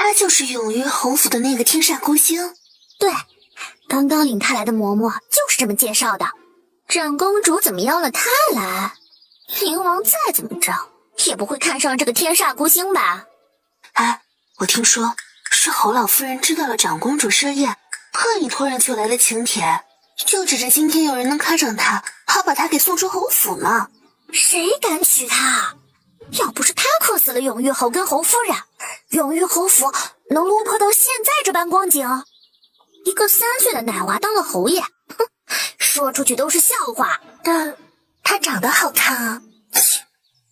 他就是永于侯府的那个天煞孤星。对，刚刚领他来的嬷嬷就是这么介绍的。长公主怎么邀了他来？灵王再怎么着也不会看上这个天煞孤星吧？哎，我听说是侯老夫人知道了长公主设宴，特意托人求来的请帖，就指着今天有人能看上她，好把她给送出侯府呢。谁敢娶她？要不是他克死了永玉侯跟侯夫人，永玉侯府能落魄到现在这般光景？一个3岁的奶娃当了侯爷，哼，说出去都是笑话。但她长得好看啊。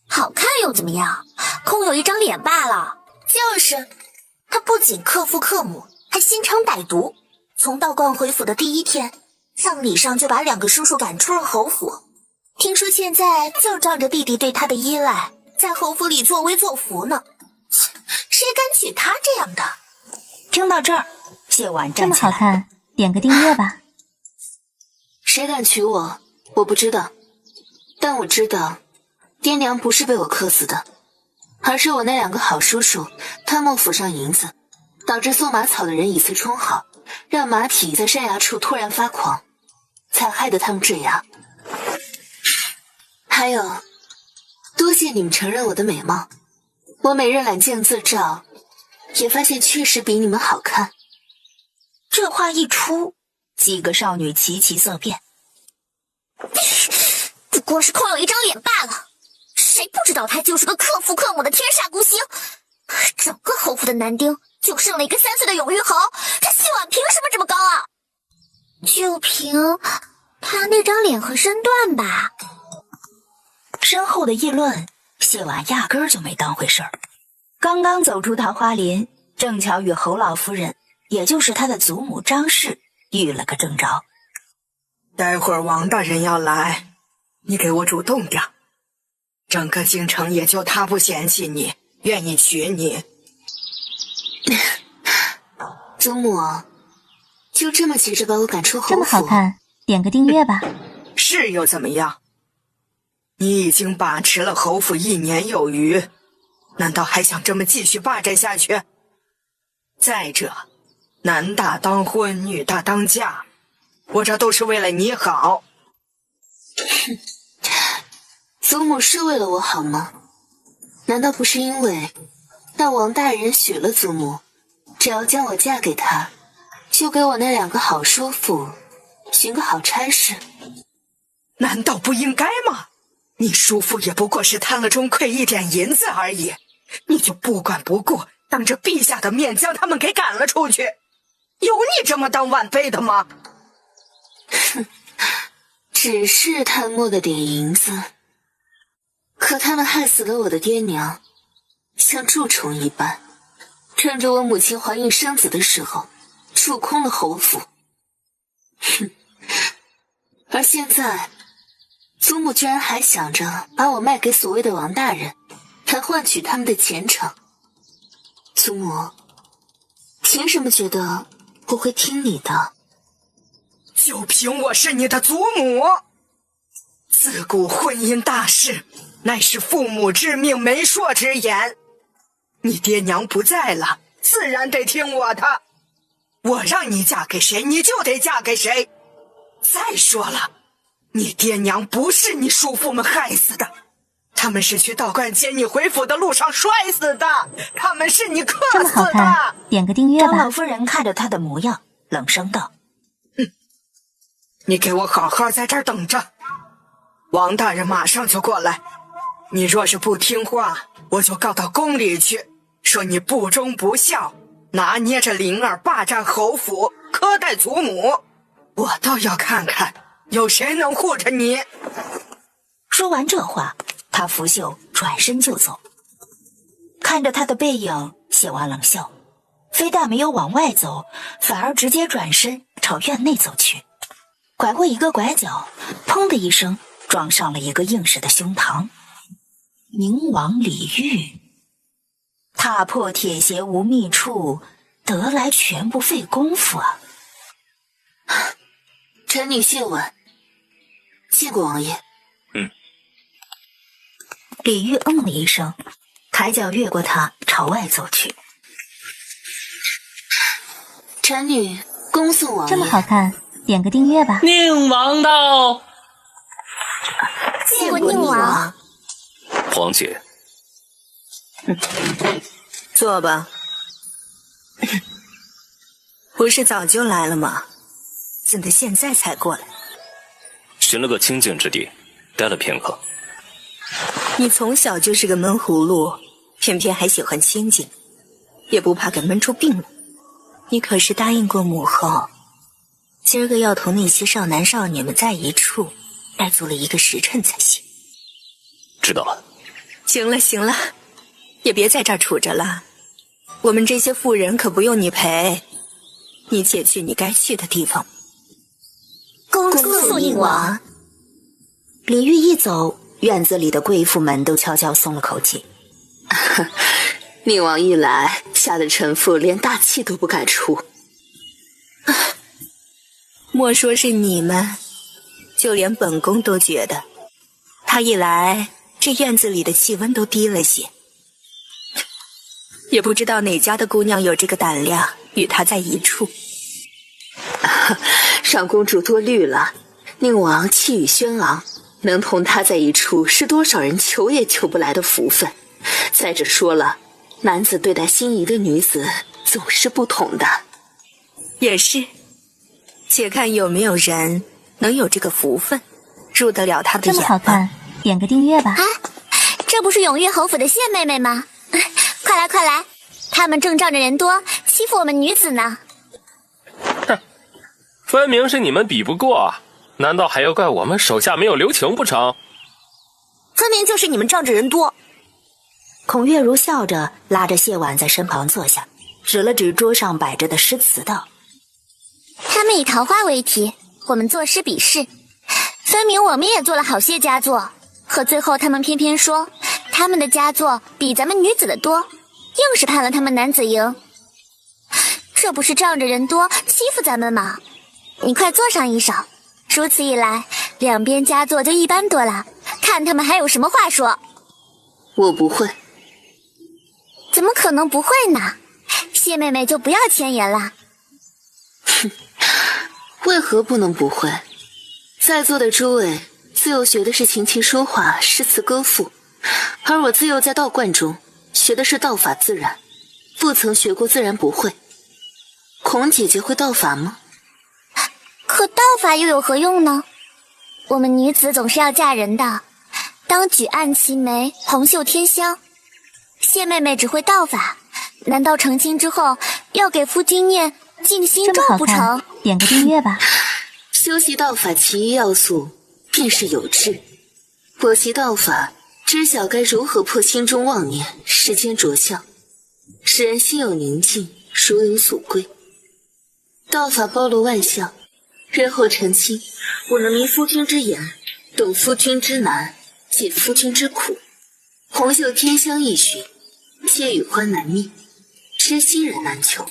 好看又怎么样？空有一张脸罢了。就是，她不仅克父克母，还心肠歹毒。从道观回府的第一天，葬礼上就把2个叔叔赶出了侯府。听说现在就仗着弟弟对她的依赖，在侯府里作威作福呢。谁敢娶她这样的？听到这儿，谢婉站起来。这么好看，点个订阅吧。谁敢娶我，我不知道，但我知道，爹娘不是被我克死的，而是我那2个好叔叔贪墨府上银子，导致送马草的人以次充好，让马匹在山崖处突然发狂，才害得他们这样。还有，多谢你们承认我的美貌，我每日揽镜自照，也发现确实比你们好看。这话一出，几个少女齐齐色变。不过是空有一张脸罢了，谁不知道他就是个克父克母的天煞孤星？整个侯府的男丁就剩了一个3岁的永玉侯，这谢婉凭什么这么高啊？就凭他那张脸和身段吧。身后的议论，谢婉压根儿就没当回事儿。刚刚走出桃花林，正巧与侯老夫人，也就是他的祖母张氏遇了个正着。待会儿王大人要来，你给我主动点，整个京城也就他不嫌弃你，愿意娶你。祖母，就这么急着把我赶出侯府？这么好看，点个订阅吧。是又怎么样？你已经把持了侯府1年有余，难道还想这么继续霸占下去？再者，男大当婚，女大当嫁，我这都是为了你好。祖母是为了我好吗？难道不是因为那王大人许了祖母，只要将我嫁给他，就给我那2个好叔父寻个好差事？难道不应该吗？你叔父也不过是贪了钟馗1点银子而已，你就不管不顾，当着陛下的面将他们给赶了出去，有你这么当晚辈的吗？哼，只是贪墨的点银子，可他们害死了我的爹娘，像蛀虫一般，趁着我母亲怀孕生子的时候，蛀空了侯府。哼，而现在祖母居然还想着把我卖给所谓的王大人，来换取他们的前程。祖母，凭什么觉得我会听你的？就凭我是你的祖母。自古婚姻大事，乃是父母之命，媒妁之言。你爹娘不在了，自然得听我的。我让你嫁给谁，你就得嫁给谁。再说了，你爹娘不是你叔父们害死的，他们是去道观接你回府的路上摔死的，他们是你克这么好死的。看，点个订阅吧。张老夫人看着他的模样，冷声道：你给我好好在这儿等着，王大人马上就过来。你若是不听话，我就告到宫里去，说你不忠不孝，拿捏着灵儿霸占侯府，苛待祖母。我倒要看看有谁能护着你。说完这话，他拂袖转身就走。看着他的背影，谢婉冷笑，非但没有往外走，反而直接转身朝院内走去。拐过一个拐角，砰的一声撞上了一个硬实的胸膛。宁王李煜，踏破铁鞋无觅处，得来全不费功夫啊。臣女谢婉，谢过王爷。李煜嗯了一声，抬脚越过他朝外走去。臣女恭送王爷。这么好看，点个订阅吧。宁王到，见过宁王。皇姐，坐吧。不是早就来了吗？怎么现在才过来？寻了个清静之地，待了片刻。你从小就是个闷葫芦，偏偏还喜欢清静，也不怕给闷出病来。你可是答应过母后，今儿个要同那些少男少女们在一处，待足了1个时辰才行。知道了。行了行了，也别在这儿杵着了。我们这些妇人可不用你陪，你且去你该去的地方。恭送宁王。李煜一走，院子里的贵妇们都悄悄松了口气。宁王一来，吓得臣妇连大气都不敢出。莫说是你们，就连本宫都觉得，他一来，这院子里的气温都低了些。也不知道哪家的姑娘有这个胆量与他在一处。上公主多虑了，宁王气宇轩昂，能同他在一处是多少人求也求不来的福分。再者说了，男子对待心仪的女子总是不同的。也是，且看有没有人能有这个福分，入得了他的这么眼吧。好看，点个订阅吧。这不是永月侯府的谢妹妹吗？快来快来，他们正仗着人多欺负我们女子呢。分明是你们比不过，难道还要怪我们手下没有留情不成？分明就是你们仗着人多。孔月如笑着拉着谢婉在身旁坐下，指了指桌上摆着的诗词道：他们以桃花为题，我们作诗比试，分明我们也做了好些佳作，可最后他们偏偏说他们的佳作比咱们女子的多，硬是判了他们男子赢。这不是仗着人多欺负咱们吗？你快坐上一首，如此一来，两边佳作就一般多了，看他们还有什么话说。我不会。怎么可能不会呢？谢妹妹就不要谦言了。为何不能不会？在座的诸位自幼学的是琴棋书画、诗词歌赋，而我自幼在道观中学的是道法自然，不曾学过自然不会。孔姐姐会道法吗？可道法又有何用呢？我们女子总是要嫁人的，当举案齐眉，红袖添香。谢妹妹只会道法，难道成亲之后要给夫君念静心咒这么好不成看？，点个订阅吧。修习道法其一要素便是有志。我习道法，知晓该如何破心中妄念，世间着相，使人心有宁静，如有所归。道法包罗万象，日后成亲，我能明夫君之言，懂夫君之难，解夫君之苦。红袖添香一曲，皆与欢难觅，知心人难求。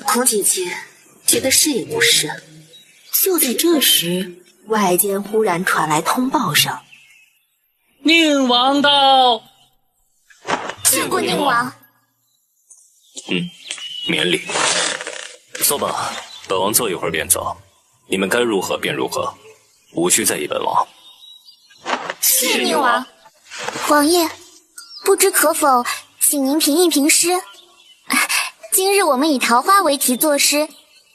孔姐姐觉得是也不是？就在这时，外间忽然传来通报声：宁王到。见过宁王。免礼。坐吧，本王坐一会儿便走，你们该如何便如何，无需在意本王。是宁王。王爷，不知可否请您评一评诗？今日我们以桃花为题作诗，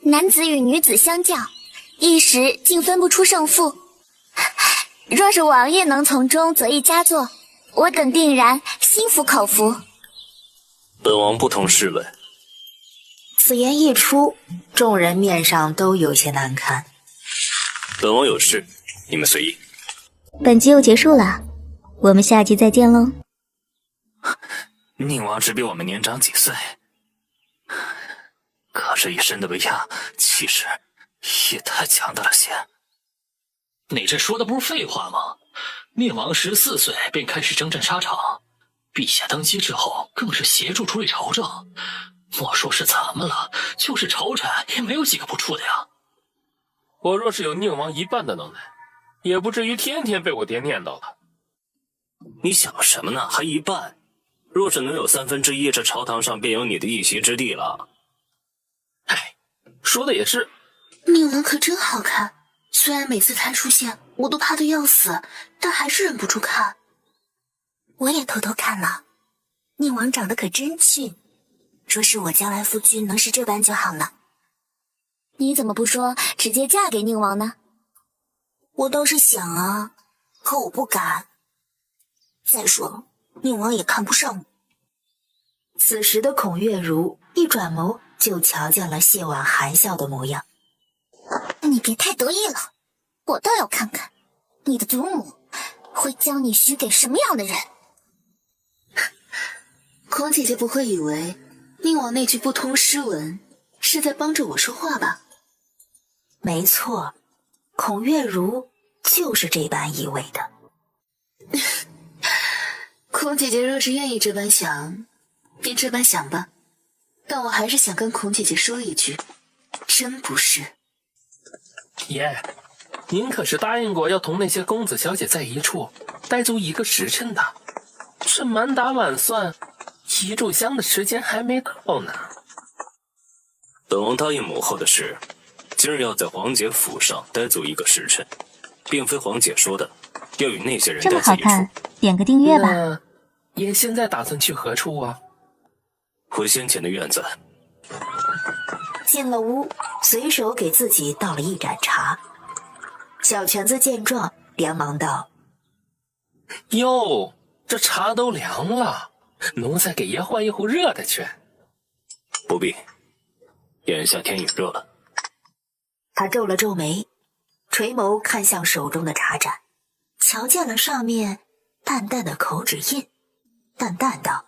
男子与女子相较，一时竟分不出胜负。若是王爷能从中择一佳作，我等定然心服口服。本王不同试问。此言一出，众人面上都有些难堪。本王有事，你们随意。本集又结束了，我们下集再见喽。宁王只比我们年长几岁，可是一身的威压气势也太强大了些。你这说的不是废话吗？宁王14岁便开始征战沙场，陛下登基之后更是协助处理朝政，莫说是咱们了，就是朝臣也没有几个不怵的呀。我若是有宁王一半的能耐，也不至于天天被我爹念叨了。你想什么呢？还一半？若是能有1/3，这朝堂上便有你的一席之地了。哎，说的也是。宁王可真好看，虽然每次他出现我都怕得要死，但还是忍不住看。我也偷偷看了，宁王长得可真俊，若是我将来夫君能是这般就好了。你怎么不说直接嫁给宁王呢？我倒是想啊，可我不敢。再说，宁王也看不上我。此时的孔月如一转眸就瞧见了谢婉含笑的模样。你别太得意了，我倒要看看你的祖母会将你许给什么样的人。孔姐姐不会以为宁王那句不通诗文是在帮着我说话吧？没错，孔月如就是这般以为的。孔姐姐若是愿意这般想，便这般想吧。但我还是想跟孔姐姐说一句，真不是。爷，您可是答应过要同那些公子小姐在一处待足1个时辰的，这满打满算1炷香的时间还没到呢。本王答应母后的事，今日要在皇姐府上待足1个时辰，并非皇姐说的要与那些人这么待在一处。好看，点个订阅吧。那爷现在打算去何处啊？回先前的院子。进了屋，随手给自己倒了一盏茶。小泉子见状，连忙道：“哟，这茶都凉了，奴才给爷换一壶热的去。”不必，眼下天已热了。他皱了皱眉，垂眸看向手中的茶盏，瞧见了上面淡淡的口指印，淡淡道：“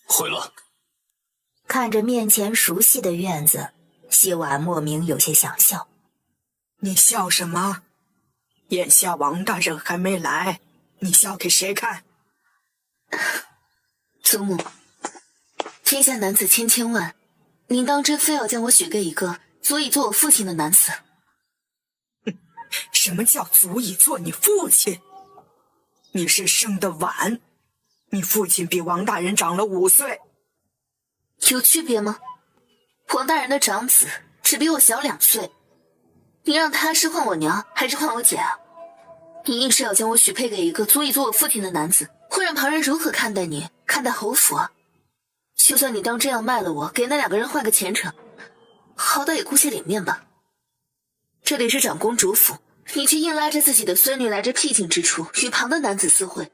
会了。”看着面前熟悉的院子，谢婉莫名有些想笑。你笑什么？眼下王大人还没来，你笑给谁看？祖母，天下男子千千万，您当真非要将我许给一个足以做我父亲的男子？什么叫足以做你父亲？你是生得晚，你父亲比王大人长了5岁。有区别吗？王大人的长子只比我小2岁，你让他是换我娘还是换我姐啊？你硬是要将我许配给一个足以做我父亲的男子，会让旁人如何看待你，看待侯府啊？就算你当真要卖了我，给那2个人换个前程，好歹也顾些脸面吧。这里是长公主府，你却硬拉着自己的孙女来这僻静之处与旁的男子私会，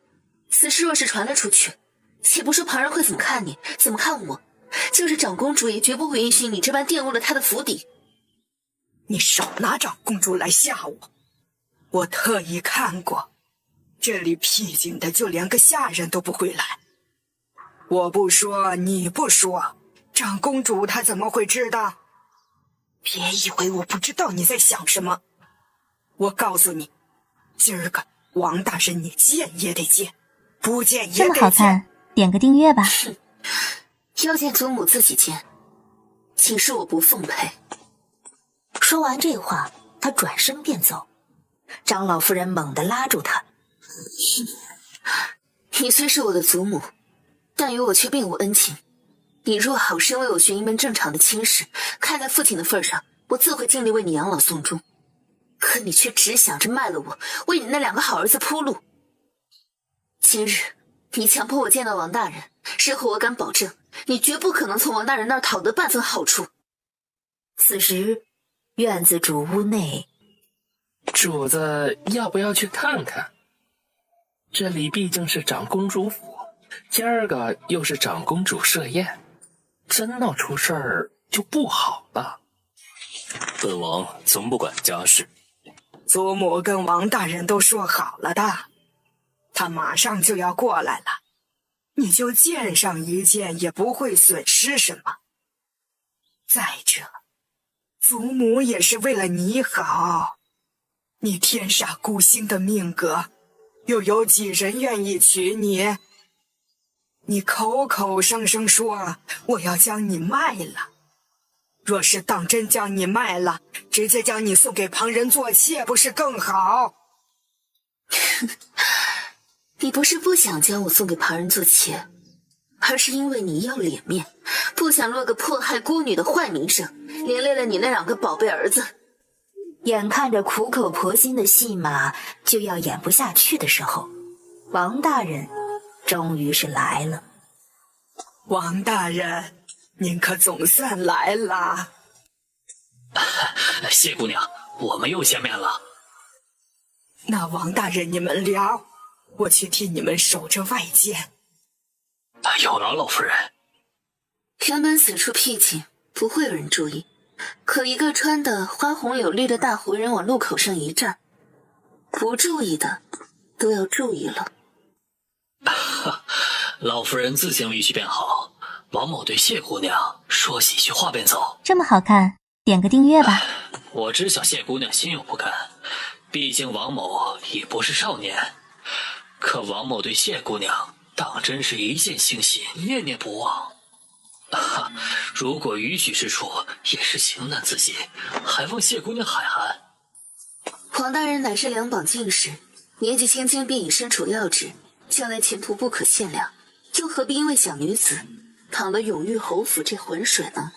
此事若是传了出去，且不说旁人会怎么看你，怎么看我，就是长公主也绝不会允许你这般玷污了她的府邸。你少拿长公主来吓我！我特意看过，这里僻静的就连个下人都不会来。我不说，你不说，长公主她怎么会知道？别以为我不知道你在想什么。我告诉你，今儿个王大人你见也得见，不见也得见。这么好看，点个订阅吧。要见祖母自己见，请恕我不奉陪。说完这话，他转身便走。张老夫人猛地拉住他：“你虽是我的祖母，但与我却并无恩情。你若好生为我寻一门正常的亲事，看在父亲的份上，我自会尽力为你养老送终。可你却只想着卖了我，为你那2个好儿子铺路。今日你强迫我见到王大人，日后我敢保证，你绝不可能从王大人那儿讨得半分好处。”此时，院子主屋内，主子要不要去看看？这里毕竟是长公主府，今儿个又是长公主设宴，真闹出事儿就不好了。本王从不管家事。祖母跟王大人都说好了的，他马上就要过来了，你就见上一见也不会损失什么。再者，祖母也是为了你好，你天煞孤星的命格，又有几人愿意娶你？你口口声声说我要将你卖了，若是当真将你卖了，直接将你送给旁人做妾，不是更好？你不是不想将我送给旁人做妾，而是因为你要脸面，不想落个迫害孤女的坏名声，连累了你那2个宝贝儿子。眼看着苦口婆心的戏码就要演不下去的时候，王大人终于是来了。王大人，您可总算来啦！谢姑娘，我们又见面了。那王大人你们聊，我去替你们守着外间。有劳老夫人。原本此处僻静，不会有人注意，可一个穿的花红柳绿的大胡人往路口上一站，不注意的都要注意了。老夫人自行离去便好。王某对谢姑娘说几句话便走。这么好看，点个订阅吧。我知晓谢姑娘心有不甘，毕竟王某已不是少年，可王某对谢姑娘当真是一见倾心，念念不忘。如果逾矩之处，也是情难自禁，还望谢姑娘海涵。黄大人乃是2榜进士，年纪轻轻便已身处要职，将来前途不可限量，又何必因为小女子淌了永裕侯府这浑水呢？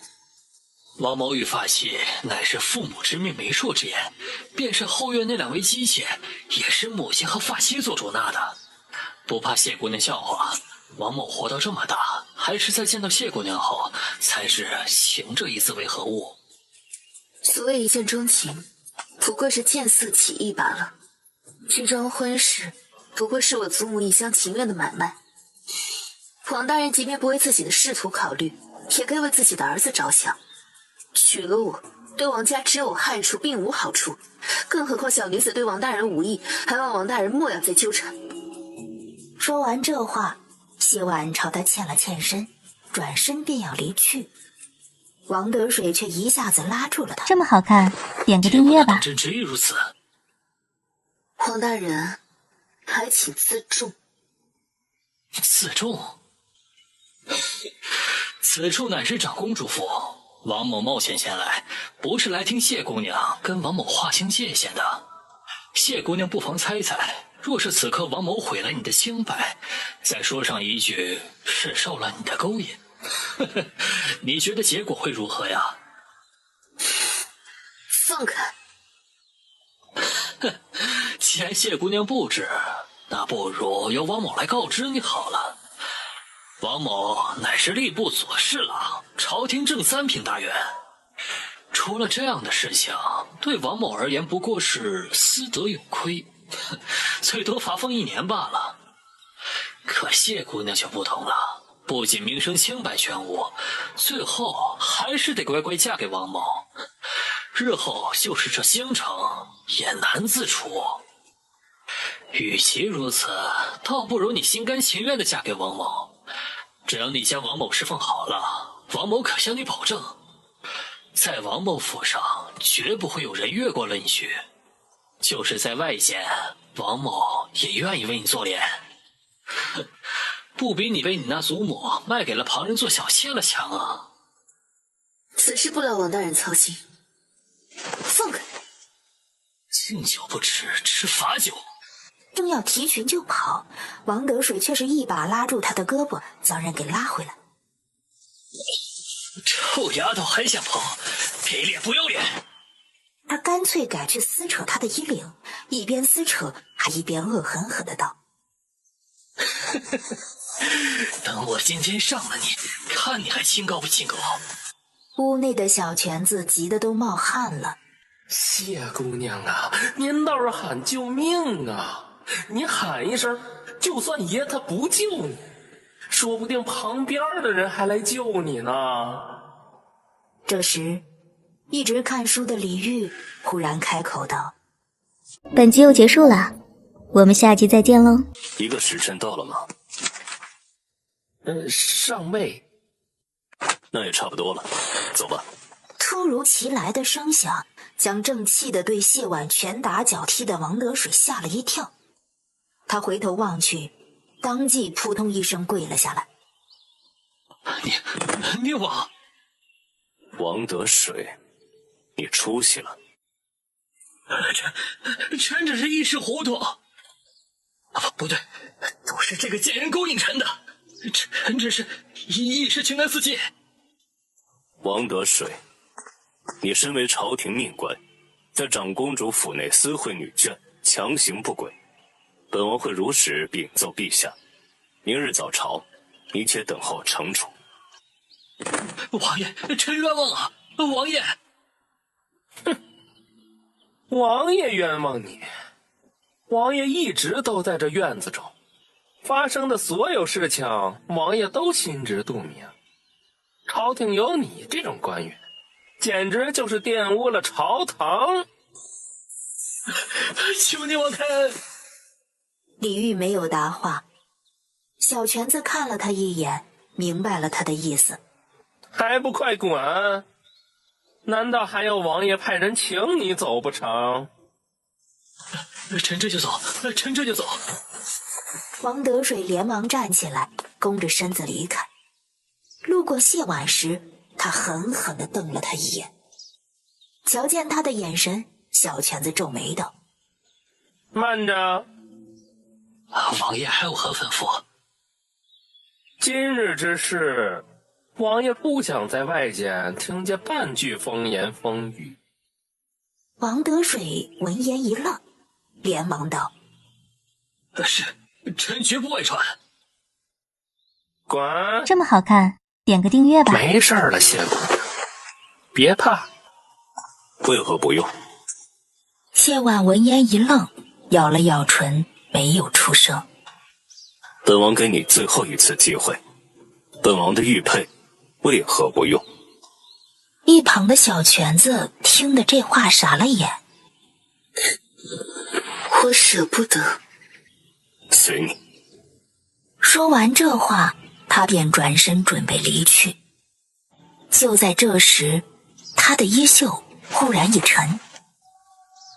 王某与发妻乃是父母之命媒妁之言，便是后院那2位姬妾，也是母亲和发妻做主纳的。不怕谢姑娘笑话，王某活到这么大，还是在见到谢姑娘后，才知情这一字为何物。所谓一见钟情，不过是见色起意罢了。这桩婚事，不过是我祖母一厢情愿的买卖。黄大人即便不为自己的仕途考虑，也该为自己的儿子着想。娶了我，对王家只有害处，并无好处。更何况小女子对王大人无意，还望王大人莫要再纠缠。说完这话，谢婉朝他欠了欠身，转身便要离去。王得水却一下子拉住了他。这么好看，点个订阅吧。真执意如此。黄大人，还请自重。自重？此处乃是长公主府，王某冒险前来，不是来听谢姑娘跟王某划清界限的。谢姑娘不妨猜猜，若是此刻王某毁了你的清白，再说上一句是受了你的勾引，你觉得结果会如何呀？放开！既然谢姑娘不知，那不如由王某来告知你好了。王某乃是吏部左侍郎，朝廷正3品大员。出了这样的事情，对王某而言不过是私德有亏，最多罚俸1年罢了。可谢姑娘就不同了，不仅名声清白全无，最后还是得乖乖嫁给王某。日后就是这京城也难自处。与其如此，倒不如你心甘情愿地嫁给王某。只要你将王某侍奉好了，王某可向你保证，在王某府上绝不会有人越过了你去。就是在外间，王某也愿意为你做脸。不比你被你那祖母卖给了旁人做小妾了强啊！此事不劳王大人操心。放开！敬酒不吃吃罚酒。正要提裙就跑，王得水却是一把拉住他的胳膊，将人给拉回来。臭丫头还想碰，给脸不要脸！他干脆改去撕扯他的衣领，一边撕扯还一边恶狠狠的道：等我今天上了你，看你还清高不清高！屋内的小犬子急得都冒汗了。谢姑娘啊，您倒是喊救命啊！你喊一声，就算爷他不救你，说不定旁边的人还来救你呢。这时，一直看书的李煜忽然开口道：本集又结束了，我们下集再见喽。一个时辰到了吗？尚未。那也差不多了，走吧。突如其来的声响将正气的对谢婉拳打脚踢的王得水吓了一跳，他回头望去，当即扑通一声跪了下来。你王得水，你出息了。臣只是一时糊涂。不对，都是这个贱人勾引臣的，臣只是一时情难自禁。王得水，你身为朝廷命官，在长公主府内私会女眷，强行不轨，本王会如实禀奏陛下。明日早朝，你且等候惩处。王爷，臣冤枉啊！王爷，哼，王爷冤枉你？王爷一直都在这院子中，发生的所有事情，王爷都心知肚明。朝廷有你这种官员，简直就是玷污了朝堂。求你王开。李煜没有答话，小泉子看了他一眼，明白了他的意思。还不快滚！难道还要王爷派人请你走不成？臣这就走，臣这就走。王得水连忙站起来，弓着身子离开。路过谢婉时，他狠狠地瞪了他一眼。瞧见他的眼神，小泉子皱眉道：慢着，王爷还有何吩咐？今日之事，王爷不想在外间听见半句风言风语。王得水闻言一愣，连忙道：是，臣绝不外传。滚！这么好看，点个订阅吧。没事了，谢姑娘，别怕。为何不用？谢婉闻言一愣，咬了咬唇，没有出声。本王给你最后一次机会，本王的玉佩为何不用？一旁的小泉子听得这话傻了眼。我舍不得。随你。说完这话，他便转身准备离去。就在这时，他的衣袖忽然一沉。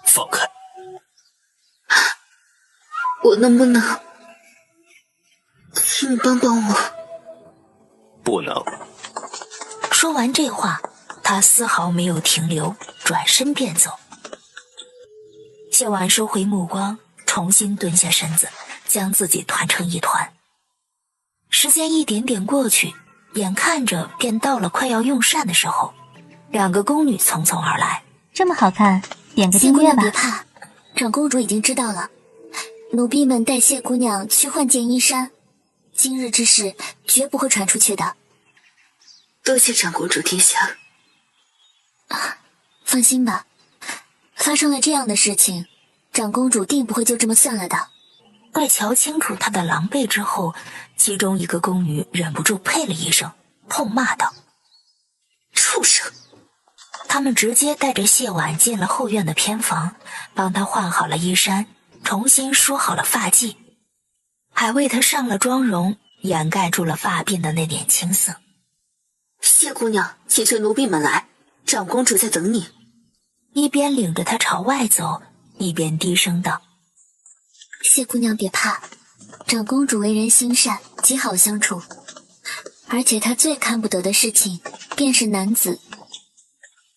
放开！我能不能请你帮帮我？不能。说完这话，他丝毫没有停留，转身便走。谢婉收回目光，重新蹲下身子，将自己团成一团。时间一点点过去，眼看着便到了快要用膳的时候，两个宫女匆匆而来。这么好看，点个订阅吧。谢姑娘别怕，长公主已经知道了。奴婢们带谢姑娘去换件衣衫，今日之事绝不会传出去的。多谢长公主殿下。放心吧，发生了这样的事情，长公主定不会就这么算了的。待瞧清楚她的狼狈之后，其中一个宫女忍不住呸了一声，痛骂道：畜生！他们直接带着谢婉进了后院的偏房，帮她换好了衣衫，重新梳好了发髻，还为她上了妆容，掩盖住了发鬓的那点青涩。谢姑娘，请随奴婢们来，长公主在等你。一边领着她朝外走，一边低声道：谢姑娘别怕，长公主为人心善，极好相处，而且她最看不得的事情便是男子。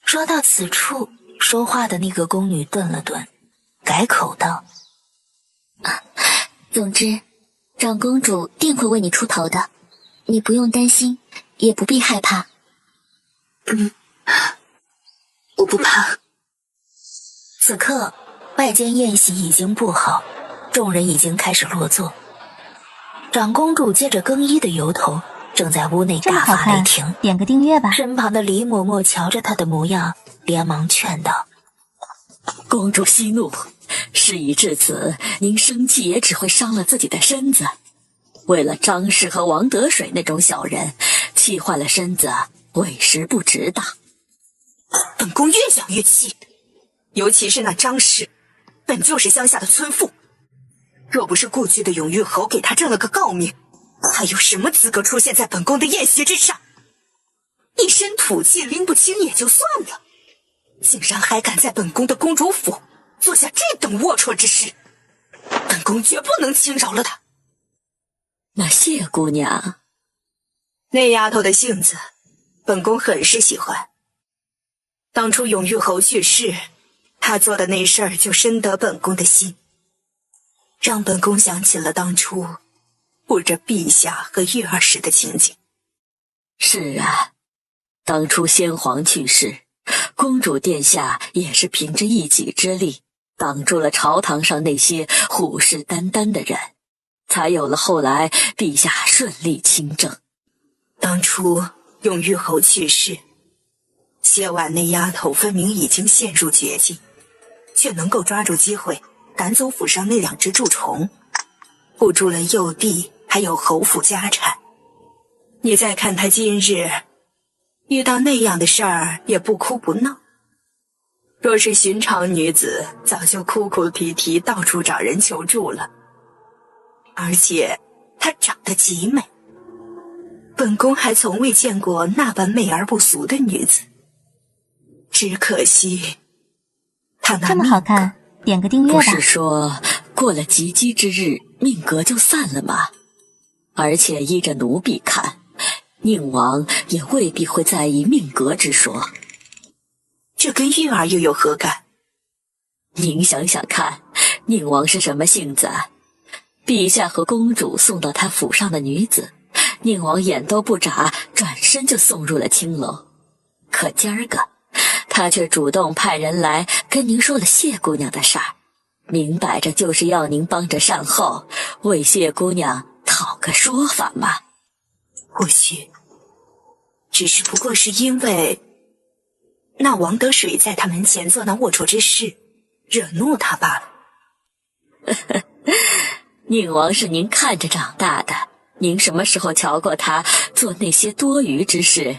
说到此处，说话的那个宫女顿了顿，改口道：总之，长公主定会为你出头的，你不用担心，也不必害怕。我不怕。此刻外间宴席已经布好，众人已经开始落座。长公主借着更衣的由头，正在屋内大发雷霆。点个订阅吧。身旁的李嬷嬷瞧着她的模样，连忙劝道：公主息怒，事已至此，您生气也只会伤了自己的身子。为了张氏和王得水那种小人，气坏了身子，委实不值当。本宫越想越气，尤其是那张氏，本就是乡下的村妇，若不是故去的永玉侯给他正了个诰命，他有什么资格出现在本宫的宴席之上？一身土气拎不清也就算了，竟然还敢在本宫的公主府做下这等龌龊之事，本宫绝不能轻饶了他。那谢姑娘，那丫头的性子，本宫很是喜欢。当初永玉侯去世，她做的那事儿就深得本宫的心，让本宫想起了当初护着陛下和月儿时的情景。是啊，当初先皇去世，公主殿下也是凭着一己之力，挡住了朝堂上那些虎视眈眈的人，才有了后来陛下顺利亲政。当初永玉侯去世，谢婉那丫头分明已经陷入绝境，却能够抓住机会赶走府上那2只蛀虫，护住了幼弟还有侯府家产。你再看他今日遇到那样的事儿也不哭不闹，若是寻常女子早就哭哭啼啼到处找人求助了。而且她长得极美，本宫还从未见过那般媚而不俗的女子，只可惜她那这么好看，点个订阅吧。不是说过了及笄之日命格就散了吗？而且依着奴婢看，宁王也未必会在意命格之说。这跟玉儿又有何干？您想想看，宁王是什么性子？陛下和公主送到他府上的女子，宁王眼都不眨，转身就送入了青楼。可今儿个他却主动派人来跟您说了谢姑娘的事儿，明摆着就是要您帮着善后，为谢姑娘讨个说法嘛。或许只是不过是因为那王德水在他门前做那龌龊之事，惹怒他罢了。宁王是您看着长大的，您什么时候瞧过他做那些多余之事？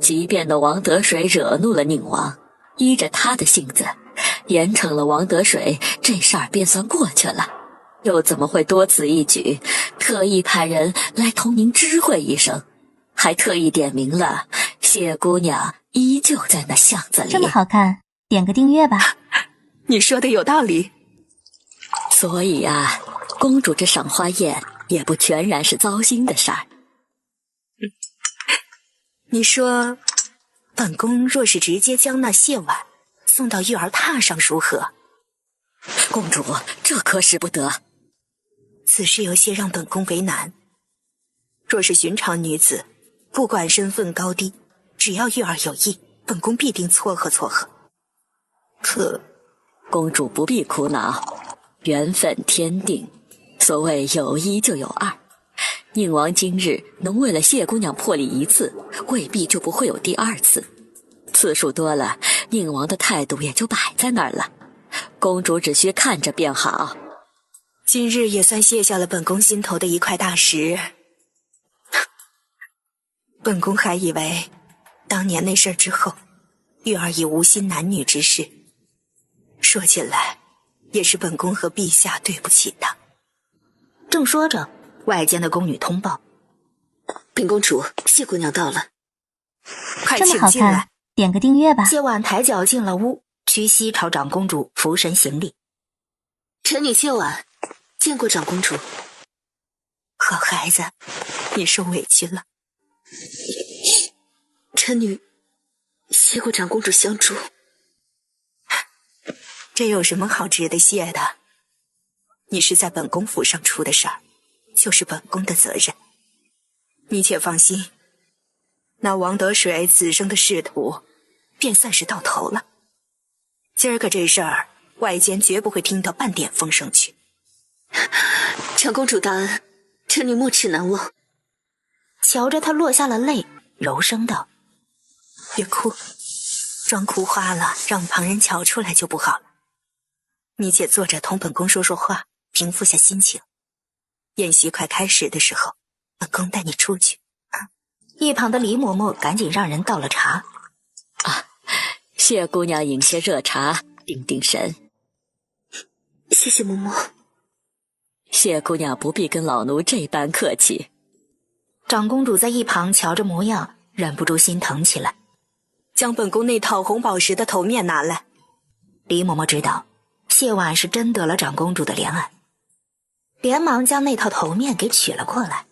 即便那王德水惹怒了宁王，依着他的性子，严惩了王德水，这事儿便算过去了，又怎么会多此一举，特意派人来同您知会一声，还特意点明了谢姑娘依旧在那巷子里。这么好看，点个订阅吧。你说的有道理。所以啊，公主这赏花宴也不全然是糟心的事儿。你说本宫若是直接将那谢婉送到玉儿榻上如何？公主，这可使不得。此事有些让本宫为难。若是寻常女子，不管身份高低，只要玉儿有意，本宫必定撮合撮合。可公主不必苦恼，缘分天定，所谓有一就有二。宁王今日能为了谢姑娘破例一次，未必就不会有第2次。次数多了，宁王的态度也就摆在那儿了。公主只需看着便好。今日也算卸下了本宫心头的一块大石。本宫还以为当年那事儿之后，玉儿已无心男女之事。说起来，也是本宫和陛下对不起她。正说着，外间的宫女通报：禀公主，谢姑娘到了。快这么好请进来看，。点个订阅吧。谢婉抬脚进了屋，屈膝朝长公主俯身行礼。臣女谢婉，见过长公主。好孩子，你受委屈了。臣女谢过长公主相助。这有什么好值得谢的？你是在本宫府上出的事儿，就是本宫的责任。你且放心，那王德水此生的仕途便算是到头了。今儿个这事儿，外间绝不会听到半点风声去。长公主大恩，臣女没齿难忘。瞧着她落下了泪，柔声道：别哭，装哭花了，让旁人瞧出来就不好了。你且坐着同本宫说说话，平复下心情。宴席快开始的时候，本宫带你出去。一旁的李嬷嬷赶紧让人倒了茶。谢姑娘饮些热茶，定定神。谢谢嬷嬷。谢姑娘不必跟老奴这般客气。长公主在一旁瞧着模样，忍不住心疼起来。将本宫那套红宝石的头面拿来。李嬷嬷知道谢婉是真得了长公主的怜爱，连忙将那套头面给取了过来。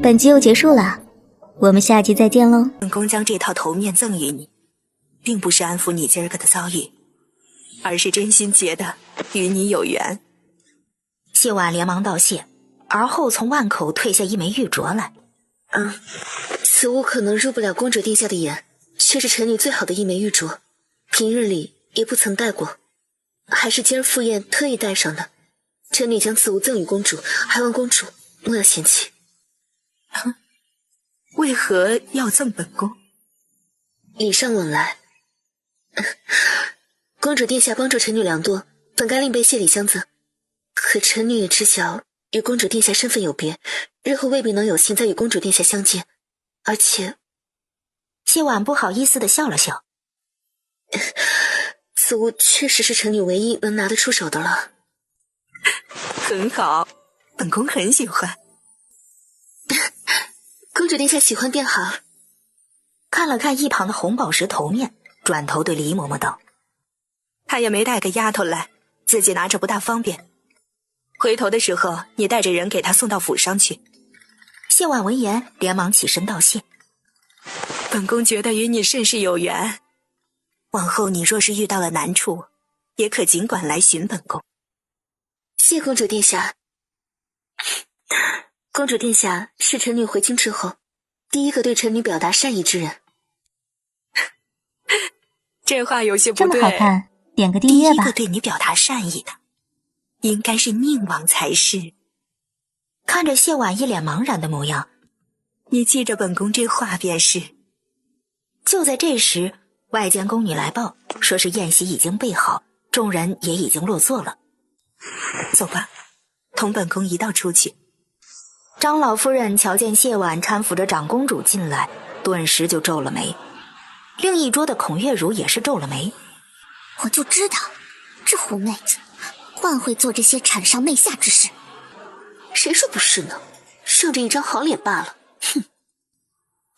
本集又结束了，我们下集再见喽。本宫将这套头面赠予你，并不是安抚你今儿个的遭遇，而是真心觉得与你有缘。谢婉连忙道谢，而后从腕口退下一枚玉镯来。此物可能入不了公主殿下的眼，却是臣女最好的一枚玉镯。平日里也不曾戴过，还是今儿赴宴特意戴上的。臣女将此物赠与公主，还望公主莫要嫌弃。为何要赠本宫？礼尚往来。公主殿下帮助臣女良多，本该另备谢礼相赠。可臣女也知晓，与公主殿下身份有别，日后未必能有幸再与公主殿下相见。而且，谢婉不好意思地笑了笑。此物确实是臣女唯一能拿得出手的了。很好，本宫很喜欢。公主殿下喜欢便好。看了看一旁的红宝石头面，转头对黎嬷嬷道：“她也没带个丫头来，自己拿着不大方便。回头的时候，你带着人给她送到府上去。”谢婉闻言，连忙起身道谢：“本宫觉得与你甚是有缘，往后你若是遇到了难处，也可尽管来寻本宫。”谢公主殿下。公主殿下是臣女回京之后第一个对臣女表达善意之人。这话有些不这对。么好看，点个订阅吧。第一个对你表达善意的，应该是宁王才是。看着谢婉一脸茫然的模样，你记着本宫这话便是。就在这时，外间宫女来报，说是宴席已经备好，众人也已经落座了。走吧，同本宫一道出去。张老夫人瞧见谢婉搀扶着长公主进来，顿时就皱了眉。另一桌的孔月如也是皱了眉。我就知道，这狐妹子惯会做这些产上媚下之事。谁说不是呢？剩着一张好脸罢了。哼。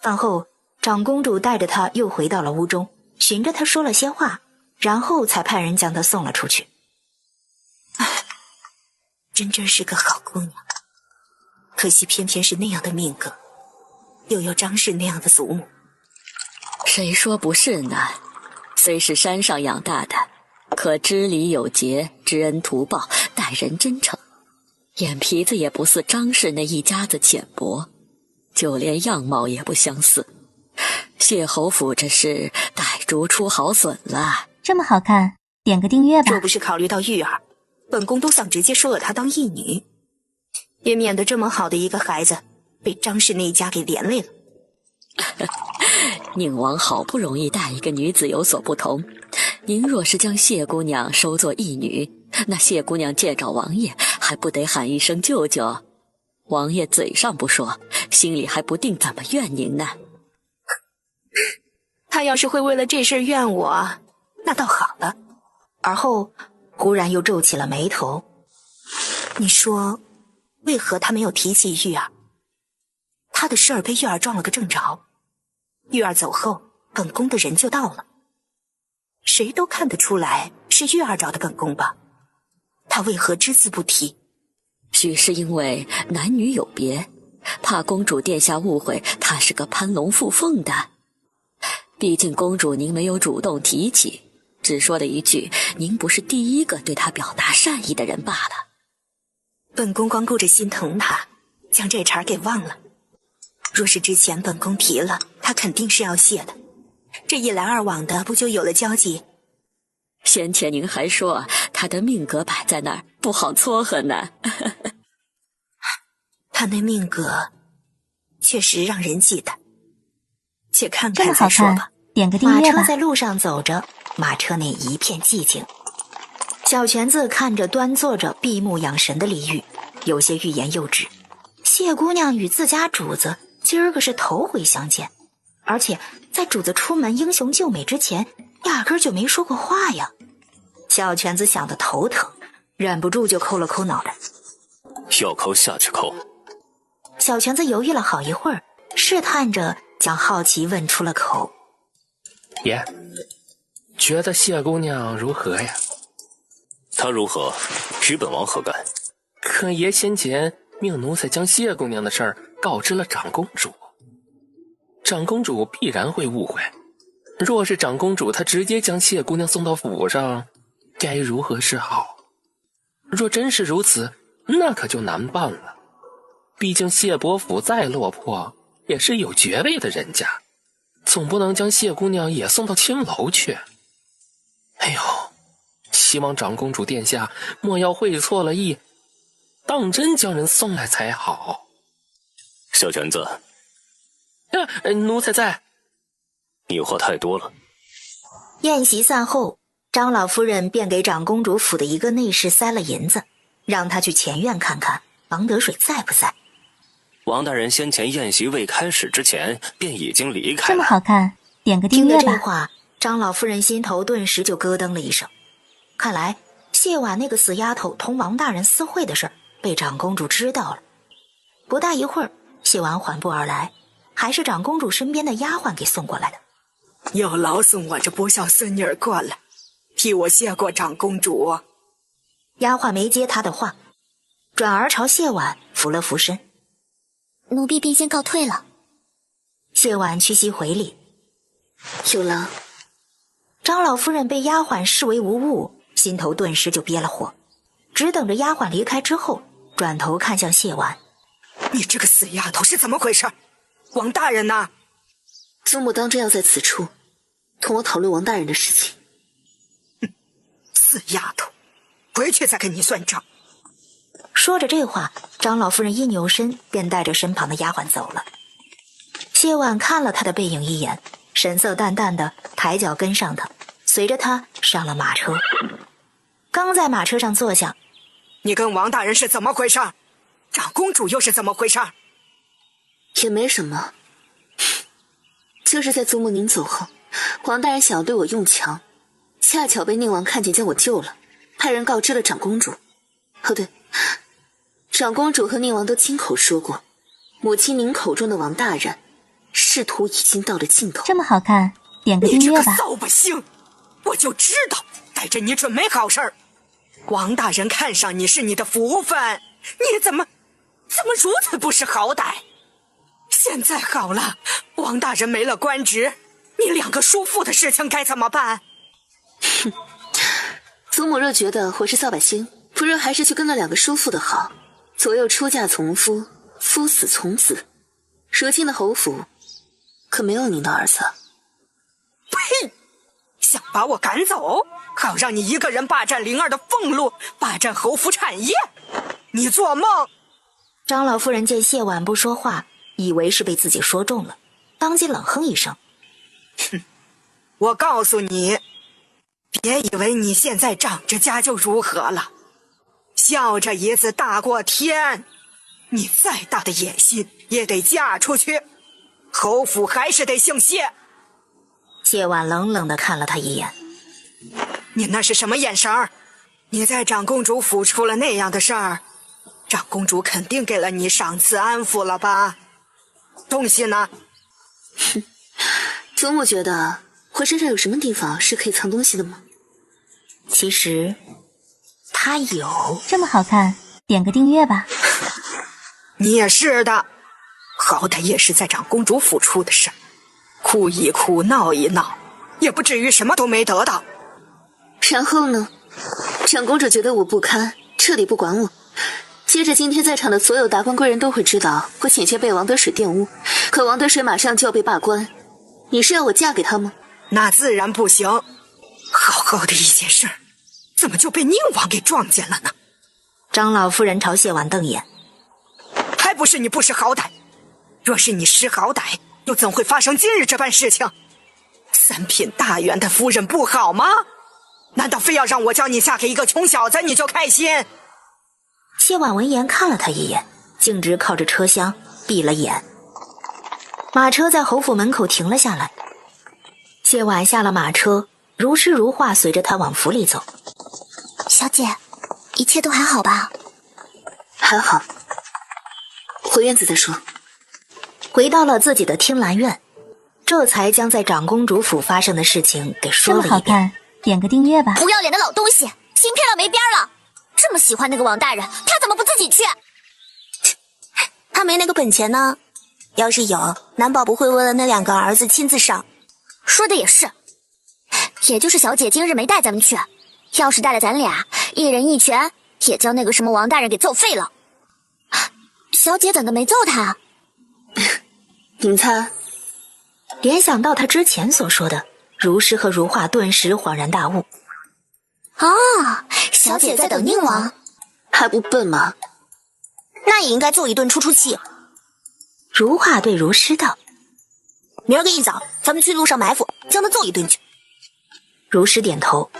饭后，长公主带着她又回到了屋中，寻着她说了些话，然后才派人将她送了出去。真是个好姑娘，可惜偏偏是那样的命格，又有张氏那样的祖母。谁说不是呢？虽是山上养大的，可知礼有节，知恩图报，待人真诚，眼皮子也不似张氏那一家子浅薄，就连样貌也不相似。谢侯府这是逮猪出好笋了。这么好看，点个订阅吧。若不是考虑到玉儿，本宫都想直接收了她当义女，也免得这么好的一个孩子被张氏那一家给连累了。宁王好不容易待一个女子有所不同，您若是将谢姑娘收作义女，那谢姑娘见着王爷还不得喊一声舅舅？王爷嘴上不说，心里还不定怎么怨您呢。他要是会为了这事怨我，那倒好了。而后忽然又皱起了眉头。你说为何他没有提起玉儿？他的事儿被玉儿撞了个正着，玉儿走后，本宫的人就到了。谁都看得出来是玉儿找的本宫吧？他为何只字不提？许是因为男女有别，怕公主殿下误会他是个攀龙附凤的。毕竟公主您没有主动提起，只说了一句您不是第一个对他表达善意的人罢了。本宫光顾着心疼他，将这茬给忘了。若是之前本宫提了，他肯定是要谢的。这一来二往的，不就有了交集？先前您还说他的命格摆在那儿，不好撮合呢。他那命格确实让人忌惮，且看这么看再好看说吧。，点个订马阅吧。车在路上走着，马车内一片寂静。小泉子看着端坐着闭目养神的李煜，有些欲言又止。谢姑娘与自家主子今儿个是头回相见，而且在主子出门英雄救美之前，压根儿就没说过话呀。小泉子想得头疼，忍不住就抠了抠脑袋。要抠下去抠。小泉子犹豫了好一会儿，试探着将好奇问出了口。爷，觉得谢姑娘如何呀？她如何，与本王何干？可爷先前命奴才将谢姑娘的事儿告知了长公主，长公主必然会误会。若是长公主她直接将谢姑娘送到府上，该如何是好？若真是如此，那可就难办了。毕竟谢伯府再落魄，也是有爵位的人家，总不能将谢姑娘也送到青楼去。哎呦，希望长公主殿下莫要会错了意，当真将人送来才好。小犬子，奴才在。你话太多了。宴席散后，张老夫人便给长公主府的一个内侍塞了银子，让他去前院看看王德水在不在。王大人先前宴席未开始之前便已经离开了。这么好看，点个订听阅吧。了这话，张老夫人心头顿时就咯噔了一声。看来谢婉那个死丫头同王大人私会的事被长公主知道了。不大一会儿，谢婉缓步而来，还是长公主身边的丫鬟给送过来的。又劳送我这不孝孙女儿过来，替我谢过长公主。丫鬟没接她的话，转而朝谢婉扶了扶身。奴婢便先告退了。谢婉屈膝回礼。有劳。张老夫人被丫鬟视为无物，心头顿时就憋了火，只等着丫鬟离开之后，转头看向谢婉。你这个死丫头是怎么回事？王大人呢？祖母当真要在此处同我讨论王大人的事情。死丫头，回去再跟你算账。说着这话，张老夫人一扭身，便带着身旁的丫鬟走了。谢婉看了她的背影一眼，神色淡淡的抬脚跟上她，随着她上了马车。刚在马车上坐下，你跟王大人是怎么回事？长公主又是怎么回事？也没什么，就是在祖母您走后，王大人想要对我用强，恰巧被宁王看见将我救了，派人告知了长公主。哦对，长公主和宁王都亲口说过，母亲您口中的王大人仕途已经到了尽头。这么好看，点个订阅吧。你这个扫把星，我就知道带着你准没好事儿。王大人看上你是你的福分，你怎么如此不识好歹？现在好了，王大人没了官职，你两个叔父的事情该怎么办？哼，祖母若觉得我是扫把星，不如还是去跟那两个叔父的好。左右出嫁从夫，夫死从子。如今的侯府可没有您的儿子。呸！想把我赶走，好让你一个人霸占灵儿的俸禄，霸占侯府产业？你做梦！张老夫人见谢婉不说话，以为是被自己说中了，当即冷哼一声：哼，我告诉你，别以为你现在长着家就如何了，笑着一字大过天，你再大的野心也得嫁出去，侯府还是得姓谢。谢婉冷冷地看了他一眼：你那是什么眼神儿？你在长公主府出了那样的事儿，长公主肯定给了你赏赐安抚了吧？东西呢？哼，祖母觉得我身上有什么地方是可以藏东西的吗？其实他有。这么好看，点个订阅吧。你也是的，好歹也是在长公主府出的事，哭一哭闹一闹，也不至于什么都没得到。然后呢？长公主觉得我不堪，彻底不管我。接着今天在场的所有达官贵人都会知道我险些被王德水玷污，可王德水马上就要被罢官，你是要我嫁给他吗？那自然不行。好好的一件事，怎么就被宁王给撞见了呢？张老夫人朝谢婉瞪眼：还不是你不识好歹？若是你识好歹，又怎会发生今日这般事情？三品大员的夫人不好吗？难道非要让我将你嫁给一个穷小子你就开心？谢婉闻言看了他一眼，径直靠着车厢闭了眼。马车在侯府门口停了下来，谢婉下了马车，如诗如画随着他往府里走。小姐，一切都还好吧？还好，回院子再说。回到了自己的听兰院，这才将在长公主府发生的事情给说了一遍。这么好看，点个订阅吧。不要脸的老东西，心偏了没边了！这么喜欢那个王大人，他怎么不自己去？他没那个本钱呢，要是有，难保不会为了那两个儿子亲自上。说的也是，也就是小姐今日没带咱们去，要是带了咱俩，一人一拳，也将那个什么王大人给揍废了。小姐怎的没揍他？您猜？联想到他之前所说的，如诗和如画顿时恍然大悟。啊，小姐在等宁王，还不笨吗？那也应该做一顿出出气。如画对如诗道：“明儿个一早，咱们去路上埋伏，将他揍一顿去。”如诗点头，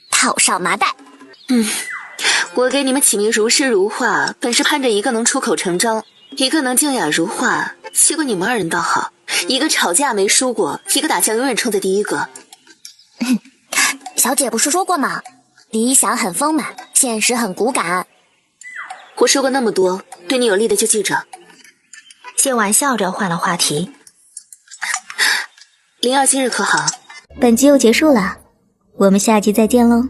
套上麻袋。我给你们起名如诗如画，本是盼着一个能出口成章，一个能静雅如画。结果你们二人倒好，一个吵架没输过，一个打架永远冲在第一个。小姐不是说过吗？理想很丰满，现实很骨感。我说过那么多，对你有利的就记着。谢婉笑着换了话题。灵儿今日可好？本集又结束了，我们下集再见喽。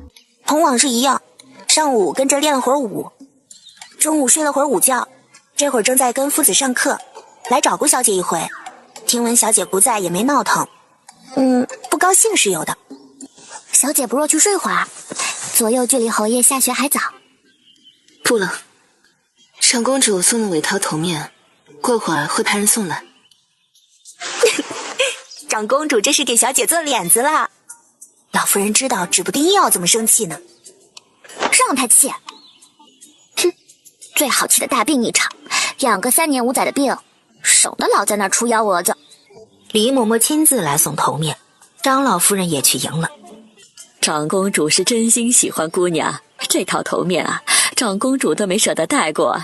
同往日一样，上午跟着练了会儿舞，中午睡了会儿午觉，这会儿正在跟夫子上课，来找过小姐一回。听闻小姐不在，也没闹腾。不高兴是有的。小姐不若去睡会儿，左右距离侯爷下学还早。不了，长公主送了韦涛头面，过会儿会派人送来。长公主这是给小姐做脸子了，老夫人知道指不定要怎么生气呢。让她气，哼，最好气的大病一场，养个3年5载的病，省得老在那儿出幺蛾子。李嬷嬷亲自来送头面，张老夫人也去迎了。长公主是真心喜欢姑娘，这套头面啊，长公主都没舍得戴过。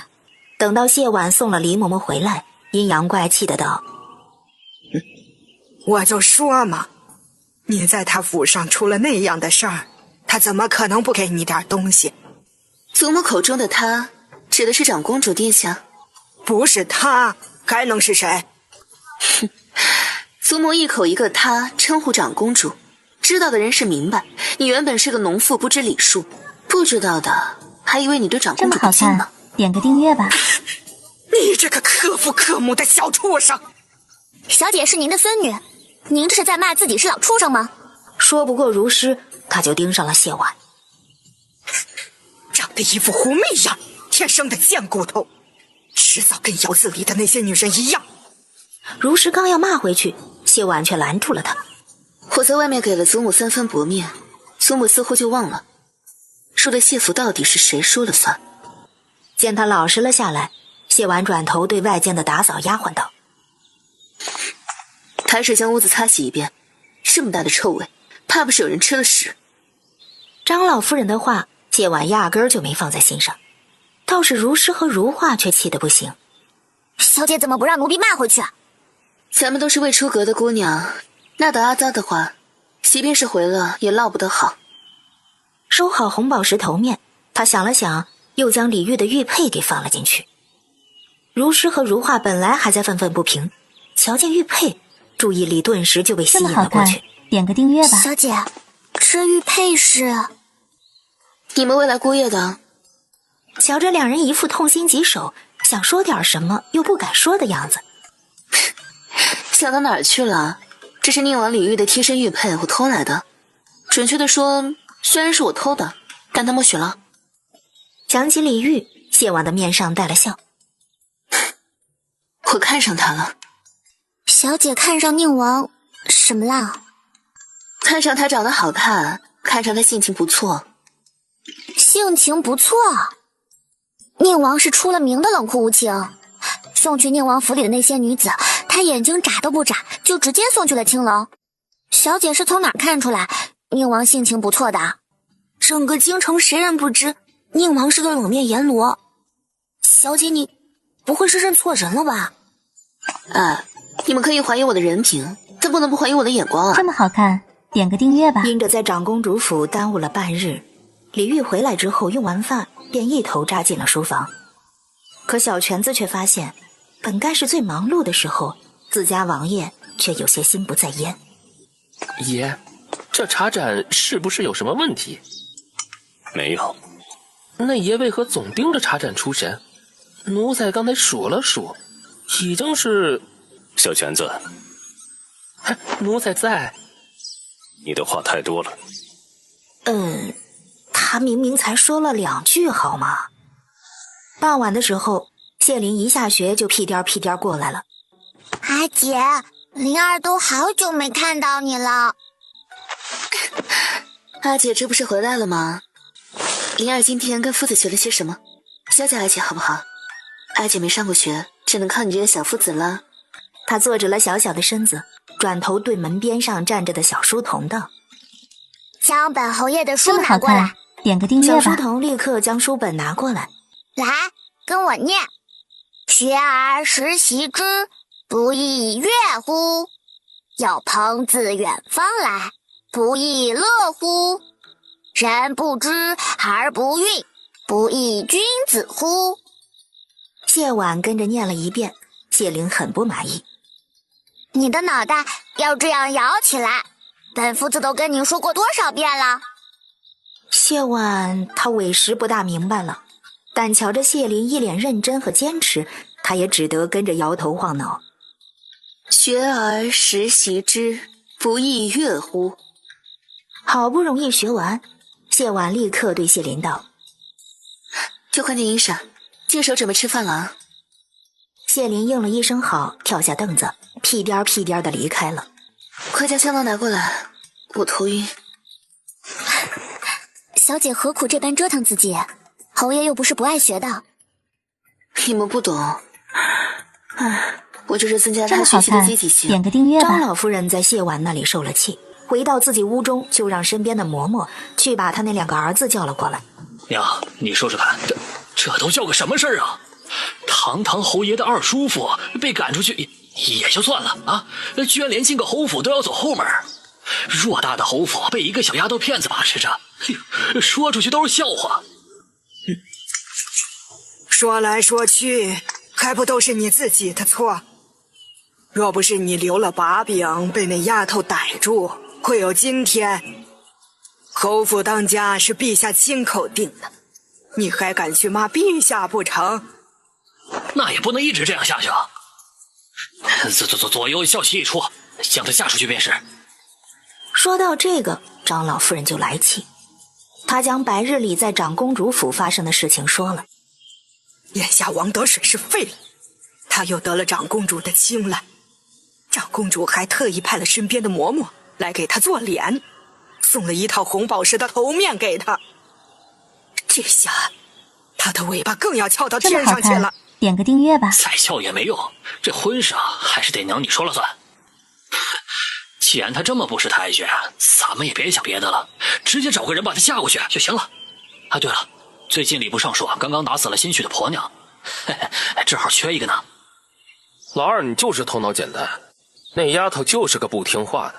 等到谢婉送了李嬷嬷回来，阴阳怪气的道：“我就说嘛，你在他府上出了那样的事儿，他怎么可能不给你点东西？”祖母口中的他，指的是长公主殿下？不是他，还能是谁？哼，祖母一口一个他，称呼长公主，知道的人是明白。你原本是个农妇，不知礼数，不知道的还以为你对长公主不敬呢。点个订阅吧。你这个克父克母的小畜生！小姐是您的孙女，您这是在骂自己是老畜生吗？说不过如诗，他就盯上了谢婉，长得一副狐媚样，天生的贱骨头，迟早跟窑子里的那些女人一样。如诗刚要骂回去，谢婉却拦住了他。我在外面给了祖母3分薄面，祖母似乎就忘了，说的谢府到底是谁说了算。见他老实了下来，谢婉转头对外间的打扫丫鬟道：“抬水将屋子擦洗一遍，这么大的臭味，怕不是有人吃了屎。”张老夫人的话，谢婉压根儿就没放在心上，倒是如诗和如画却气得不行。小姐怎么不让奴婢骂回去啊？咱们都是未出阁的姑娘，那的阿扎的话，即便是回了也落不得好。收好红宝石头面，他想了想，又将李煜的玉佩给放了进去。如诗和如画本来还在愤愤不平，瞧见玉佩，注意力顿时就被吸引了过去。点个订阅吧。小姐，这玉佩是你们未来姑爷的？瞧着两人一副痛心疾首，想说点什么又不敢说的样子。想到哪儿去了？这是宁王李煜的贴身玉佩，我偷来的。准确的说，虽然是我偷的，但他默许了。想起李煜，谢婉的面上带了笑。我看上他了。小姐看上宁王什么啦？看上他长得好看，看上他性情不错。性情不错？宁王是出了名的冷酷无情，送去宁王府里的那些女子，他眼睛眨都不眨，就直接送去了青楼。小姐是从哪儿看出来宁王性情不错的？整个京城谁人不知宁王是个冷面阎罗？小姐你不会是认错人了吧？哎，你们可以怀疑我的人品，但不能不怀疑我的眼光啊！这么好看，点个订阅吧。因着在长公主府耽误了半日，李煜回来之后用完饭便一头扎进了书房。可小泉子却发现，本该是最忙碌的时候，自家王爷却有些心不在焉。爷，这茶盏是不是有什么问题？没有。那爷为何总盯着茶盏出神？奴才刚才数了数，已经是……小泉子，奴才在。你的话太多了。他明明才说了2句好吗？傍晚的时候，谢林一下学就屁颠屁颠过来了。阿姐，灵儿都好久没看到你了。阿姐这不是回来了吗？灵儿今天跟夫子学了些什么？教教阿姐好不好？阿姐没上过学，只能靠你这个小夫子了。他坐直了小小的身子，转头对门边上站着的小书童道：“将本侯爷的书这么好拿过来。看，点个订阅吧。”小书童立刻将书本拿过来。来，跟我念：学而时习之，不亦说乎？有朋自远方来，不亦乐乎？人不知而不愠，不亦君子乎？谢婉跟着念了一遍，谢灵很不满意。你的脑袋要这样摇起来，本夫子都跟你说过多少遍了？谢婉他委实不大明白了，但瞧着谢灵一脸认真和坚持，他也只得跟着摇头晃脑。学而时习之，不亦说乎？好不容易学完，谢婉立刻对谢林道：“就换件衣裳，净手准备吃饭了啊。”谢林应了一声好，跳下凳子，屁颠儿屁颠儿的离开了。快将香囊拿过来，我头晕。小姐何苦这般折腾自己？侯爷又不是不爱学的。你们不懂，我就是增加这么他学习的好看积极性。点个订阅吧。张老夫人在谢婉那里受了气，回到自己屋中，就让身边的嬷嬷去把他那2个儿子叫了过来。娘，你说说看，这都叫个什么事儿啊？堂堂侯爷的二叔父被赶出去也就算了啊，居然连进个侯府都要走后门。偌大的侯府被一个小丫头片子把持着，说出去都是笑话。说来说去，还不都是你自己的错。若不是你留了把柄，被那丫头逮住，会有今天。侯府当家是陛下亲口定的，你还敢去骂陛下不成？那也不能一直这样下去啊！左右消息一出，将她嫁出去便是。说到这个，张老夫人就来气，她将白日里在长公主府发生的事情说了。眼下王德水是废了，他又得了长公主的青睐，长公主还特意派了身边的嬷嬷来给他做脸，送了一套红宝石的头面给他。这下他的尾巴更要翘到这么好天上去了看。，点个订阅吧。再笑也没用，这婚事啊，还是得娘你说了算。既然他这么不识抬举，咱们也别想别的了，直接找个人把他嫁过去就行了。啊，对了，最近礼部尚书刚刚打死了新娶的婆娘，嘿嘿，正好缺一个呢。老二，你就是头脑简单，那丫头就是个不听话的。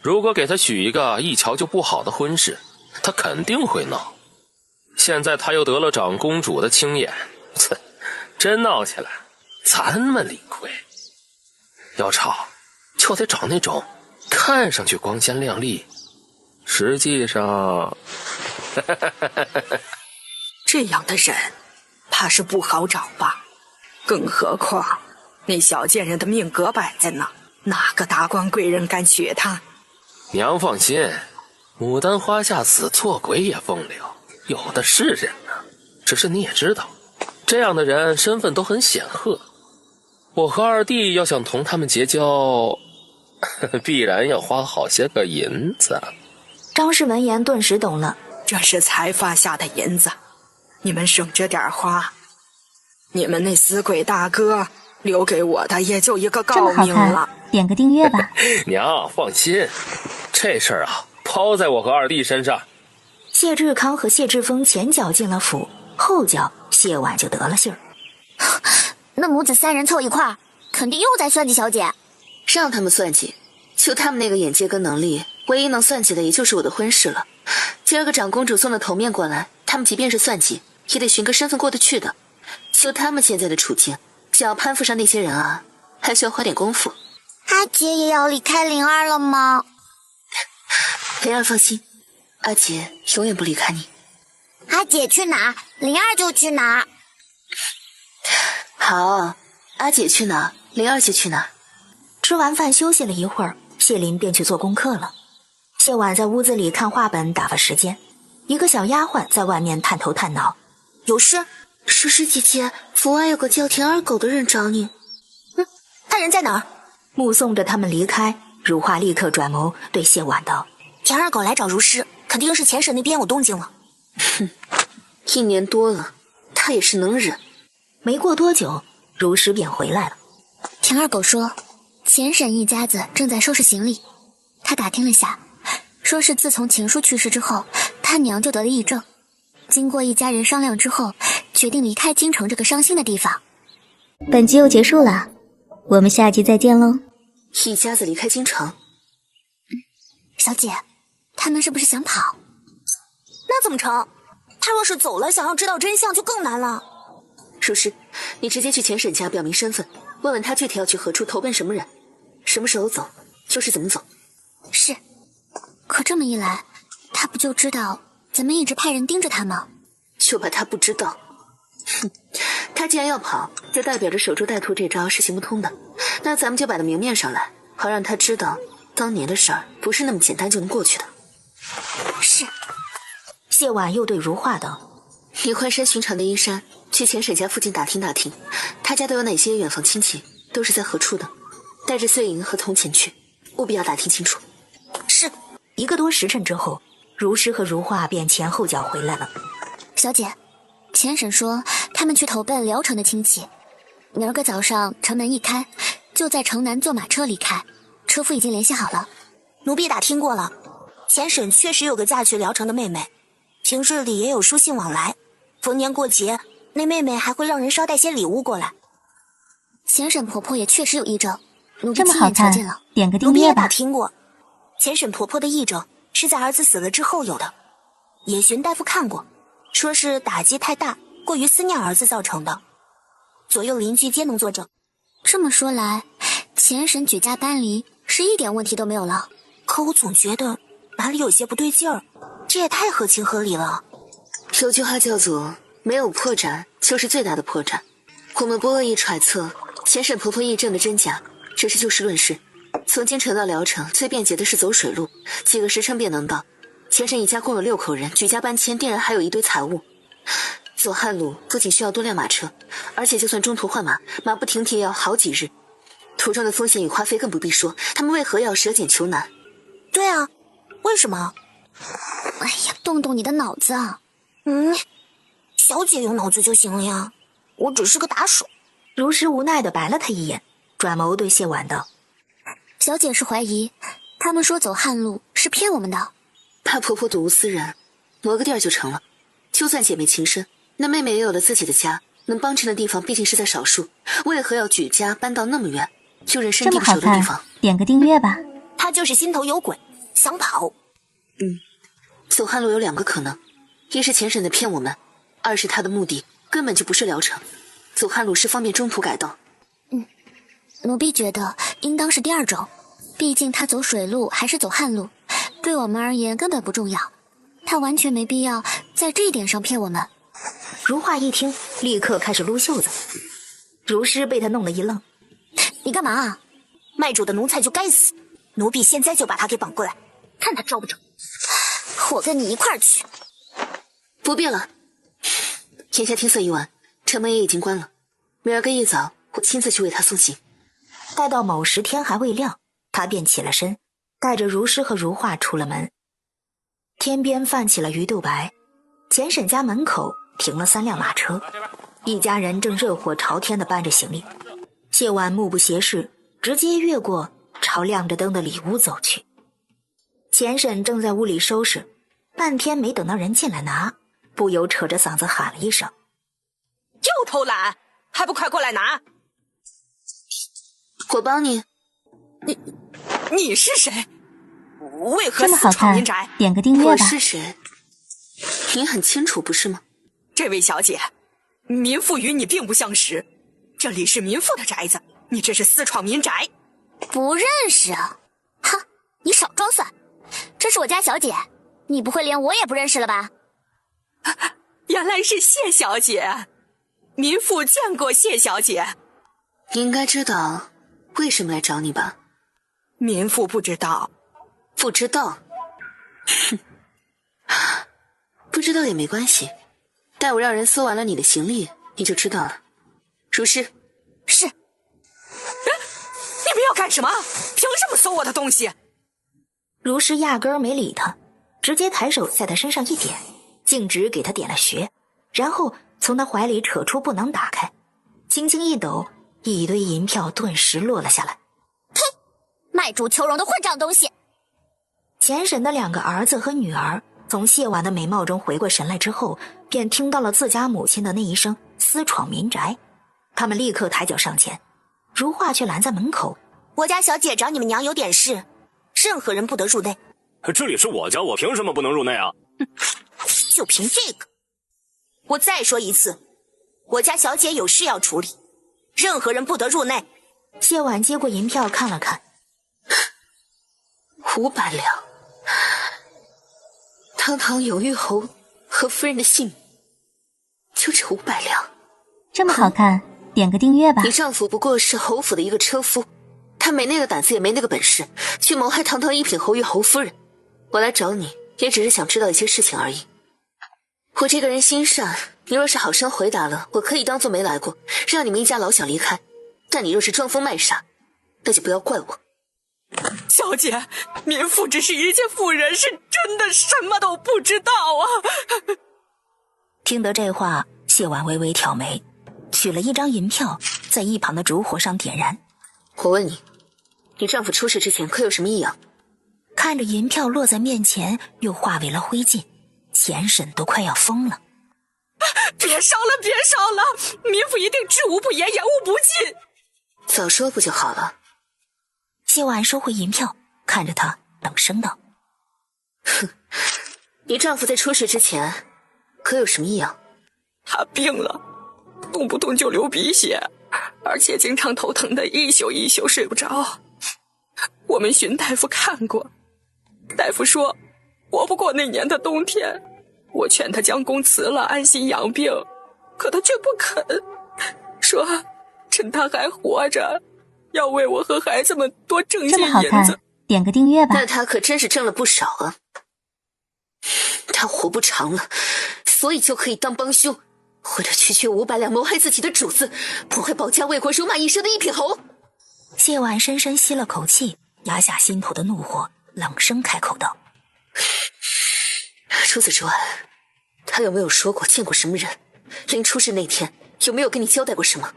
如果给她许一个一瞧就不好的婚事，她肯定会闹。现在她又得了长公主的青眼，真闹起来，咱们理亏。要吵，就得找那种看上去光鲜亮丽，实际上这样的人怕是不好找吧，更何况那小贱人的命格摆在那，哪个达官贵人敢娶她？娘放心，牡丹花下死错鬼也风流，有的是人呢。只是你也知道，这样的人身份都很显赫，我和二弟要想同他们结交，必然要花好些个银子。张氏闻言顿时懂了，这是财发下的银子，你们省着点花。你们那死鬼大哥留给我的也就一个这么诰命好看了。，点个订阅吧。娘放心，这事儿啊抛在我和二弟身上。谢志康和谢志峰前脚进了府，后脚谢婉就得了信儿。那母子3人凑一块儿，肯定又在算计小姐。让他们算计，就他们那个眼界跟能力，唯一能算计的也就是我的婚事了。今儿个长公主送的头面过来，他们即便是算计，也得寻个身份过得去的。就他们现在的处境，想要攀附上那些人啊，还需要花点功夫。阿姐也要离开灵儿了吗？灵儿放心，阿姐永远不离开你。阿姐去哪儿，灵儿就去哪儿。好，阿姐去哪儿，灵儿就去哪儿。吃完饭休息了一会儿，谢林便去做功课了。谢婉在屋子里看画本打发时间，一个小丫鬟在外面探头探脑。有事？诗诗姐姐，府外有个叫田二狗的人找你。他人在哪儿？目送着他们离开，如花立刻转眸对谢婉道：“田二狗来找如师，肯定是前省那边有动静了。哼，1年多了，他也是能忍。没过多久，如师便回来了。田二狗说，前省一家子正在收拾行李。他打听了下，说是自从秦叔去世之后，他娘就得了癔症。经过一家人商量之后，决定离开京城这个伤心的地方。本集又结束了，我们下集再见喽。一家子离开京城，小姐，他们是不是想跑？那怎么成？他若是走了，想要知道真相就更难了。如师，你直接去前沈家表明身份，问问他具体要去何处投奔什么人，什么时候走，就是怎么走。是，可这么一来，他不就知道咱们一直派人盯着他吗？就怕他不知道。哼，他既然要跑，就代表着守株待兔这招是行不通的。那咱们就摆到明面上来，好让他知道当年的事儿不是那么简单就能过去的。是。谢婉又对如画道：“你换身寻常的衣衫，去前沈家附近打听打听，他家都有哪些远房亲戚，都是在何处的，带着碎银和铜钱去，务必要打听清楚。”是。1个多时辰之后，如师和如画便前后脚回来了。小姐，前婶说他们去投奔聊城的亲戚，明儿个早上城门一开，就在城南坐马车离开，车夫已经联系好了。奴婢打听过了，前婶确实有个嫁去聊城的妹妹，平日里也有书信往来，逢年过节那妹妹还会让人捎带些礼物过来。前婶婆婆也确实有癔症，奴婢亲眼瞧见了，点个订阅吧。奴婢也打听过，前婶婆婆的癔症是在儿子死了之后有的，也寻大夫看过，说是打击太大，过于思念儿子造成的，左右邻居皆能作证。这么说来，前婶举家搬离是一点问题都没有了。可我总觉得哪里有些不对劲儿，这也太合情合理了。有句话叫做没有破绽就是最大的破绽。我们不恶意揣测前婶婆婆癔症的真假，只是就事论事。从京城到聊城最便捷的是走水路，几个时辰便能到。前婶一家共有6口人，举家搬迁定然还有一堆财物。走旱路不仅需要多辆马车，而且就算中途换马，马不停蹄也要好几日，途中的风险与花费更不必说，他们为何要舍俭求难？对啊，为什么？哎呀，动动你的脑子啊！小姐有脑子就行了呀，我只是个打手。如实无奈地白了他一眼，转眸对谢婉道：“小姐是怀疑他们说走旱路是骗我们的，怕婆婆睹物思人，挪个地儿就成了。就算姐妹情深，那妹妹也有了自己的家，能帮衬的地方毕竟是在少数，为何要举家搬到那么远又人生地不熟的地方？点个订阅吧。他就是心头有鬼，想跑。走旱路有2个可能，一是前婶的骗我们，2是他的目的根本就不是聊城，走旱路是方便中途改道。奴婢觉得应当是第2种，毕竟他走水路还是走旱路，对我们而言根本不重要，他完全没必要在这一点上骗我们。如画一听，立刻开始撸袖子。如师被他弄了一愣：“你干嘛啊？卖主的奴才就该死，奴婢现在就把他给绑过来，看他招不招。我跟你一块儿去。”不必了，眼下天色已晚，城门也已经关了，明儿个一早我亲自去为他送行。待到某时天还未亮，他便起了身，带着如诗和如画出了门。天边泛起了鱼肚白，前沈家门口停了3辆马车，一家人正热火朝天地搬着行李。谢婉目不斜视，直接越过，朝亮着灯的里屋走去。前沈正在屋里收拾，半天没等到人进来拿，不由扯着嗓子喊了一声：“又偷懒，还不快过来拿！”我帮你。你是谁？为何这么好看，点个订阅吧。我是谁？你很清楚不是吗？这位小姐，民妇与你并不相识，这里是民妇的宅子，你这是私闯民宅。不认识啊？哼，你少装蒜！这是我家小姐，你不会连我也不认识了吧？原来是谢小姐，民妇见过谢小姐。你应该知道为什么来找你吧？民妇不知道。不知道？哼，不知道也没关系，待我让人搜完了你的行李，你就知道了。如是。是。你们要干什么？凭什么搜我的东西？卢氏压根儿没理他，直接抬手在他身上一点，径直给他点了穴，然后从他怀里扯出布囊打开，轻轻一抖，一堆银票顿时落了下来。呸！卖主求荣的混账东西！前婶的2个儿子和女儿从谢婉的美貌中回过神来之后，便听到了自家母亲的那一声私闯民宅。他们立刻抬脚上前，如画却拦在门口。我家小姐找你们娘有点事，任何人不得入内。这里是我家，我凭什么不能入内啊？就凭这个？我再说一次，我家小姐有事要处理，任何人不得入内。谢婉接过银票看了看，500两，堂堂永玉侯和夫人的性命，就这500两。这么好看，点个订阅吧。你丈夫不过是侯府的一个车夫，他没那个胆子也没那个本事去谋害堂堂一品侯爷侯夫人。我来找你也只是想知道一些事情而已。我这个人心善，你若是好生回答了，我可以当做没来过，让你们一家老小离开。但你若是装疯卖傻，那就不要怪我。小姐，民妇只是一介妇人，是真的什么都不知道啊。听得这话，谢婉微微挑眉，取了一张银票，在一旁的烛火上点燃。我问你，你丈夫出事之前可有什么异样？看着银票落在面前，又化为了灰烬，前婶都快要疯了。别烧了，别烧了！民妇一定知无不言，言无不尽。早说不就好了？谢婉收回银票，看着他冷声道：“哼，你丈夫在出事之前可有什么异样？他病了，动不动就流鼻血，而且经常头疼的一宿一宿睡不着。我们寻大夫看过，大夫说活不过那年的冬天。我劝他将公辞了，安心养病，可他却不肯，说趁他还活着，要为我和孩子们多挣些银子。这么好看，点个订阅吧。那他可真是挣了不少啊！他活不长了，所以就可以当帮凶，为了区区500两谋害自己的主子，破坏保家卫国、戎马一生的一品侯。谢婉深深吸了口气，压下心头的怒火，冷声开口道：“除此之外，他有没有说过见过什么人？临出事那天有没有跟你交代过什么？”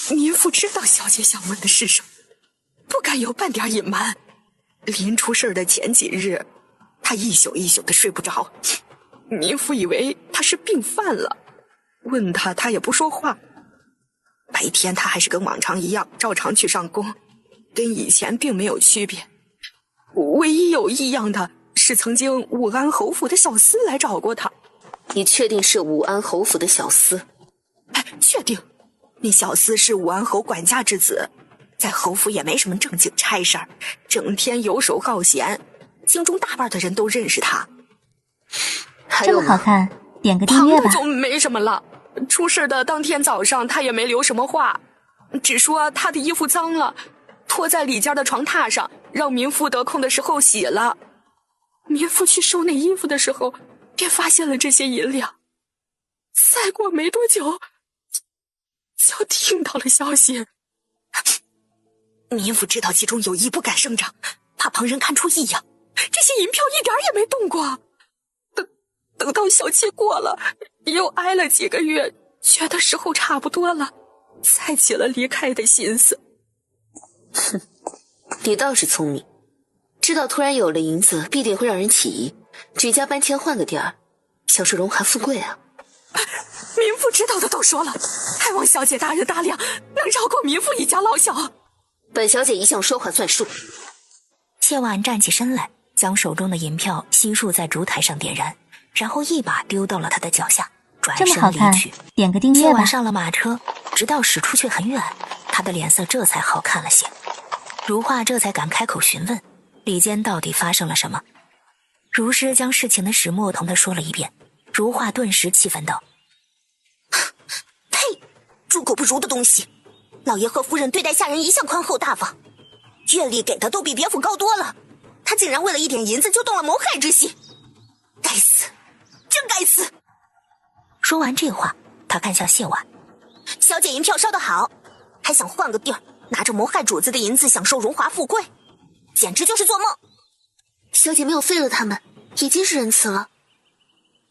民妇知道小姐想问的是什么，不敢有半点隐瞒。临出事的前几日，他一宿一宿的睡不着，民妇以为他是病犯了，问他他也不说话。白天他还是跟往常一样，照常去上工，跟以前并没有区别。唯一有异样的是曾经武安侯府的小厮来找过他。你确定是武安侯府的小厮？确定。那小厮是武安侯管家之子，在侯府也没什么正经差事儿，整天游手好闲，京中大半的人都认识他。这么好看，点个订阅吧。就没什么了。出事的当天早上，他也没留什么话，只说他的衣服脏了，拖在里间的床榻上，让民妇得空的时候洗了。民妇去收那衣服的时候，便发现了这些银两。再过没多久，就听到了消息。民妇知道其中有异，不敢声张，怕旁人看出异样。这些银票一点也没动过。等到小气过了，又挨了几个月，觉得时候差不多了，才起了离开的心思。哼，你倒是聪明，知道突然有了银子必定会让人起疑，举家搬迁换个地儿，享受荣华富贵啊。民妇知道的都说了，还望小姐大人大量，能饶过民妇一家老小。本小姐一向说话算数。谢婉站起身来，将手中的银票悉数在烛台上点燃，然后一把丢到了他的脚下，转身离去。点个订阅吧。谢婉上了马车，直到驶出去很远，他的脸色这才好看了些。如画这才敢开口询问里间到底发生了什么。如师将事情的始末同他说了一遍，如画顿时气愤道：“呸！猪狗不如的东西！老爷和夫人对待下人一向宽厚大方，月例给的都比别府高多了，他竟然为了一点银子就动了谋害之心，该死，真该死！”说完这话，他看向谢婉：“小姐银票烧得好，还想换个地儿拿着谋害主子的银子享受荣华富贵，简直就是做梦。小姐没有废了他们，已经是仁慈了。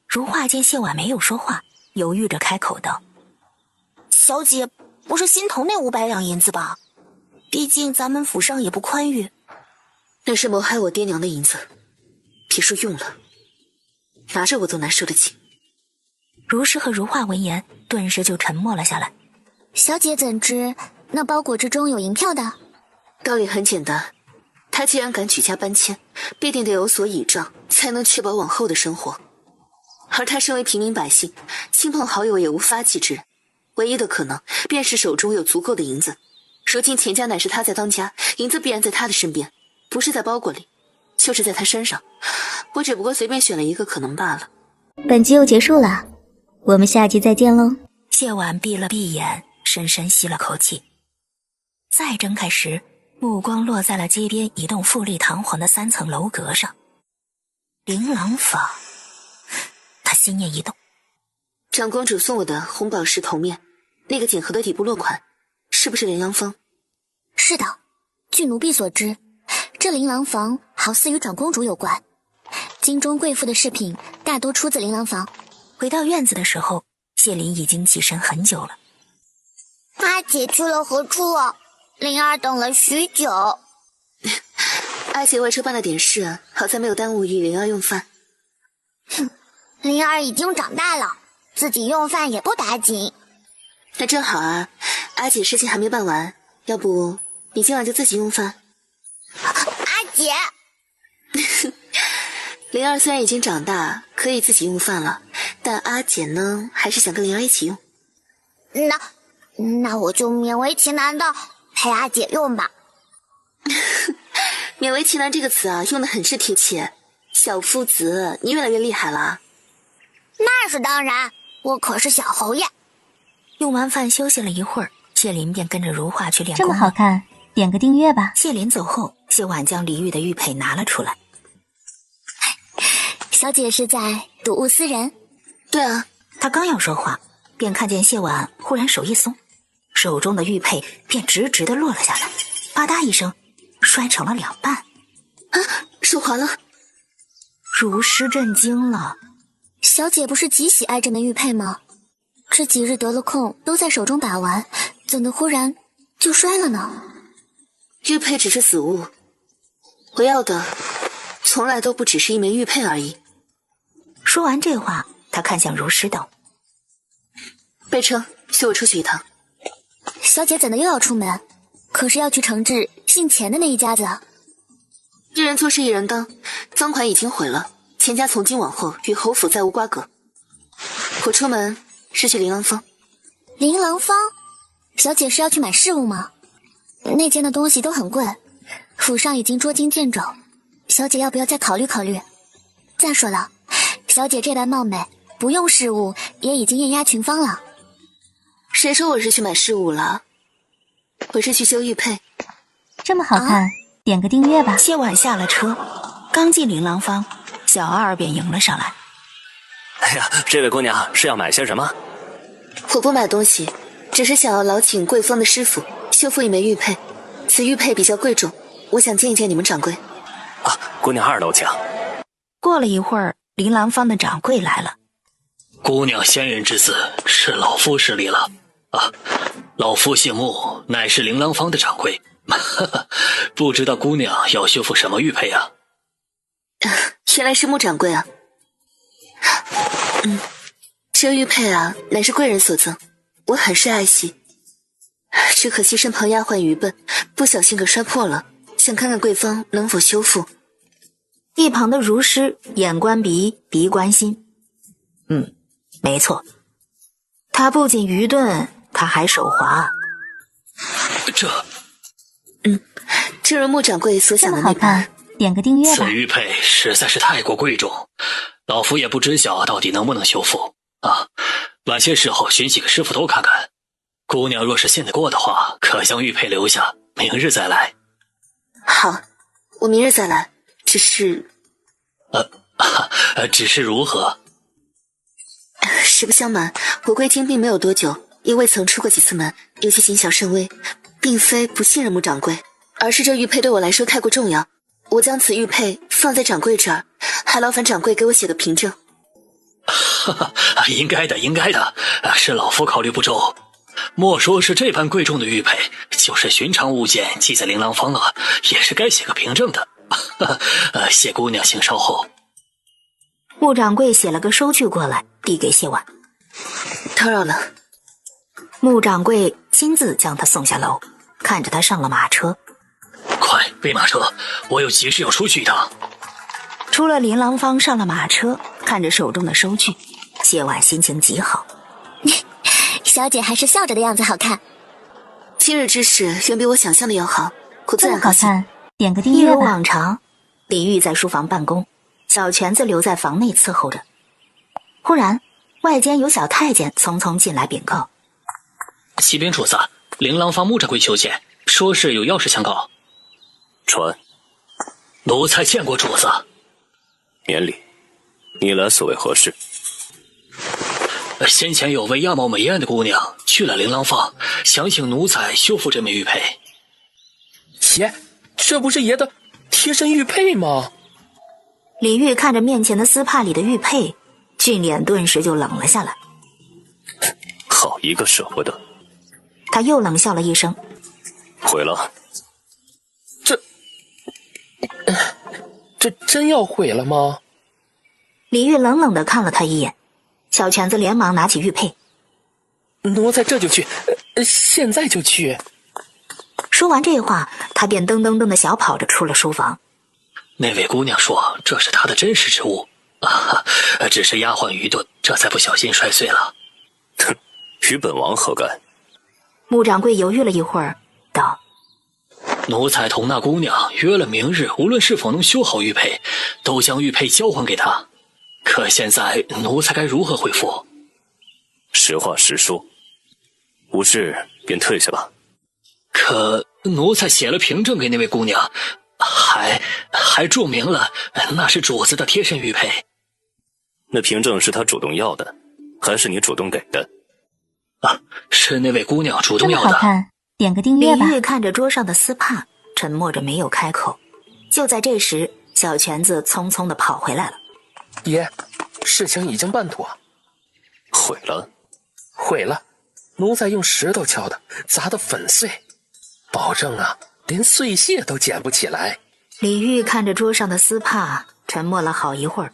如画见谢婉没有说话，犹豫着开口道：“小姐不是心疼那500两银子吧？毕竟咱们府上也不宽裕。那是谋害我爹娘的银子，别说用了，拿着我都难受得紧。”如诗和如画闻言，顿时就沉默了下来。小姐怎知那包裹之中有银票的？道理很简单，他既然敢举家搬迁，必定得有所倚仗，才能确保往后的生活。而他身为平民百姓，亲朋好友也无发迹之人，唯一的可能便是手中有足够的银子。如今钱家乃是他在当家，银子必然在他的身边，不是在包裹里，就是在他身上。我只不过随便选了一个可能罢了。本集又结束了，我们下集再见喽。谢婉闭了闭眼，深深吸了口气，再睁开时，目光落在了街边一栋富丽堂皇的3层楼阁上。琳琅坊，他心念一动。长公主送我的红宝石头面，那个锦盒的底部落款，是不是琳琅坊？是的，据奴婢所知，这琳琅坊好似与长公主有关。京中贵妇的饰品大多出自琳琅坊。回到院子的时候，谢琳已经起身很久了。阿姐去了何处？灵儿等了许久。阿姐外出办了点事，好在没有耽误与灵儿用饭。哼，灵儿已经长大了，自己用饭也不打紧。那正好啊，阿姐事情还没办完，要不你今晚就自己用饭？阿姐，灵儿虽然已经长大，可以自己用饭了，但阿姐呢，还是想跟灵儿一起用。那我就勉为其难的陪阿姐用吧。勉为其难这个词啊，用得很是贴切。小夫子，你越来越厉害了啊。那是当然，我可是小侯爷。用完饭休息了一会儿，谢琳便跟着如画去练功。这么好看，点个订阅吧。谢琳走后，谢婉将李煜的玉佩拿了出来。小姐是在睹物思人？对啊。他刚要说话，便看见谢婉忽然手一松，手中的玉佩便直直地落了下来，吧嗒一声，摔成了2半。啊，手滑了！如诗震惊了。小姐不是极喜爱这枚玉佩吗？这几日得了空，都在手中把玩，怎的忽然就摔了呢？玉佩只是死物，我要的从来都不只是一枚玉佩而已。说完这话，他看向如诗道：“备车，随我出去一趟。”小姐怎的又要出门？可是要去惩治姓钱的那一家子。一人做事一人当，赃款已经毁了，钱家从今往后与侯府再无瓜葛。我出门是去琳琅坊。琳琅坊？小姐是要去买饰物吗？那间的东西都很贵，府上已经捉襟见肘，小姐要不要再考虑考虑？再说了，小姐这般貌美，不用饰物也已经艳压群芳了。谁说我是去买饰物了？我是去修玉佩。这么好看，点个订阅吧。谢婉下了车，刚进琳琅坊，小二便迎了上来。哎呀，这位姑娘是要买些什么？我不买东西，只是想要劳请贵坊的师傅修复一枚玉佩。此玉佩比较贵重，我想见一见你们掌柜。啊，姑娘2楼请。过了一会儿，琳琅坊的掌柜来了。姑娘仙人之子，是老夫失礼了啊！老夫姓穆，乃是琳琅坊的掌柜。不知道姑娘要修复什么玉佩啊？原来是穆掌柜啊。这玉佩啊，乃是贵人所赠，我很是爱惜。只可惜身旁丫鬟愚笨，不小心给摔破了，想看看贵坊能否修复。一旁的如诗眼观鼻，鼻观心。没错，他不仅愚钝，他还手滑。正如穆掌柜所想的那般，点个订阅吧。此玉佩实在是太过贵重，老夫也不知晓到底能不能修复啊。晚些时候寻几个师傅都看看。姑娘若是信得过的话，可将玉佩留下，明日再来。好，我明日再来。只是，只是如何？实不相瞒，我归京并没有多久，也未曾出过几次门，有些谨小慎微，并非不信任穆掌柜，而是这玉佩对我来说太过重要，我将此玉佩放在掌柜这儿，还劳烦掌柜给我写个凭证。哈哈，应该的，应该的，是老夫考虑不周。莫说是这般贵重的玉佩，就是寻常物件寄在琳琅坊了，也是该写个凭证的。谢姑娘，请稍后。穆掌柜写了个收据过来，递给谢婉。打扰了。穆掌柜亲自将他送下楼，看着他上了马车。快备马车，我有急事要出去一趟。出了琳琅坊，上了马车，看着手中的收据，谢婉心情极好。小姐还是笑着的样子好看。今日之事远比我想象的要好，我自然高兴。点个订一如阅吧。往常，李煜在书房办公，小泉子留在房内伺候着。忽然，外间有小太监匆匆进来禀告：启禀主子，琳琅坊穆掌柜求见，说是有要事相告。传。奴才见过主子。免礼。你来所谓何事？先前有位样貌美艳的姑娘去了琳琅坊，想请奴才修复这枚玉佩。爷，这不是爷的贴身玉佩吗？李煜看着面前的丝帕里的玉佩，俊脸顿时就冷了下来。好一个舍不得！他又冷笑了一声：毁了。这真要毁了吗？李煜冷冷地看了他一眼，小泉子连忙拿起玉佩。奴才这就去，现在就去。说完这话，他便噔噔噔地小跑着出了书房。那位姑娘说这是她的真实之物，只是丫鬟愚钝，这才不小心摔碎了。哼，与本王何干？穆掌柜犹豫了一会儿，道：奴才同那姑娘约了明日，无论是否能修好玉佩，都将玉佩交还给她。可现在奴才该如何回复？实话实说，无事便退下吧。可奴才写了凭证给那位姑娘，还注明了那是主子的贴身玉佩。那凭证是他主动要的，还是你主动给的？是那位姑娘主动要的。这么好看，点个订阅吧。李煜看着桌上的丝帕，沉默着没有开口。就在这时，小泉子匆匆地跑回来了。爷，事情已经办妥。毁了？毁了，奴才用石头敲的，砸得粉碎，保证连碎屑都捡不起来。李煜看着桌上的丝帕，沉默了好一会儿，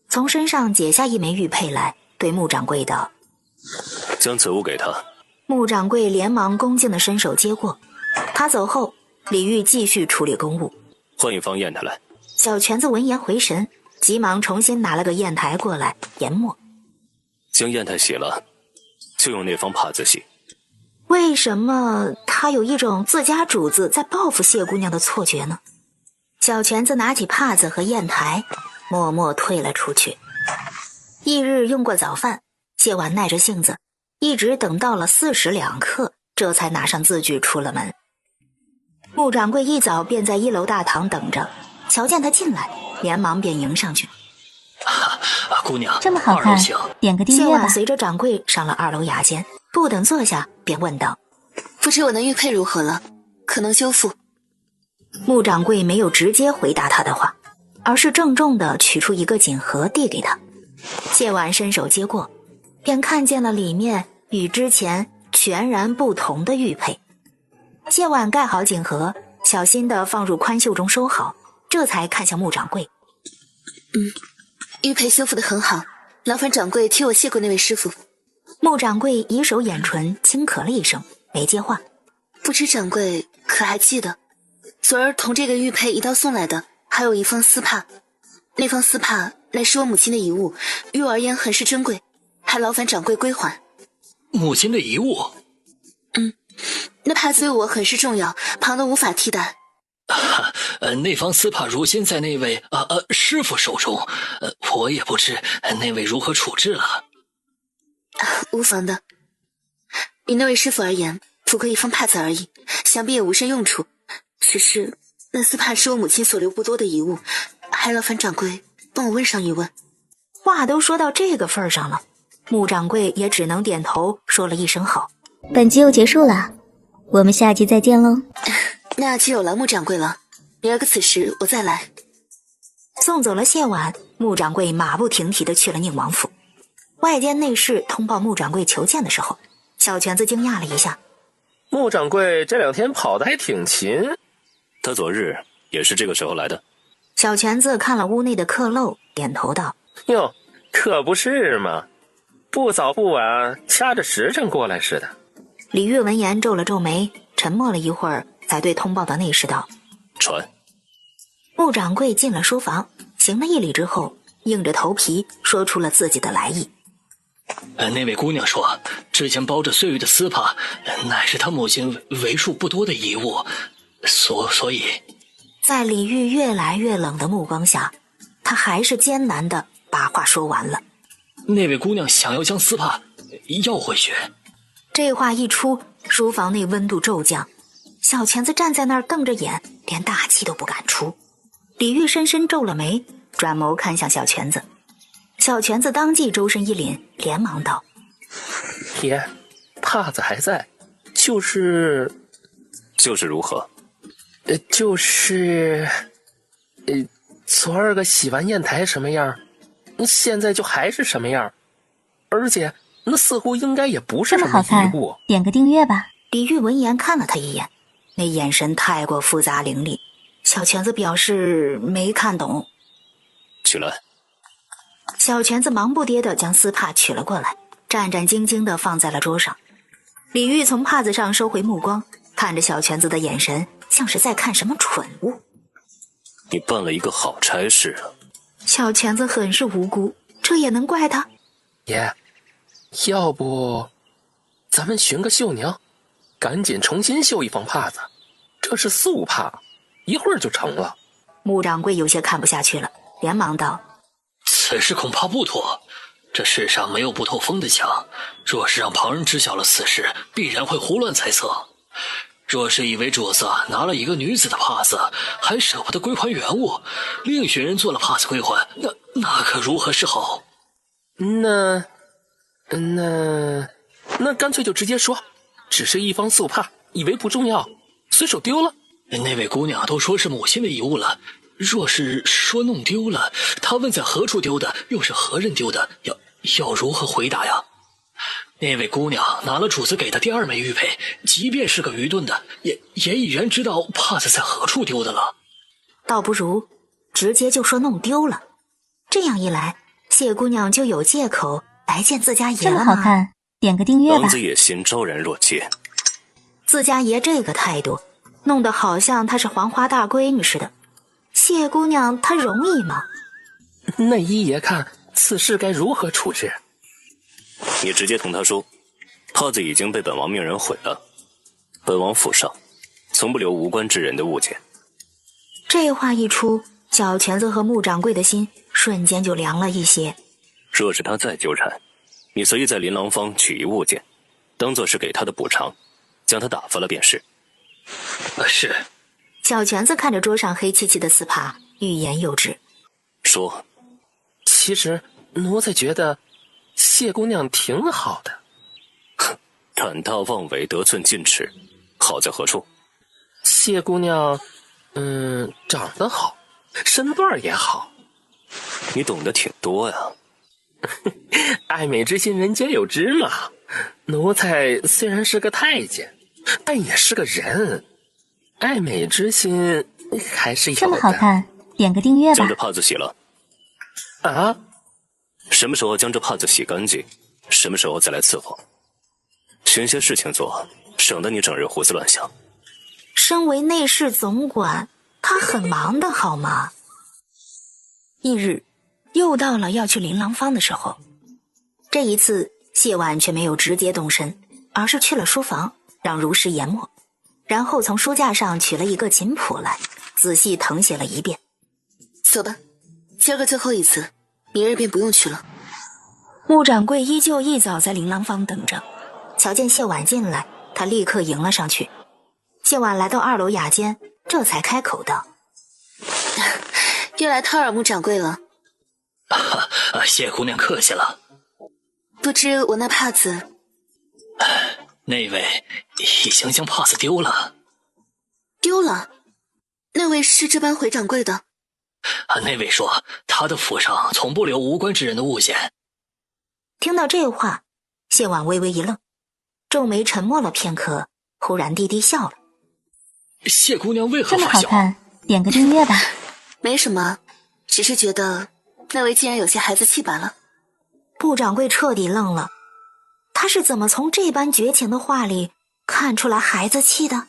从身上解下一枚玉佩来，对穆掌柜道：将此物给他。穆掌柜连忙恭敬地伸手接过。他走后，李煜继续处理公务。换一方砚台来。小泉子闻言回神，急忙重新拿了个砚台过来研墨。将砚台洗了，就用那方帕子洗。为什么他有一种自家主子在报复谢姑娘的错觉呢？小泉子拿起帕子和砚台，默默退了出去。翌日用过早饭，谢婉耐着性子，一直等到了4时2刻，这才拿上字据出了门。穆掌柜一早便在1楼大堂等着，瞧见他进来，连忙便迎上去。姑娘，这么好看，点个订阅吧。谢婉随着掌柜上了2楼雅间，不等坐下，便问道：不知我那玉佩如何了？可能修复？穆掌柜没有直接回答他的话，而是郑重地取出一个锦盒递给他。谢婉伸手接过，便看见了里面与之前全然不同的玉佩。谢婉盖好锦盒，小心地放入宽袖中收好，这才看向穆掌柜。玉佩修复得很好，劳烦掌柜替我谢过那位师傅。穆掌柜以手掩唇，轻咳了一声，没接话。不知掌柜可还记得，昨儿同这个玉佩一道送来的，还有一方丝帕。那方丝帕乃是我母亲的遗物，于我而言很是珍贵，还劳烦掌柜归还。母亲的遗物？那帕子对我很是重要，旁的无法替代。那方丝帕如今在那位师傅手中，我也不知那位如何处置了。无妨的，以那位师傅而言，不过一方帕子而已，想必也无甚用处。只是那丝帕是我母亲所留不多的遗物，还劳烦掌柜帮我问上一问。话都说到这个份上了，穆掌柜也只能点头说了一声好。本集又结束了，我们下集再见喽。那就有劳穆掌柜了。明儿个此时我再来。送走了谢婉，穆掌柜马不停蹄地去了宁王府。外间内侍通报穆掌柜求见的时候，小泉子惊讶了一下。穆掌柜这2天跑得还挺勤。他昨日也是这个时候来的。小泉子看了屋内的客漏，点头道：哟，可不是嘛，不早不晚，掐着时辰过来似的。李煜闻言皱了皱眉，沉默了一会儿，才对通报的内侍道：传。穆掌柜进了书房，行了一礼之后，硬着头皮说出了自己的来意。那位姑娘说，之前包着岁月的丝帕，乃是她母亲为数不多的遗物，所以……在李煜越来越冷的目光下，他还是艰难地把话说完了。那位姑娘想要将丝帕要回去。这话一出，书房内温度骤降，小泉子站在那儿瞪着眼，连大气都不敢出。李煜深深皱了眉，转眸看向小泉子。小泉子当即周身一凛，连忙道：爷，帕子还在，就是如何？昨儿个洗完砚台什么样，现在就还是什么样，而且那似乎应该也不是什么遗物。点个订阅吧。李煜闻言看了他一眼，那眼神太过复杂凌厉。小泉子表示没看懂。取来。小泉子忙不迭地将丝帕取了过来，战战兢兢地放在了桌上。李煜从帕子上收回目光，看着小泉子的眼神像是在看什么蠢物。你办了一个好差事啊。小泉子很是无辜，这也能怪他？爷，要不咱们寻个绣娘，赶紧重新绣一方帕子，这是素帕，一会儿就成了。穆掌柜有些看不下去了，连忙道：此事恐怕不妥，这世上没有不透风的墙，若是让旁人知晓了此事，必然会胡乱猜测。若是以为主子拿了一个女子的帕子，还舍不得归还原物，另寻人做了帕子归还，那可如何是好？那干脆就直接说，只是一方素帕，以为不重要，随手丢了。那位姑娘都说是母亲的遗物了，若是说弄丢了，她问在何处丢的，又是何人丢的，要如何回答呀？那位姑娘拿了主子给的第2枚玉佩，即便是个愚钝的，也已然知道帕子在何处丢的了。倒不如直接就说弄丢了，这样一来，谢姑娘就有借口来见自家爷了吗？这么好看，点个订阅吧。狼子野心昭然若揭。自家爷这个态度，弄得好像她是黄花大闺女似的。谢姑娘她容易吗？那一爷看此事该如何处置？你直接同他说，帕子已经被本王命人毁了，本王府上从不留无关之人的物件。这话一出，小泉子和穆掌柜的心瞬间就凉了一些。若是他再纠缠，你随意在琳琅坊取一物件，当作是给他的补偿，将他打发了便是。是。小泉子看着桌上黑漆漆的丝帕，欲言又止。说，其实奴才觉得谢姑娘挺好的。胆大妄为，得寸进尺，好在何处？谢姑娘，长得好，身段也好。你懂得挺多呀。爱美之心，人皆有之嘛。奴才虽然是个太监，但也是个人，爱美之心还是有的。这么好看，点个订阅吧。将这帕子洗了。啊？什么时候将这帕子洗干净，什么时候再来伺候。寻些事情做，省得你整日胡思乱想。身为内侍总管，他很忙的好吗？翌日，又到了要去琳琅坊的时候。这一次，谢婉却没有直接动身，而是去了书房，让如实研墨，然后从书架上取了一个琴谱来，仔细誊写了一遍。走吧，今儿个最后一次，明日便不用去了。穆掌柜依旧一早在琳琅坊等着，瞧见谢婉进来，他立刻迎了上去。谢婉来到2楼雅间，这才开口道：又来掏耳穆掌柜了。谢姑娘客气了。不知我那帕子……那位已经将帕子丢了。丢了？那位是这班回掌柜的。那位说他的府上从不留无关之人的物件。听到这话，谢婉微微一愣，皱眉沉默了片刻，忽然低低笑了。谢姑娘为何这么发笑？好看，点个订阅吧。没什么，只是觉得那位竟然有些孩子气罢了。顾掌柜彻底愣了，他是怎么从这般绝情的话里看出来孩子气的？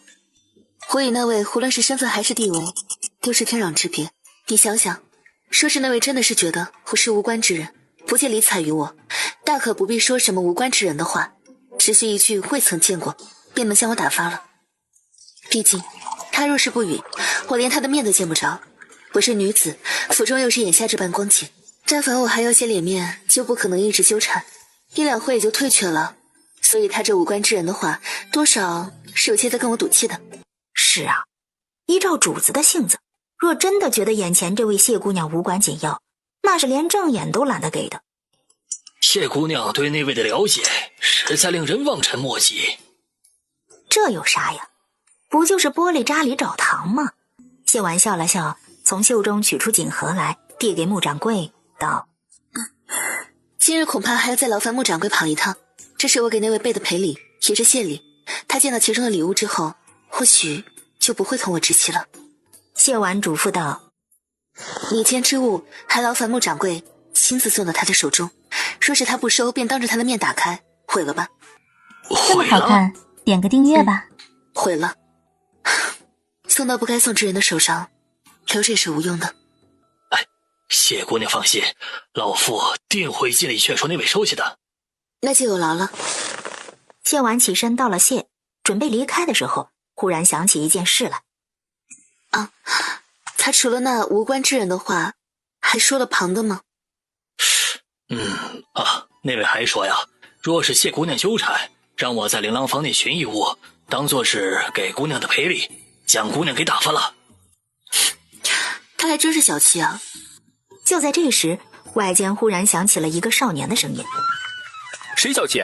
我与那位无论是身份还是地位，都是天壤之别。你想想，说是那位真的是觉得我是无关之人，不借理睬于我，大可不必说什么无关之人的话，只是一句未曾见过，便能将我打发了。毕竟他若是不语，我连他的面都见不着。我是女子，府中又是眼下这般光景，但凡我还要些脸面，就不可能一直纠缠，一两回也就退却了。所以他这无关之人的话，多少是有些在跟我赌气的。是啊，依照主子的性子，若真的觉得眼前这位谢姑娘无关紧要，那是连正眼都懒得给的。谢姑娘对那位的了解，实在令人望尘莫及。这有啥呀？不就是玻璃渣里找糖吗？谢婉笑了笑，从袖中取出锦盒来，递给穆掌柜，道：今日恐怕还要再劳烦穆掌柜跑一趟，这是我给那位备的赔礼，也是谢礼。他见到其中的礼物之后，或许就不会同我置气了。谢婉嘱咐道：礼间之物还劳烦穆掌柜亲自送到他的手中，若是他不收，便当着他的面打开，毁了吧。这么好看，点个订阅吧。毁了，送到不该送之人的手上，留着也是无用的。谢姑娘放心，老夫定会尽力劝说那位收下的。那就有劳了。谢婉起身道了谢，准备离开的时候，忽然想起一件事来。他除了那无关之人的话，还说了旁的吗？那位还说呀，若是谢姑娘纠缠，让我在琳琅房内寻一物，当作是给姑娘的赔礼，将姑娘给打发了。他还真是小气啊。就在这时，外间忽然响起了一个少年的声音：谁小气？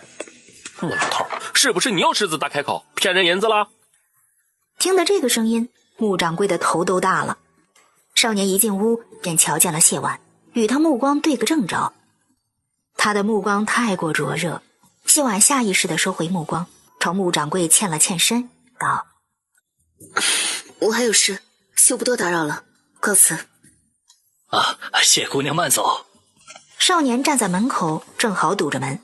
穆老头，是不是你又狮子大开口骗人银子了？听得这个声音，穆掌柜的头都大了。少年一进屋便瞧见了谢婉，与他目光对个正着。他的目光太过灼热，谢婉下意识地收回目光，朝穆掌柜欠了欠身，道：我还有事，就不多打扰了，告辞。谢姑娘慢走。少年站在门口，正好堵着门，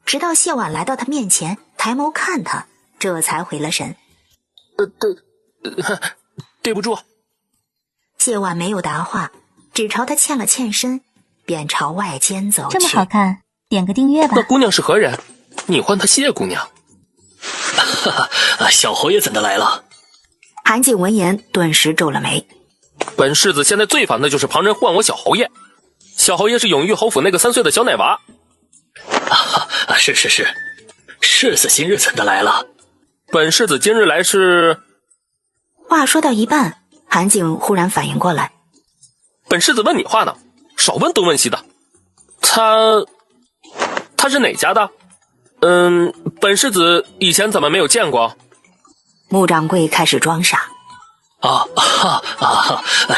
直到谢婉来到他面前，抬眸看他，这才回了神。对不住。谢婉没有答话，只朝他欠了欠身，便朝外间走去。这么好看，点个订阅吧。那姑娘是何人？你唤她谢姑娘。小侯爷怎的来了？韩景闻言顿时皱了眉。本世子现在最烦的就是旁人唤我小侯爷。小侯爷是永玉侯府那个3岁的小奶娃。是。世子今日怎的来了？本世子今日来是……话说到一半，韩景忽然反应过来。本世子问你话呢，少问东问西的。他是哪家的？本世子以前怎么没有见过？穆掌柜开始装傻。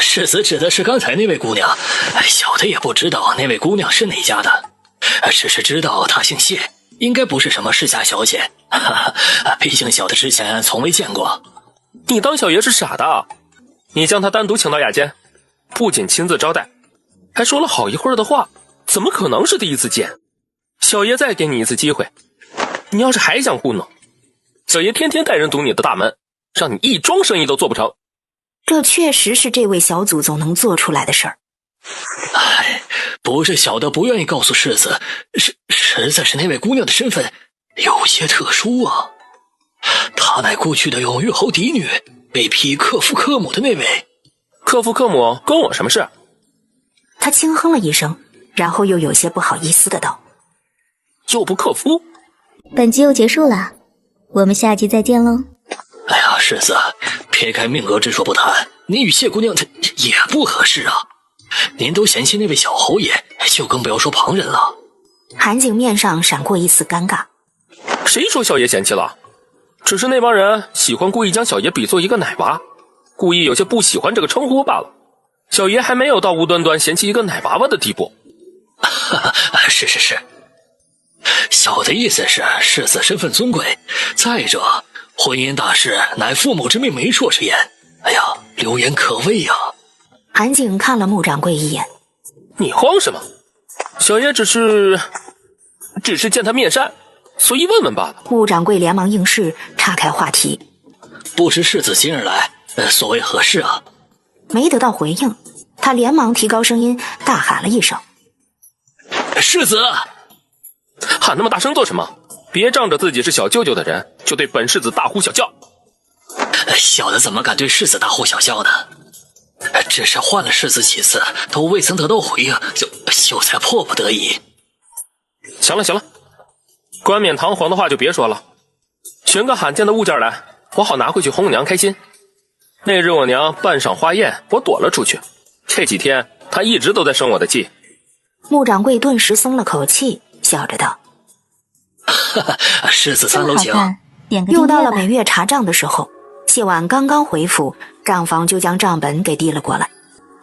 世子指的是刚才那位姑娘，小的也不知道那位姑娘是哪家的，只是知道她姓谢，应该不是什么世家小姐，毕竟小的之前从未见过。你当小爷是傻的？你将她单独请到雅间，不仅亲自招待，还说了好一会儿的话，怎么可能是第一次见？小爷再给你一次机会，你要是还想糊弄，小爷天天带人堵你的大门，让你一桩生意都做不成。这确实是这位小祖宗能做出来的事儿。不是小的不愿意告诉世子，实在是那位姑娘的身份有些特殊啊。她乃过去的永玉侯嫡女，被批克父克母的那位。克父克母跟我什么事？他轻哼了一声，然后又有些不好意思的道：又不克夫。本集又结束了，我们下集再见喽。世子，撇开命格之说不谈，您与谢姑娘也不合适啊。您都嫌弃那位小侯爷，就更不要说旁人了。韩景面上闪过一丝尴尬。谁说小爷嫌弃了？只是那帮人喜欢故意将小爷比作一个奶娃，故意有些不喜欢这个称呼罢了。小爷还没有到无端端嫌弃一个奶娃娃的地步。是，小的意思是世子身份尊贵，再者婚姻大事乃父母之命媒妁之言。哎呀，流言可畏呀！韩景看了穆掌柜一眼，你慌什么？小爷只是见他面善，所以问问罢了。穆掌柜连忙应是，岔开话题。不知世子今日来，所谓何事啊？没得到回应，他连忙提高声音大喊了一声：“世子！”喊那么大声做什么？别仗着自己是小舅舅的人，就对本世子大呼小叫。小的怎么敢对世子大呼小叫呢？只是唤了世子几次，都未曾得到回应，就才迫不得已。行了，冠冕堂皇的话就别说了，寻个罕见的物件来，我好拿回去哄我娘开心。那日我娘办赏花宴，我躲了出去，这几天她一直都在生我的气。穆掌柜顿时松了口气，笑着道：“世子三楼请。”又到了每月查账的时候，谢婉刚刚回府，账房就将账本给递了过来。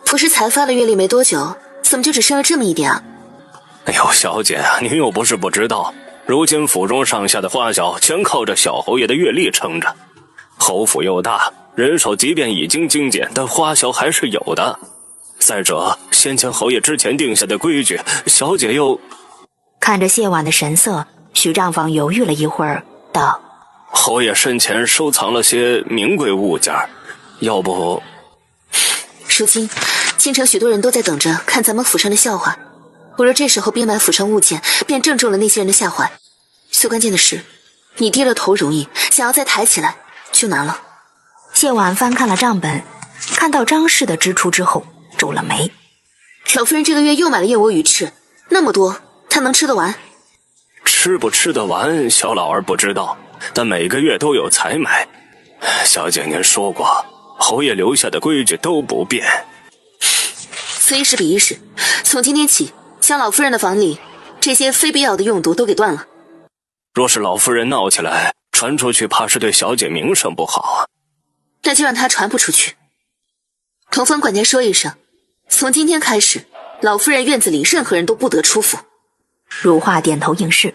不是才发了月例没多久，怎么就只剩了这么一点啊？哎呦，小姐啊，您又不是不知道，如今府中上下的花销全靠着小侯爷的月例撑着。侯府又大，人手即便已经精简，但花销还是有的。再者，先前侯爷之前定下的规矩，小姐又……看着谢婉的神色，许账房犹豫了一会儿，道：“侯爷身前收藏了些名贵物件，要不……如今京城许多人都在等着看咱们府上的笑话，我若这时候变卖府上物件，便正中了那些人的下怀。最关键的是，你低了头容易，想要再抬起来就难了。”谢婉翻看了账本，看到张氏的支出之后，皱了眉。老夫人这个月又买了燕窝鱼翅，那么多，她能吃得完？吃不吃得完，小老儿不知道，但每个月都有采买。小姐您说过，侯爷留下的规矩都不变。此一时彼一时，从今天起，将老夫人的房里这些非必要的用度都给断了。若是老夫人闹起来，传出去怕是对小姐名声不好啊。那就让她传不出去。同风管家说一声，从今天开始，老夫人院子里任何人都不得出府。如画点头应是。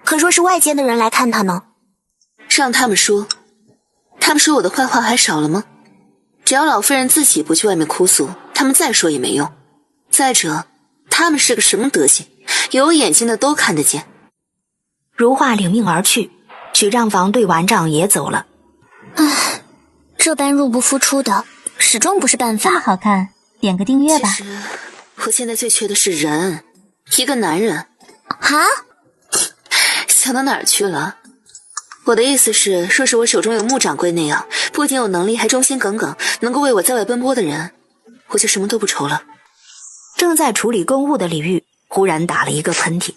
可若是外间的人来看他呢？让他们说我的坏话还少了吗？只要老夫人自己不去外面哭诉，他们再说也没用。再者，他们是个什么德行，有眼睛的都看得见。如画领命而去，许账房对完账也走了。唉，这般入不敷出的，始终不是办法。这么好看，点个订阅吧。其实我现在最缺的是人，一个男人。啊？想到哪儿去了？我的意思是，若是我手中有穆掌柜那样不仅有能力，还忠心耿耿，能够为我在外奔波的人，我就什么都不愁了。正在处理公务的李煜忽然打了一个喷嚏。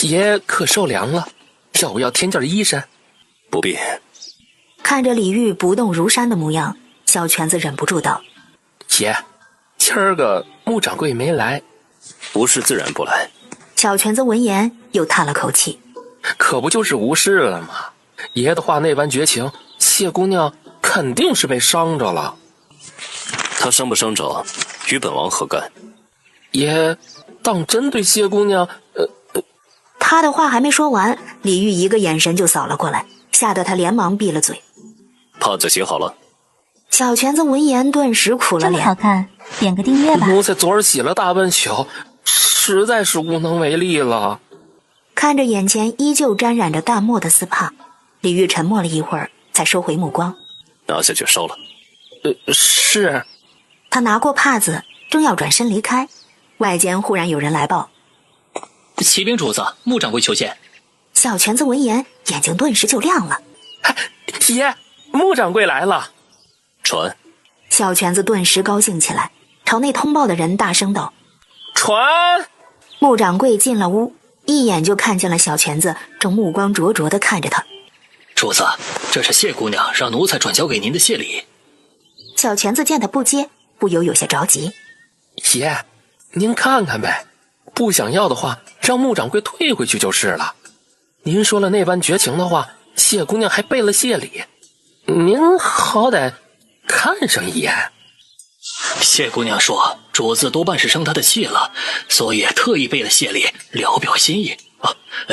爷可受凉了，要不要添件衣衫？不必。看着李煜不动如山的模样，小泉子忍不住道：“爷，今儿个穆掌柜没来。”无事自然不来。小泉子闻言又叹了口气，可不就是无事了吗？爷的话那般绝情，谢姑娘肯定是被伤着了。她伤不伤着，与本王何干？爷当真对谢姑娘……他的话还没说完，李煜一个眼神就扫了过来，吓得他连忙闭了嘴。帕子洗好了。小泉子闻言顿时苦了这么脸。好看，点个订阅吧。奴才昨儿洗了大半宿，实在是无能为力了。看着眼前依旧沾染着淡墨的丝帕，李煜沉默了一会儿，才收回目光。拿下去烧了。是。他拿过帕子，正要转身离开，外间忽然有人来报：启禀主子，穆掌柜求见。小泉子闻言，眼睛顿时就亮了。爷，穆掌柜来了。传。小泉子顿时高兴起来，朝内通报的人大声道：传。穆掌柜进了屋，一眼就看见了小泉子正目光灼灼地看着他。主子，这是谢姑娘让奴才转交给您的谢礼。小泉子见他不接，不由有些着急。爷，您看看呗，不想要的话，让穆掌柜退回去就是了。您说了那般绝情的话，谢姑娘还备了谢礼，您好歹看上一眼。谢姑娘说，主子多半是生她的气了，所以特意备了谢礼，聊表心意。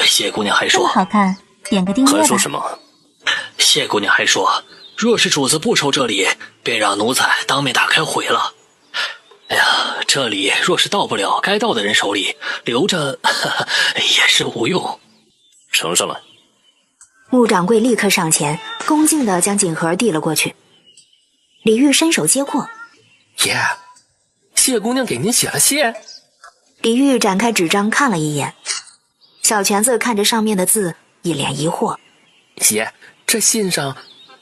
谢姑娘还说，这么好看，点个订阅吧。还说什么？谢姑娘还说，若是主子不收这礼，便让奴才当面打开毁了。哎呀，这礼若是到不了该到的人手里，留着也是无用。呈上来。穆掌柜立刻上前，恭敬地将锦盒递了过去。李煜伸手接过。爷，谢姑娘给您写了信。李煜展开纸张看了一眼，小泉子看着上面的字，一脸疑惑。爷，这信上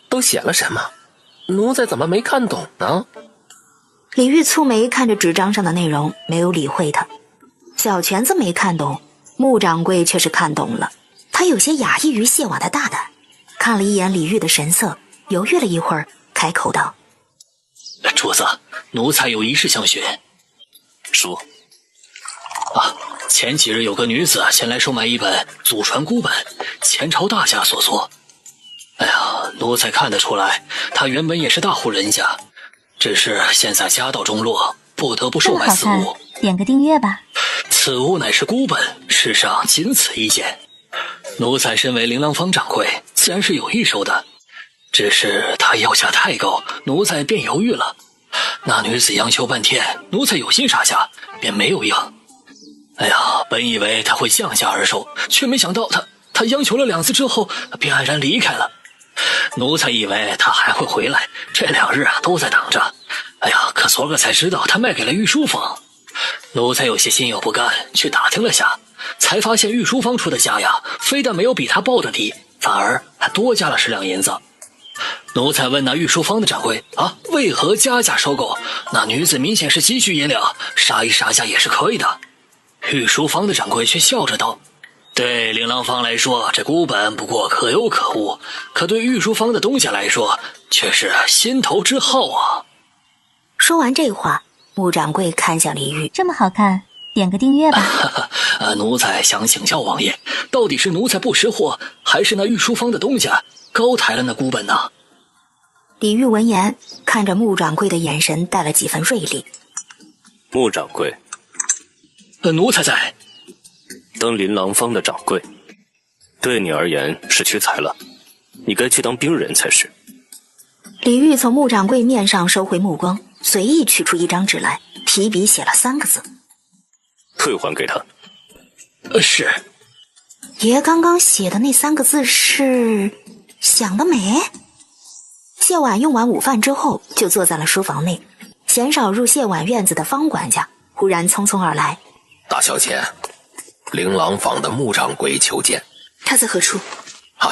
都写了什么？奴才怎么没看懂呢？李煜蹙眉看着纸张上的内容，没有理会他。小泉子没看懂，穆掌柜却是看懂了。他有些讶异于谢婉的大胆，看了一眼李煜的神色，犹豫了一会儿，开口道：主子，奴才有一事相询。说。前几日有个女子前来收买一本祖传孤本，前朝大家所作。哎呀，奴才看得出来，她原本也是大户人家，只是现在家道中落，不得不售卖此物。点个订阅吧。此物乃是孤本，世上仅此一件。奴才身为琳琅坊掌柜，自然是有意收的，只是她要价太高，奴才便犹豫了。那女子央求半天，奴才有心杀价，便没有应。哎呀，本以为她会降价而收，却没想到她央求了2次之后，便黯然离开了。奴才以为她还会回来，这2日都在等着。哎呀，可昨个才知道她卖给了御书坊。奴才有些心有不甘，去打听了下，才发现御书坊出的价呀，非但没有比他报的低，反而还多加了10两银子。奴才问那御书坊的掌柜为何加价收购？那女子明显是急需银两，杀一杀价也是可以的。御书坊的掌柜却笑着道：对琳琅坊来说，这孤本不过可有可无，可对御书坊的东家来说，却是心头之好啊。说完这话，穆掌柜看向李煜：这么好看，点个订阅吧。奴才想请教王爷，到底是奴才不识货，还是那御书坊的东家高抬了那孤本呢？李煜闻言，看着穆掌柜的眼神带了几分锐利。穆掌柜，奴才在。当琳琅坊的掌柜，对你而言是屈才了，你该去当兵人才是。李煜从穆掌柜面上收回目光，随意取出一张纸来，提笔写了3个字：退还给他。是。爷刚刚写的那3个字是想得美。谢婉用完午饭之后，就坐在了书房内。鲜少入谢婉院子的方管家忽然匆匆而来：大小姐，琳琅坊的穆掌柜求见。他在何处？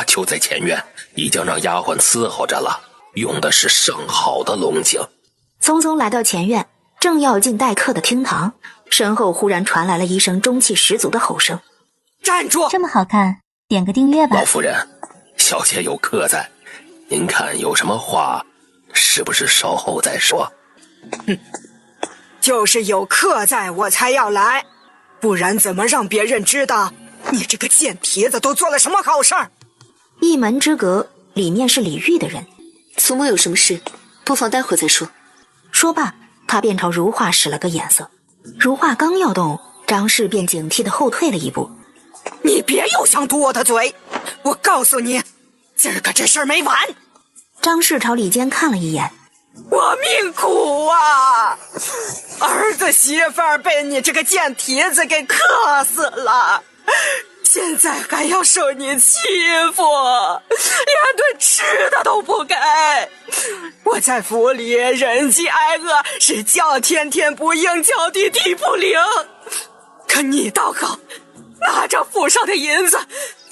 就在前院，已经让丫鬟伺候着了，用的是上好的龙井。匆匆来到前院，正要进待客的厅堂，身后忽然传来了一声中气十足的吼声：站住！这么好看，点个订阅吧。老夫人，小姐有客在，您看有什么话，是不是稍后再说？就是有客在我才要来，不然怎么让别人知道你这个贱蹄子都做了什么好事儿？一门之隔，里面是李煜的人。祖母有什么事，不妨待会再说。说罢，他便朝如画使了个眼色。如画刚要动，张氏便警惕地后退了一步。你别又想堵我的嘴，我告诉你，今儿个这事儿没完。张氏朝里间看了一眼：我命苦啊！儿子媳妇儿被你这个贱蹄子给克死了，现在还要受你欺负，连顿吃的都不给。我在府里忍饥挨饿，是叫天天不应，叫地地不灵。可你倒好，拿着府上的银子，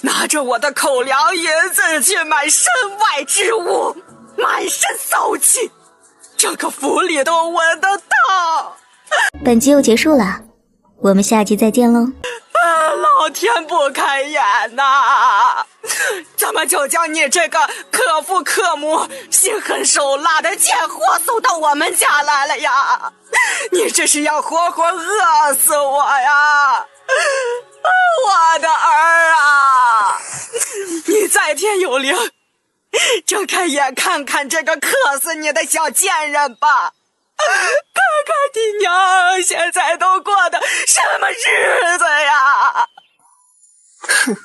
拿着我的口粮银子去买身外之物，满身骚气，这个府里都闻得到。本集又结束了，我们下集再见喽。老天不开眼呐！怎么就将你这个克父克母、心狠手辣的贱货送到我们家来了呀？你这是要活活饿死我呀！我的儿啊！你在天有灵，睁开眼看看这个克死你的小贱人吧！看看你娘现在都过的什么日子呀！哼，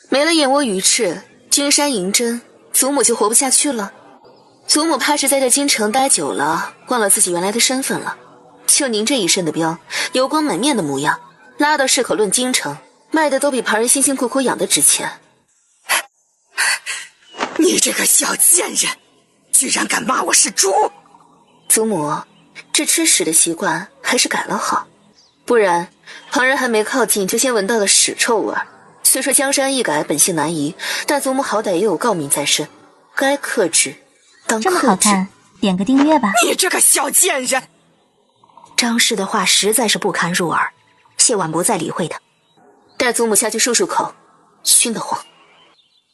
没了燕窝鱼翅、君山银针，祖母就活不下去了。祖母怕是在这京城待久了，忘了自己原来的身份了。就您这一身的膘，油光满面的模样，拉到市口论京城，卖的都比旁人辛辛苦苦养的值钱。你这个小贱人，居然敢骂我是猪！祖母，这吃屎的习惯还是改了好，不然旁人还没靠近就先闻到了屎臭味。虽说江山易改，本性难移，但祖母好歹也有诰命在身，该克制当克制。这么好看，点个订阅吧。你这个小贱人！张氏的话实在是不堪入耳，谢婉不再理会他，带祖母下去漱漱口，熏得慌。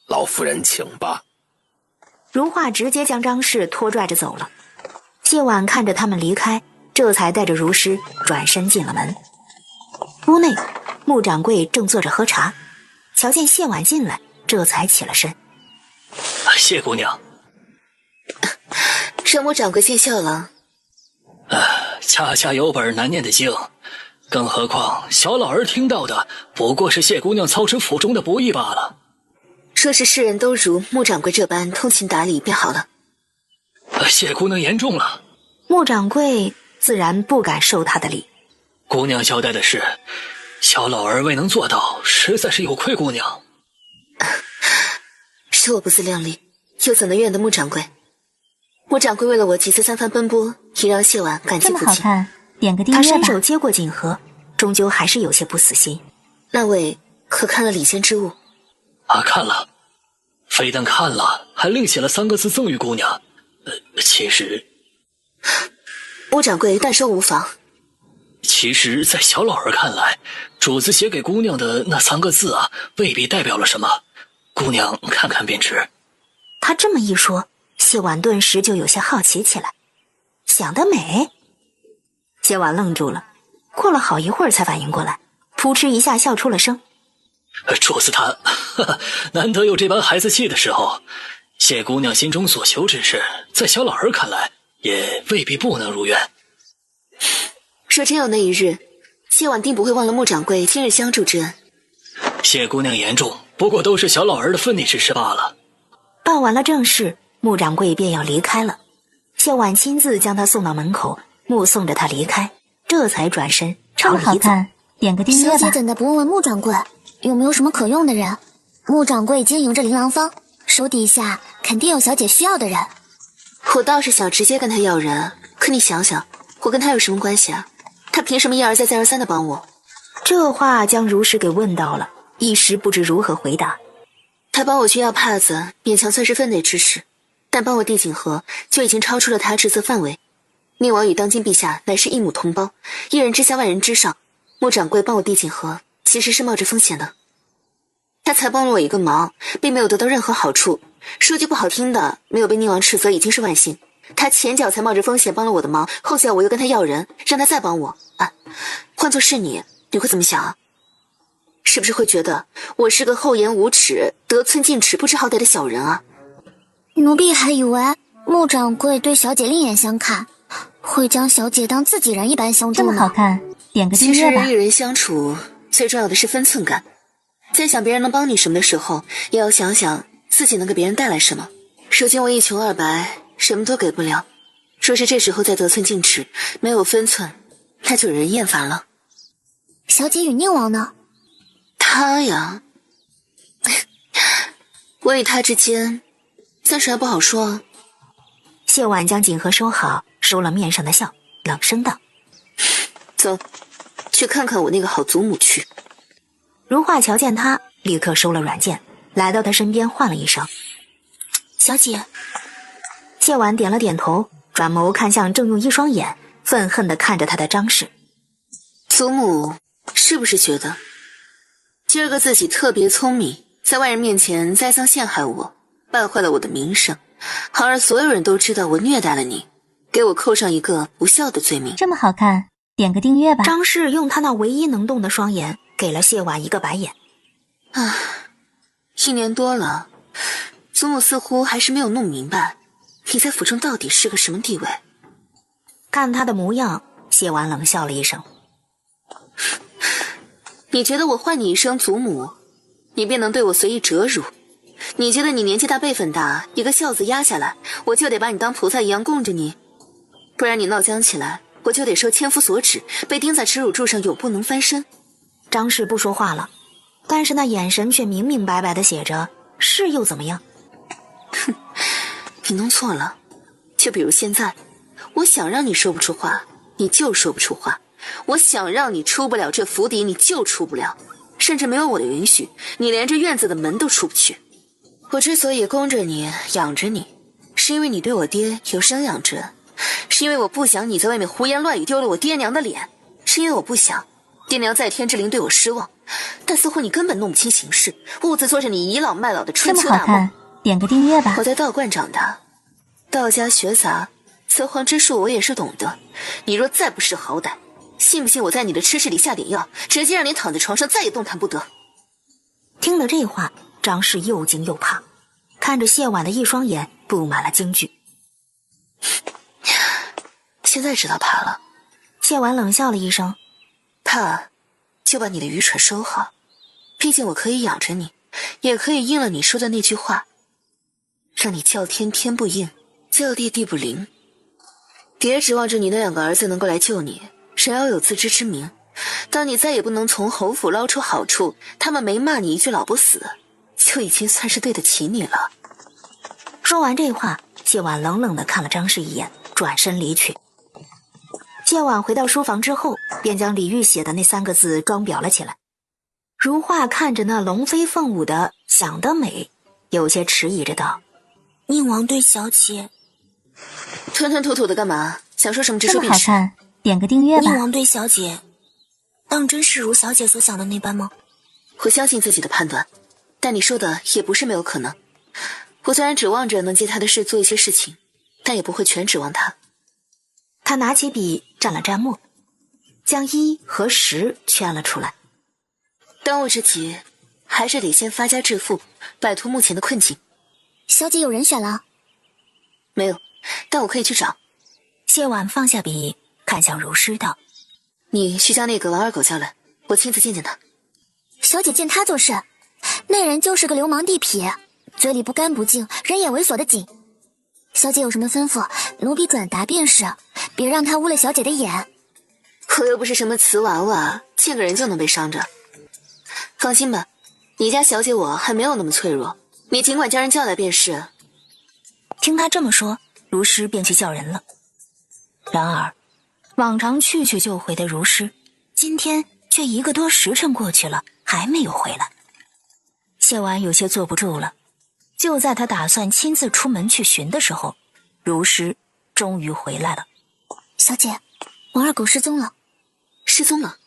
老夫人请吧。如画直接将张氏拖拽着走了。谢婉看着他们离开，这才带着如师转身进了门。屋内，穆掌柜正坐着喝茶，瞧见谢婉进来，这才起了身。谢姑娘。让穆掌柜见笑了。家家有本难念的经，更何况小老儿听到的不过是谢姑娘操持府中的不易罢了。若是世人都如穆掌柜这般通情达理便好了。谢姑娘言重了。穆掌柜自然不敢受他的礼。姑娘交代的事，小老儿未能做到，实在是有愧姑娘。是我不自量力，又怎能怨得穆掌柜？穆掌柜为了我几次三番奔波，也让谢婉感激不尽。这么好看，点个订阅吧。他伸手接过锦盒，终究还是有些不死心。那位可看了礼仙之物？看了，非但看了，还另写了3个字赠与姑娘。其实，穆掌柜但收无妨。其实，在小老儿看来，主子写给姑娘的那3个字啊，未必代表了什么。姑娘看看便知。他这么一说，谢婉顿时就有些好奇起来。想得美！谢婉愣住了，过了好一会儿才反应过来，扑哧一下笑出了声。主子他难得有这般孩子气的时候。谢姑娘心中所求之事，在小老儿看来也未必不能如愿。若真有那一日，谢婉定不会忘了穆掌柜今日相助之恩。谢姑娘言重，不过都是小老儿的分内之事罢了。办完了正事，穆掌柜便要离开了。谢婉亲自将他送到门口，目送着他离开，这才转身朝里走。这么好看，点个订阅吧。小姐怎的不问问穆掌柜有没有什么可用的人？穆掌柜经营着琳琅坊，手底下肯定有小姐需要的人。我倒是想直接跟他要人，可你想想，我跟他有什么关系啊？他凭什么一而再再而三的帮我？这话将如实给问到了，一时不知如何回答。他帮我去要帕子，勉强算是分内之事，但帮我递锦盒就已经超出了他职责范围。宁王与当今陛下乃是一母同胞，一人之下万人之上。穆掌柜帮我递锦盒，其实是冒着风险的。他才帮了我一个忙，并没有得到任何好处。说句不好听的，没有被宁王斥责已经是万幸。他前脚才冒着风险帮了我的忙，后脚我又跟他要人，让他再帮我。换作是你会怎么想啊？是不是会觉得我是个厚颜无耻、得寸进尺、不知好歹的小人啊？奴婢还以为穆掌柜对小姐另眼相看，会将小姐当自己人一般相助呢。这么好看，点个订阅吧。其实与人相处，最重要的是分寸感。在想别人能帮你什么的时候，也要想想自己能给别人带来什么。如今我一穷二白，什么都给不了。若是这时候再得寸进尺，没有分寸，那就惹人厌烦了。小姐与宁王呢？他呀，我与他之间暂时还不好说啊。谢婉将锦盒收好，收了面上的笑，冷声道：走，去看看我那个好祖母去。如画瞧见他，立刻收了软件，来到他身边唤了一声：小姐。谢婉点了点头，转眸看向正用一双眼愤恨地看着他的张氏。祖母是不是觉得今儿个自己特别聪明，在外人面前栽赃陷害我，败坏了我的名声，好让所有人都知道我虐待了你，给我扣上一个不孝的罪名？这么好看，点个订阅吧。张氏用他那唯一能动的双眼给了谢婉一个白眼。1年多了，祖母似乎还是没有弄明白，你在府中到底是个什么地位。看他的模样，谢婉冷笑了一声。你觉得我唤你一声祖母，你便能对我随意折辱？你觉得你年纪大辈分大，一个孝子压下来，我就得把你当菩萨一样供着你？不然你闹僵起来，我就得受千夫所指，被钉在耻辱柱上，永不能翻身。张氏不说话了，但是那眼神却明明白白的写着是又怎么样？哼，你弄错了。就比如现在，我想让你说不出话，你就说不出话；我想让你出不了这府邸，你就出不了。甚至没有我的允许，你连这院子的门都出不去。我之所以供着你，养着你，是因为你对我爹有生养之恩，是因为我不想你在外面胡言乱语丢了我爹娘的脸，是因为我不想爹娘在天之灵对我失望。但似乎你根本弄不清形势，兀自做着你倚老卖老的春秋大梦。点个订阅吧。我在道观长大，道家学杂，测谎之术我也是懂得。你若再不识好歹，信不信我在你的吃室里下点药，直接让你躺在床上再也动弹不得。听了这话，张氏又惊又怕，看着谢婉的一双眼布满了惊惧。现在知道怕了。谢婉冷笑了一声，怕就把你的愚蠢收好，毕竟我可以养着你，也可以应了你说的那句话，让你叫天天不应，叫地地不灵。别指望着你那2个儿子能够来救你，谁要有自知之明。当你再也不能从侯府捞出好处，他们没骂你一句老不死，就已经算是对得起你了。说完这话，谢婉冷冷地看了张氏一眼，转身离去。谢婉回到书房之后，便将李煜写的那3个字装裱了起来。如画看着那龙飞凤舞的想得美，有些迟疑着道：宁王对小姐吞吞吐吐的干嘛？想说什么直说这么好便是。看，点个订阅吧。宁王对小姐当真是如小姐所想的那般吗？我相信自己的判断，但你说的也不是没有可能。我虽然指望着能借他的事做一些事情，但也不会全指望他。他拿起笔蘸了蘸墨，将1和10圈了出来。当务之急还是得先发家致富，摆脱目前的困境。小姐有人选了？没有，但我可以去找。谢婉放下笔，看向如诗道：你去将那个王二狗叫来，我亲自见见他。小姐见他做事，那人就是个流氓地痞，嘴里不干不净，人也猥琐的紧。小姐有什么吩咐，奴婢转达便是，别让他污了小姐的眼。我又不是什么瓷娃娃，见个人就能被伤着。放心吧，你家小姐我还没有那么脆弱，你尽管叫人叫来便是。听他这么说，如诗便去叫人了。然而往常去去就回的如诗，今天却1个多时辰过去了，还没有回来。谢婉有些坐不住了，就在他打算亲自出门去寻的时候，如诗终于回来了。小姐，王二狗失踪了。失踪了？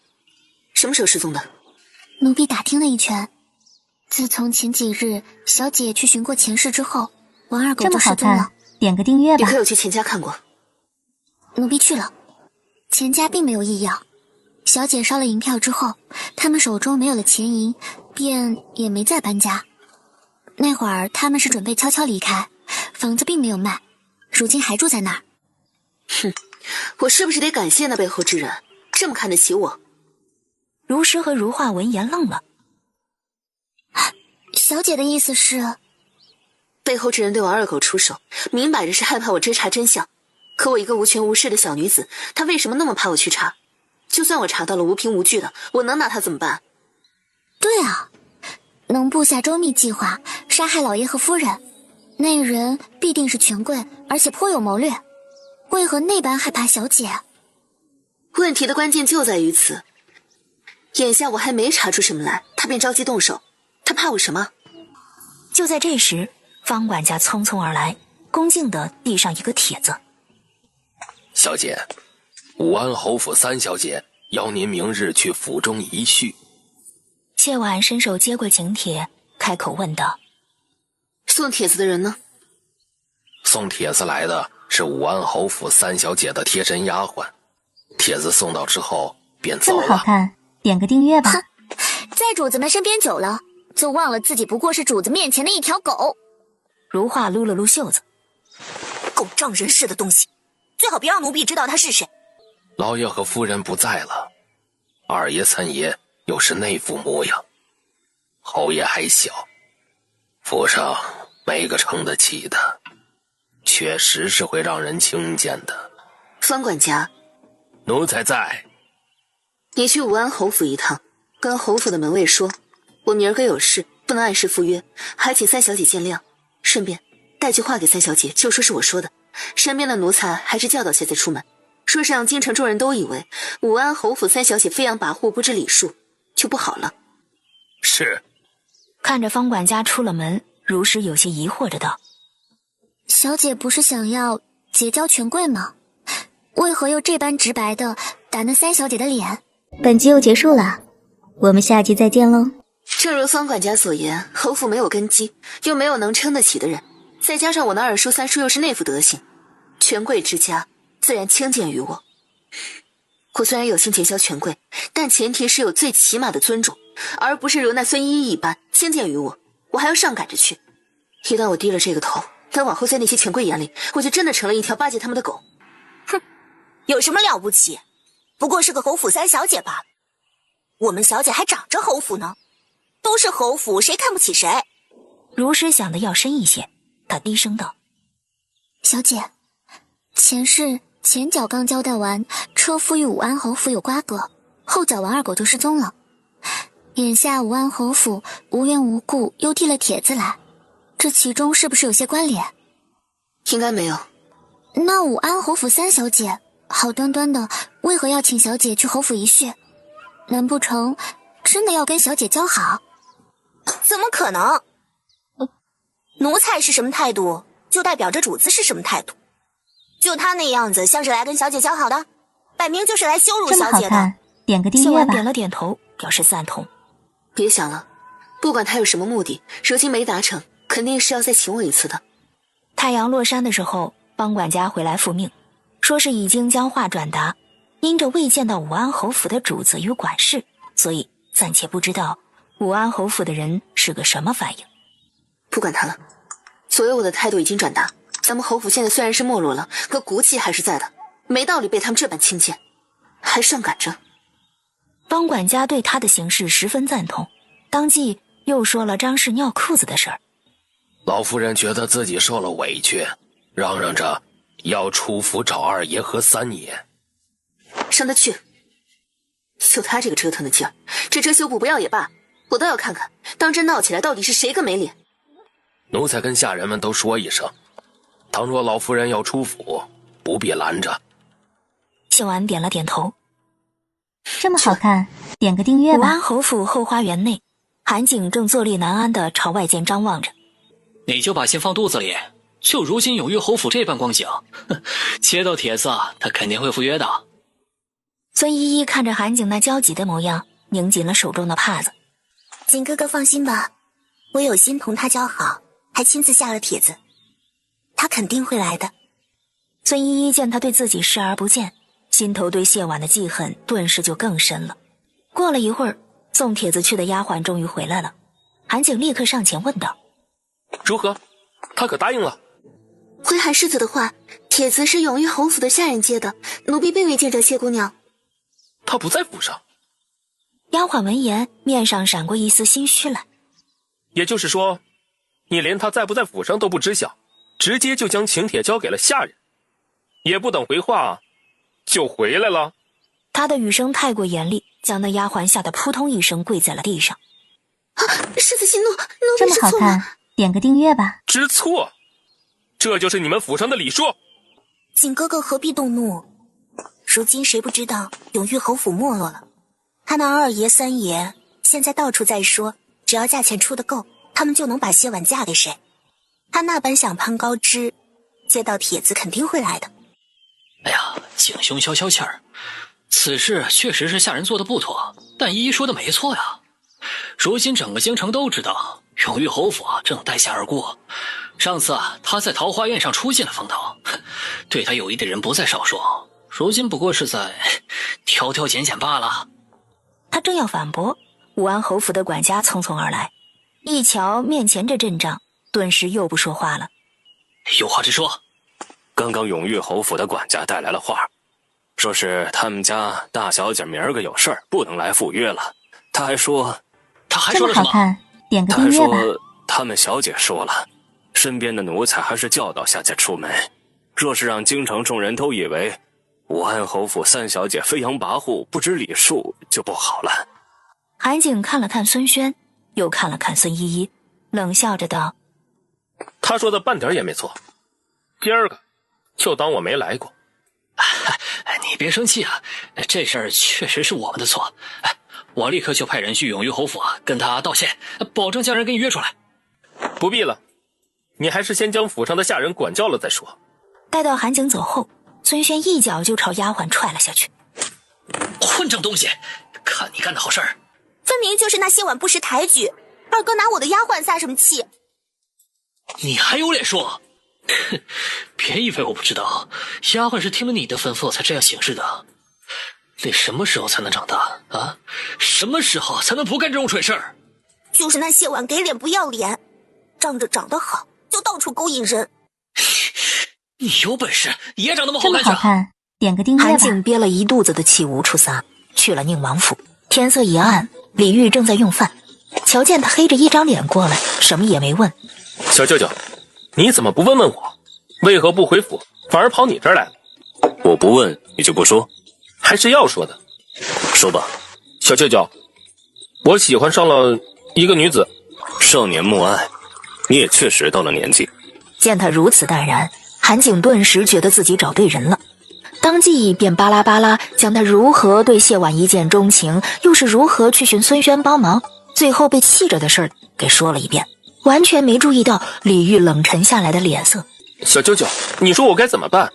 什么时候失踪的？奴婢打听了一圈，自从前几日小姐去寻过前世之后，王二狗就失踪了。点个订阅吧。你可有去钱家看过？奴婢去了，钱家并没有异样。小姐烧了银票之后，他们手中没有了钱银，便也没再搬家。那会儿他们是准备悄悄离开，房子并没有卖，如今还住在那儿。哼，我是不是得感谢那背后之人，这么看得起我？如诗和如画闻言愣了。小姐的意思是，背后之人对王二狗出手，明摆着是害怕我追查真相。可我一个无权无势的小女子，她为什么那么怕我去查？就算我查到了无凭无据的，我能拿她怎么办？对啊，能布下周密计划杀害老爷和夫人，那人必定是权贵，而且颇有谋略。为何那般害怕小姐？问题的关键就在于此。眼下我还没查出什么来，他便着急动手，他怕我什么？就在这时，方管家匆匆而来，恭敬地递上一个帖子。小姐，武安侯府3小姐邀您明日去府中一叙。谢婉伸手接过请帖，开口问道：送帖子的人呢？送帖子来的是武安侯府3小姐的贴身丫鬟，帖子送到之后便走了。这么好看，点个订阅吧。在主子们身边久了，就忘了自己不过是主子面前的一条狗。如画撸了撸袖子，狗仗人势的东西，最好别让奴婢知道他是谁。老爷和夫人不在了，二爷三爷又是那副模样，侯爷还小，府上没个撑得起的，确实是会让人轻贱的。方管家，奴才在。你去武安侯府一趟，跟侯府的门卫说，我明儿个有事，不能按时赴约，还请三小姐见谅。顺便带句话给三小姐，就说是我说的。身边的奴才还是教导些再出门，说是让京城众人都以为武安侯府三小姐飞扬跋扈，不知礼数，就不好了。是。看着方管家出了门，如实有些疑惑着道：小姐不是想要结交权贵吗？为何又这般直白的打那三小姐的脸？本集又结束了，我们下集再见喽。正如方管家所言，侯府没有根基，又没有能撑得起的人，再加上我那二叔三叔又是那副德行，权贵之家自然轻贱于我。我虽然有心结交权贵，但前提是有最起码的尊重，而不是如那孙依依一般轻贱于我，我还要上赶着去。一旦我低了这个头，那往后在那些权贵眼里，我就真的成了一条巴结他们的狗。哼，有什么了不起？不过是个侯府三小姐罢了。我们小姐还长着侯府呢，都是侯府，谁看不起谁？如实想的要深一些，他低声道：小姐，前世前脚刚交代完车夫与武安侯府有瓜葛，后脚王二狗就失踪了。眼下武安侯府无缘无故又递了帖子来，这其中是不是有些关联？应该没有。那武安侯府三小姐好端端的为何要请小姐去侯府一叙？难不成真的要跟小姐交好？怎么可能？奴才是什么态度，就代表着主子是什么态度。就他那样子，像是来跟小姐交好的，摆明就是来羞辱小姐的。点个订阅吧。谢婉点了点头，表示赞同。别想了，不管他有什么目的，如今没达成，肯定是要再请我一次的。太阳落山的时候，方管家回来复命，说是已经将话转达，因着未见到武安侯府的主子与管事，所以暂且不知道武安侯府的人是个什么反应。不管他了，所有我的态度已经转达。咱们侯府现在虽然是没落了，可骨气还是在的，没道理被他们这般轻贱，还上赶着。方管家对他的行事十分赞同，当即又说了张氏尿裤子的事儿。老夫人觉得自己受了委屈，嚷嚷着要出府找二爷和三爷。让他去，就他这个折腾的劲儿，这遮羞布不要也罢，我倒要看看，当真闹起来到底是谁更没脸。奴才跟下人们都说一声，倘若老夫人要出府，不必拦着。谢婉点了点头。这么好看，点个订阅吧。武安侯府后花园内，韩景正坐立难安地朝外间张望着。你就把心放肚子里，就如今永裕侯府这般光景，接到帖子他肯定会赴约的。孙依依看着韩景那焦急的模样，拧紧了手中的帕子。景哥哥放心吧，我有心同他交好，还亲自下了帖子，他肯定会来的。孙依依见他对自己视而不见，心头对谢婉的记恨顿时就更深了。过了一会儿，送帖子去的丫鬟终于回来了，韩景立刻上前问道：如何？他可答应了？回韩世子的话，帖子是永裕侯府的下人接的，奴婢并未见着谢姑娘。他不在府上。丫鬟闻言，面上闪过一丝心虚来。也就是说，你连他在不在府上都不知晓，直接就将请帖交给了下人，也不等回话就回来了。他的语声太过严厉，将那丫鬟吓得扑通一声跪在了地上。世子息怒，奴这么婢知错了。好看，点个订阅吧。知错？这就是你们府上的礼数？景哥哥何必动怒？如今谁不知道永裕侯府没落了？他那二爷三爷现在到处在说，只要价钱出得够，他们就能把谢婉嫁给谁。他那般想攀高枝，接到帖子肯定会来的。哎呀，景兄消消气儿，此事确实是下人做的不妥，但依依说的没错呀。如今整个京城都知道永裕侯府正待价而沽，上次他在桃花苑上出尽了风头，对他有意的人不在少数，如今不过是在挑挑拣拣罢了。他正要反驳，武安侯府的管家匆匆而来，一瞧面前这阵仗，顿时又不说话了。有话直说。刚刚永裕侯府的管家带来了话，说是他们家大小姐明儿个有事儿，不能来赴约了。他还说这么好看，点个他还订阅吧。说他们小姐说了，身边的奴才还是教导下才出门。若是让京城众人都以为武安侯府三小姐飞扬跋扈不知礼数，就不好了。韩景看了看孙轩，又看了看孙依依，冷笑着道：他说的半点也没错。今儿个就当我没来过。你别生气啊，这事儿确实是我们的错。我立刻就派人去永裕侯府跟他道歉，保证将人给你约出来。不必了，你还是先将府上的下人管教了再说。待到韩景走后，孙轩一脚就朝丫鬟踹了下去。混账东西，看你干的好事儿！分明就是那些碗不识抬举，二哥拿我的丫鬟撒什么气？你还有脸说？哼，别以为我不知道，丫鬟是听了你的吩咐才这样行事的。你什么时候才能长大啊？什么时候才能不干这种蠢事儿？就是那谢婉给脸不要脸，仗着长得好就到处勾引人。你有本事也长那么好这么看好看，点个订阅吧。韩景憋了一肚子的气无处撒，去了宁王府。天色一暗，李煜正在用饭，瞧见他黑着一张脸过来，什么也没问。小舅舅，你怎么不问问我？为何不回府，反而跑你这儿来了？我不问你就不说？还是要说的。说吧。小舅舅，我喜欢上了一个女子。少年莫爱，你也确实到了年纪。见他如此淡然，韩景顿时觉得自己找对人了，当即便巴拉巴拉将他如何对谢婉一见钟情，又是如何去寻孙轩帮忙，最后被气着的事儿给说了一遍，完全没注意到李煜冷沉下来的脸色。小舅舅，你说我该怎么办？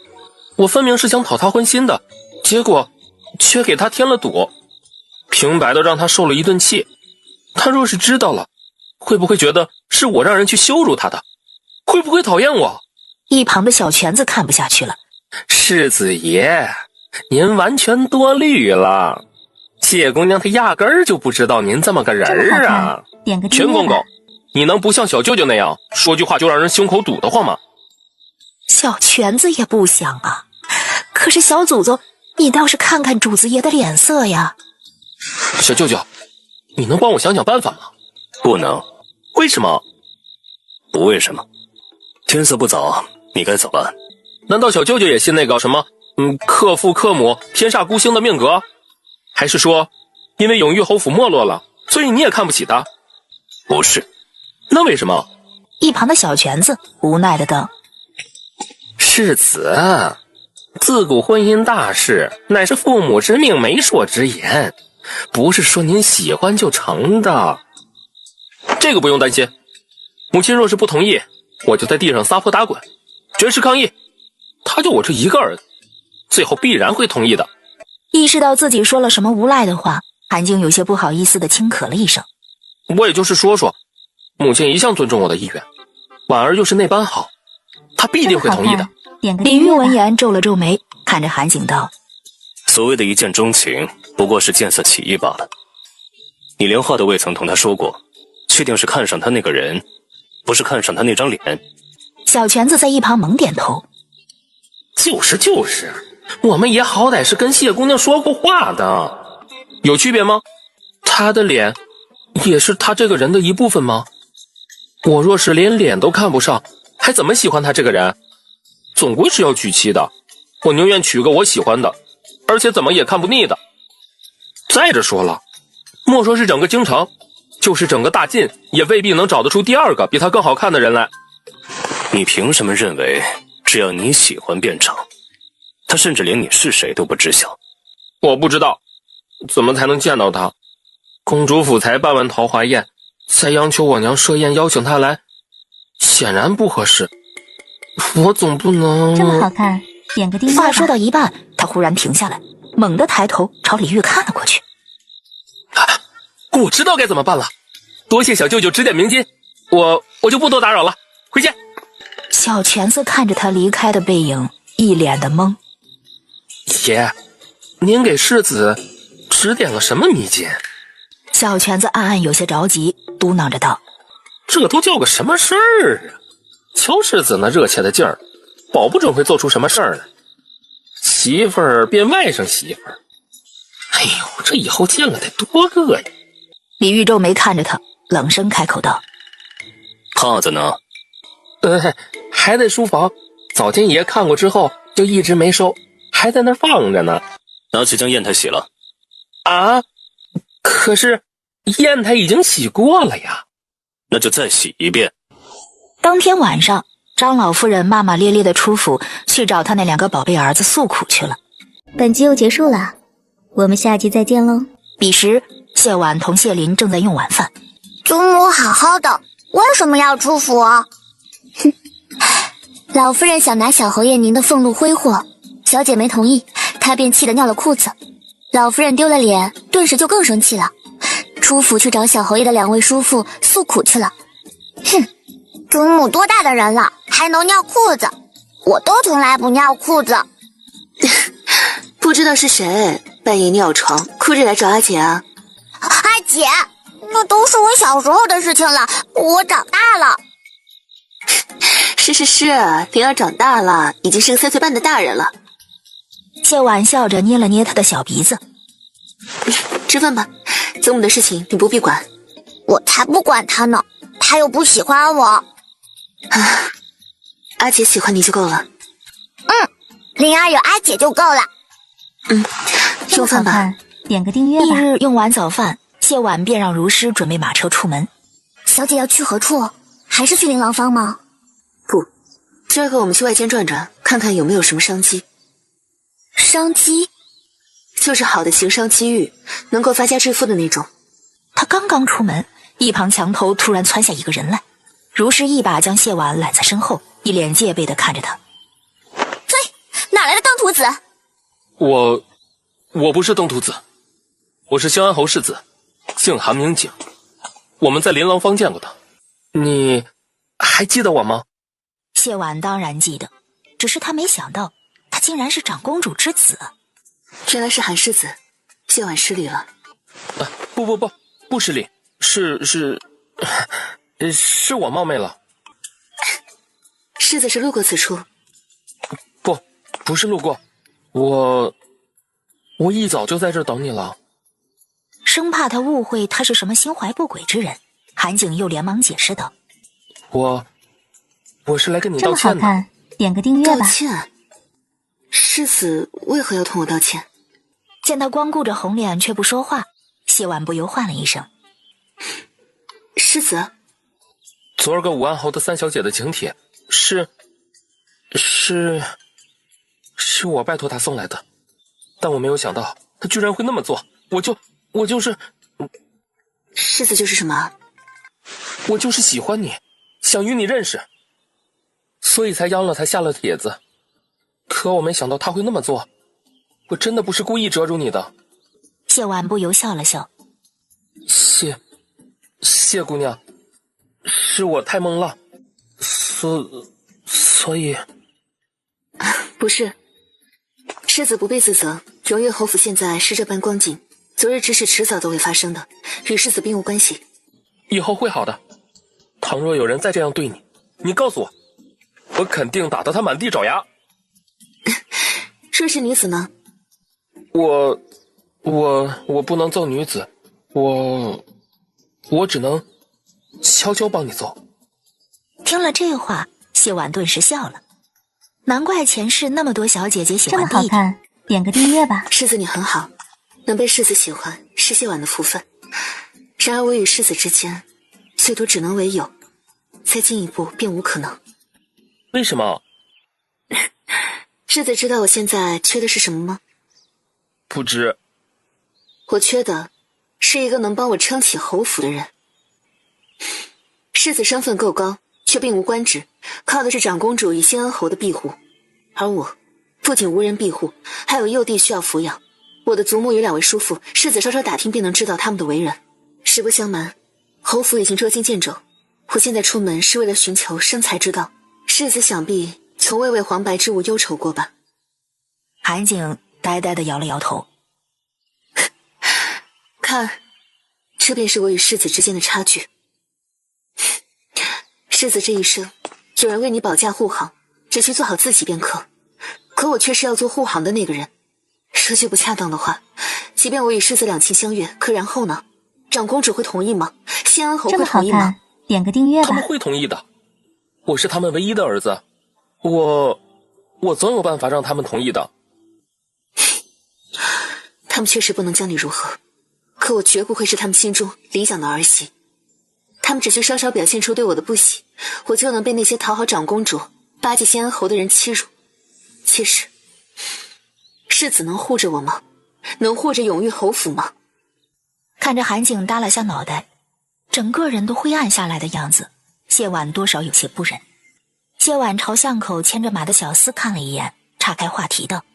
我分明是想讨他欢心的，结果却给他添了堵，平白的让他受了一顿气。他若是知道了，会不会觉得是我让人去羞辱他的？会不会讨厌我？一旁的小泉子看不下去了。世子爷，您完全多虑了。谢姑娘她压根儿就不知道您这么个人儿啊！点个订阅吧。全公公，你能不像小舅舅那样说句话就让人胸口堵得慌吗？小泉子也不想啊，可是小祖宗，你倒是看看主子爷的脸色呀。小舅舅，你能帮我想想办法吗？不能。为什么？不为什么。天色不早，你该走了。难道小舅舅也信那个什么克父克母天煞孤星的命格？还是说因为永裕侯府没落了，所以你也看不起他？不是。那为什么？一旁的小泉子无奈的道：世子，自古婚姻大事乃是父母之命媒妁之言，不是说您喜欢就成的。这个不用担心，母亲若是不同意，我就在地上撒泼打滚，绝食抗议。他就我这一个儿子，最后必然会同意的。意识到自己说了什么无赖的话，韩景有些不好意思的轻咳了一声。我也就是说说，母亲一向尊重我的意愿，婉儿又是那般好，她必定会同意的。李煜闻言皱了皱眉，看着韩景道：所谓的一见钟情，不过是见色起意罢了。你连话都未曾同他说过，确定是看上他那个人，不是看上他那张脸？小泉子在一旁猛点头。就是，我们也好歹是跟谢姑娘说过话的，有区别吗？她的脸也是她这个人的一部分吗？我若是连脸都看不上，还怎么喜欢她这个人？总归是要娶妻的，我宁愿娶个我喜欢的，而且怎么也看不腻的。再者说了，莫说是整个京城，就是整个大晋也未必能找得出第二个比她更好看的人来。你凭什么认为只要你喜欢便成？他甚至连你是谁都不知晓。我不知道，怎么才能见到他？公主府才办完桃花宴，再央求我娘设宴邀请他来，显然不合适。我总不能……这么好看，点个订阅吧。话说到一半，他忽然停下来，猛地抬头朝李煜看了过去。我知道该怎么办了，多谢小舅舅指点迷津，我就不多打扰了，回见。小泉子看着他离开的背影，一脸的懵。爷，您给世子指点了什么迷津？小泉子暗暗有些着急，嘟囔着道：这都叫个什么事儿啊？瞧世子那热切的劲儿，保不准会做出什么事儿来。媳妇儿变外甥媳妇儿，哎呦，这以后见了得多个呀！李玉皱眉看着他，冷声开口道：“帕子呢？”还在书房，早见爷看过之后就一直没收，还在那儿放着呢。拿去将砚台洗了。啊？可是砚台已经洗过了呀。那就再洗一遍。当天晚上，张老夫人骂骂咧咧的出府去找她那2个宝贝儿子诉苦去了。本集又结束了，我们下集再见喽。彼时，谢婉同谢林正在用晚饭。祖母好好的，为什么要出府？哼，老夫人想拿小侯爷您的俸禄挥霍，小姐没同意，她便气得尿了裤子。老夫人丢了脸，顿时就更生气了，出府去找小侯爷的2位叔父诉苦去了。哼，祖母多大的人了，还能尿裤子？我都从来不尿裤子。不知道是谁半夜尿床，哭着来找阿姐啊？阿姐，那都是我小时候的事情了，我长大了。是，灵儿长大了，已经是个3岁半的大人了。谢婉笑着捏了捏他的小鼻子。吃饭吧，祖母的事情你不必管。我才不管他呢，他又不喜欢我。阿姐喜欢你就够了。灵儿有阿姐就够了。用饭吧，点个订阅吧。翌日用完早饭，谢婉便让如师准备马车出门。小姐要去何处？还是去琳琅坊吗？不，今儿个我们去外间转转，看看有没有什么商机。商机？就是好的行商机遇，能够发家致富的那种。他刚刚出门，一旁墙头突然窜下一个人来，如是一把将谢婉揽在身后，一脸戒备地看着他。嘿，哪来的登徒子？我不是登徒子，我是兴安侯世子，姓韩名景，我们在琳琅坊见过他。你还记得我吗？谢婉当然记得，只是他没想到他竟然是长公主之子。原来是韩世子，谢婉失礼了。不失礼，是我冒昧了。世子是路过此处？不是路过，我一早就在这儿等你了。生怕他误会他是什么心怀不轨之人，韩景又连忙解释道：“我是来跟你道歉的。”这么好看，点个订阅吧。道歉？世子为何要同我道歉？见他光顾着红脸却不说话，谢婉不由唤了一声：“世子。”昨儿个武安侯的3小姐的请帖，是我拜托他送来的，但我没有想到他居然会那么做。我就是世子就是什么？我就是喜欢你，想与你认识，所以才央了他下了帖子。可我没想到他会那么做，我真的不是故意折辱你的。谢婉不由笑了笑：“谢姑娘，是我太懵了，所以不是。世子不必自责，荣越侯府现在是这般光景，昨日之事迟早都会发生的，与世子并无关系。以后会好的。倘若有人再这样对你，你告诉我，我肯定打得他满地找牙。若是女子呢？我不能揍女子，我只能悄悄帮你揍。听了这话，谢婉顿时笑了。难怪前世那么多小姐姐喜欢弟弟。这么好看，点个订阅吧。世子你很好，能被世子喜欢是谢婉的福分。然而我与世子之间，最多只能为友，再进一步便无可能。为什么？世子知道我现在缺的是什么吗？不知。我缺的是一个能帮我撑起侯府的人。世子身份够高，却并无官职，靠的是长公主与兴安侯的庇护。而我不仅无人庇护，还有幼弟需要抚养。我的祖母有2位叔父，世子稍稍打听便能知道他们的为人。实不相瞒，侯府已经捉襟见肘，我现在出门是为了寻求生财之道。世子想必从未为黄白之物忧愁过吧？韩景呆呆地摇了摇头。看，这便是我与世子之间的差距。世子这一生，有人为你保驾护航，只需做好自己便可。可我却是要做护航的那个人。说句不恰当的话，即便我与世子两情相悦，可然后呢？长公主会同意吗？谢安侯会同意吗？点个订阅吧。他们会同意的。我是他们唯一的儿子，我总有办法让他们同意的。他们确实不能将你如何，可我绝不会是他们心中理想的儿媳。他们只需稍稍表现出对我的不喜，我就能被那些讨好长公主、巴结谢安侯的人欺辱。其实，世子能护着我吗？能护着永玉侯府吗？看着韩景耷拉下脑袋，整个人都灰暗下来的样子，谢婉多少有些不忍。谢婉朝巷口牵着马的小厮看了一眼，岔开话题道：“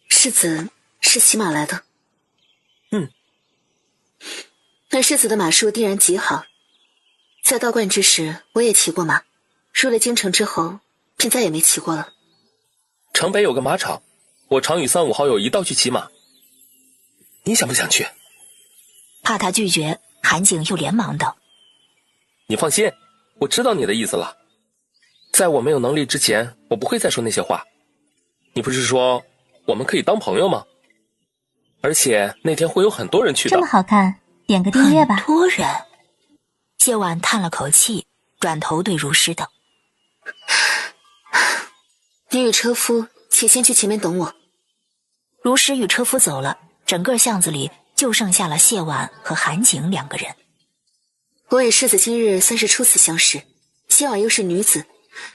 世子是骑马来的？”“那世子的马术定然极好。在道观之时，我也骑过马，入了京城之后，便再也没骑过了。”“城北有个马场，我常与3、5好友一道去骑马。你想不想去？”怕他拒绝，韩景又连忙道：“你放心，我知道你的意思了。在我没有能力之前，我不会再说那些话。你不是说我们可以当朋友吗？而且那天会有很多人去的。”“这么好看，点个订阅吧。”“很多人。”谢婉叹了口气，转头对如诗道：“你与车夫且先去前面等我。”如诗与车夫走了，整个巷子里就剩下了谢婉和韩景2个人。我与世子今日算是初次相识，谢婉又是女子，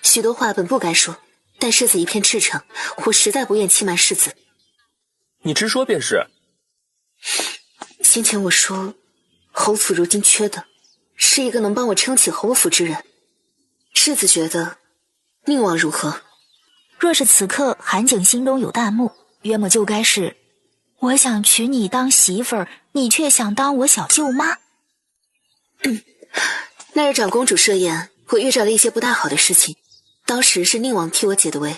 许多话本不该说，但世子一片赤诚，我实在不愿欺瞒世子。你直说便是。先前我说，侯府如今缺的是一个能帮我撑起侯府之人。世子觉得宁王如何？若是此刻韩景心中有弹幕，约莫就该是：我想娶你当媳妇儿，你却想当我小舅妈。那日长公主设宴，我遇着了一些不大好的事情，当时是宁王替我解的围。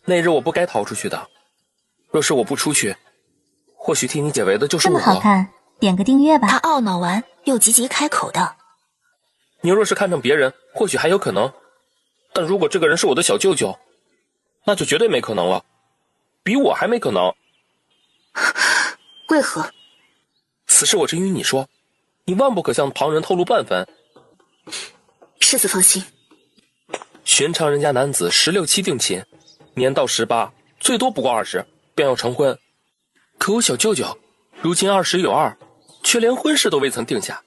那日我不该逃出去的，若是我不出去，或许替你解围的就是我。这么好看，点个订阅吧。他懊恼完，又急急开口道：“你若是看上别人，或许还有可能，但如果这个人是我的小舅舅，那就绝对没可能了，比我还没可能。”“为何？”“此事我只与你说，你万不可向旁人透露半分。”“世子放心。”“寻常人家男子16、17定亲，年到18，最多不过20，便要成婚。可我小舅舅如今20有2，却连婚事都未曾定下。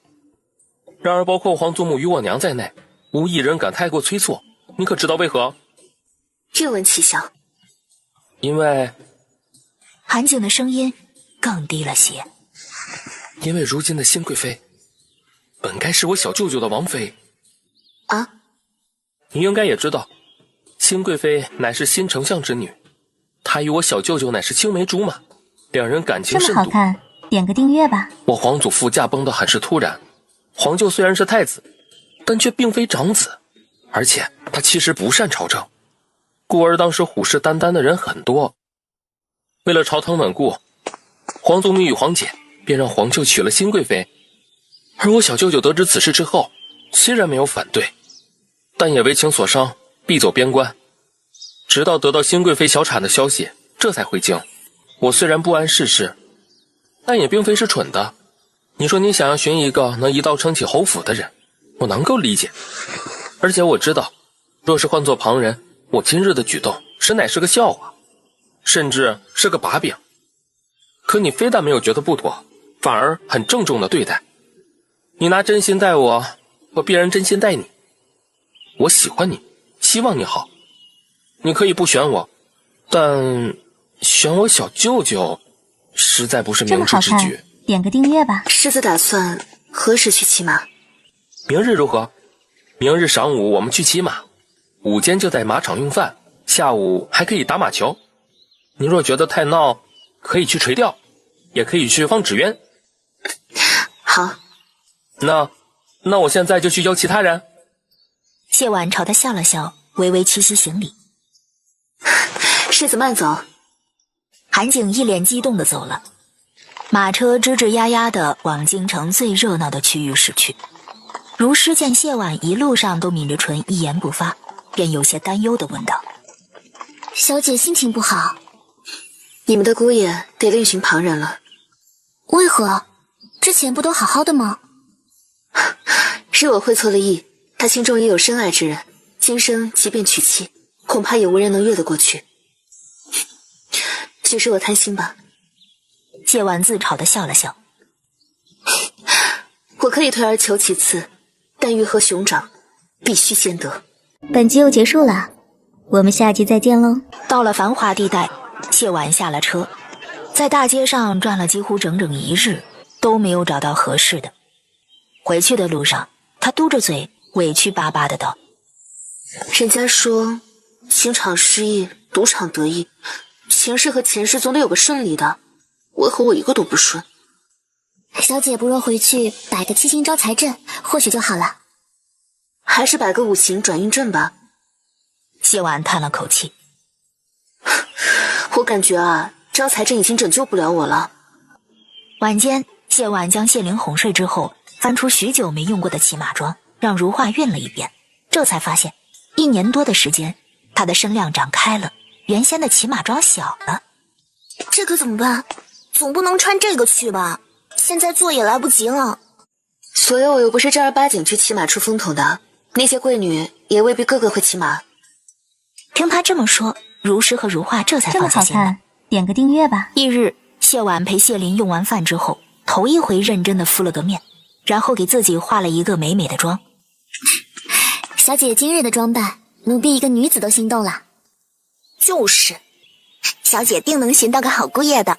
然而包括皇祖母与我娘在内，无一人敢太过催促。你可知道为何？”“愿闻其详。”“因为……”韩景的声音更低了些。“因为如今的新贵妃本该是我小舅舅的王妃。”“啊？”“你应该也知道，新贵妃乃是新丞相之女，她与我小舅舅乃是青梅竹马，两人感情深笃。”“这么好看，点个订阅吧。”“我皇祖父驾崩得很是突然，皇舅虽然是太子，但却并非长子，而且他其实不善朝政，故而当时虎视眈眈的人很多。为了朝堂稳固，皇祖母与皇姐便让皇舅娶了新贵妃。而我小舅舅得知此事之后，虽然没有反对，但也为情所伤，必走边关。直到得到新贵妃小产的消息，这才回京。我虽然不谙世事，但也并非是蠢的。你说你想要寻一个能一道撑起侯府的人，我能够理解。而且我知道，若是换做旁人，我今日的举动实乃是个笑话，甚至是个把柄。可你非但没有觉得不妥，反而很郑重的对待。你拿真心待我，我必然真心待你。我喜欢你，希望你好。你可以不选我，但选我小舅舅实在不是明智之举。”“点个订阅吧。”“世子打算何时去骑马？”“明日如何？明日晌午我们去骑马，午间就在马场用饭，下午还可以打马球。你若觉得太闹，可以去垂钓，也可以去放纸鸢。”“好。”“那我现在就去邀其他人。”谢婉朝他笑了笑，微微屈膝行礼。“世子慢走。”韩景一脸激动地走了。马车吱吱呀呀地往京城最热闹的区域驶去。如诗见谢婉一路上都抿着唇，一言不发，便有些担忧地问道：“小姐心情不好，你们的姑爷得另寻旁人了。为何？之前不都好好的吗？是我会错了意，他心中也有深爱之人，今生即便娶妻，恐怕也无人能越得过去。只是我贪心吧。”谢婉自嘲地笑了笑：“我可以退而求其次，但欲和熊掌，必须先得。”本集又结束了，我们下集再见喽。到了繁华地带，谢婉下了车，在大街上转了几乎整整一日，都没有找到合适的。回去的路上，他嘟着嘴，委屈巴巴的道：“人家说，情场失意，赌场得意，前世和前世总得有个顺利的，为何我一个都不顺？”小姐不若回去摆个七星招财阵，或许就好了。还是摆个五行转运阵吧。谢婉叹了口气：“我感觉啊，招财阵已经拯救不了我了。”晚间，谢婉将谢灵哄睡之后，翻出许久没用过的骑马桩，让如画运了一遍，这才发现1年多的时间，她的身量长开了，原先的骑马桩小了。这可怎么办？总不能穿这个去吧？现在做也来不及了。所以我又不是正儿八经去骑马出风头的，那些贵女也未必个个会骑马。听他这么说，如诗和如画这才放下心来。点个订阅吧。翌日，谢婉陪谢林用完饭之后，头一回认真的敷了个面，然后给自己化了一个美美的妆。小姐今日的装扮，奴婢一个女子都心动了。就是，小姐定能寻到个好姑爷的。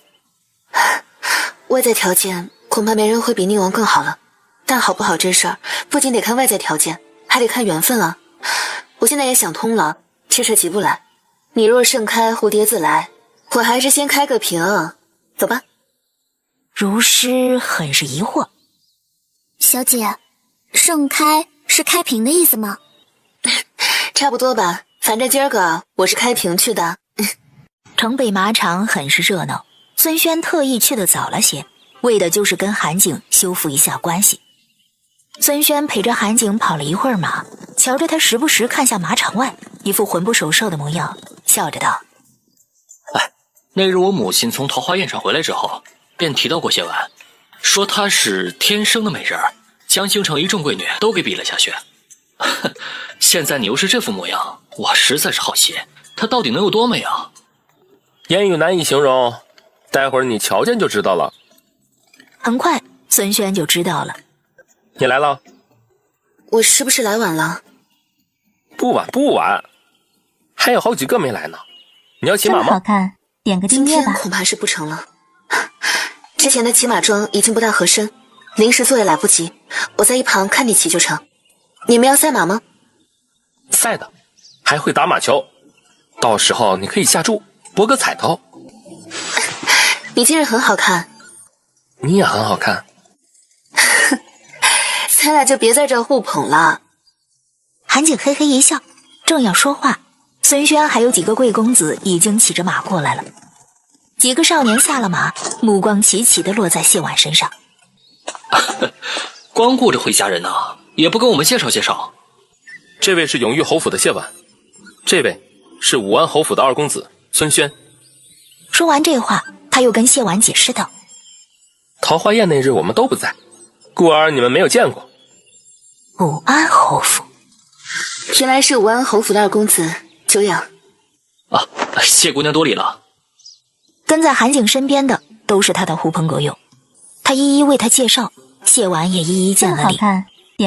外在条件恐怕没人会比宁王更好了，但好不好这事儿，不仅得看外在条件，还得看缘分啊。我现在也想通了，这事急不来。你若盛开，蝴蝶自来，我还是先开个屏。走吧。如诗很是疑惑：“小姐，盛开是开屏的意思吗？”差不多吧，反正今儿个我是开屏去的。城北马场很是热闹，孙轩特意去的早了些，为的就是跟韩景修复一下关系。孙轩陪着韩景跑了一会儿马，瞧着他时不时看向马场外，一副魂不守舍的模样，笑着道：“哎，那日我母亲从桃花宴上回来之后，便提到过谢婉，说她是天生的美人儿，将京城一众贵女都给比了下去。现在你又是这副模样，我实在是好奇，她到底能有多美啊？”言语难以形容，待会儿你瞧见就知道了。很快，孙轩就知道了。你来了？我是不是来晚了？不晚不晚，还有好几个没来呢。你要骑马吗？这么好看，点个订阅吧。今天恐怕是不成了。之前的骑马装已经不大合身，临时做也来不及，我在一旁看你骑就成。你们要赛马吗？赛的，还会打马球，到时候你可以下注博个彩头。你今日很好看。你也很好看。咱俩就别在这互捧了。韩景嘿嘿一笑，正要说话，孙轩还有几个贵公子已经骑着马过来了。几个少年下了马，目光齐齐地落在谢婉身上。光顾着回家人呢，也不跟我们介绍介绍。这位是永裕侯府的谢婉，这位是武安侯府的二公子孙轩。说完这话，他又跟谢婉解释道：“桃花宴那日我们都不在，故而你们没有见过。”武安侯府，原来是武安侯府的二公子，久仰。啊，谢姑娘多礼了。跟在韩景身边的都是他的狐朋狗友，他一一为他介绍，谢婉也一一见了礼。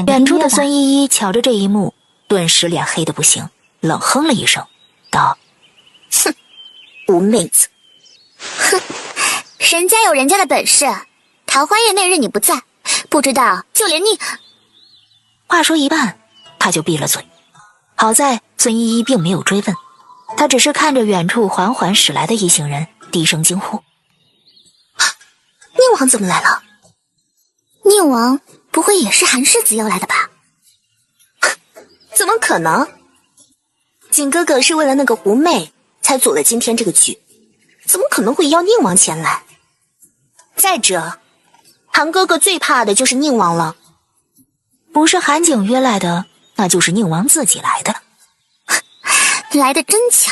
远处的孙依依瞧着这一幕，顿时脸黑得不行，冷哼了一声，道：“哼，无妹子，哼，人家有人家的本事。桃花宴那日你不在，不知道就连你……”话说一半，他就闭了嘴。好在孙依依并没有追问，他只是看着远处缓缓驶来的一行人，低声惊呼：“宁王怎么来了？宁王不会也是韩世子邀来的吧？”“怎么可能？景哥哥是为了那个狐媚才组了今天这个局，怎么可能会邀宁王前来？再者，韩哥哥最怕的就是宁王了。不是韩景约来的，那就是宁王自己来的了。来的真巧，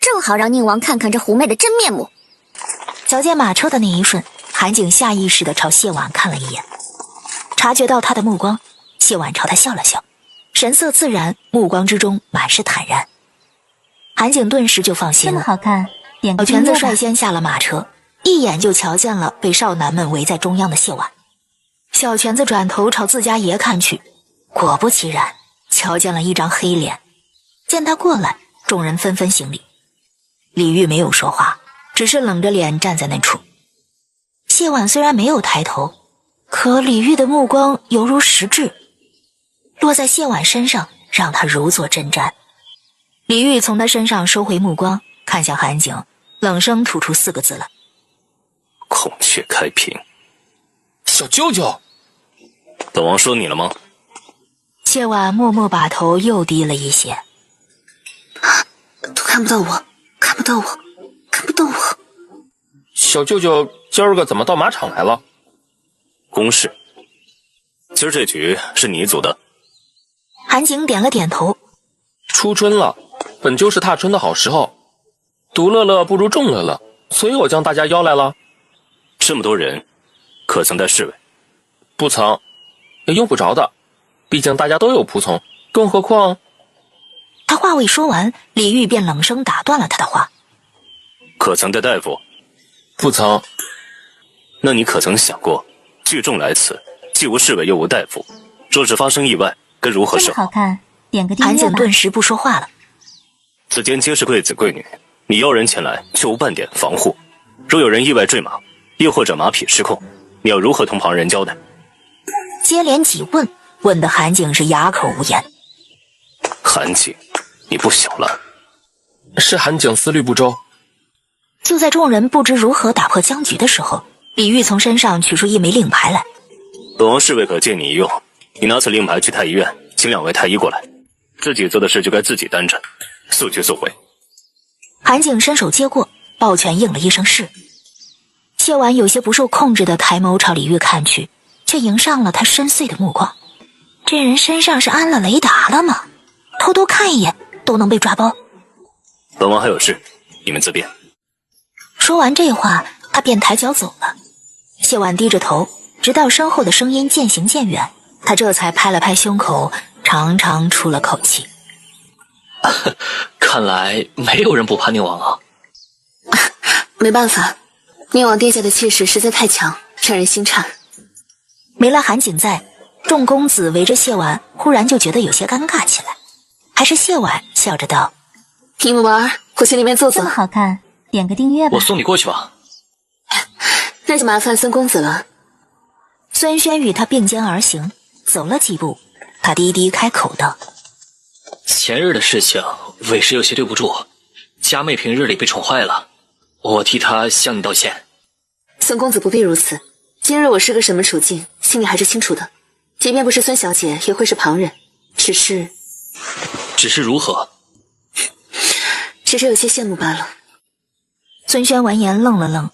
正好让宁王看看这狐媚的真面目。瞧见马车的那一瞬，韩景下意识地朝谢婉看了一眼，察觉到他的目光，谢婉朝他笑了笑，神色自然，目光之中满是坦然。韩景顿时就放心了。这么好看，点个小泉子订阅吧率先下了马车，一眼就瞧见了被少男们围在中央的谢婉。小泉子转头朝自家爷看去，果不其然，瞧见了一张黑脸。见他过来，众人纷纷行礼。李煜没有说话，只是冷着脸站在那处。谢婉虽然没有抬头，可李煜的目光犹如实质，落在谢婉身上，让他如坐针毡。李煜从他身上收回目光，看向韩景，冷声吐出4个字来：孔雀开屏。小舅舅，本王说你了吗？谢婉默默把头又低了一些。都看不到我，看不到我，看不到我。小舅舅今儿个怎么到马场来了？公事。今儿这局是你组的。韩景点了点头。初春了，本就是踏春的好时候，独乐乐不如众乐乐，所以我将大家邀来了。这么多人，可曾带侍卫？不曾，也用不着的，毕竟大家都有仆从，更何况……他话未说完，李煜便冷声打断了他的话：可曾带大夫？不曾。那你可曾想过，聚众来此，既无侍卫又无大夫，若是发生意外，该如何是好？这么好看，点个订韩阅吧。景顿时不说话了。此间皆是贵子贵女，你邀人前来，却无半点防护。若有人意外坠马，又或者马匹失控，你要如何同旁人交代？接连几问，问得韩景是哑口无言。韩景，你不小了。是韩景思虑不周。就在众人不知如何打破僵局的时候，李煜从身上取出一枚令牌来。本王侍卫可借你一用，你拿此令牌去太医院，请2位太医过来。自己做的事就该自己担着，速去速回。韩景伸手接过，抱拳应了一声是。谢婉有些不受控制的抬眸朝李煜看去，却迎上了他深邃的目光。这人身上是安了雷达了吗？偷偷看一眼都能被抓包。本王还有事，你们自便。说完这话，他便抬脚走了。谢婉低着头，直到身后的声音渐行渐远，他这才拍了拍胸口，长长出了口气。看来没有人不怕宁王啊。没办法，宁王殿下的气势实在太强，让人心颤。没了韩景在，众公子围着谢婉，忽然就觉得有些尴尬起来。还是谢婉笑着道：你们玩，我去那边坐坐。这么好看，点个订阅吧。我送你过去吧。那就麻烦孙公子了。孙轩与他并肩而行，走了几步，他低低开口道：前日的事情，委实有些对不住。佳妹平日里被宠坏了，我替她向你道歉。孙公子不必如此，今日我是个什么处境，心里还是清楚的。即便不是孙小姐，也会是旁人。只是如何？只是有些羡慕罢了。孙轩闻言愣了愣，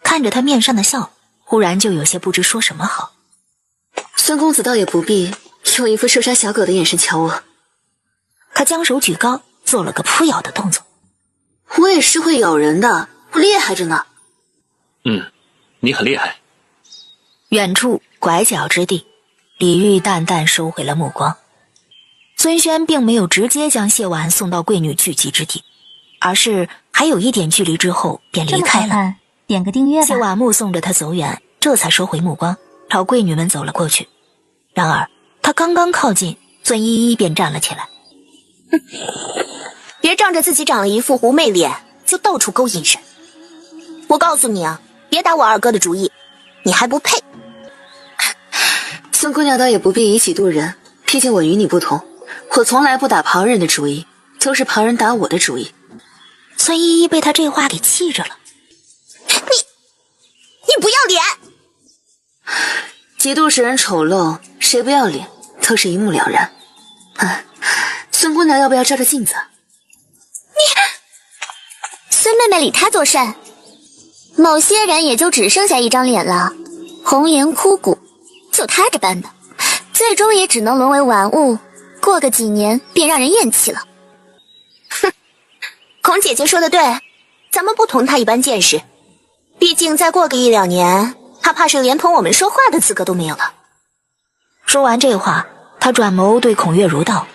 看着他面上的笑，忽然就有些不知说什么好。孙公子倒也不必用一副射杀小狗的眼神瞧我。他将手举高，做了个扑咬的动作。我也是会咬人的，我厉害着呢。你很厉害。远处拐角之地，李煜淡淡收回了目光。孙轩并没有直接将谢婉送到贵女聚集之地，而是还有一点距离之后便离开了。点个订阅吧。谢婉目送着他走远，这才收回目光，朝贵女们走了过去。然而他刚刚靠近，孙依依便站了起来。别仗着自己长了一副狐媚脸，就到处勾引人。我告诉你啊，别打我二哥的主意，你还不配。孙姑娘倒也不必以己度人，毕竟我与你不同，我从来不打旁人的主意，都是旁人打我的主意。孙依依被他这话给气着了。你不要脸！嫉妒使人丑陋，谁不要脸，都是一目了然。孙姑娘要不要照照镜子？孙妹妹理他做甚？某些人也就只剩下一张脸了，红颜枯骨，就他这般的，最终也只能沦为玩物，过个几年便让人厌弃了。哼，孔姐姐说的对，咱们不同她一般见识，毕竟再过个1、2年，她怕是连同我们说话的资格都没有了。说完这话，他转眸对孔月如道：“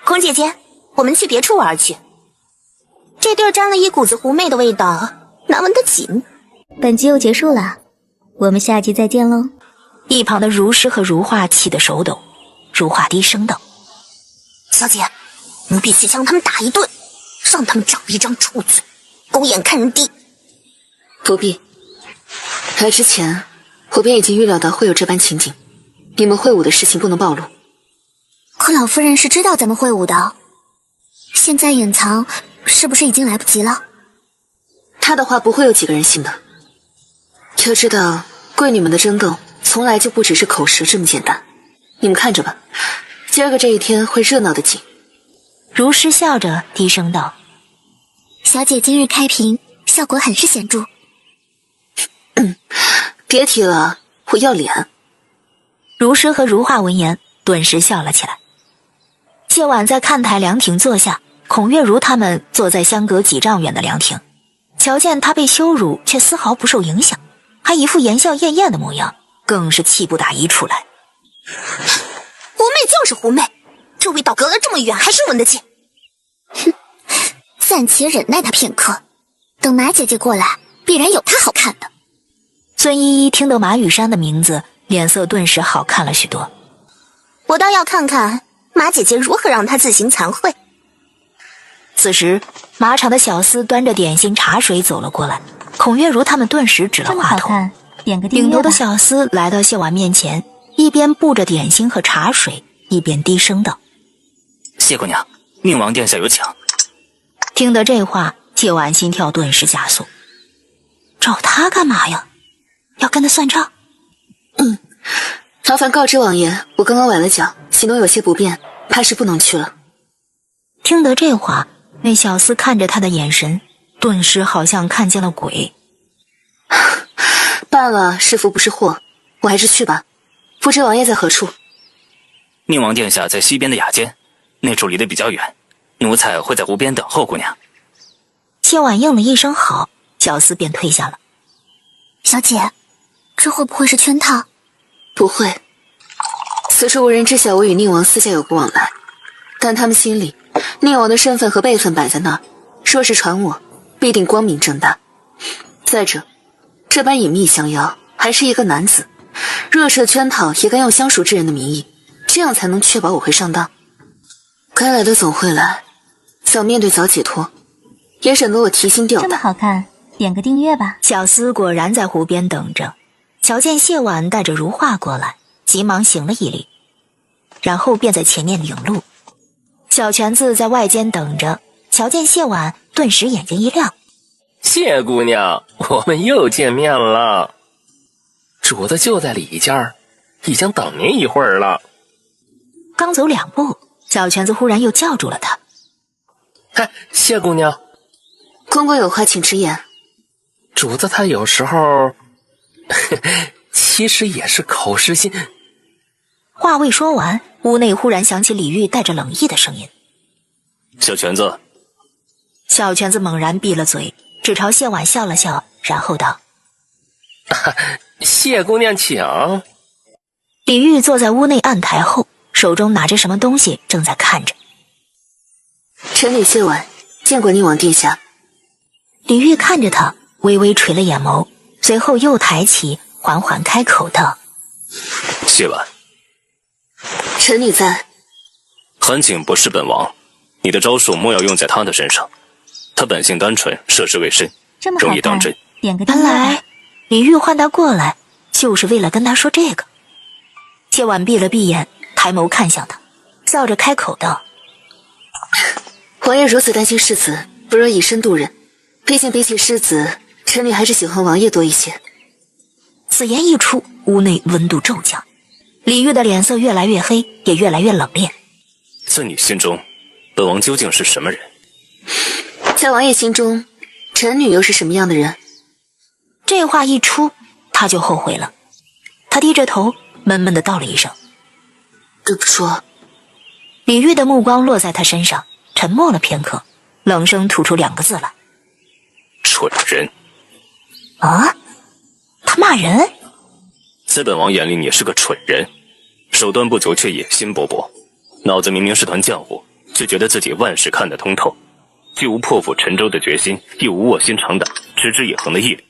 孔姐姐，我们去别处玩去。这地儿沾了一股子狐媚的味道，难闻得紧。”本集又结束了，我们下集再见喽。一旁的如诗和如画气得手抖，如画低声道：“小姐，你必须将他们打一顿，让他们长一张臭嘴，狗眼看人低。”不必，来之前我便已经预料到会有这般情景，你们会武的事情不能暴露。可老夫人是知道咱们会武的，现在隐藏是不是已经来不及了？他的话不会有几个人信的。要知道，贵女们的争斗从来就不只是口舌这么简单。你们看着吧，今儿个这一天会热闹的紧。如诗笑着低声道：“小姐今日开屏，效果很是显著。”别提了，我要脸。如诗和如画闻言顿时笑了起来。谢婉在看台凉亭坐下，孔月如他们坐在相隔几丈远的凉亭，瞧见他被羞辱却丝毫不受影响，还一副言笑晏晏的模样，更是气不打一处来。狐媚就是狐媚，这味道隔了这么远还是闻得见。哼，暂且忍耐他片刻，等马姐姐过来，必然有她好看的。孙依依听得马雨山的名字，脸色顿时好看了许多。我倒要看看马姐姐如何让她自行惭愧。此时，马场的小厮端着点心茶水走了过来，孔月如他们顿时指了话头。点个订阅吧。领头的小厮来到谢婉面前，一边布着点心和茶水，一边低声道：“谢姑娘，宁王殿下有请。”听得这话，谢婉心跳顿时加速。找他干嘛呀？要跟他算账？劳烦告知王爷，我刚刚崴了脚，行动有些不便，怕是不能去了。听得这话，那小厮看着他的眼神，顿时好像看见了鬼。罢了，是福不是祸，我还是去吧。不知王爷在何处？宁王殿下在西边的雅间，那处离得比较远，奴才会在湖边等候姑娘。谢婉应了一声好，小厮便退下了。小姐，这会不会是圈套？不会，此处无人知晓我与宁王私下有过往来，但他们心里，宁王的身份和辈分摆在那儿，若是传我，必定光明正大。再者，这般隐秘相邀，还是一个男子，若设圈套，也该用相熟之人的名义，这样才能确保我会上当。该来的总会来，早面对早解脱，也省得我提心吊胆。这么好看，点个订阅吧。小厮果然在湖边等着，瞧见谢婉带着如画过来，急忙行了一礼，然后便在前面领路。小泉子在外间等着，瞧见谢婉，顿时眼睛一亮：“谢姑娘，我们又见面了。主子就在里间儿，已经等您一会儿了。”刚走2步，小泉子忽然又叫住了他：“嗨，谢姑娘，公公有话请直言。”主子他有时候其实也是口是心。话未说完，屋内忽然响起李煜带着冷意的声音：“小泉子。”小泉子猛然闭了嘴，只朝谢婉笑了笑，然后道：“谢姑娘请。”李煜坐在屋内案台后，手中拿着什么东西，正在看着。臣女谢婉见过宁王殿下。李煜看着他，微微垂了眼眸，随后又抬起，缓缓开口道：“谢婉，臣女在。韩景不是本王，你的招数莫要用在他的身上。他本性单纯，涉世未深，容易当真。”点个订阅吧。原来李煜唤他过来，就是为了跟他说这个。谢婉闭了闭眼，抬眸看向他，笑着开口道：“王爷如此担心世子，不若以身度人。毕竟比起世子，臣女还是喜欢王爷多一些。”此言一出，屋内温度骤降，李煜的脸色越来越黑，也越来越冷冽。在你心中，本王究竟是什么人？在王爷心中，臣女又是什么样的人？这话一出，他就后悔了。他低着头，闷闷地道了一声：“对不住。李煜的目光落在他身上，沉默了片刻，冷声吐出2个字来：蠢人。啊？他骂人？在本王眼里你是个蠢人，手段不足却野心勃勃，脑子明明是团浆糊，却觉得自己万事看得通透，既无破釜沉舟的决心，又无卧薪尝胆、持之以恒的毅力，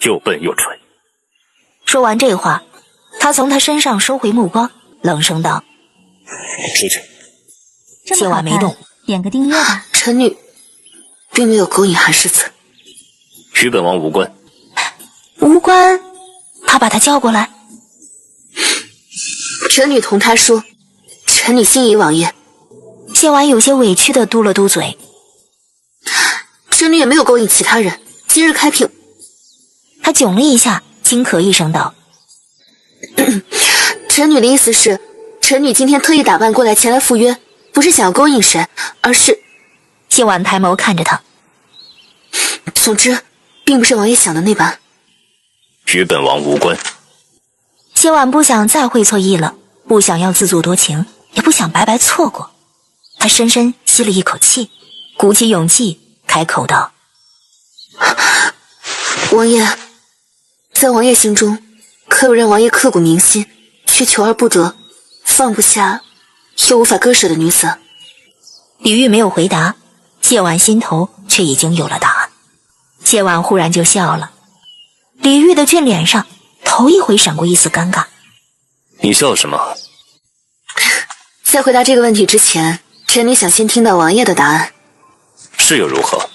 又笨又蠢。说完这话，他从他身上收回目光，冷声道：出去。谢婉没动，点个订阅吧。臣女并没有勾引韩世子，与本王无关。无关？他把他叫过来。臣女同他说，臣女心仪王爷。谢婉有些委屈地嘟了嘟嘴。臣女也没有勾引其他人，今日开屏。他囧了一下，轻咳一声道：臣女的意思是，臣女今天特意打扮过来前来赴约，不是想要勾引谁，而是……谢婉抬眸看着他。总之，并不是王爷想的那般。与本王无关。谢婉不想再会错意了，不想要自作多情，也不想白白错过。他深深吸了一口气，鼓起勇气开口道：王爷，在王爷心中，可有让王爷刻骨铭心却求而不得，放不下又无法割舍的女子？李煜没有回答，谢婉心头却已经有了答案。谢婉忽然就笑了，李煜的俊脸上头一回闪过一丝尴尬。你笑什么？在回答这个问题之前，臣女想先听到王爷的答案。是又如何？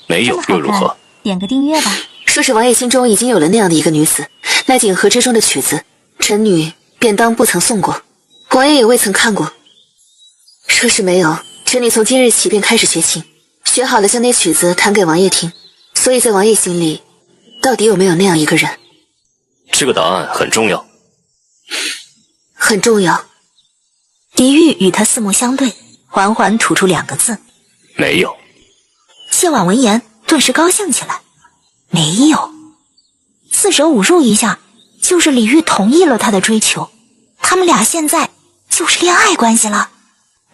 没有又如何？点个订阅吧。说是王爷心中已经有了那样的一个女子，那锦盒之中的曲子，臣女便当不曾送过，王爷也未曾看过。若是没有，臣女从今日起便开始学琴，学好了将那曲子弹给王爷听。所以在王爷心里，到底有没有那样一个人？这个答案很重要。很重要。李煜与他四目相对，缓缓吐出2个字：没有。谢婉闻言顿时高兴起来。没有。四舍五入一下，就是李煜同意了他的追求，他们俩现在就是恋爱关系了。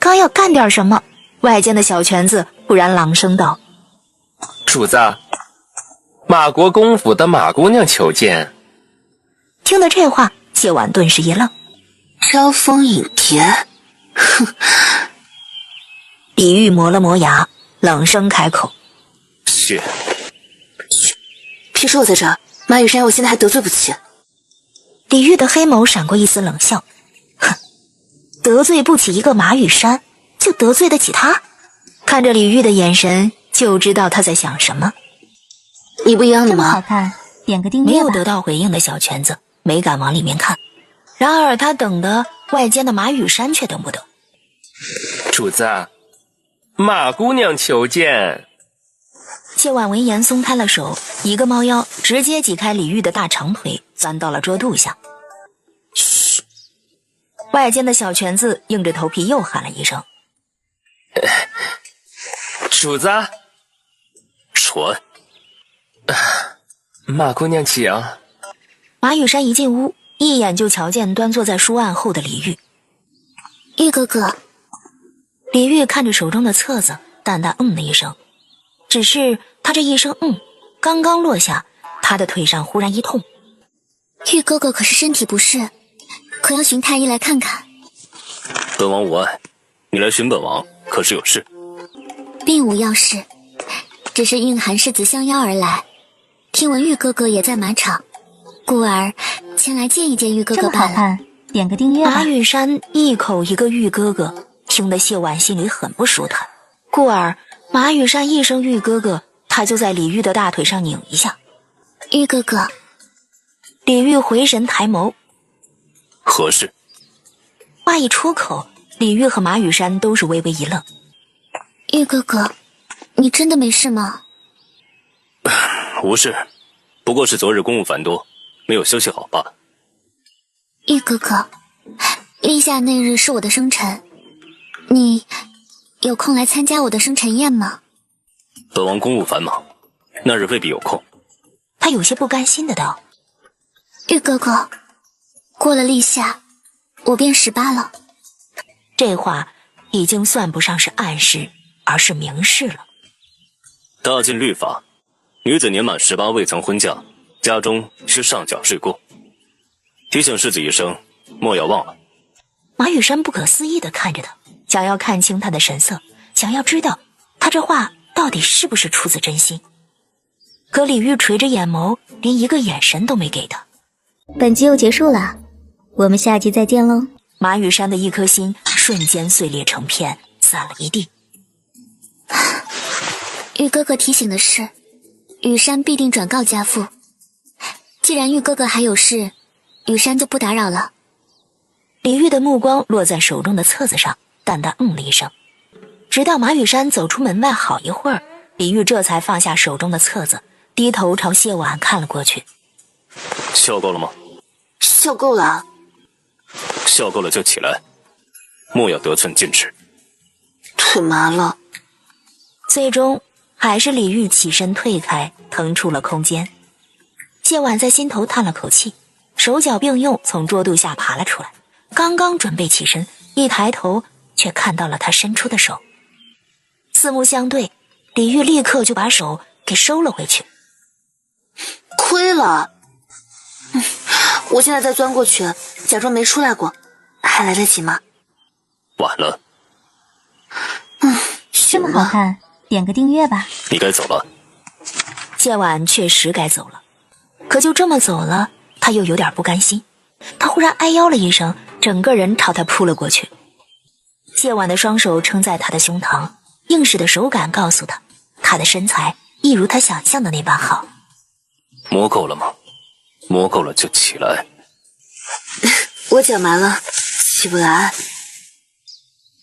刚要干点什么，外间的小犬子忽然朗声道：主子，马国公府的马姑娘求见。听得这话，谢婉顿时一愣。招蜂引蝶，哼！李煜磨了磨牙，冷声开口：谢。别说我在这儿，马雨山我现在还得罪不起。李煜的黑眸闪过一丝冷笑，哼，得罪不起一个马雨山，就得罪得起他？看着李煜的眼神，就知道他在想什么。你不一样的吗？好看，点个订阅吧。没有得到回应的小犬子没敢往里面看，然而他等的外间的马雨山却等不得。主子，马姑娘求见。谢婉闻言松开了手，一个猫腰直接挤开李煜的大长腿，钻到了桌肚下。嘘！外间的小犬子硬着头皮又喊了一声：主子。蠢！马姑娘请。马雨山一进屋，一眼就瞧见端坐在书案后的李煜。煜哥哥。李煜看着手中的册子，淡淡了一声。只是他这一声刚刚落下，他的腿上忽然一痛。煜哥哥可是身体不适，可要寻太医来看看。本王无碍，你来寻本王可是有事？并无要事，只是应韩世子相邀而来，听闻煜哥哥也在马场，故而前来见一见煜哥哥罢了。这么好看，点个订阅吧。马雨山一口一个煜哥哥，听得谢婉心里很不舒坦，故而马雨山一声煜哥哥，他就在李煜的大腿上拧一下。煜哥哥。李煜回神抬眸。何事？话一出口，李煜和马雨山都是微微一愣。煜哥哥，你真的没事吗？无事，不过是昨日公务繁多，没有休息好罢了。煜哥哥，立夏那日是我的生辰，你有空来参加我的生辰宴吗？本王公务繁忙，那日未必有空。他有些不甘心的道：煜哥哥，过了立夏，我便18了。这话已经算不上是暗示，而是明示了。大晋律法，女子年满18未曾婚嫁，家中需上缴税过。提醒世子一声，莫要忘了。马雨山不可思议地看着他，想要看清他的神色，想要知道他这话到底是不是出自真心。可李煜垂着眼眸，连一个眼神都没给他。本集又结束了，我们下集再见喽。马雨山的一颗心瞬间碎裂成片，散了一地。玉哥哥提醒的是，雨山必定转告家父。既然玉哥哥还有事，雨山就不打扰了。李煜的目光落在手中的册子上，淡淡了一声。直到马雨山走出门外好一会儿，李煜这才放下手中的册子，低头朝谢婉看了过去。笑够了吗？笑够了。笑够了就起来，莫要得寸进尺。腿麻了。最终还是李煜起身退开，腾出了空间。谢婉在心头叹了口气，手脚并用从桌肚下爬了出来，刚刚准备起身，一抬头却看到了他伸出的手。四目相对，李煜立刻就把手给收了回去。亏了。我现在再钻过去，假装没出来过，还来得及吗？晚了。这么好看，点个订阅吧。你该走了。谢婉确实该走了，可就这么走了，他又有点不甘心。他忽然哎呦了一声，整个人朝他扑了过去。谢婉的双手撑在他的胸膛，硬实的手感告诉他，他的身材一如他想象的那般好。摸够了吗？摸够了就起来。我脚麻了，起不来。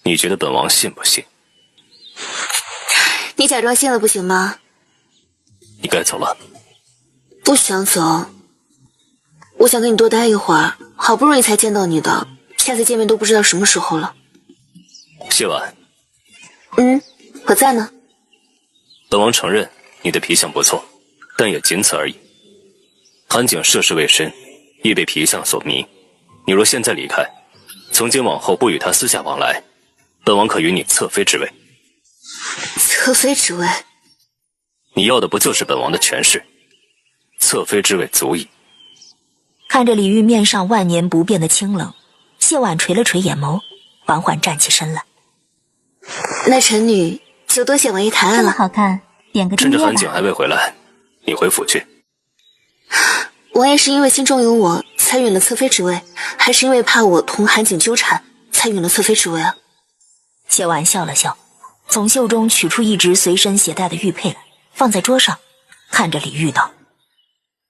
你觉得本王信不信？你假装信了不行吗？你该走了。不想走，我想跟你多待一会儿，好不容易才见到你的，下次见面都不知道什么时候了。谢婉。我在呢。本王承认你的皮相不错，但也仅此而已。韩景涉世未深，亦被皮相所迷。你若现在离开，从今往后不与他私下往来，本王可与你侧妃之位。侧妃之位？你要的不就是本王的权势？侧妃之位足矣。看着李煜面上万年不变的清冷，谢婉垂了垂眼眸，缓缓站起身来。那臣女就多谢王爷抬爱了。这么好看，点个订阅吧。趁着韩景还未回来，你回府去。王爷是因为心中有我才允了侧妃之位，还是因为怕我同韩景纠缠才允了侧妃之位啊？谢婉笑了笑，从袖中取出一直随身携带的玉佩来，放在桌上，看着李煜道：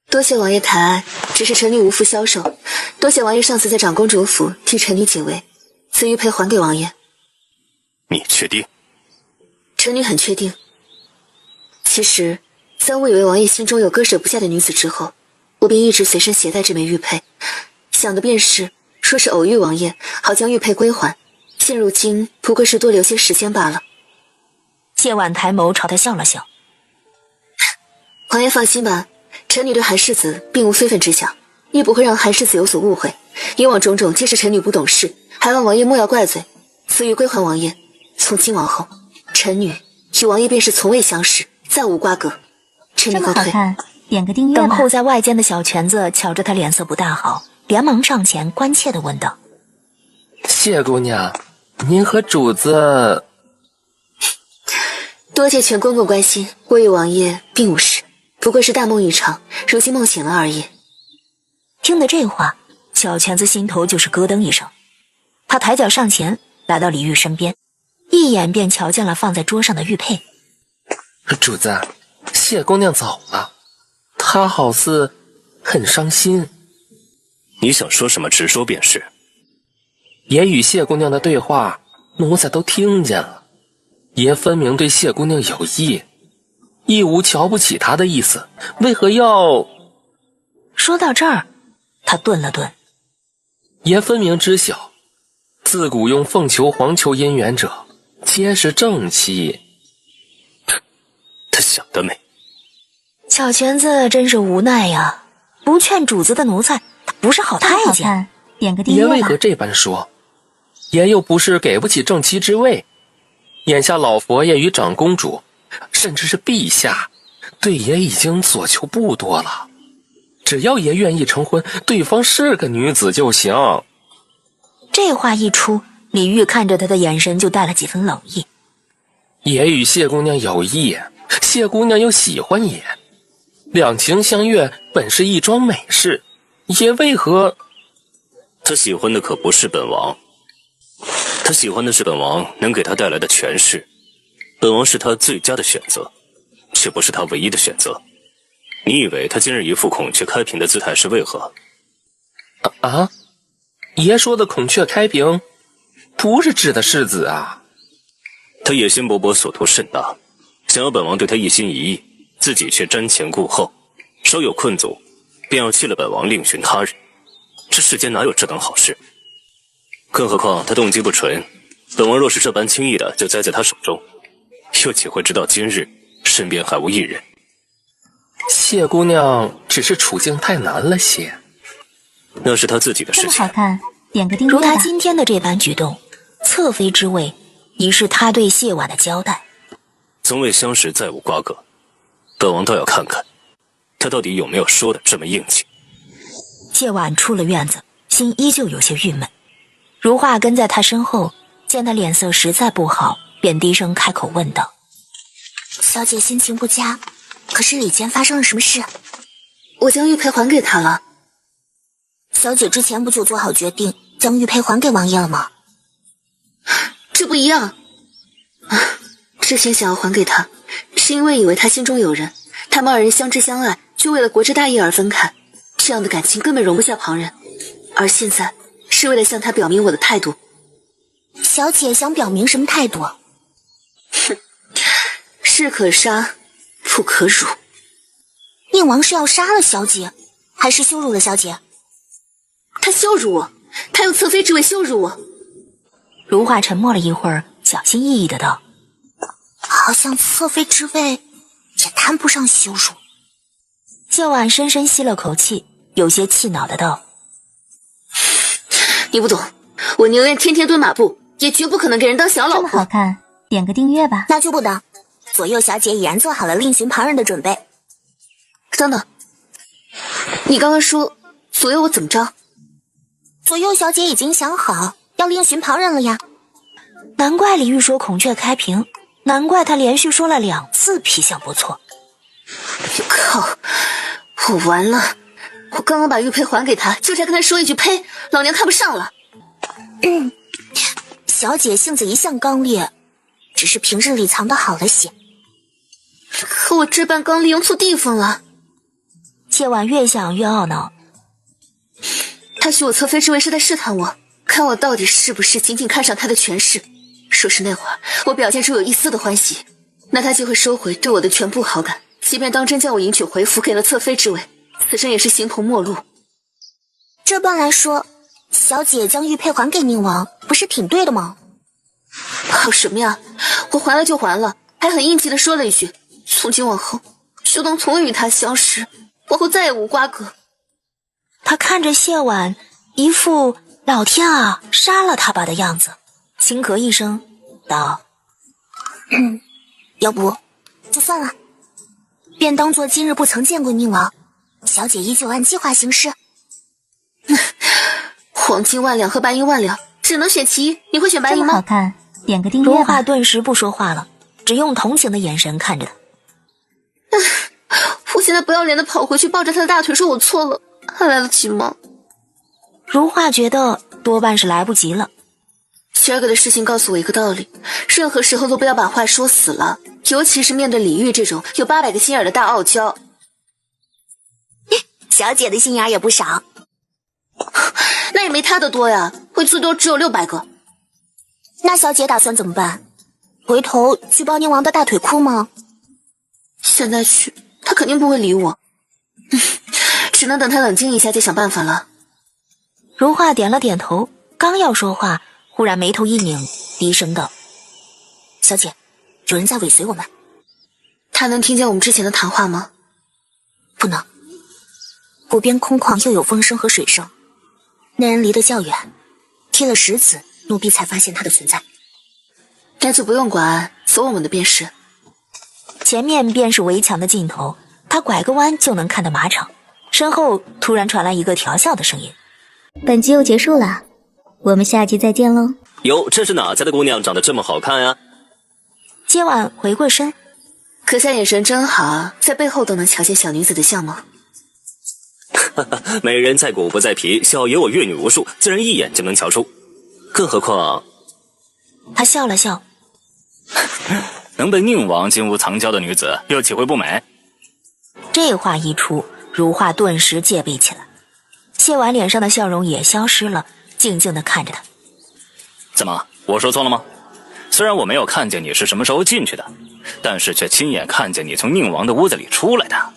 多谢王爷抬爱，只是臣女无福消受，多谢王爷上次在长公主府替臣女解围，此玉佩还给王爷。你确定？臣女很确定。其实在我以为王爷心中有割舍不下的女子之后，我便一直随身携带这枚玉佩，想的便是若是偶遇王爷，好将玉佩归还，现如今不过是多留些时间罢了。谢婉抬眸朝他笑了笑：王爷放心吧，臣女对韩世子并无非分之想，亦不会让韩世子有所误会。以往种种皆是臣女不懂事，还望王爷莫要怪罪。此玉归还王爷，从今往后，臣女与王爷便是从未相识，再无瓜葛。臣女告退。这么好看，点个订阅吧。等候在外间的小泉子瞧着他脸色不大好，连忙上前关切地问道：谢姑娘，您和主子……多谢全公公关心，我与王爷并无事，不过是大梦一场，如今梦醒了而已。听得这话，小泉子心头就是咯噔一声。他抬脚上前，来到李煜身边，一眼便瞧见了放在桌上的玉佩。主子，谢姑娘走了，她好似很伤心。你想说什么，直说便是。爷与谢姑娘的对话，奴才都听见了。爷分明对谢姑娘有意，亦无瞧不起她的意思，为何要……说到这儿，他顿了顿。爷分明知晓，自古用凤求凰求姻缘者，皆是正妻。他想得美。小泉子真是无奈呀，不劝主子的奴才，他不是好太监。点个订阅吧。爷为何这般说？爷又不是给不起正妻之位。眼下老佛爷与长公主，甚至是陛下，对爷已经所求不多了。只要爷愿意成婚，对方是个女子就行。这话一出，李煜看着他的眼神就带了几分冷意。爷与谢姑娘有意，谢姑娘又喜欢爷，两情相悦本是一桩美事，爷为何？他喜欢的可不是本王，他喜欢的是本王能给他带来的权势。本王是他最佳的选择，却不是他唯一的选择。你以为他今日一副孔雀开屏的姿态是为何？爷说的孔雀开屏，不是指的世子啊。他野心勃勃，所图甚大，想要本王对他一心一意，自己却瞻前顾后，稍有困阻，便要弃了本王，另寻他人。这世间哪有这等好事？更何况他动机不纯，本王若是这般轻易的就栽在他手中，又岂会直到今日身边还无一人？谢姑娘只是处境太难了些，那是他自己的事情。这么好看，点个订阅吧。如他今天的这般举动，侧妃之位已是他对谢婉的交代。从未相识，再无瓜葛，本王倒要看看他到底有没有说的这么硬气。谢婉出了院子，心依旧有些郁闷。如画跟在他身后，见他脸色实在不好，便低声开口问道：小姐心情不佳，可是里间发生了什么事？我将玉佩还给他了。小姐之前不就做好决定将玉佩还给王爷了吗？这不一样。之前想要还给他，是因为以为他心中有人，他们二人相知相爱，却为了国之大义而分开，这样的感情根本容不下旁人。而现在是为了向他表明我的态度。小姐想表明什么态度？哼，士可杀，不可辱。宁王是要杀了小姐，还是羞辱了小姐？他羞辱我，他用侧妃之位羞辱我。如画沉默了一会儿，小心翼翼的道：好像侧妃之位也谈不上羞辱。谢婉深深吸了口气，有些气恼的道：你不懂，我宁愿天天蹲马步，也绝不可能给人当小老婆。这么好看，点个订阅吧。那就不等，左右小姐已然做好了另寻旁人的准备。等等，你刚刚说左右我怎么着？左右小姐已经想好要另寻旁人了呀。难怪李煜说孔雀开屏，难怪他连续说了2次皮相不错。靠，我完了！我刚刚把玉佩还给他，就差跟他说一句呸，老娘看不上了。小姐性子一向刚烈，只是平日里藏得好了些。可我这般刚烈用错地方了。谢婉越想越懊恼，他许我侧妃之位是在试探我，看我到底是不是仅仅看上他的权势。说是那会儿我表现出有一丝的欢喜，那他就会收回对我的全部好感，即便当真将我迎娶回府，给了侧妃之位，此生也是形同陌路。这般来说，小姐将玉佩还给宁王，不是挺对的吗？好什么呀，我还了就还了，还很硬气的说了一句，从今往后就当从未与他相识，往后再也无瓜葛。他看着谢婉一副老天啊杀了他吧的样子，轻咳一声道：要不就算了，便当作今日不曾见过宁王，小姐依旧按计划行事。黄金万两和白银万两，只能选其一，你会选白银吗？这么好看，点个订阅吧。如画顿时不说话了，只用同情的眼神看着他。我现在不要脸的跑回去抱着他的大腿说我错了，还来得及吗？如画觉得多半是来不及了。今儿个的事情告诉我一个道理，任何时候都不要把话说死了，尤其是面对李煜这种有800个心眼的大傲娇。小姐的心眼也不少。那也没他的多呀，我最多只有600个。那小姐打算怎么办？回头去抱宁王的大腿哭吗？现在去，他肯定不会理我。只能等他冷静一下再想办法了。如画点了点头，刚要说话，忽然眉头一拧，低声道：小姐，有人在尾随我们。他能听见我们之前的谈话吗？不能，湖边空旷，又有风声和水声，那人离得较远，贴了石子奴婢才发现他的存在。那就不用管，走我们的便是。前面便是围墙的尽头，他拐个弯就能看到马场。身后突然传来一个调笑的声音：“本集又结束了，我们下集再见喽。”哟，这是哪家的姑娘长得这么好看呀？接婉回过身，阁下眼神真好，在背后都能瞧见小女子的相貌。美人在骨不在皮，小爷我阅女无数，自然一眼就能瞧出。更何况，他笑了笑，能被宁王金屋藏娇的女子，又岂会不美？这话一出，如画顿时戒备起来。谢婉脸上的笑容也消失了，静静地看着他。怎么，我说错了吗？虽然我没有看见你是什么时候进去的，但是却亲眼看见你从宁王的屋子里出来的。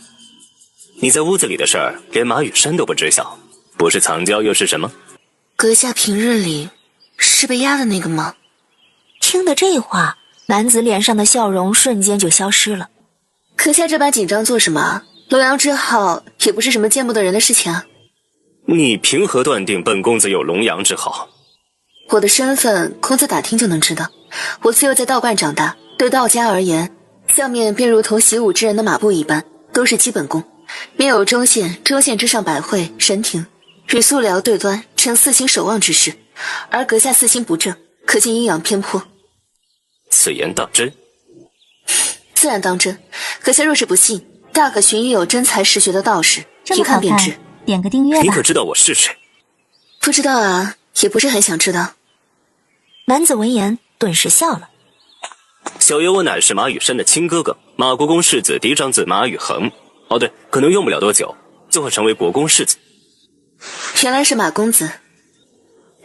你在屋子里的事儿，连马羽山都不知晓，不是藏娇又是什么？阁下平日里是被压的那个吗？听得这话，男子脸上的笑容瞬间就消失了。阁下这般紧张做什么？龙阳之好也不是什么见不得人的事情啊。你凭何断定本公子有龙阳之好？我的身份，公子打听就能知道。我自幼在道观长大，对道家而言，相面便如同习武之人的马步一般，都是基本功。面有中线，中线之上百会、神庭，与素辽对端，成四星守望之势。而阁下四星不正，可见阴阳偏颇。此言当真？自然当真。阁下若是不信，大可寻一有真才实学的道士，一这么好看看便知。点个订阅吧。你可知道我是谁？不知道啊，也不是很想知道。男子闻言顿时笑了。小爷我乃是马羽山的亲哥哥，马国公世子嫡长子马羽恒。哦对，可能用不了多久就会成为国公世子。原来是马公子。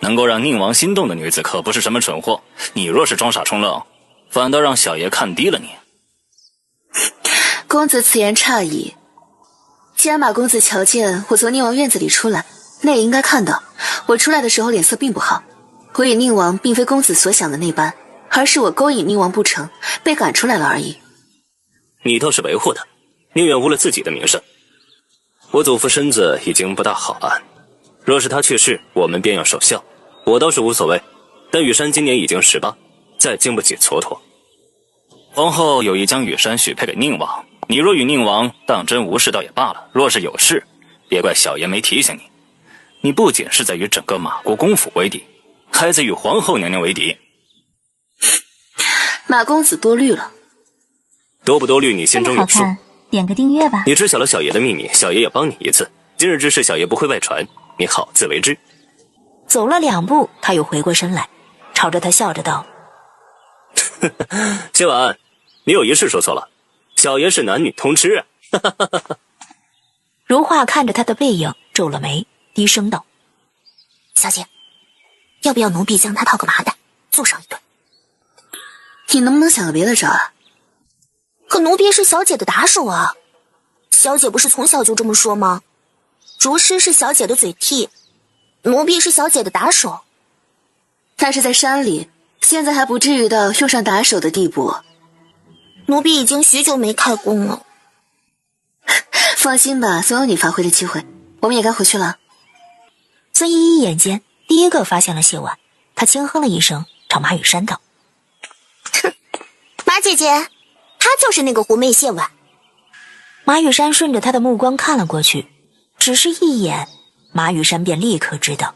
能够让宁王心动的女子可不是什么蠢货，你若是装傻充愣，反倒让小爷看低了你。公子此言差矣。既然马公子瞧见我从宁王院子里出来，那也应该看到我出来的时候脸色并不好。我与宁王并非公子所想的那般，而是我勾引宁王不成，被赶出来了而已。你倒是维护他，宁远无了自己的名声。我祖父身子已经不大好了，若是他去世，我们便要守孝。我倒是无所谓，但羽山今年已经18，再经不起蹉跎。皇后有意将羽山许配给宁王，你若与宁王当真无事倒也罢了，若是有事，别怪小爷没提醒你。你不仅是在与整个马国公府为敌，还在与皇后娘娘为敌。马公子多虑了。多不多虑你心中有数。点个订阅吧。你知晓了小爷的秘密，小爷也帮你一次。今日之事，小爷不会外传，你好自为之。走了2步，他又回过身来，朝着他笑着道：谢婉，你有一事说错了，小爷是男女通吃啊。如画看着他的背影，皱了眉，低声道：小姐，要不要奴婢将他套个麻袋，揍上一顿？你能不能想个别的招啊？可奴婢是小姐的打手啊，小姐不是从小就这么说吗？竹师是小姐的嘴替，奴婢是小姐的打手。那是在山里，现在还不至于到用上打手的地步。奴婢已经许久没开工了。放心吧，总有你发挥的机会。我们也该回去了。孙依依眼尖，第一个发现了谢婉，她轻哼了一声，朝马羽山道：马姐姐，她就是那个狐媚谢婉。马羽山顺着她的目光看了过去，只是一眼，马羽山便立刻知道，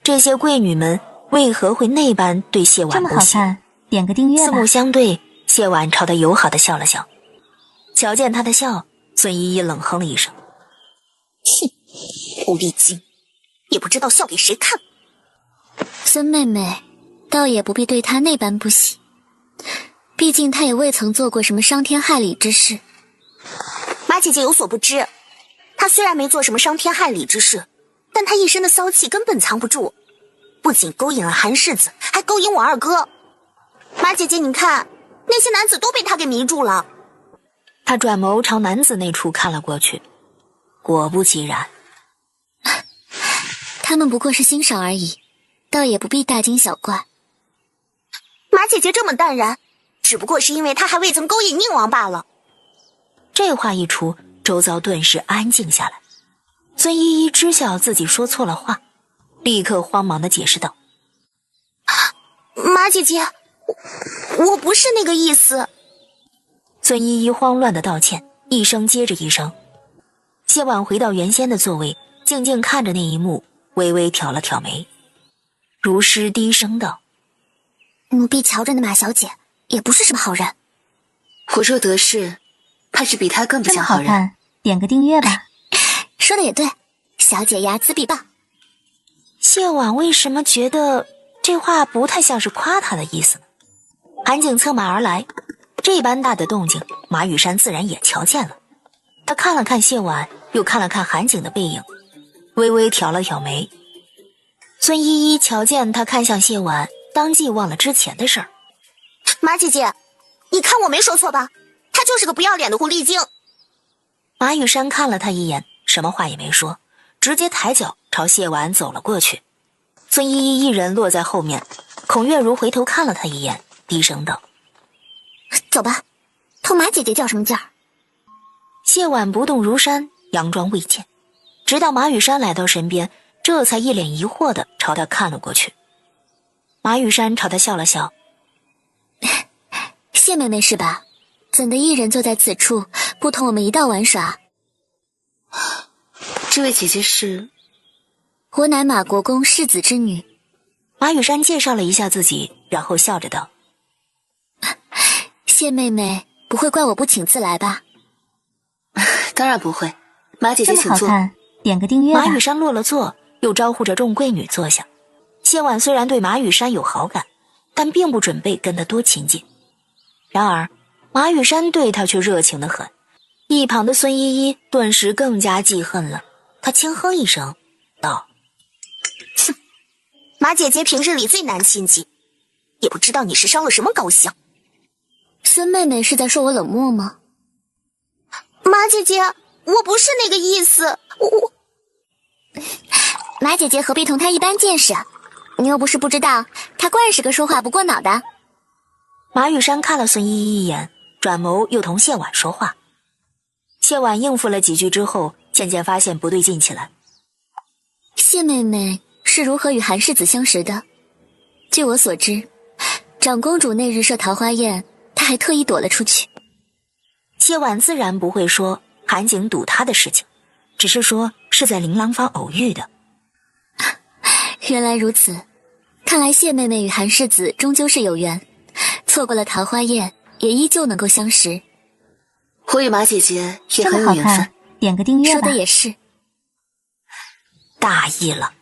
这些贵女们为何会那般对谢婉不屑。这么好看，点个订阅吧。四目相对，谢婉朝他友好的笑了笑。瞧见他的笑，孙依依冷哼了一声：哼，狐狸精，也不知道笑给谁看。孙妹妹，倒也不必对她那般不喜，毕竟她也未曾做过什么伤天害理之事。马姐姐有所不知，她虽然没做什么伤天害理之事，但她一身的骚气根本藏不住，不仅勾引了韩世子，还勾引我二哥。马姐姐，你看，那些男子都被她给迷住了。他转眸朝男子那处看了过去，果不其然，他们不过是欣赏而已，倒也不必大惊小怪。马姐姐这么淡然，只不过是因为她还未曾勾引宁王罢了。这话一出，周遭顿时安静下来。孙依依知晓自己说错了话，立刻慌忙地解释道：马姐姐，我不是那个意思。孙依依慌乱的道歉，一声接着一声。谢婉回到原先的座位，静静看着那一幕，微微挑了挑眉。如诗低声道：奴婢瞧着的马小姐也不是什么好人。我若得势，怕是比她更不像好人。这么好看，点个订阅吧。说的也对，小姐睚眦必报。谢婉为什么觉得这话不太像是夸她的意思呢？韩景策马而来，这般大的动静，马羽山自然也瞧见了。他看了看谢婉，又看了看韩景的背影，微微挑了挑眉。孙依依瞧见他看向谢婉，当即忘了之前的事儿。马姐姐，你看我没说错吧？她就是个不要脸的狐狸精。马羽山看了他一眼，什么话也没说，直接抬脚朝谢婉走了过去。孙依依一人落在后面，孔月如回头看了他一眼，低声道：走吧，偷马姐姐较什么劲儿？谢婉不动如山，佯装未见，直到马羽山来到身边，这才一脸疑惑地朝他看了过去。马羽山朝他笑了笑：谢妹妹是吧？怎的一人坐在此处，不同我们一道玩耍？这位姐姐是？我乃马国公世子之女。马羽山介绍了一下自己，然后笑着道：谢妹妹不会怪我不请自来吧？当然不会，马姐姐请坐。这么好看，点个订阅吧。马羽山落了座，又招呼着众贵女坐下。谢婉虽然对马羽山有好感，但并不准备跟他多亲近。然而马羽山对他却热情得很，一旁的孙依依顿时更加记恨了。她轻哼一声道：哼，马姐姐平日里最难亲近，也不知道你是烧了什么高香。孙妹妹是在说我冷漠吗？马姐姐，我不是那个意思，马姐姐何必同她一般见识？你又不是不知道，她惯是个说话不过脑的。马羽山看了孙依依一眼，转眸又同谢婉说话。谢婉应付了几句之后，渐渐发现不对劲起来。谢妹妹是如何与韩世子相识的？据我所知，长公主那日设桃花宴，她还特意躲了出去。谢婉自然不会说韩景堵她的事情，只是说是在琳琅坊偶遇的。原来如此，看来谢妹妹与韩世子终究是有缘，错过了桃花宴，也依旧能够相识。我与马姐姐也很有缘分，点个订阅吧。说的也是，大意了。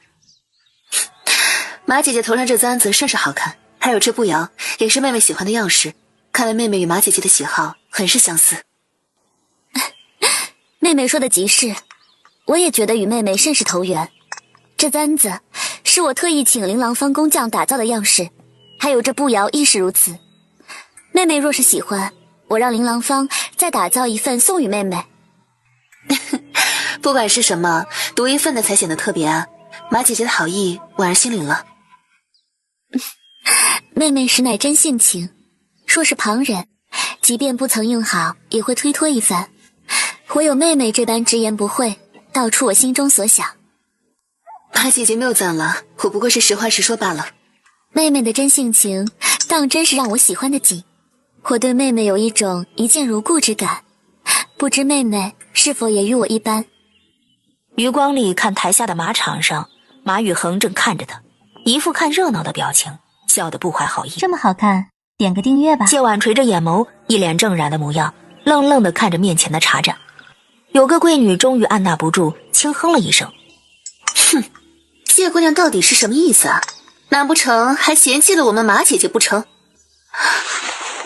马姐姐头上这簪子甚是好看，还有这步摇也是妹妹喜欢的样式，看来妹妹与马姐姐的喜好很是相似。妹妹说的极是，我也觉得与妹妹甚是投缘。这簪子是我特意请琳琅坊工匠打造的样式，还有这步摇亦是如此。妹妹若是喜欢，我让琳琅坊再打造一份送与妹妹。不管是什么，独一份的才显得特别啊。马姐姐的好意，婉儿心领了。妹妹实乃真性情，若是旁人，即便不曾用好，也会推脱一番。我有妹妹这般直言不讳，道出我心中所想。马姐姐谬赞了，我不过是实话实说罢了。妹妹的真性情，当真是让我喜欢的紧。我对妹妹有一种一见如故之感，不知妹妹是否也与我一般？余光里看台下的马场上，马宇恒正看着他，一副看热闹的表情，笑得不怀好意。这么好看，点个订阅吧。谢婉垂着眼眸，一脸正然的模样，愣愣地看着面前的茶盏。有个贵女终于按捺不住，轻哼了一声：哼，谢姑娘到底是什么意思啊？难不成还嫌弃了我们马姐姐不成？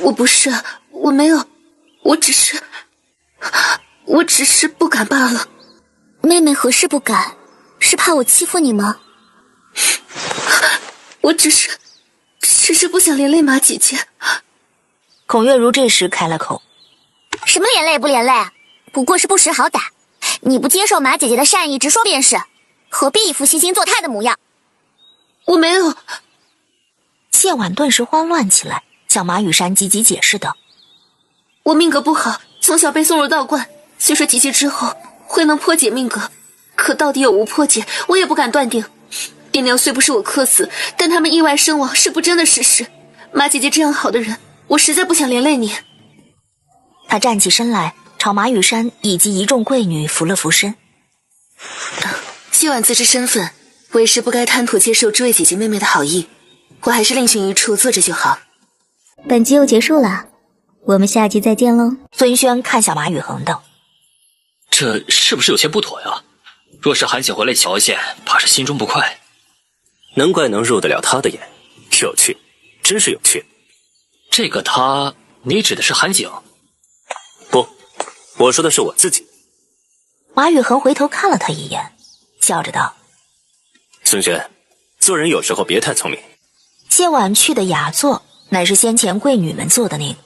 我不是，我没有，我只是不敢罢了。妹妹何事不敢？是怕我欺负你吗？我只是不想连累马姐姐。孔月如这时开了口：什么连累不连累？不过是不识好歹。你不接受马姐姐的善意，直说便是，何必一副惺惺作态的模样？我没有。谢婉顿时慌乱起来，向马羽山积极解释道：我命格不好，从小被送入道观，虽说集气之后会能破解命格，可到底有无破解，我也不敢断定。爹娘虽不是我克死，但他们意外身亡是不争的事实。马姐姐这样好的人，我实在不想连累你。他站起身来，朝马羽山以及一众贵女扶了扶身。谢婉自知身份，为师不该贪图接受诸位姐姐妹妹的好意，我还是另寻一处坐着就好。本集又结束了，我们下集再见喽。孙轩看向马宇恒道：“这是不是有些不妥呀？若是韩景回来瞧见，怕是心中不快。难怪能入得了他的眼，有趣，真是有趣。这个他，你指的是韩景？不，我说的是我自己。”马宇恒回头看了他一眼，笑着道：“孙轩，做人有时候别太聪明。”谢婉去的雅座乃是先前贵女们坐的那个。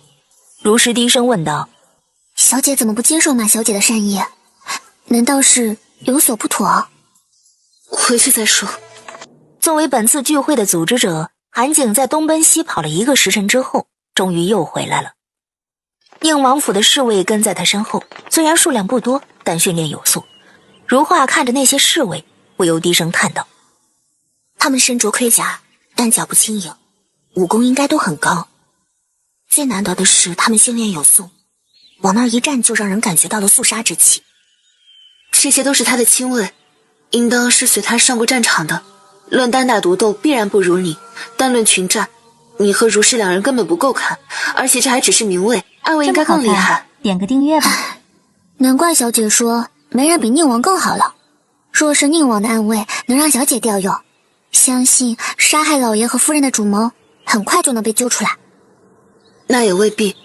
如实低声问道：“小姐怎么不接受马小姐的善意？难道是有所不妥？”回去再说。作为本次聚会的组织者，韩景在东奔西跑了1个时辰之后，终于又回来了。宁王府的侍卫跟在他身后，虽然数量不多，但训练有素。如画看着那些侍卫，不由低声叹道：“他们身着盔甲，但脚步轻盈，武功应该都很高。最难得的是，他们训练有素，往那儿一站就让人感觉到了肃杀之气。这些都是他的亲卫，应当是随他上过战场的。论单打独斗必然不如你，但论群战，你和如师两人根本不够看，而且这还只是名位，暗卫应该更厉害。点个订阅吧。难怪小姐说没人比宁王更好了。若是宁王的暗卫能让小姐调用，相信杀害老爷和夫人的主谋很快就能被揪出来。那也未必。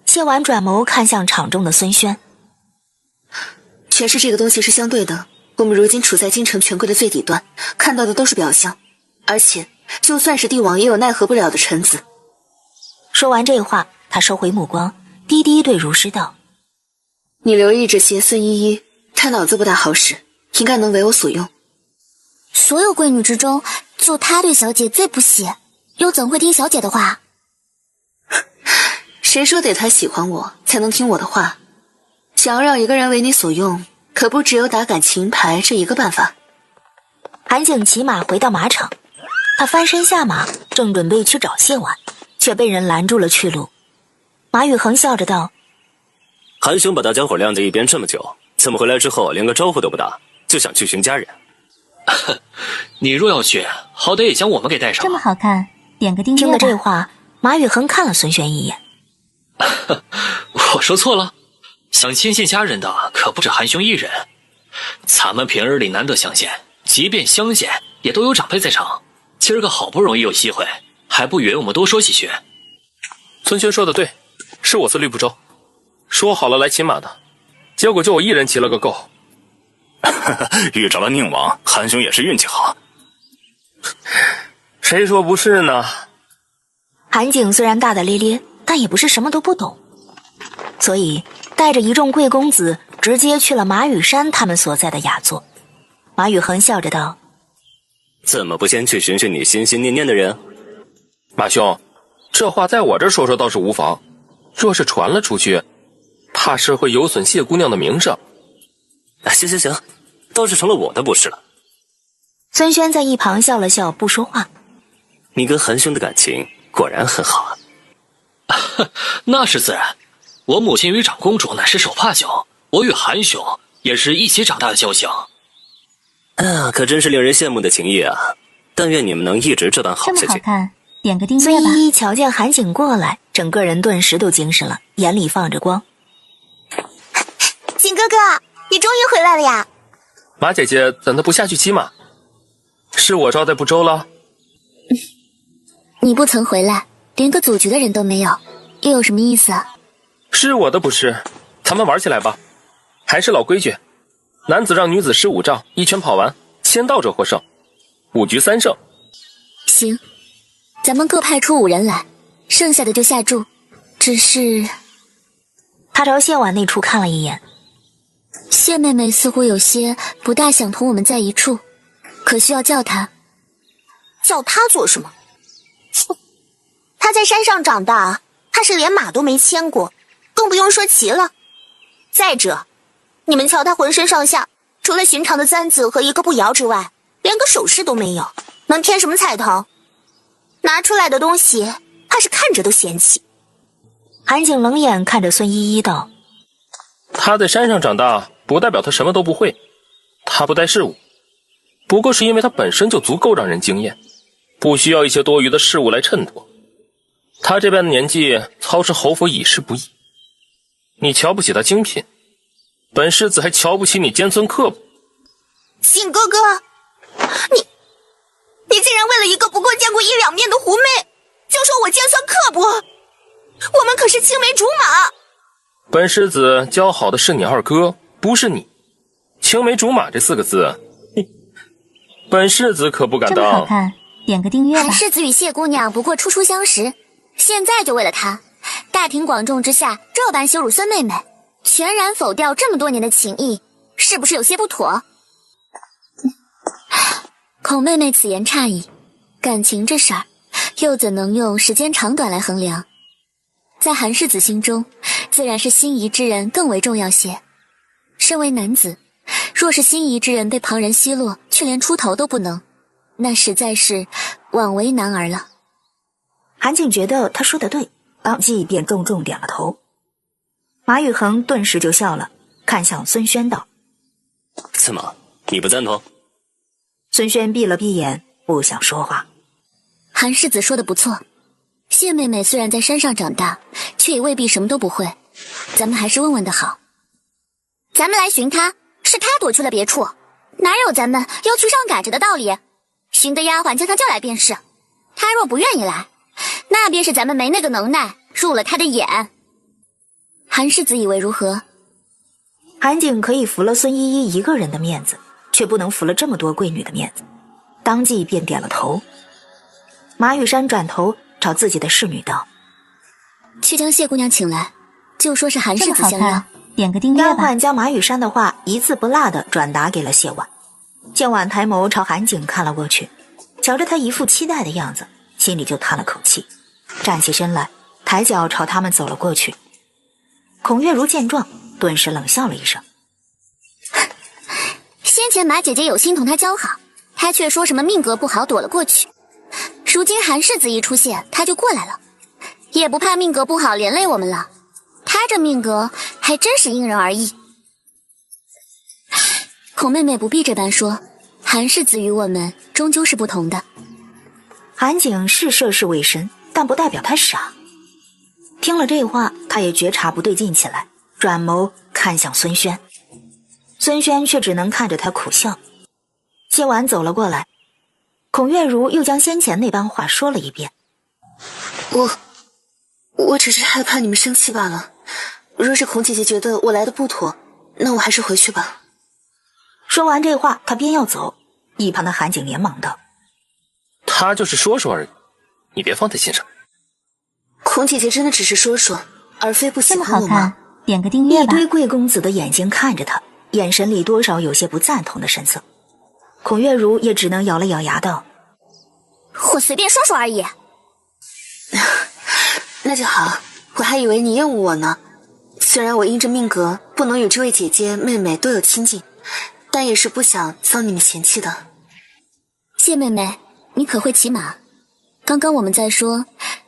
谢婉转眸看向场中的孙轩，权势这个东西是相对的，我们如今处在京城权贵的最底端，看到的都是表象，而且就算是帝王也有奈何不了的臣子。说完这话，他收回目光，低低对如师道：“你留意这些孙依依，她脑子不大好使，应该能为我所用。”所有贵女之中，就她对小姐最不喜，又怎会听小姐的话？谁说得他喜欢我才能听我的话？想要让一个人为你所用，可不只有打感情牌这一个办法。韩景骑马回到马场，他翻身下马，正准备去找谢婉，却被人拦住了去路。马宇恒笑着道：“韩兄把大家伙晾在一边这么久，怎么回来之后连个招呼都不打，就想去寻家人？”你若要去，好歹也将我们给带上。这么好看，点个订阅吧。听了这话，马宇恒看了孙轩一眼。我说错了，想牵线家人的可不止韩兄一人，咱们平日里难得相见，即便相见也都有长辈在场，今儿个好不容易有机会，还不允我们多说几句？孙轩说的对，是我自律不周，说好了来骑马的，结果就我一人骑了个够。遇着了宁王，韩兄也是运气好。谁说不是呢？韩景虽然大大咧咧，但也不是什么都不懂，所以带着一众贵公子直接去了马羽山他们所在的雅座。马宇恒笑着道：“怎么不先去寻寻你心心念念的人？”马兄，这话在我这说说倒是无妨，若是传了出去，怕是会有损谢姑娘的名声。行行行，倒是成了我的不是了。孙轩在一旁笑了笑，不说话。你跟韩兄的感情果然很好啊。那是自然，我母亲与长公主乃是手帕交，我与韩兄也是一起长大的交情。可真是令人羡慕的情谊啊！但愿你们能一直这般好下去。这么好看，点个订阅吧。孙依依瞧见韩景过来，整个人顿时都精神了，眼里放着光。景哥哥，你终于回来了呀！马姐姐怎的不下去骑马？是我招待不周了？你不曾回来，连个组局的人都没有，又有什么意思啊？是我的不是，咱们玩起来吧。还是老规矩，男子让女子15丈，一圈跑完，先到者获胜，5局3胜。行，咱们各派出5人来，剩下的就下注。只是，他朝谢婉那处看了一眼，谢妹妹似乎有些不大想同我们在一处，可需要叫她。叫她做什么？她在山上长大，她是连马都没牵过，更不用说骑了。再者，你们瞧她浑身上下，除了寻常的簪子和一个步摇之外，连个首饰都没有，能添什么彩头？拿出来的东西，怕是看着都嫌弃。韩景冷眼看着孙依依道：“他在山上长大，不代表他什么都不会。他不带事物，不过是因为他本身就足够让人惊艳，不需要一些多余的事物来衬托。他这般的年纪，操持侯府已是不易。你瞧不起他精品，本世子还瞧不起你尖酸刻薄。信哥哥，你竟然为了一个不过见过一两面的狐媚，就说我尖酸刻薄？我们可是青梅竹马。本世子交好的是你二哥，不是你。青梅竹马这4个字，本世子可不敢当。这么好看，点个订阅吧。韩世子与谢姑娘不过初初相识，现在就为了她，大庭广众之下这般羞辱孙妹妹，全然否掉这么多年的情谊，是不是有些不妥？孔妹妹此言差矣，感情这事儿，又怎能用时间长短来衡量？在韩世子心中，自然是心仪之人更为重要些。身为男子，若是心仪之人被旁人奚落，却连出头都不能，那实在是枉为男儿了。韩景觉得他说的对，当即便重重点了头。马宇恒顿时就笑了，看向孙轩道：“司马，你不赞同？”孙轩闭了闭眼，不想说话。韩世子说的不错，谢妹妹虽然在山上长大，却也未必什么都不会，咱们还是问问的好。咱们来寻她，是她躲去了别处，哪有咱们要去上赶着的道理？寻的丫鬟将她叫来便是，她若不愿意来，那便是咱们没那个能耐，入了她的眼。韩世子以为如何？韩景可以服了孙依依一个人的面子，却不能服了这么多贵女的面子，当即便点了头。马雨山转头朝自己的侍女道：“去将谢姑娘请来，就说是韩世子相邀。”点个订阅吧。丫鬟将马雨山的话一字不落地转达给了谢婉。谢婉抬眸朝韩景看了过去，瞧着他一副期待的样子，心里就叹了口气，站起身来，抬脚朝他们走了过去。孔月如见状，顿时冷笑了一声：“先前马姐姐有心同他交好，他却说什么命格不好躲了过去。如今韩世子一出现，他就过来了，也不怕命格不好连累我们了。他这命格还真是因人而异。孔妹妹不必这般说，韩世子与我们终究是不同的。”韩景是涉世未深，但不代表他傻。听了这话，他也觉察不对劲起来，转眸看向孙轩。孙轩却只能看着他苦笑。谢婉走了过来，孔月如又将先前那般话说了一遍：“我只是害怕你们生气罢了。若是孔姐姐觉得我来的不妥，那我还是回去吧。”说完这话，他便要走，一旁的韩景连忙道：“他就是说说而已，你别放在心上。”孔姐姐真的只是说说，而非不喜欢我吗？这么好看，点个订阅吧。一堆贵公子的眼睛看着他，眼神里多少有些不赞同的神色。孔月如也只能咬了咬牙道：“我随便说说而已。”那就好，我还以为你厌恶我呢。虽然我因着命格不能与这位姐姐妹妹多有亲近，但也是不想遭你们嫌弃的。谢妹妹，你可会骑马？刚刚我们在说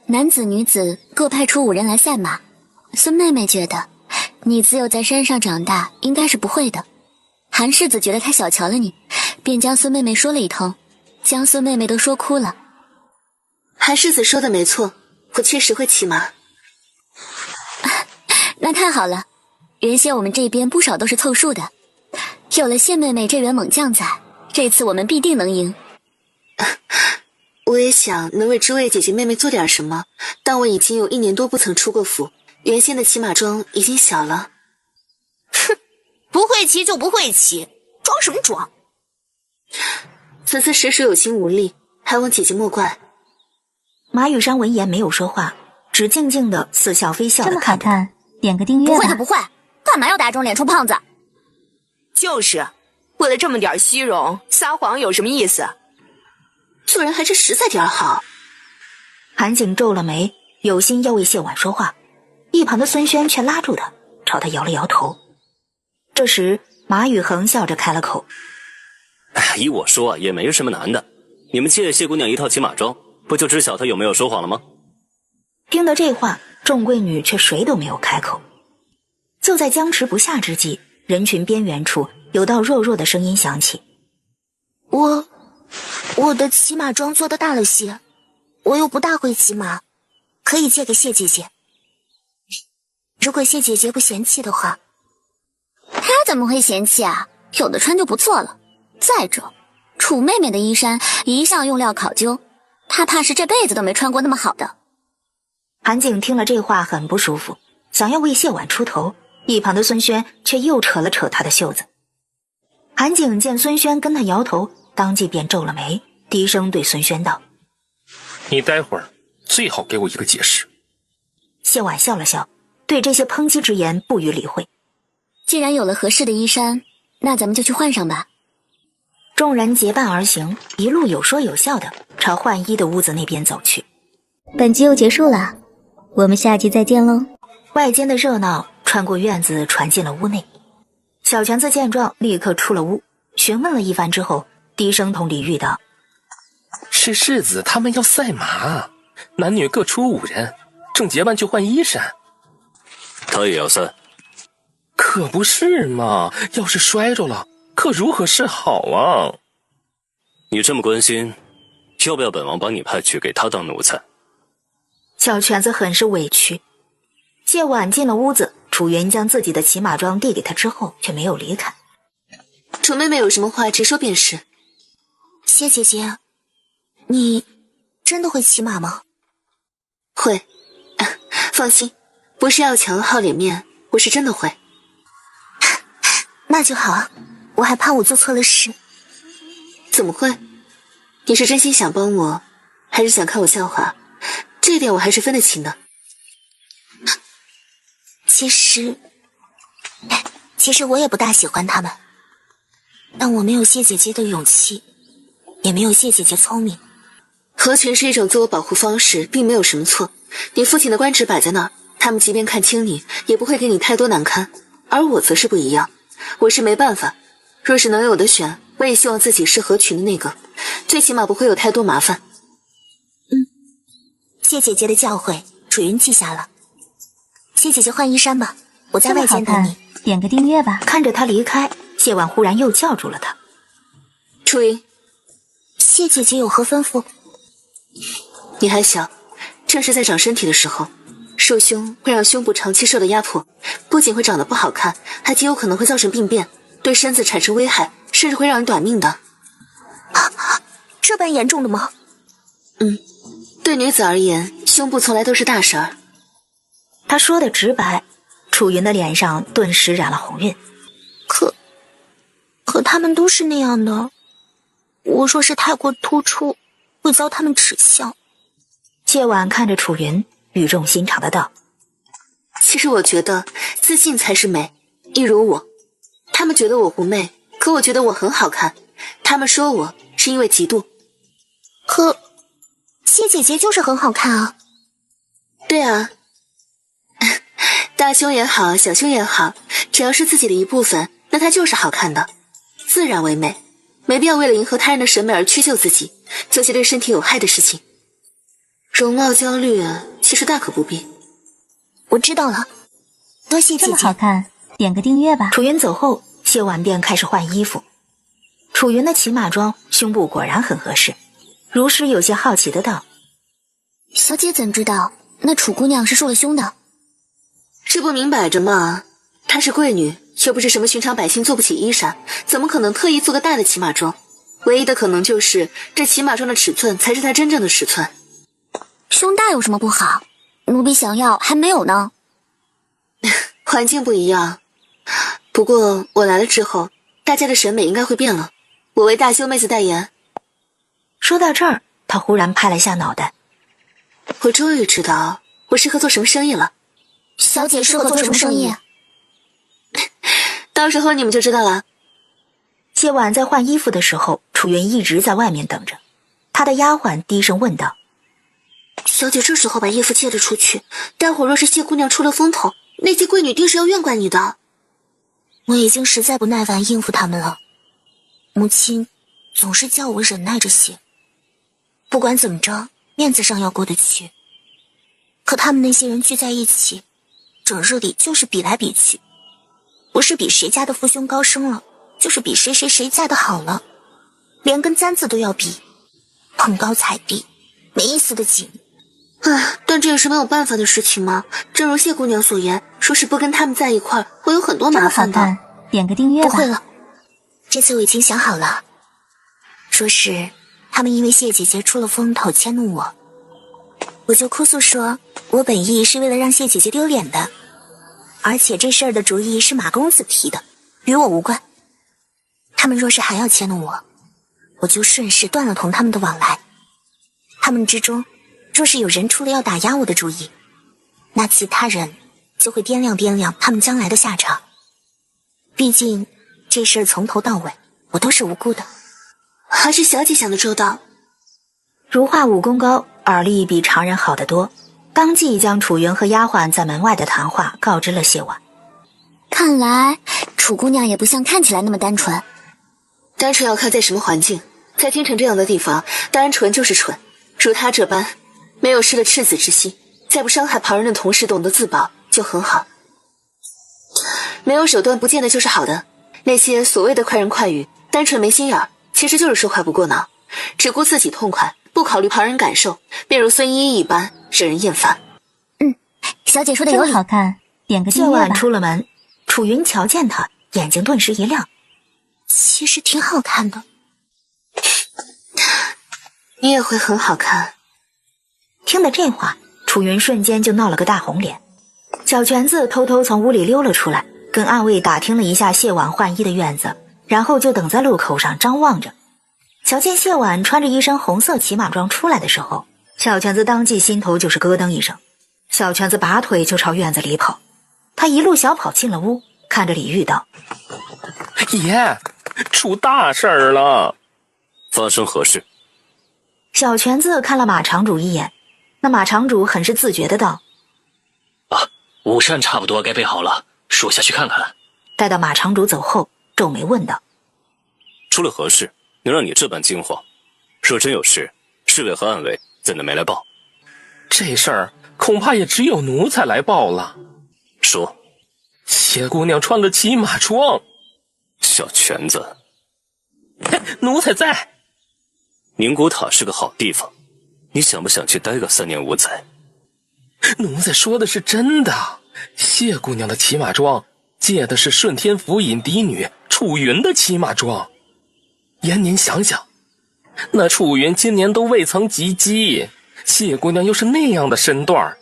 男子女子各派出5人来赛马，孙妹妹觉得你自幼在山上长大，应该是不会的。韩世子觉得他小瞧了你，便将孙妹妹说了一通，将孙妹妹都说哭了。韩世子说的没错，我确实会骑马。那太好了，原先我们这边不少都是凑数的，有了谢妹妹这员猛将在，这次我们必定能赢。我也想能为诸位姐姐妹妹做点什么，但我已经有1年多不曾出过府，原先的骑马桩已经小了。哼，不会骑就不会骑，装什么装？此次实属有心无力，还望姐姐莫怪。马雨山闻言没有说话，只静静的似笑非笑的看着他。这么好看，点个订阅吧。不会就不会，干嘛要打肿脸充胖子？就是为了这么点虚荣，撒谎有什么意思？做人还是实在点好。韩景皱了眉，有心要为谢婉说话，一旁的孙轩却拉住他，朝他摇了摇头。这时马雨恒笑着开了口：“依我说也没什么难的，你们借谢姑娘一套骑马装，不就知晓她有没有说谎了吗？听得这话，众贵女却谁都没有开口。就在僵持不下之际，人群边缘处有道弱弱的声音响起：我的骑马装做的大了些，我又不大会骑马，可以借给谢姐姐。如果谢姐姐不嫌弃的话。她怎么会嫌弃啊？有的穿就不错了。再者，楚妹妹的衣衫一向用料考究，她怕是这辈子都没穿过那么好的。韩景听了这话很不舒服，想要为谢婉出头，一旁的孙轩却又扯了扯他的袖子。韩景见孙轩跟他摇头，当即便皱了眉，低声对孙轩道：你待会儿最好给我一个解释。谢婉笑了笑，对这些抨击之言不予理会。既然有了合适的衣衫，那咱们就去换上吧。众人结伴而行，一路有说有笑的朝换衣的屋子那边走去。本集又结束了，我们下集再见喽。外间的热闹穿过院子传进了屋内。小泉子见状立刻出了屋，询问了一番之后，低声同李煜道：是世子他们要赛马，男女各出5人，正结伴去换衣衫。他也要赛？可不是嘛，要是摔着了，可如何是好啊？你这么关心，要不要本王把你派去给他当奴才？小泉子很是委屈。谢婉进了屋子，楚云将自己的骑马装递给他之后，却没有离开。楚妹妹有什么话直说便是。谢姐姐，你真的会骑马吗？会，放心，不是要强好脸面，我是真的会。那就好啊，我还怕我做错了事。怎么会？你是真心想帮我，还是想看我笑话？这一点我还是分得清的。其实我也不大喜欢他们，但我没有谢姐姐的勇气，也没有谢姐姐聪明。合群是一种自我保护方式，并没有什么错。你父亲的官职摆在那儿，他们即便看轻你，也不会给你太多难堪。而我则是不一样，我是没办法。若是能有的选，我也希望自己是合群的那个，最起码不会有太多麻烦。谢姐姐的教诲，楚云记下了。谢姐姐换衣衫吧，我在外间等你。点个订阅吧。看着他离开，谢婉忽然又叫住了他。楚云，谢姐姐有何吩咐？你还小，正是在长身体的时候，束胸会让胸部长期受到压迫，不仅会长得不好看，还极有可能会造成病变，对身子产生危害，甚至会让人短命的。这般严重的吗？对女子而言，胸部从来都是大事儿。他说的直白，楚云的脸上顿时染了红晕。可他们都是那样的，我若是太过突出，会遭他们耻笑。谢婉看着楚云，语重心长的道：其实我觉得自信才是美，一如我，他们觉得我不媚，可我觉得我很好看，他们说我是因为嫉妒。可谢姐姐就是很好看啊。对啊，大胸也好，小胸也好，只要是自己的一部分，那它就是好看的，自然为美，没必要为了迎合他人的审美而屈就自己，做些对身体有害的事情。容貌焦虑其实大可不必。我知道了，多谢姐姐。这么好看，点个订阅吧。楚云走后，谢婉便开始换衣服。楚云的骑马装胸部果然很合适，如诗有些好奇的道：小姐怎知道那楚姑娘是束了胸的？这不明摆着吗？她是贵女，又不是什么寻常百姓做不起衣衫，怎么可能特意做个大的骑马装？唯一的可能就是这骑马装的尺寸才是她真正的尺寸。胸大有什么不好？奴婢想要还没有呢。环境不一样，不过我来了之后，大家的审美应该会变了。我为大胸妹子代言。说到这儿，他忽然拍了下脑袋。我终于知道我适合做什么生意了。小姐适合做什么生意？到时候你们就知道了。谢婉在换衣服的时候，楚云一直在外面等着。他的丫鬟低声问道：小姐这时候把衣服借了出去，待会儿若是谢姑娘出了风头，那些贵女定是要怨怪你的。我已经实在不耐烦应付他们了。母亲，总是叫我忍耐着些。不管怎么着，面子上要过得去。可他们那些人聚在一起，整日里就是比来比去，不是比谁家的父兄高升了，就是比谁嫁得好了，连跟簪子都要比，捧高踩低，没一丝的紧。但这也是没有办法的事情嘛。正如谢姑娘所言，说是不跟他们在一块儿会有很多麻烦的。点个订阅吧。不会了，这次我已经想好了，说是他们因为谢姐姐出了风头迁怒我就哭诉说我本意是为了让谢姐姐丢脸的，而且这事儿的主意是马公子提的，与我无关。他们若是还要迁怒我就顺势断了同他们的往来。他们之中若是有人出了要打压我的主意，那其他人就会掂量他们将来的下场。毕竟这事儿从头到尾我都是无辜的。还是小姐想的周到。如画武功高，耳力比常人好得多，当即将楚云和丫鬟在门外的谈话告知了谢婉。看来楚姑娘也不像看起来那么单纯。单纯要看在什么环境，在京城这样的地方，单纯就是蠢。如她这般没有失了赤子之心，再不伤害旁人的同时懂得自保，就很好。没有手段不见得就是好的，那些所谓的快人快语，单纯没心眼儿，其实就是说话不过脑，只顾自己痛快，不考虑旁人感受，便如孙依依一般惹人厌烦。小姐说的有理。真好看，点个订谢婉阅吧。出了门，楚云瞧见他，眼睛顿时一亮。其实挺好看的。你也会很好看。听了这话，楚云瞬间就闹了个大红脸。小泉子偷偷从屋里溜了出来，跟暗卫打听了一下谢婉换衣的院子，然后就等在路口上张望着。瞧见谢婉穿着一身红色骑马装出来的时候，小泉子当即心头就是咯噔一声。小泉子拔腿就朝院子里跑，他一路小跑进了屋，看着李煜道：爷，出大事儿了！发生何事？小泉子看了马场主一眼，那马场主很是自觉的道：午膳差不多该备好了，属下去看看。待到马场主走后，皱眉问道：出了何事，能让你这般惊慌？若真有事，侍卫和暗卫怎的没来报？这事儿恐怕也只有奴才来报了。说，谢姑娘穿了骑马装。小泉子，奴才在。宁古塔是个好地方，你想不想去待个3年5载？奴才说的是真的，谢姑娘的骑马装借的是顺天府尹嫡女楚云的骑马装。言您想想，那楚云今年都未曾及笄，谢姑娘又是那样的身段，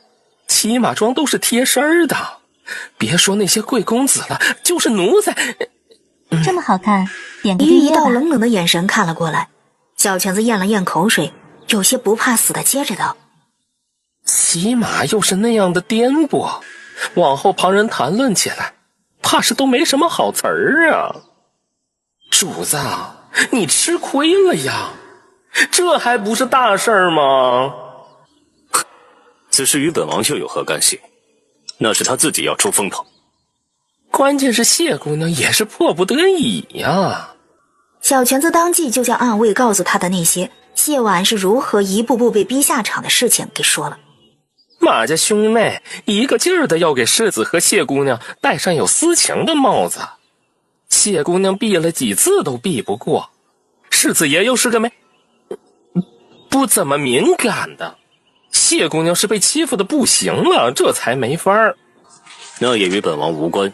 骑马装都是贴身的，别说那些贵公子了，就是奴才。这么好看，点个李煜一订阅吧。道冷冷的眼神看了过来，小泉子咽了咽口水，有些不怕死的接着道：骑马又是那样的颠簸，往后旁人谈论起来，怕是都没什么好词儿啊。主子，你吃亏了呀，这还不是大事儿吗？此事与本王又有何干系？那是他自己要出风头。关键是谢姑娘也是迫不得已呀。小泉子当即就将暗卫告诉他的那些谢婉是如何一步步被逼下场的事情给说了。马家兄妹一个劲儿的要给世子和谢姑娘戴上有私情的帽子，谢姑娘避了几次都避不过，世子爷又是个不怎么敏感的，谢姑娘是被欺负的不行了，这才没法儿。那也与本王无关。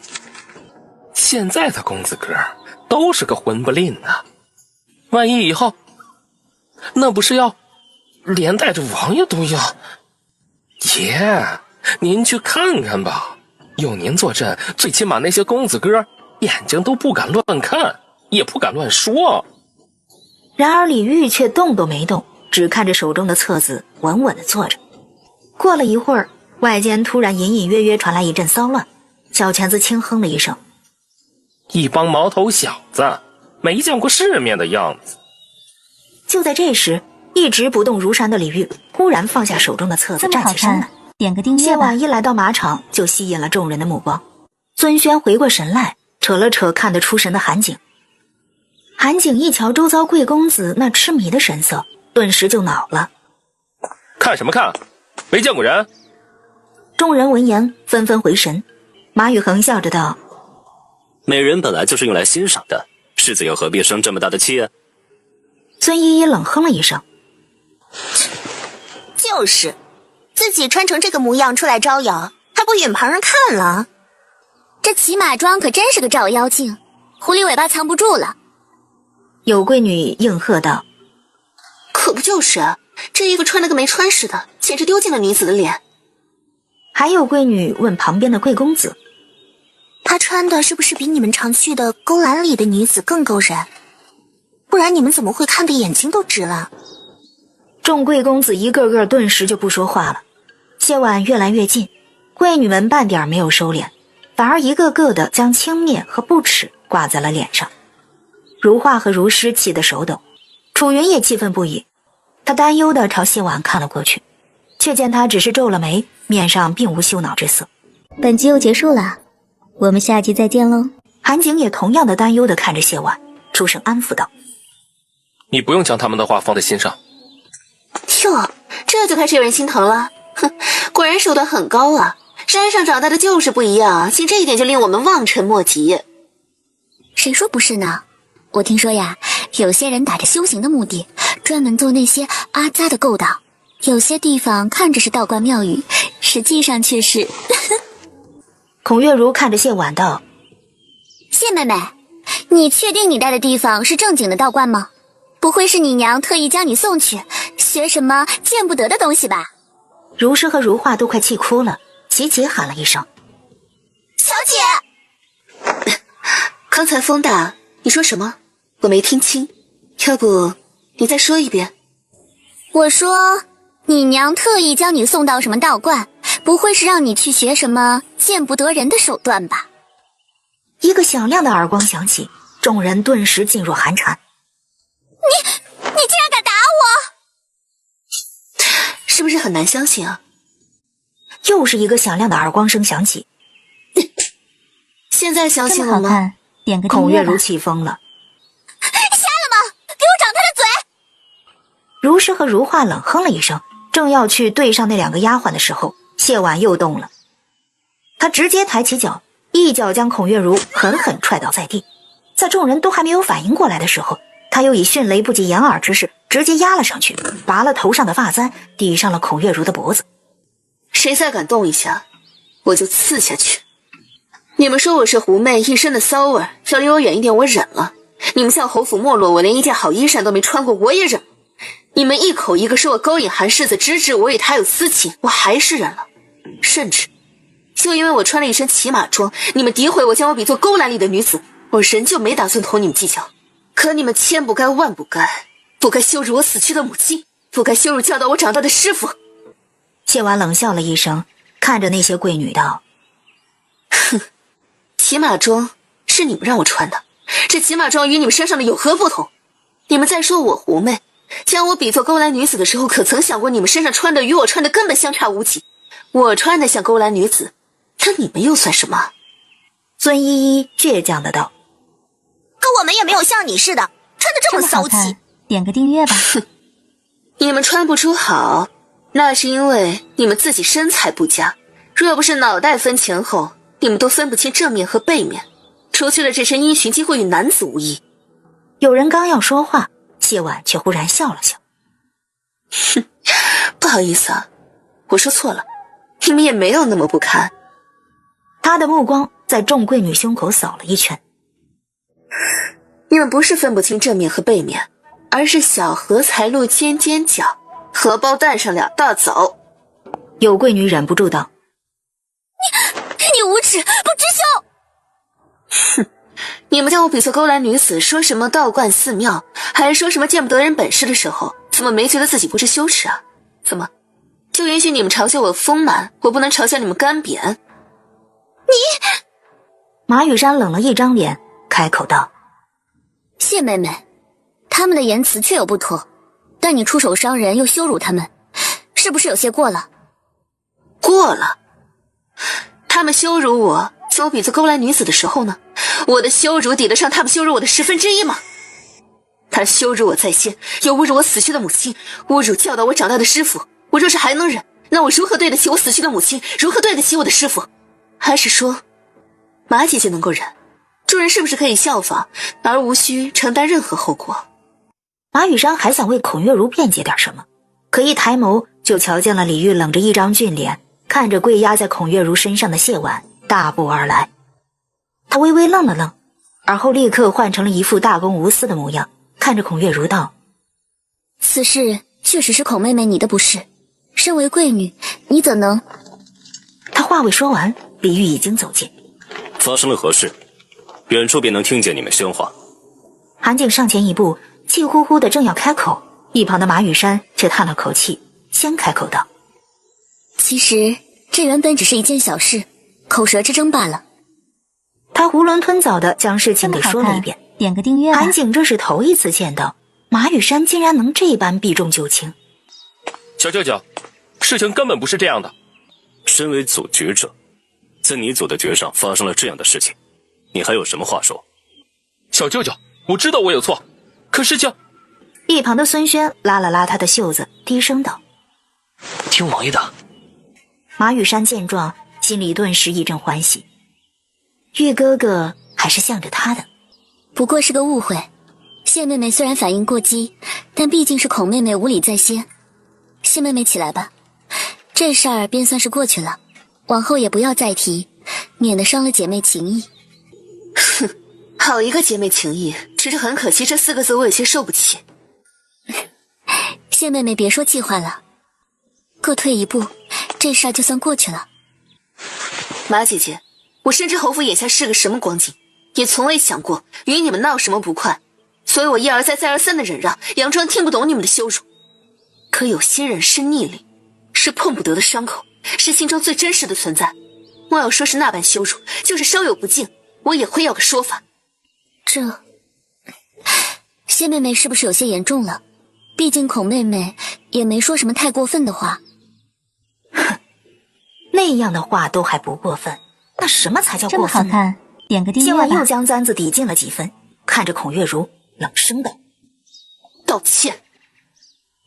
现在的公子哥都是个混不吝的，万一以后那不是要连带着王爷都要。爷，您去看看吧，有您坐镇，最起码那些公子哥眼睛都不敢乱看，也不敢乱说。然而李煜却动都没动，只看着手中的册子稳稳地坐着。过了一会儿，外间突然隐隐约约传来一阵骚乱，小泉子轻哼了一声，一帮毛头小子，没见过世面的样子。就在这时，一直不动如山的李煜忽然放下手中的册子，站起身来。点个订阅吧。谢婉一来到马场，就吸引了众人的目光。尊轩回过神来，扯了扯看得出神的韩景。韩景一瞧周遭贵公子那痴迷的神色，顿时就恼了。看什么看？没见过人？众人闻言纷纷回神。马宇恒笑着道：美人本来就是用来欣赏的，世子又何必生这么大的气啊？孙依依冷哼了一声：就是自己穿成这个模样出来招摇，还不允旁人看了？这骑马装可真是个照妖镜，狐狸尾巴藏不住了。有贵女应和道：可不就是啊，这衣服穿得跟没穿似的，简直丢尽了女子的脸。还有贵女问旁边的贵公子：她穿的是不是比你们常去的勾栏里的女子更勾人？不然你们怎么会看得眼睛都直了？众贵公子一个个顿时就不说话了。谢婉越来越近，贵女们半点没有收敛，反而一个个的将轻蔑和不耻挂在了脸上。如画和如诗气得手抖，楚云也气愤不已。他担忧地朝谢婉看了过去，却见他只是皱了眉，面上并无羞恼之色。本集又结束了，我们下集再见喽。韩景也同样的担忧地看着谢婉，出声安抚道：你不用将他们的话放在心上。哟，这就开始有人心疼了。哼，果然手段很高啊，山上长大的就是不一样，仅这一点就令我们望尘莫及。谁说不是呢？我听说呀，有些人打着修行的目的，专门做那些阿扎的勾当。有些地方看着是道观庙宇，实际上却是……孔月如看着谢婉道：谢妹妹，你确定你待的地方是正经的道观吗？不会是你娘特意将你送去学什么见不得的东西吧？如诗和如画都快气哭了，齐齐喊了一声：小姐！刚才风大，你说什么？我没听清，要不你再说一遍？我说你娘特意将你送到什么道观，不会是让你去学什么见不得人的手段吧？一个响亮的耳光响起，众人顿时噤若寒蝉。你竟然敢打我！是不是很难相信啊？又是一个响亮的耳光声响起。现在相信了吗？这么好看，点个订阅吧。孔月如气疯了。瞎了吗？给我掌他的嘴！如诗和如画冷哼了一声，正要去对上那两个丫鬟的时候，谢婉又动了。他直接抬起脚，一脚将孔月如狠狠踹倒在地。在众人都还没有反应过来的时候，他又以迅雷不及掩耳之势直接压了上去，拔了头上的发簪，抵上了孔月如的脖子。谁再敢动一下，我就刺下去。你们说我是狐媚，一身的骚味，要离我远一点，我忍了。你们向侯府没落，我连一件好衣裳都没穿过，我也忍了。你们一口一个说我勾引韩世子，直指我与他有私情，我还是忍了。甚至就因为我穿了一身骑马装，你们诋毁我，将我比作勾栏里的女子，我仍旧没打算同你们计较。可你们千不该万不该，不该羞辱我死去的母亲，不该羞辱教导我长大的师傅。谢婉冷笑了一声，看着那些贵女道：哼，骑马装是你们让我穿的，这骑马装与你们身上的有何不同？你们在说我狐媚，将我比作勾栏女子的时候，可曾想过你们身上穿的与我穿的根本相差无几？我穿的像勾栏女子，那你们又算什么？孙依依倔强的道：可我们也没有像你似的穿得这么骚气。点个订阅吧。哼，你们穿不出好，那是因为你们自己身材不佳。若不是脑袋分前后，你们都分不清正面和背面，除去了这身衣裙，几乎与男子无异。有人刚要说话，谢婉却忽然笑了笑：哼，不好意思啊，我说错了，你们也没有那么不堪。他的目光在众贵女胸口扫了一圈。你们不是分不清正面和背面，而是小荷才露尖尖角，荷包蛋上两大枣。有贵女忍不住道：你无耻，不知羞！哼，你们将我比作勾栏女子，说什么道观寺庙，还说什么见不得人本事的时候，怎么没觉得自己不知羞耻啊？怎么就允许你们嘲笑我丰满，我不能嘲笑你们干瘪？马雨山冷了一张脸，开口道：谢妹妹，他们的言辞确有不妥，但你出手伤人又羞辱他们，是不是有些过了？过了？他们羞辱我，将我比作勾栏女子的时候呢，我的羞辱抵得上他们羞辱我的1/10吗？他羞辱我在先，又侮辱我死去的母亲，侮辱教导我长大的师傅。我若是还能忍，那我如何对得起我死去的母亲？如何对得起我的师傅？还是说，马姐姐能够忍，众人是不是可以效仿，而无需承担任何后果？马羽山还想为孔月如辩解点什么，可一抬眸就瞧见了李煜冷着一张俊脸，看着跪压在孔月如身上的谢婉，大步而来。他微微愣了愣，而后立刻换成了一副大公无私的模样，看着孔月如道：此事确实是孔妹妹你的不是，身为贵女，你怎能……他话未说完，李煜已经走近。发生了何事？远处便能听见你们喧哗。韩景上前一步，气呼呼的正要开口，一旁的马羽山却叹了口气，先开口道：其实这原本只是一件小事，口舌之争罢了。他囫囵吞枣的将事情给说了一遍。点个订阅吧。韩景这是头一次见到马羽山竟然能这般避重就轻。小舅舅，事情根本不是这样的。身为组局者，在你组的局上发生了这样的事情，你还有什么话说？小舅舅，我知道我有错，可是就……一旁的孙轩拉了拉他的袖子，低声道：听王爷的。马羽山见状，心里顿时一阵欢喜。玉哥哥还是向着他的，不过是个误会。谢妹妹虽然反应过激，但毕竟是孔妹妹无礼在先。谢妹妹起来吧，这事儿便算是过去了，往后也不要再提，免得伤了姐妹情谊。哼，好一个姐妹情谊，只是很可惜这4个字我有些受不起。谢妹妹别说气话了，各退一步，这事儿就算过去了。马姐姐，我深知侯府眼下是个什么光景，也从未想过与你们闹什么不快，所以我一而再再而三的忍让，佯装听不懂你们的羞辱。可有些人是逆鳞，是碰不得的伤口，是心中最真实的存在。莫要说是那般羞辱，就是稍有不敬，我也会要个说法。这谢妹妹是不是有些严重了？毕竟孔妹妹也没说什么太过分的话。哼，那样的话都还不过分，那什么才叫过分？这么好看，点个订阅吧。谢婉又将簪子抵近了几分，看着孔月如，冷声道：道歉。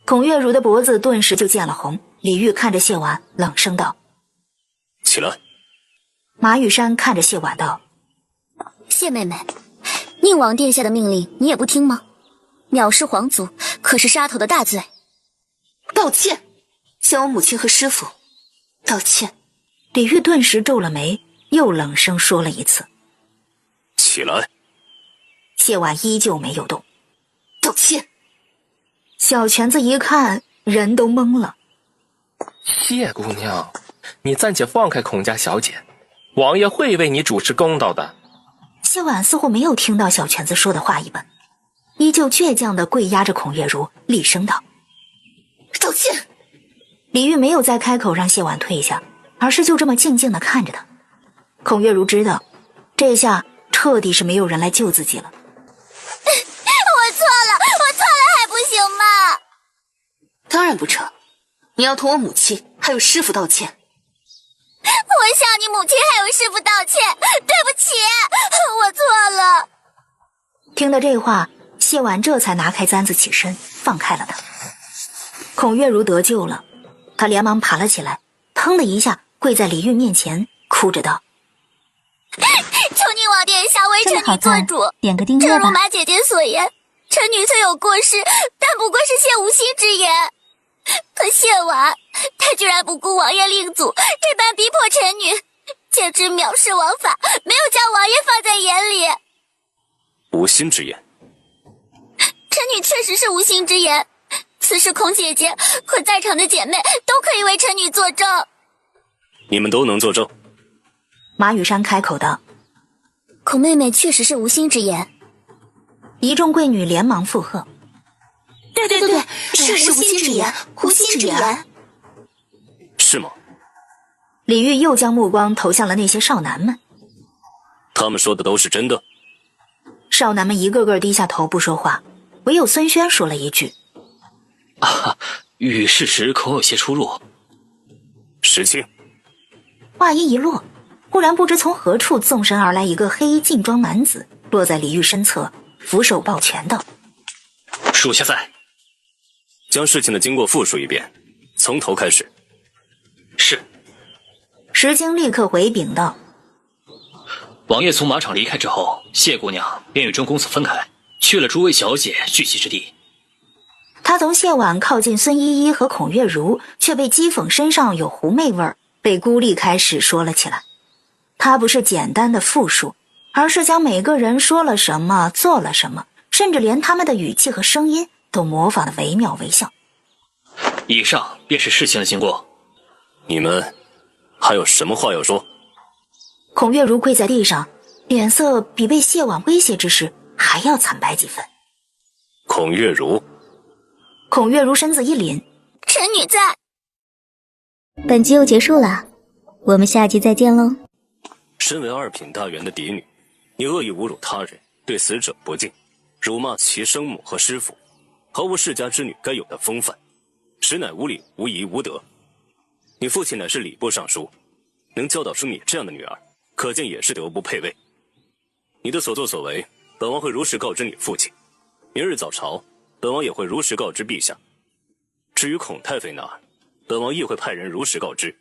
孔月如的脖子顿时就见了红。李煜看着谢婉，冷声道：起来。马羽山看着谢婉道：谢妹妹，宁王殿下的命令你也不听吗？藐视皇族可是杀头的大罪。道歉，向我母亲和师父道歉。李煜顿时皱了眉，又冷声说了一次：起来。谢婉依旧没有动。道歉。小泉子一看，人都懵了。谢姑娘，你暂且放开孔家小姐，王爷会为你主持公道的。谢婉似乎没有听到小泉子说的话一般，依旧倔强地跪压着孔月如，厉声道：道歉。李煜没有再开口让谢婉退下，而是就这么静静地看着他。孔月如知道，这下彻底是没有人来救自己了。我错了还不行吗？当然不成，你要同我母亲还有师父道歉。我向你母亲还有师父道歉，对不起，我错了。听到这话，谢婉这才拿开簪子起身，放开了他。孔月如得救了，他连忙爬了起来，腾的一下跪在李煜面前，哭着道：求宁王殿下为臣女做主，点个订阅吧。正如马姐姐所言，臣女虽有过失，但不过是谢无心之言。可谢婉，她居然不顾王爷令祖，这般逼迫臣女，简直藐视王法，没有将王爷放在眼里。无心之言？臣女确实是无心之言，此事孔姐姐和在场的姐妹都可以为臣女作证。你们都能作证？马羽山开口道：孔妹妹确实是无心之言。一众贵女连忙附和：对，是无心之言，无心之言。是吗？李煜又将目光投向了那些少男们。他们说的都是真的？少男们一个个低下头不说话，唯有孙轩说了一句：与事实恐有些出入。石青。话音一落，忽然不知从何处纵身而来一个黑衣劲装男子，落在李煜身侧，俯首抱拳道：属下在。将事情的经过复述一遍，从头开始。是。石青立刻回禀道：王爷从马场离开之后，谢姑娘便与钟公子分开，去了诸位小姐聚集之地。他从谢婉靠近孙依依和孔月如，却被讥讽身上有狐媚味儿，被孤立开始说了起来。他不是简单的复述，而是将每个人说了什么做了什么，甚至连他们的语气和声音都模仿得惟妙惟肖。以上便是事情的经过。你们还有什么话要说？孔月如跪在地上，脸色比被谢婉威胁之时还要惨白几分。孔月如。孔月如身子一凛，臣女在。本集又结束了，我们下集再见喽。身为二品大员的嫡女，你恶意侮辱他人，对死者不敬，辱骂其生母和师父，毫无世家之女该有的风范，实乃无礼无仪无德。你父亲乃是礼部尚书，能教导出你这样的女儿，可见也是德不配位。你的所作所为，本王会如实告知你父亲。明日早朝，本王也会如实告知陛下。至于孔太妃那儿，本王亦会派人如实告知。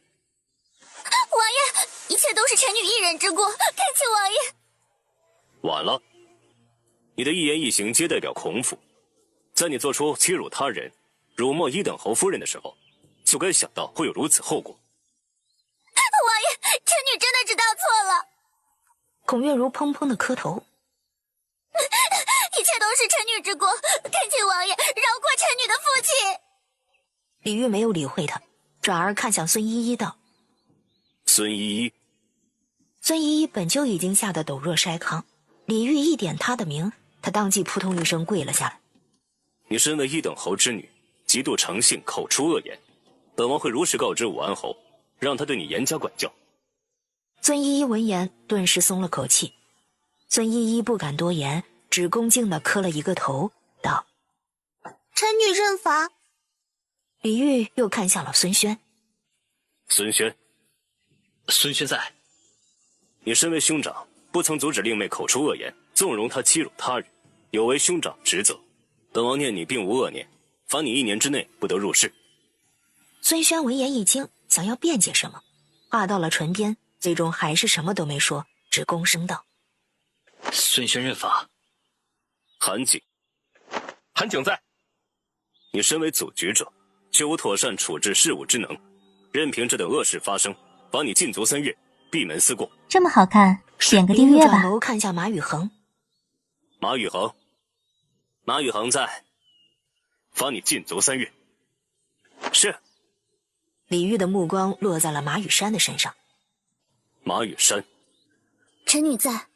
王爷，一切都是臣女一人之过，恳请王爷。晚了，你的一言一行皆代表孔府，在你做出欺辱他人、辱没一等侯夫人的时候，就该想到会有如此后果。王爷，臣女真的知道错了。孔月如砰砰的磕头。一切都是臣女之过，恳请王爷饶过臣女的父亲。李煜没有理会他，转而看向孙依依道：孙依依。孙依依本就已经吓得抖若筛糠，李煜一点她的名，她当即扑通一声跪了下来。你身为一等侯之女，极度成性，口出恶言，本王会如实告知武安侯，让他对你严加管教。孙依依闻言顿时松了口气，孙依依不敢多言，只恭敬地磕了一个头，道：臣女认罚。李煜又看向了孙轩。孙轩。孙轩在。你身为兄长，不曾阻止令妹口出恶言，纵容她欺辱他人，有违兄长职责。本王念你并无恶念，罚你1年之内不得入室。孙轩闻言一惊，想要辩解什么，话到了唇边，最终还是什么都没说，只躬声道：孙轩认罚。韩景。韩景在。你身为组局者，却无妥善处置事务之能，任凭这等恶事发生，罚你禁足3月，闭门思过。这么好看，点个订阅吧。转眸看向马宇恒。马宇恒。马宇恒在。罚你禁足3月。是。李煜的目光落在了马羽山的身上。马羽山。臣女在。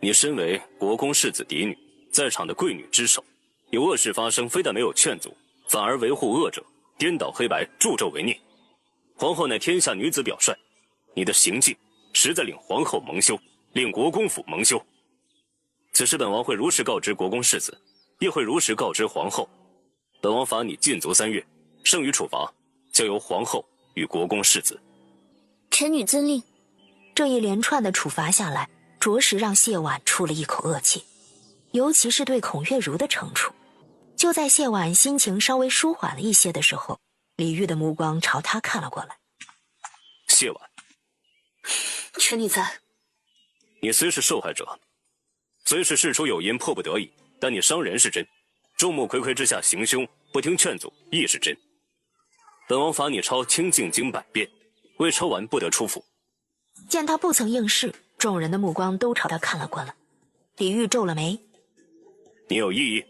你身为国公世子嫡女，在场的贵女之首，有恶事发生，非但没有劝阻，反而维护恶者，颠倒黑白，助纣为虐。皇后乃天下女子表率，你的行径实在令皇后蒙羞，令国公府蒙羞。此事本王会如实告知国公世子，亦会如实告知皇后。本王罚你禁足3月，剩余处罚交由皇后与国公世子。臣女遵令。这一连串的处罚下来，着实让谢婉出了一口恶气，尤其是对孔月如的惩处。就在谢婉心情稍微舒缓了一些的时候，李煜的目光朝他看了过来。谢婉。臣女在。你虽是受害者，虽是事出有因迫不得已，但你伤人是真，众目睽睽之下行凶，不听劝阻亦是真。本王罚你抄清净经100遍，未抄完不得出府。见他不曾应试，众人的目光都朝他看了过来。李煜皱了眉。你有异议？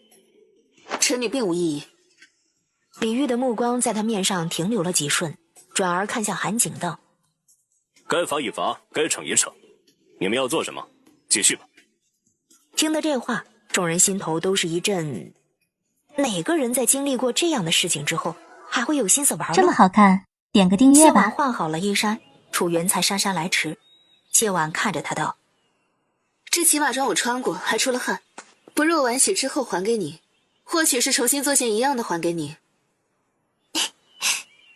臣女并无异议。李煜的目光在他面上停留了几瞬，转而看向韩景道：该罚一罚，该惩一惩，你们要做什么，继续吧。听得这话，众人心头都是一阵，哪个人在经历过这样的事情之后还会有心思玩乐？这么好看，点个订阅吧。谢婉换好了衣衫，楚原才姗姗来迟。谢婉看着他道：这骑马装我穿过，还出了汗，不如我晚洗之后还给你，或许是重新做件一样的还给你。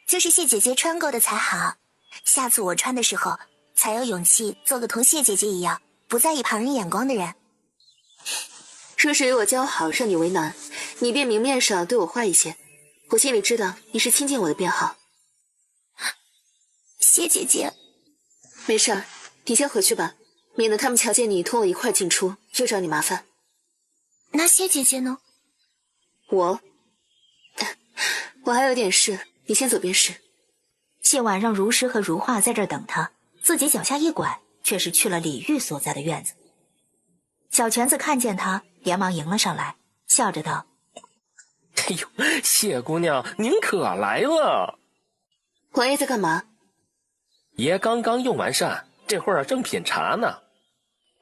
就是谢姐姐穿过的才好，下次我穿的时候才有勇气做个同谢姐姐一样不在意旁人眼光的人。若是与我交好，让你为难，你便明面上对我坏一些，我心里知道你是亲近我的便好。谢姐姐。没事儿，你先回去吧，免得他们瞧见你同我一块进出，又找你麻烦。那谢姐姐呢？我还有点事，你先走便是。谢婉让如诗和如画在这儿等他，自己脚下一拐，却是去了李煜所在的院子。小泉子看见他，连忙迎了上来，笑着道：“哎呦，谢姑娘，您可来了！王爷在干嘛？爷刚刚用完膳，这会儿正品茶呢。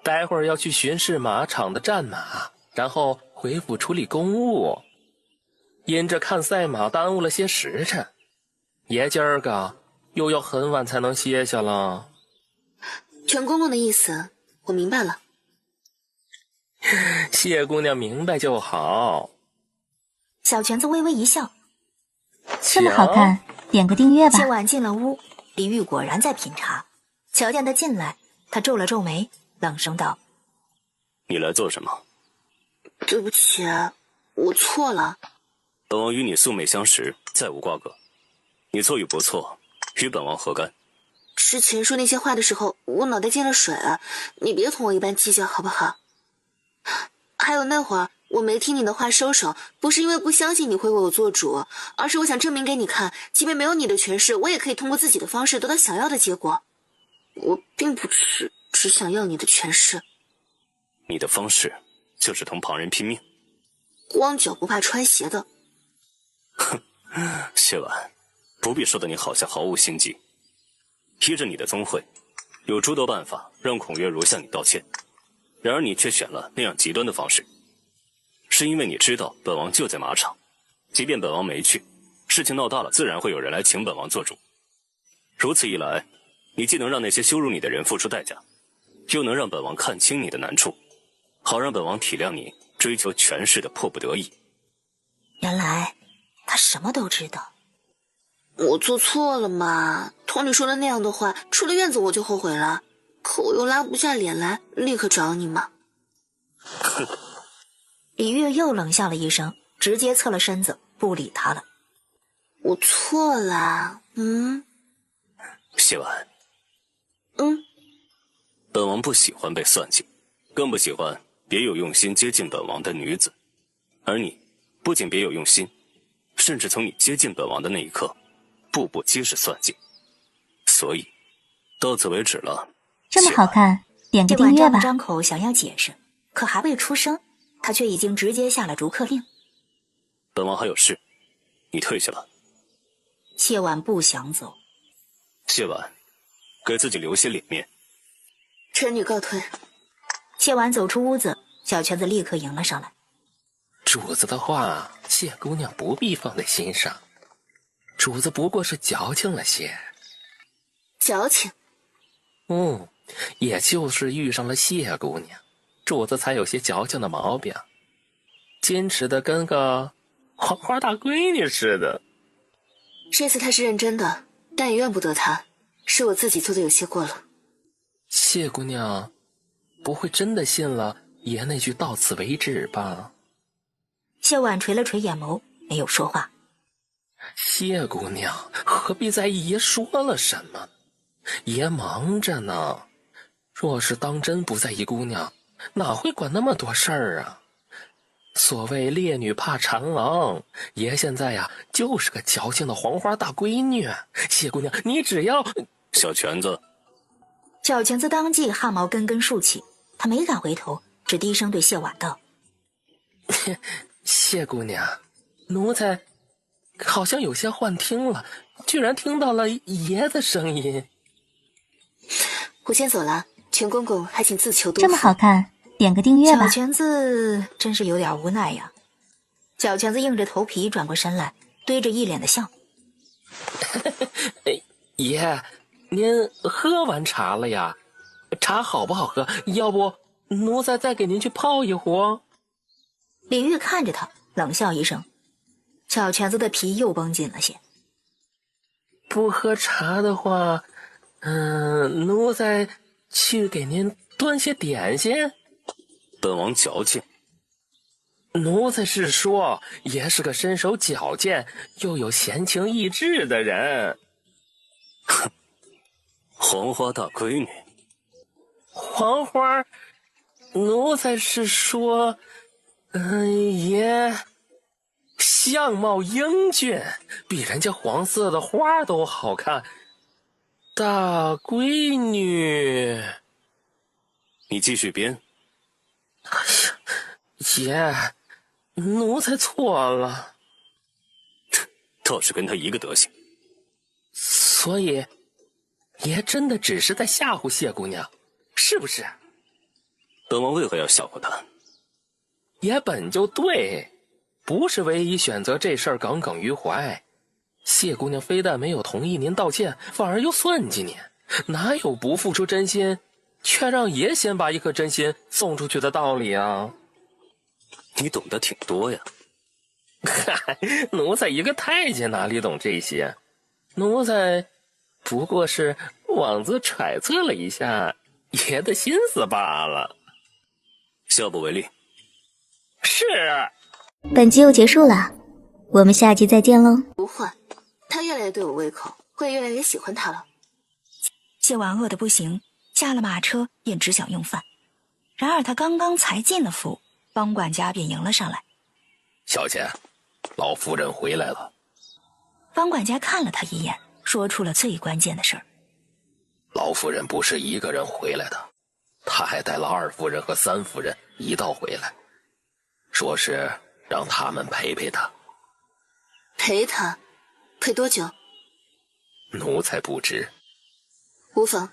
待会儿要去巡视马场的战马，然后回府处理公务。因着看赛马耽误了些时辰，爷今儿个又要很晚才能歇下了。”全公公的意思，我明白了。谢姑娘明白就好。小泉子微微一笑：“这么好看，点个订阅吧。”谢婉进了屋，李煜果然在品茶。瞧见他进来，他皱了皱眉，冷声道：“你来做什么？”“对不起，我错了。”“本王与你素昧相识，再无瓜葛。你错与不错，与本王何干？”“之前说那些话的时候，我脑袋进了水了，你别同我一般计较好不好？还有那会儿我没听你的话收手，不是因为不相信你会为我做主，而是我想证明给你看，即便没有你的权势，我也可以通过自己的方式得到想要的结果。我并不只想要你的权势。”“你的方式就是同旁人拼命，光脚不怕穿鞋的。”“哼，谢婉，不必说的你好像毫无心机。依着你的宗讳，有诸多办法让孔月如向你道歉，然而你却选了那样极端的方式，是因为你知道本王就在马场，即便本王没去，事情闹大了，自然会有人来请本王做主。如此一来，你既能让那些羞辱你的人付出代价，又能让本王看清你的难处，好让本王体谅你追求权势的迫不得已。”原来他什么都知道。我做错了嘛，同你说的那样的话，出了院子我就后悔了，可我又拉不下脸来立刻找你嘛。李煜又冷笑了一声，直接侧了身子，不理他了。“我错了。”“谢婉。”“本王不喜欢被算计，更不喜欢别有用心接近本王的女子，而你不仅别有用心，甚至从你接近本王的那一刻，步步皆是算计，所以到此为止了。”“这么好看，点个订阅吧。”张了张口想要解释，可还未出声，他却已经直接下了逐客令。“本王还有事，你退下吧。”谢婉不想走。“谢婉，给自己留些脸面。”“臣女告退。”谢婉走出屋子，小泉子立刻迎了上来。“主子的话，谢姑娘不必放在心上，主子不过是矫情了些。”“矫情？”“也就是遇上了谢姑娘，主子才有些矫情的毛病，矜持的跟个黄花大闺女似的。”“这次他是认真的，但也怨不得他，是我自己做的有些过了。”“谢姑娘不会真的信了爷那句到此为止吧？”谢婉垂了垂眼眸，没有说话。“谢姑娘何必在意爷说了什么？爷忙着呢，若是当真不在意姑娘，哪会管那么多事儿啊？所谓烈女怕缠郎，爷现在呀就是个矫情的黄花大闺女。谢姑娘，你只要……”“小泉子。”小泉子当即汗毛根根竖起，他没敢回头，只低声对谢婉道：“谢姑娘，奴才好像有些幻听了，居然听到了爷的声音。”“我先走了，全公公还请自求多福。”“这么好看，点个订阅吧。”小泉子真是有点无奈呀。小泉子硬着头皮转过身来，堆着一脸的笑：“爷，您喝完茶了呀？茶好不好喝？要不奴才再给您去泡一壶。”李煜看着他，冷笑一声。小泉子的皮又绷紧了些。“不喝茶的话，奴才去给您端些点心。”“本王矫情。”奴才是说，爷是个身手矫健又有闲情逸致的人。哼，黄花大闺女。黄花，奴才是说，爷相貌英俊，比人家黄色的花都好看。大闺女，你继续编。哎呀，爷，奴才错了。倒是跟他一个德行。所以，爷真的只是在吓唬谢姑娘，是不是？本王为何要吓唬她？爷本就对，不是唯一选择这事儿耿耿于怀。谢姑娘非但没有同意您道歉，反而又算计您，哪有不付出真心，却让爷先把一颗真心送出去的道理啊？你懂得挺多呀。嗨，奴才一个太监哪里懂这些？奴才不过是妄自揣测了一下爷的心思罢了。下不为例。是。本集又结束了，我们下集再见喽。不会，他越来越对我胃口，会越来越喜欢他了。谢婉饿得不行，下了马车便只想用饭。然而他刚刚才进了府，方管家便迎了上来。小姐，老夫人回来了。方管家看了他一眼，说出了最关键的事儿。老夫人不是一个人回来的，她还带了二夫人和三夫人一道回来，说是让他们陪陪她。陪他？陪多久？奴才不知。无妨，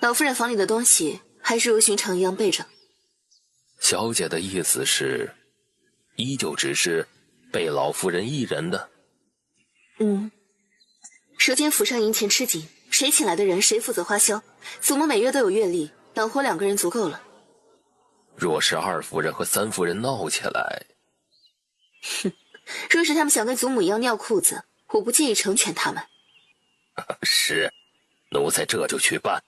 老夫人房里的东西还是如寻常一样备着。小姐的意思是，依旧只是被老夫人一人的？舌尖府上银钱吃紧，谁请来的人谁负责花销。祖母每月都有月例，养活2个人足够了。若是二夫人和三夫人闹起来，哼，若是他们想跟祖母一样尿裤子，我不介意成全他们。是，奴才这就去办。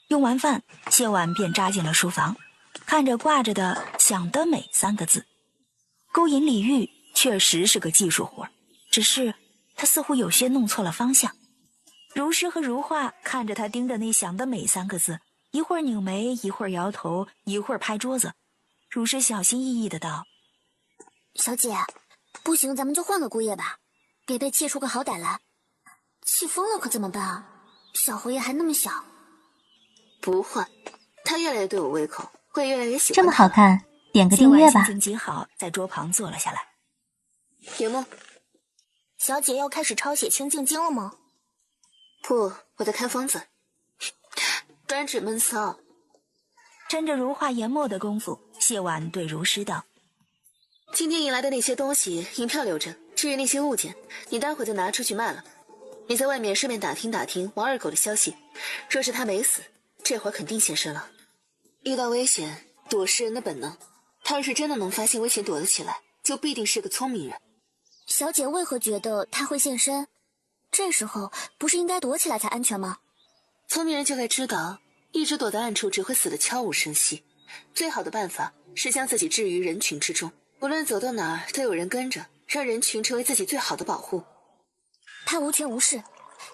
用完饭，谢婉便扎进了书房，看着挂着的“想得美”3个字，勾引李煜确实是个技术活，只是他似乎有些弄错了方向。如诗和如画看着他盯着那“想得美”3个字，一会儿拧眉，一会儿摇头，一会儿拍桌子。如诗小心翼翼的道：“小姐，不行，咱们就换个姑爷吧，别被气出个好歹来。气疯了可怎么办？小侯爷还那么小。”不会，他越来越对我胃口，会越来越喜欢他。这么好看，点个订阅吧。心情极好，在桌旁坐了下来。野木，小姐要开始抄写清净经了吗？不，我在看方子。专治闷骚。趁着如画研墨的功夫，谢婉对如诗道：“今天引来的那些东西，银票留着。至于那些物件，你待会就拿出去卖了。你在外面顺便打听打听王二狗的消息。若是他没死，这会儿肯定现身了。遇到危险，躲是人的本能。他要是真的能发现危险躲得起来，就必定是个聪明人。小姐为何觉得他会现身？这时候不是应该躲起来才安全吗？聪明人就该知道，一直躲在暗处只会死得悄无声息。最好的办法是将自己置于人群之中，无论走到哪儿都有人跟着，让人群成为自己最好的保护。他无权无势，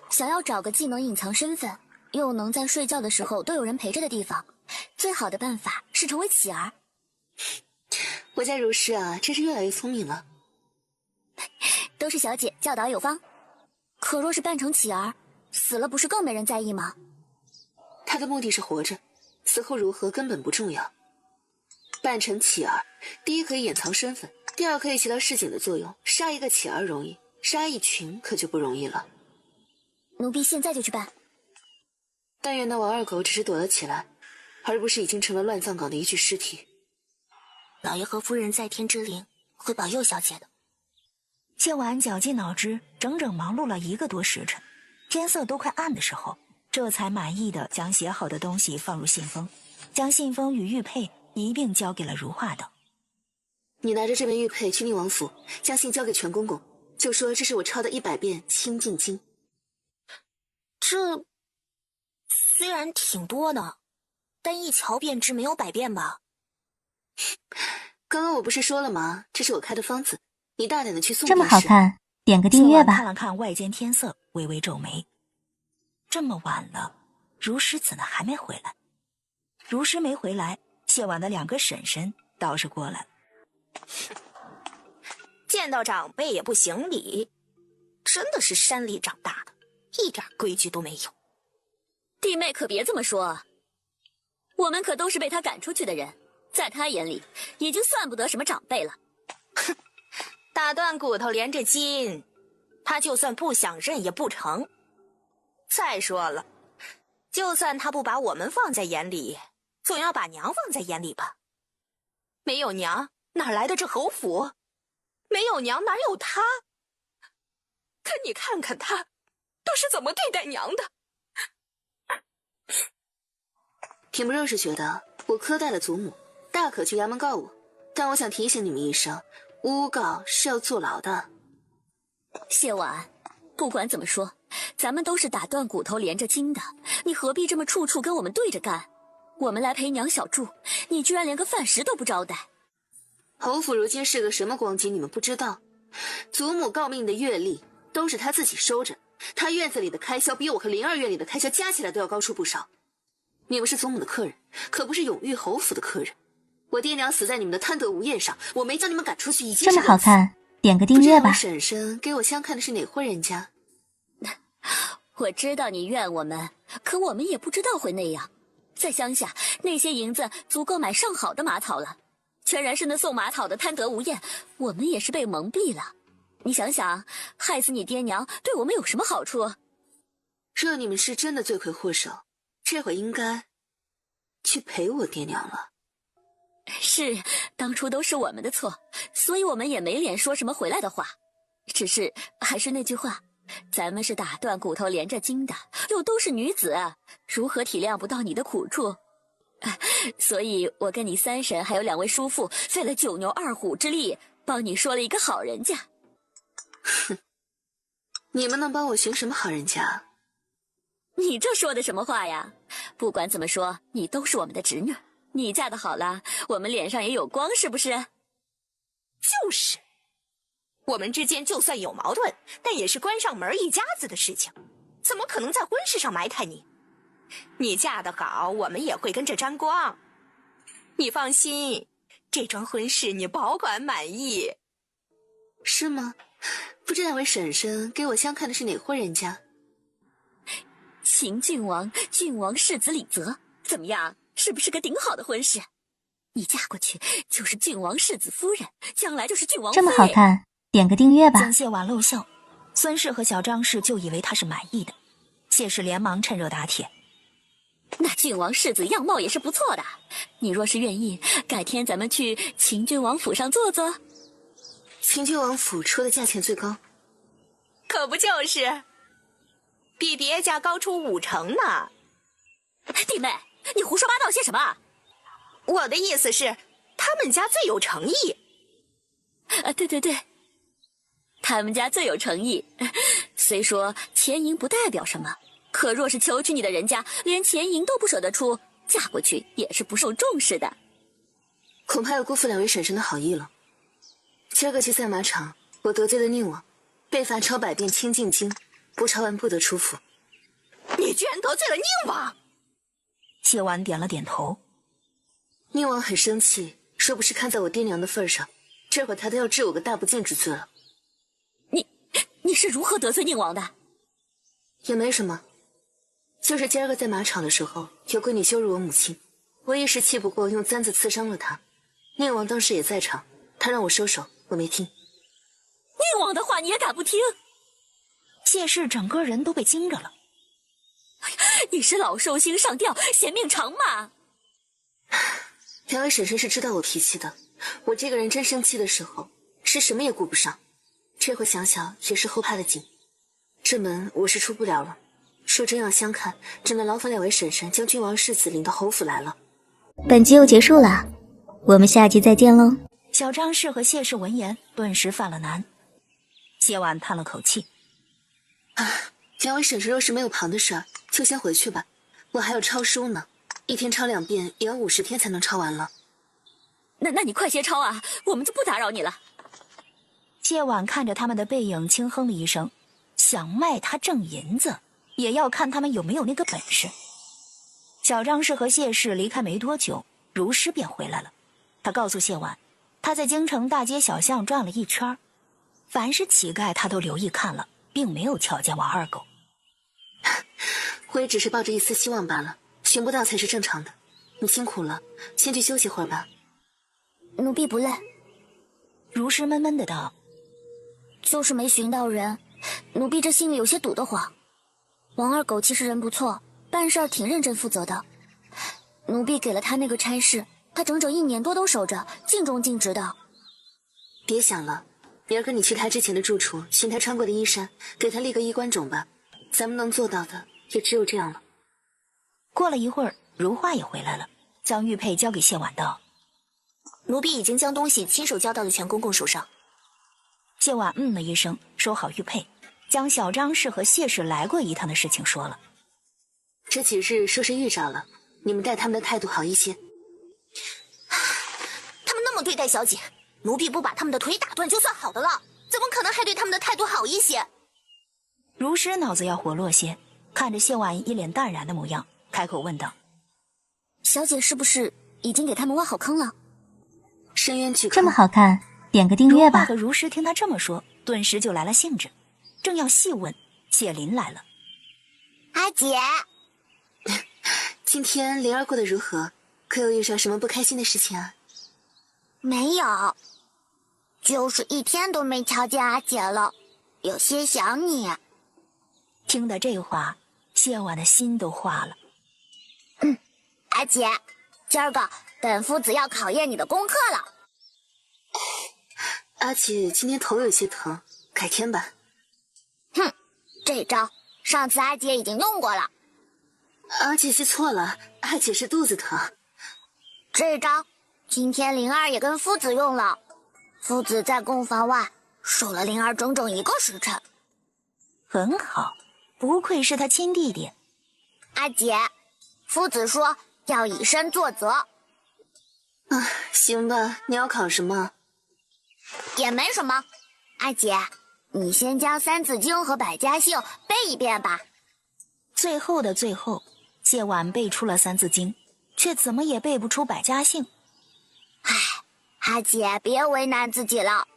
想要找个既能隐藏身份，又能在睡觉的时候都有人陪着的地方，最好的办法是成为乞儿。我家如诗啊，真是越来越聪明了。都是小姐教导有方。可若是扮成乞儿，死了不是更没人在意吗？他的目的是活着，死后如何根本不重要。扮成乞儿，第一可以掩藏身份，第二可以起到示警的作用。杀一个乞儿容易，杀一群可就不容易了。奴婢现在就去办。但愿那王二狗只是躲了起来，而不是已经成了乱葬岗的一具尸体。老爷和夫人在天之灵会保佑小姐的。谢婉绞尽脑汁，整整忙碌了1个多时辰，天色都快暗的时候，这才满意的将写好的东西放入信封，将信封与玉佩一并交给了如画道：“你拿着这枚玉佩去宁王府，将信交给全公公，就说这是我抄的100遍清净经。”这虽然挺多的，但一瞧便知没有100遍吧？刚刚我不是说了吗？这是我开的方子，你大胆的去送。这么好看，点个订阅吧。看了看外间天色，微微皱眉。这么晚了，如师怎么还没回来？如师没回来，谢婉的2个婶婶倒是过来了。见到长辈也不行礼，真的是山里长大的，一点规矩都没有。弟妹可别这么说，我们可都是被他赶出去的人，在他眼里已经算不得什么长辈了。哼，打断骨头连着筋，他就算不想认也不成。再说了，就算他不把我们放在眼里，总要把娘放在眼里吧。没有娘，哪来的这侯府？没有娘，哪有他？可你看看他，都是怎么对待娘的。平不若是觉得我苛待了祖母，大可去衙门告我，但我想提醒你们一声，诬告是要坐牢的。谢婉，不管怎么说，咱们都是打断骨头连着筋的，你何必这么处处跟我们对着干？我们来陪娘小住，你居然连个饭食都不招待。侯府如今是个什么光景，你们不知道？祖母诰命的月例都是她自己收着，她院子里的开销比我和灵儿院里的开销加起来都要高出不少。你们是祖母的客人，可不是永裕侯府的客人。我爹娘死在你们的贪得无厌上，我没将你们赶出去已经是这么好看，点个订阅吧。婶婶给我相看的是哪户人家？我知道你怨我们，可我们也不知道会那样。在乡下，那些银子足够买上好的马草了，全然是那送马草的贪得无厌，我们也是被蒙蔽了。你想想，害死你爹娘对我们有什么好处？若你们是真的罪魁祸首，这会应该去陪我爹娘了。是，当初都是我们的错，所以我们也没脸说什么回来的话。只是还是那句话，咱们是打断骨头连着筋的，又都是女子，如何体谅不到你的苦处？所以我跟你三婶还有2位叔父费了9牛2虎之力，帮你说了一个好人家。哼，你们能帮我寻什么好人家？你这说的什么话呀？不管怎么说，你都是我们的侄女，你嫁得好了，我们脸上也有光，是不是？就是，我们之间就算有矛盾，但也是关上门一家子的事情，怎么可能在婚事上埋汰你？你嫁得好，我们也会跟着沾光。你放心，这桩婚事你保管满意。是吗？不知2位婶婶给我相看的是哪户人家？秦郡王世子李泽，怎么样？是不是个顶好的婚事？你嫁过去就是郡王世子夫人，将来就是郡王妃。这么好看，点个订阅吧。见谢婉露笑，孙氏和小张氏就以为她是满意的，谢氏连忙趁热打铁。那郡王世子样貌也是不错的，你若是愿意，改天咱们去秦郡王府上坐坐。秦郡王府出的价钱最高，可不就是，比别家高出5成呢。弟妹，你胡说八道些什么？我的意思是，他们家最有诚意。对，他们家最有诚意。虽说钱银不代表什么，可若是求娶你的人家连钱银都不舍得出，嫁过去也是不受重视的。恐怕要辜负2位婶婶的好意了。今儿个去赛马场，我得罪了宁王，被罚抄100遍清净经，不抄完不得出府。你居然得罪了宁王！谢婉点了点头。宁王很生气，说不是看在我爹娘的份上，这会儿他都要治我个大不敬之罪了。你是如何得罪宁王的？也没什么，就是今儿个在马场的时候，有闺女羞辱我母亲，我一时气不过，用簪子刺伤了她。宁王当时也在场，他让我收手，我没听。宁王的话你也敢不听？谢氏整个人都被惊着了。你是老寿星上吊，嫌命长吗？2位婶婶是知道我脾气的，我这个人真生气的时候，是什么也顾不上。这回想想也是后怕的紧，这门我是出不了了。说真要相看，只能劳烦2位婶婶将郡王世子领到侯府来了。本集又结束了，我们下集再见喽。小张氏和谢氏闻言顿时犯了难。谢婉叹了口气2位婶婶若是没有旁的事儿，就先回去吧，我还要抄书呢，一天抄2遍也要50天才能抄完了。那你快些抄啊，我们就不打扰你了。谢婉看着他们的背影，轻哼了一声，想卖他挣银子，也要看他们有没有那个本事。小张氏和谢氏离开没多久，如诗便回来了。他告诉谢婉，他在京城大街小巷转了一圈，凡是乞丐他都留意看了，并没有瞧见王二狗。我也只是抱着一丝希望罢了，寻不到才是正常的。你辛苦了，先去休息会儿吧。奴婢不累。如诗闷闷的道：就是没寻到人，奴婢这心里有些堵得慌。王二狗其实人不错，办事儿挺认真负责的。奴婢给了他那个差事，他整整1年多都守着，尽忠尽职的。别想了，明儿个你去他之前的住处，寻他穿过的衣衫，给他立个衣冠冢吧。咱们能做到的也只有这样了。过了一会儿，如花也回来了，将玉佩交给谢婉道：奴婢已经将东西亲手交到了全公公手上。谢婉了一声，收好玉佩，将小张氏和谢氏来过一趟的事情说了。这几日说是遇着了，你们待他们的态度好一些。他们那么对待小姐，奴婢不把他们的腿打断就算好的了，怎么可能还对他们的态度好一些？如诗脑子要活络些，看着谢婉一脸淡然的模样，开口问道：小姐是不是已经给他们挖好坑了？深渊巨坑这么好看，点个订阅吧。如花和如诗听他这么说，顿时就来了兴致，正要细问，谢琳来了。阿姐，今天灵儿过得如何？可有遇上什么不开心的事情啊？没有，就是一天都没瞧见阿姐了，有些想你。听到这话，谢婉的心都化了。阿姐，今儿个本夫子要考验你的功课了。阿姐今天头有些疼，改天吧。哼，这招上次阿姐已经用过了。阿姐记错了，阿姐是肚子疼。这招今天灵儿也跟夫子用了，夫子在供房外守了灵儿整整1个时辰。很好，不愧是他亲弟弟。阿姐，夫子说要以身作则。行吧，你要考什么？也没什么。阿姐，你先将《三字经》和《百家姓》背一遍吧。最后的最后，谢婉背出了《三字经》，却怎么也背不出《百家姓》。唉，阿姐别为难自己了。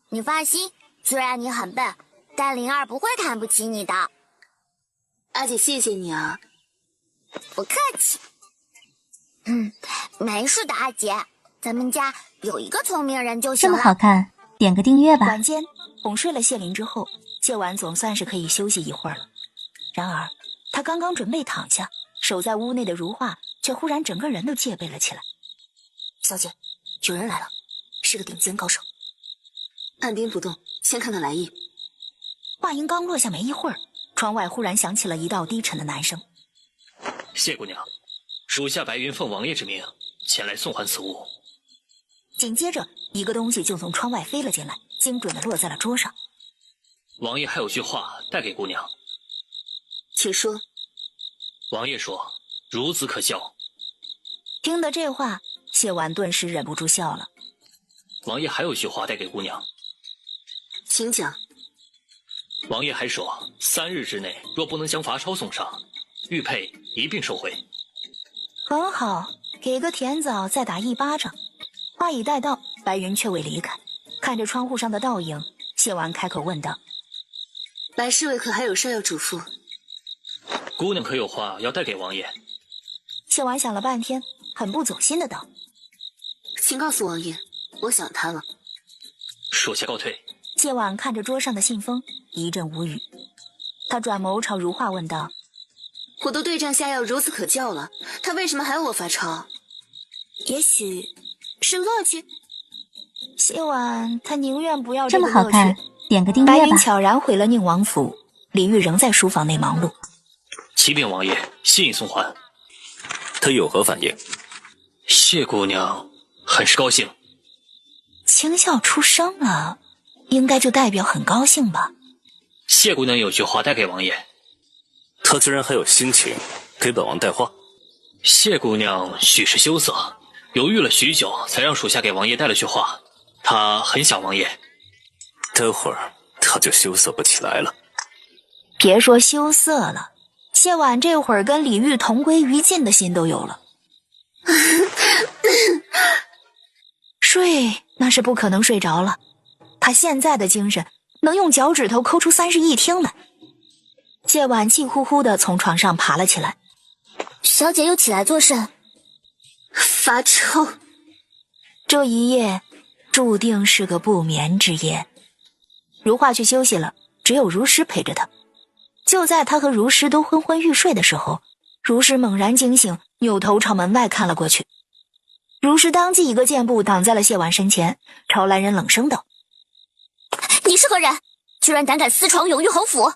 你放心，虽然你很笨，但灵儿不会看不起你的。阿姐谢谢你啊。不客气。没事的，阿姐，咱们家有一个聪明人就行了。这么好看，点个订阅吧。晚间哄睡了谢琳之后，谢婉总算是可以休息一会儿了。然而，她刚刚准备躺下，守在屋内的如画却忽然整个人都戒备了起来。小姐，有人来了，是个顶尖高手。按兵不动，先看看来意。话音刚落下没一会儿，窗外忽然响起了一道低沉的男声：谢姑娘，属下白云奉王爷之命前来送还此物。紧接着，一个东西就从窗外飞了进来，精准地落在了桌上。王爷还有句话带给姑娘，请说。王爷说：“孺子可教。”听得这话，谢婉顿时忍不住笑了。王爷还有句话带给姑娘，请讲。王爷还说，3日之内若不能将罚钞送上，玉佩一并收回。很好，给个甜枣再打1巴掌。话已带到，白云却未离开，看着窗户上的倒影，谢婉开口问道：白侍卫可还有事要嘱咐？姑娘可有话要带给王爷？谢婉想了半天，很不走心的道：请告诉王爷，我想他了。属下告退。谢婉看着桌上的信封，一阵无语。他转眸朝如画问道：我都对症下药孺子可教了，他为什么还要我罚钞？也许是乐趣。谢婉他宁愿不要这个乐趣。么好看，点个订阅吧。白云悄然回了宁王府，李煜仍在书房内忙碌。启禀王爷，信已送还。他有何反应？谢姑娘很是高兴。轻笑出声了，应该就代表很高兴吧。谢姑娘有句话带给王爷。他居然还有心情给本王带话。谢姑娘许是羞涩，犹豫了许久，才让属下给王爷带了句话。他很想王爷。待会儿他就羞涩不起来了。别说羞涩了，谢婉这会儿跟李煜同归于尽的心都有了。睡那是不可能睡着了，他现在的精神能用脚趾头抠出30亿听来。谢婉气呼呼地从床上爬了起来。小姐又起来做甚？发愁。这一夜注定是个不眠之夜。如画去休息了，只有如诗陪着他。就在他和如诗都昏昏欲睡的时候，如诗猛然惊醒，扭头朝门外看了过去。如诗当即一个箭步挡在了谢婉身前，朝来人冷声道：你是何人？居然胆敢私闯永玉侯府！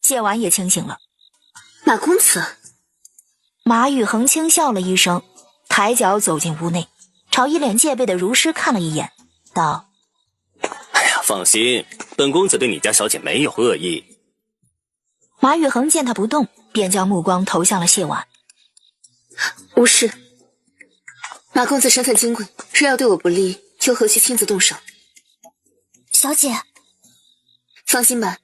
谢婉也清醒了。马公子。马宇恒轻笑了一声，抬脚走进屋内，朝一脸戒备的如诗看了一眼，道：哎呀，放心，本公子对你家小姐没有恶意。马宇恒见他不动，便将目光投向了谢婉。无事。马公子身份金贵，若要对我不利，又何须亲自动手？小姐，放心吧，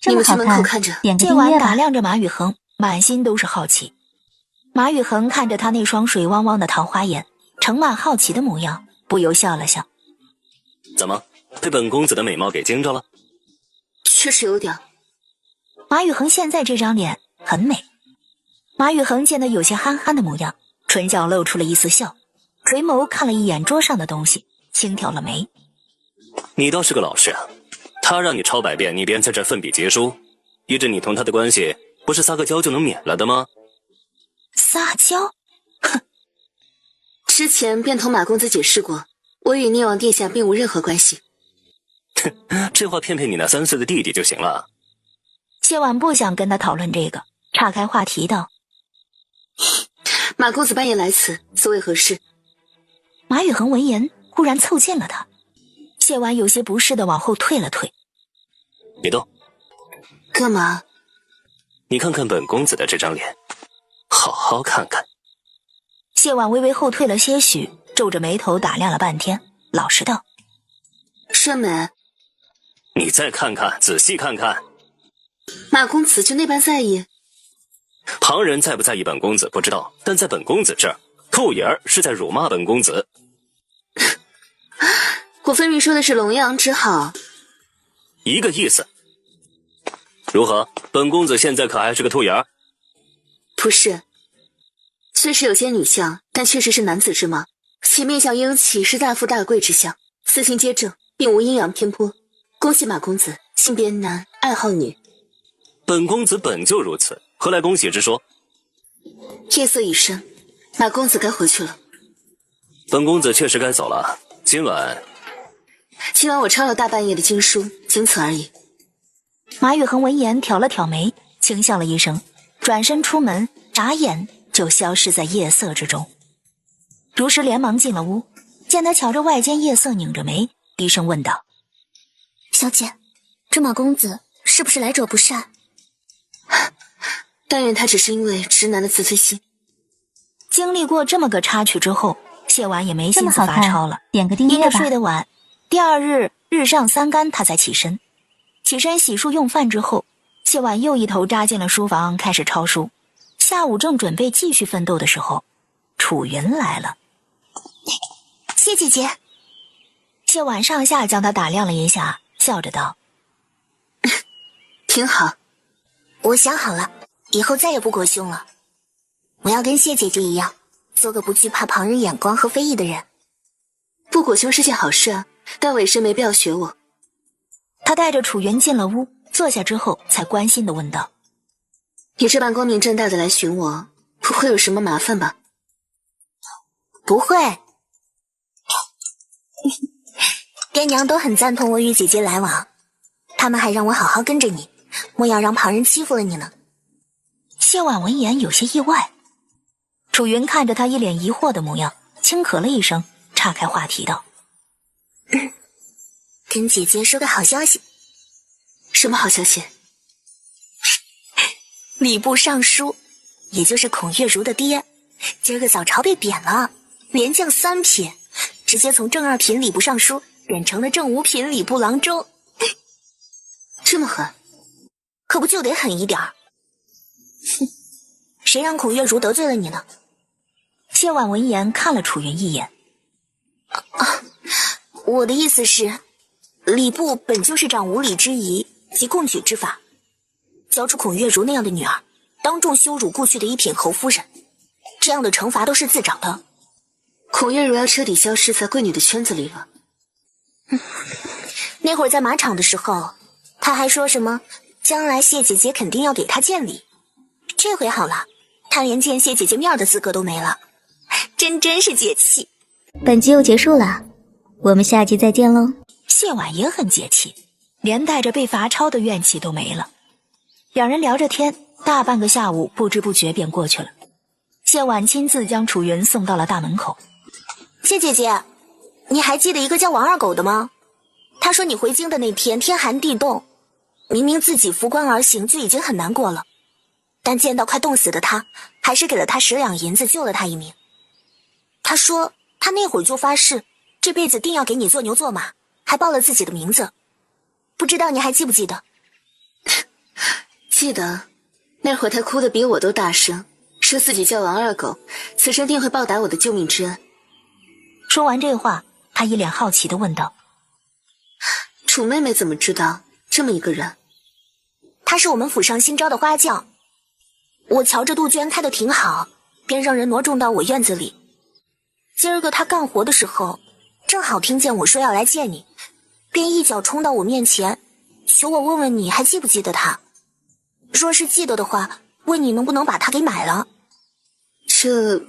你们去门口看着。谢婉打量着马宇恒，满心都是好奇。马宇恒看着他那双水汪汪的桃花眼，盛满好奇的模样，不由笑了笑。怎么，被本公子的美貌给惊着了？确实有点。马宇恒现在这张脸很美。马宇恒见他有些憨憨的模样，唇角露出了一丝笑，垂眸看了一眼桌上的东西，轻挑了眉。你倒是个老实啊，他让你抄百遍，你便在这奋笔疾书，依着你同他的关系，不是撒个娇就能免了的吗？撒娇？哼！之前便同马公子解释过，我与聂王殿下并无任何关系。哼，这话骗骗你那3岁的弟弟就行了。谢婉不想跟他讨论这个，岔开话题道：马公子半夜来此，所为何事？马宇恒闻言忽然凑近了他，谢婉有些不适地往后退了退。别动。干嘛？你看看本公子的这张脸，好好看看。谢婉微微后退了些许，皱着眉头打量了半天，老实道：甚美。你再看看，仔细看看。马公子就那般在意？旁人在不在意本公子不知道，但在本公子这儿，兔爷儿是在辱骂本公子。我分明说的是龙阳之好。一个意思。如何？本公子现在可还是个兔爷儿？不是，虽是有些女相，但确实是男子之貌，其面相英气，是大富大贵之相，四心皆正，并无阴阳偏颇。恭喜马公子，性别男，爱好女。本公子本就如此，何来恭喜之说？夜色已深，马公子该回去了。本公子确实该走了。今晚我抄了大半夜的经书，仅此而已。马宇恒闻言挑了挑眉，轻笑了一声，转身出门，眨眼就消失在夜色之中。如诗连忙进了屋，见他瞧着外间夜色，拧着眉，低声问道：小姐，这马公子是不是来者不善？但愿他只是因为直男的自尊心。经历过这么个插曲之后，谢婉也没心思发抄了，点个订阅吧。因着睡得晚，第二日日上3竿他才起身。起身洗漱用饭之后，谢婉又一头扎进了书房，开始抄书。下午正准备继续奋斗的时候，楚云来了。谢姐姐。谢婉上下将他打量了一下，笑着道：挺好。我想好了，以后再也不裹胸了。我要跟谢姐姐一样，做个不惧怕旁人眼光和非议的人。不裹胸是件好事啊，但委实没必要学我。他带着楚云进了屋，坐下之后才关心地问道：你这般光明正大的来寻我，不会有什么麻烦吧？不会。爹娘都很赞同我与姐姐来往，他们还让我好好跟着你，莫要让旁人欺负了你呢。谢婉闻言有些意外。楚云看着他一脸疑惑的模样，轻咳了一声，岔开话题道：跟姐姐说个好消息。什么好消息？礼部尚书，也就是孔月如的爹，今儿个早朝被贬了，连降3品，直接从正2品礼部尚书变成了正5品礼部郎中。这么狠，可不就得狠一点儿？哼，谁让孔月如得罪了你呢？谢婉闻言看了楚云一眼。我的意思是，礼部本就是掌无礼之仪及共举之法，教出孔月如那样的女儿，当众羞辱故去的1品侯夫人，这样的惩罚都是自找的。孔月如要彻底消失在贵女的圈子里了。那会儿在马场的时候，他还说什么将来谢姐姐肯定要给他见礼，这回好了，他连见谢姐姐面的资格都没了，真是解气。本集又结束了，我们下集再见喽。谢婉也很解气，连带着被罚抄的怨气都没了。两人聊着天，大半个下午不知不觉便过去了。谢婉亲自将楚云送到了大门口。谢姐姐，你还记得一个叫王二狗的吗？他说你回京的那天天寒地冻，明明自己扶棺而行就已经很难过了，但见到快冻死的他，还是给了他10两银子救了他一命。他说他那会儿就发誓这辈子定要给你做牛做马，还报了自己的名字，不知道你还记不记得？记得，那会儿他哭得比我都大声，说自己叫王二狗，此生定会报答我的救命之恩。说完这话，他一脸好奇地问道：楚妹妹怎么知道这么一个人？她是我们府上新招的花匠，我瞧着杜鹃开得挺好，便让人挪种到我院子里。今儿个她干活的时候，正好听见我说要来见你，便一脚冲到我面前，求我问问你还记不记得她。若是记得的话，问你能不能把她给买了。这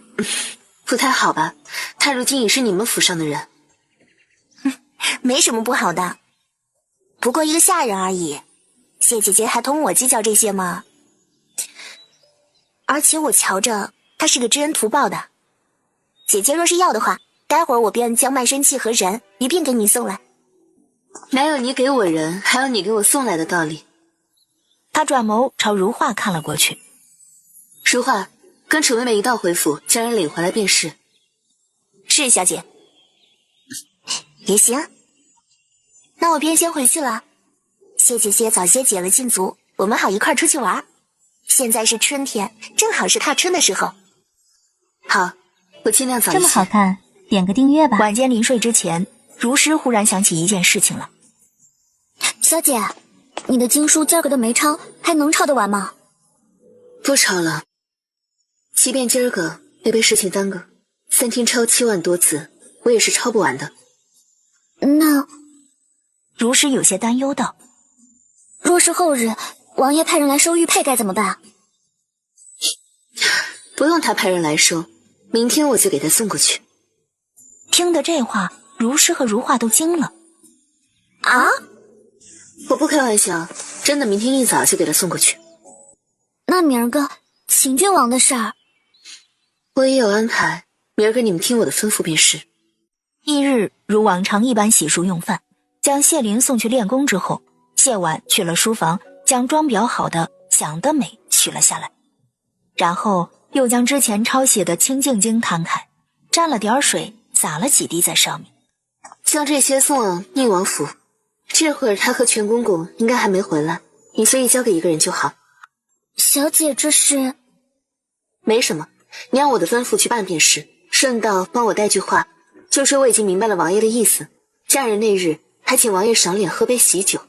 不太好吧，她如今已是你们府上的人。没什么不好的，不过一个下人而已，谢姐姐还同我计较这些吗？而且我瞧着她是个知恩图报的，姐姐若是要的话，待会儿我便将卖身契和人一并给你送来。哪有你给我人，还有你给我送来的道理？他转眸朝如画看了过去。如画，跟楚妹妹一道回府，将人领回来便是。是小姐。也行，那我便先回去了。谢姐姐早些解了禁足，我们好一块出去玩。现在是春天，正好是踏春的时候。好，我尽量早一些。这么好看，点个订阅吧。晚间临睡之前，如诗忽然想起一件事情了。小姐，你的经书今儿个都没抄，还能抄得完吗？不抄了，即便今儿个没被事情耽搁，3天抄7万多字，我也是抄不完的。那如诗有些担忧道：若是后日王爷派人来收玉佩该怎么办？不用他派人来收，明天我就给他送过去。听得这话，如诗和如画都惊了。啊？我不开玩笑，真的明天一早就给他送过去。那明儿个秦郡王的事儿，我也有安排，明儿个你们听我的吩咐便是。翌日如往常一般洗漱用饭，将谢林送去练功之后，谢婉去了书房，将装裱好的《想得美》取了下来，然后又将之前抄写的《清净经》摊开，沾了点水，洒了几滴在上面，将这些送往宁王府。这会儿他和全公公应该还没回来，你随意交给一个人就好。小姐这是？没什么，你按我的吩咐去办便是，顺道帮我带句话，就说我已经明白了王爷的意思，嫁人那日还请王爷赏脸喝杯喜酒。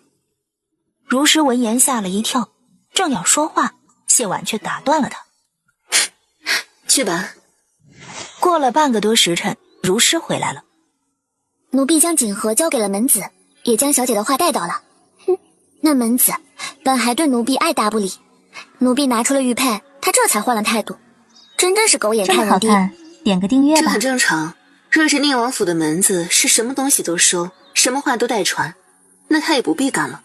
如诗闻言吓了一跳，正要说话，谢婉却打断了他。去吧。过了半个多时辰，如诗回来了。奴婢将锦盒交给了门子，也将小姐的话带到了。哼，那门子本还对奴婢爱答不理，奴婢拿出了玉佩，他这才换了态度，真是狗眼看人低。这么好看，点个订阅吧。这很正常，若是宁王府的门子是什么东西都收，什么话都代传，那他也不必干了。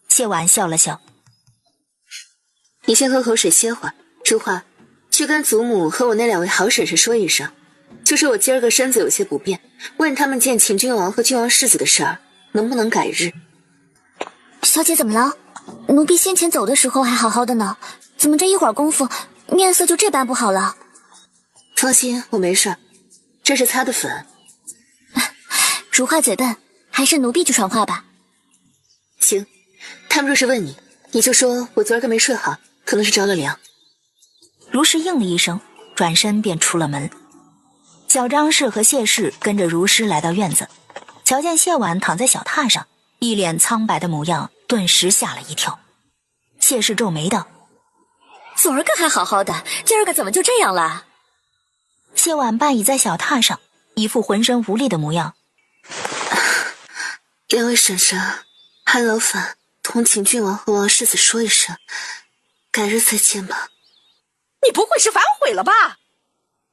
谢婉笑了笑。你先喝口水歇会儿，如画，去跟祖母和我那2位好婶婶说一声，就说我今儿个身子有些不便，问他们见秦郡王和郡王世子的事儿能不能改日。小姐怎么了？奴婢先前走的时候还好好的呢，怎么这一会儿功夫面色就这般不好了？放心，我没事。这是擦的粉。如花嘴笨，还是奴婢去传话吧。行，他们若是问你，你就说我昨儿个没睡好，可能是着了凉。如实应了一声，转身便出了门。小张氏和谢氏跟着如师来到院子，瞧见谢婉躺在小榻上，一脸苍白的模样，顿时吓了一跳。谢氏皱眉道：昨儿个还好好的，今儿个怎么就这样了？谢婉半倚在小榻上，一副浑身无力的模样。两位婶婶，还劳烦同秦郡王和王世子说一声，改日再见吧。你不会是反悔了吧？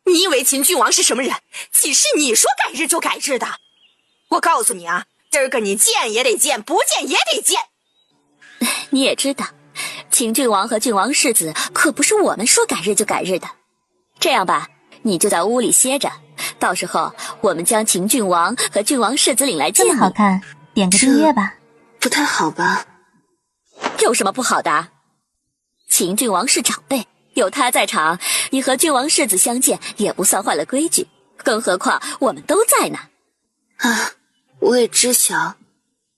你以为秦郡王是什么人？岂是你说改日就改日的？我告诉你啊，今儿个你见也得见，不见也得见。你也知道，秦郡王和郡王世子可不是我们说改日就改日的。这样吧，你就在屋里歇着，到时候我们将秦郡王和郡王世子领来见你。这么好看，点个订阅吧。不太好吧？有什么不好的？秦郡王是长辈，有他在场，你和郡王世子相见也不算坏了规矩，更何况我们都在呢。啊，我也知晓，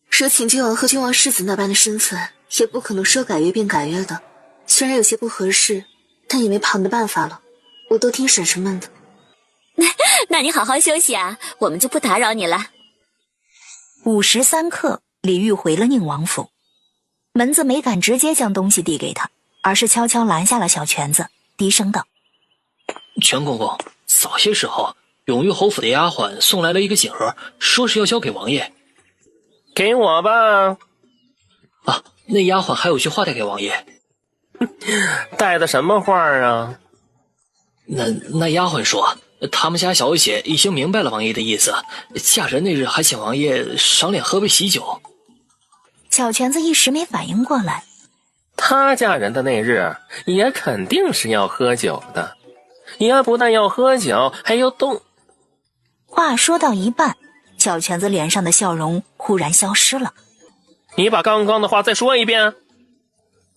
说秦郡王和郡王世子那般的身份，也不可能说改约便改约的。虽然有些不合适，但也没旁的办法了。我都听婶婶们的。那你好好休息啊，我们就不打扰你了。午时3刻，李煜回了宁王府。门子没敢直接将东西递给他，而是悄悄拦下了小泉子，低声道：全公公，早些时候永玉侯府的丫鬟送来了一个锦盒，说是要交给王爷。给我吧。啊，那丫鬟还有句话带给王爷。带的什么话啊？那丫鬟说，他们家小姐已经明白了王爷的意思，嫁人那日还请王爷赏脸喝杯喜酒。小泉子一时没反应过来，她嫁人的那日也肯定是要喝酒的，也不但要喝酒，还要动。话说到一半，小泉子脸上的笑容忽然消失了。你把刚刚的话再说一遍。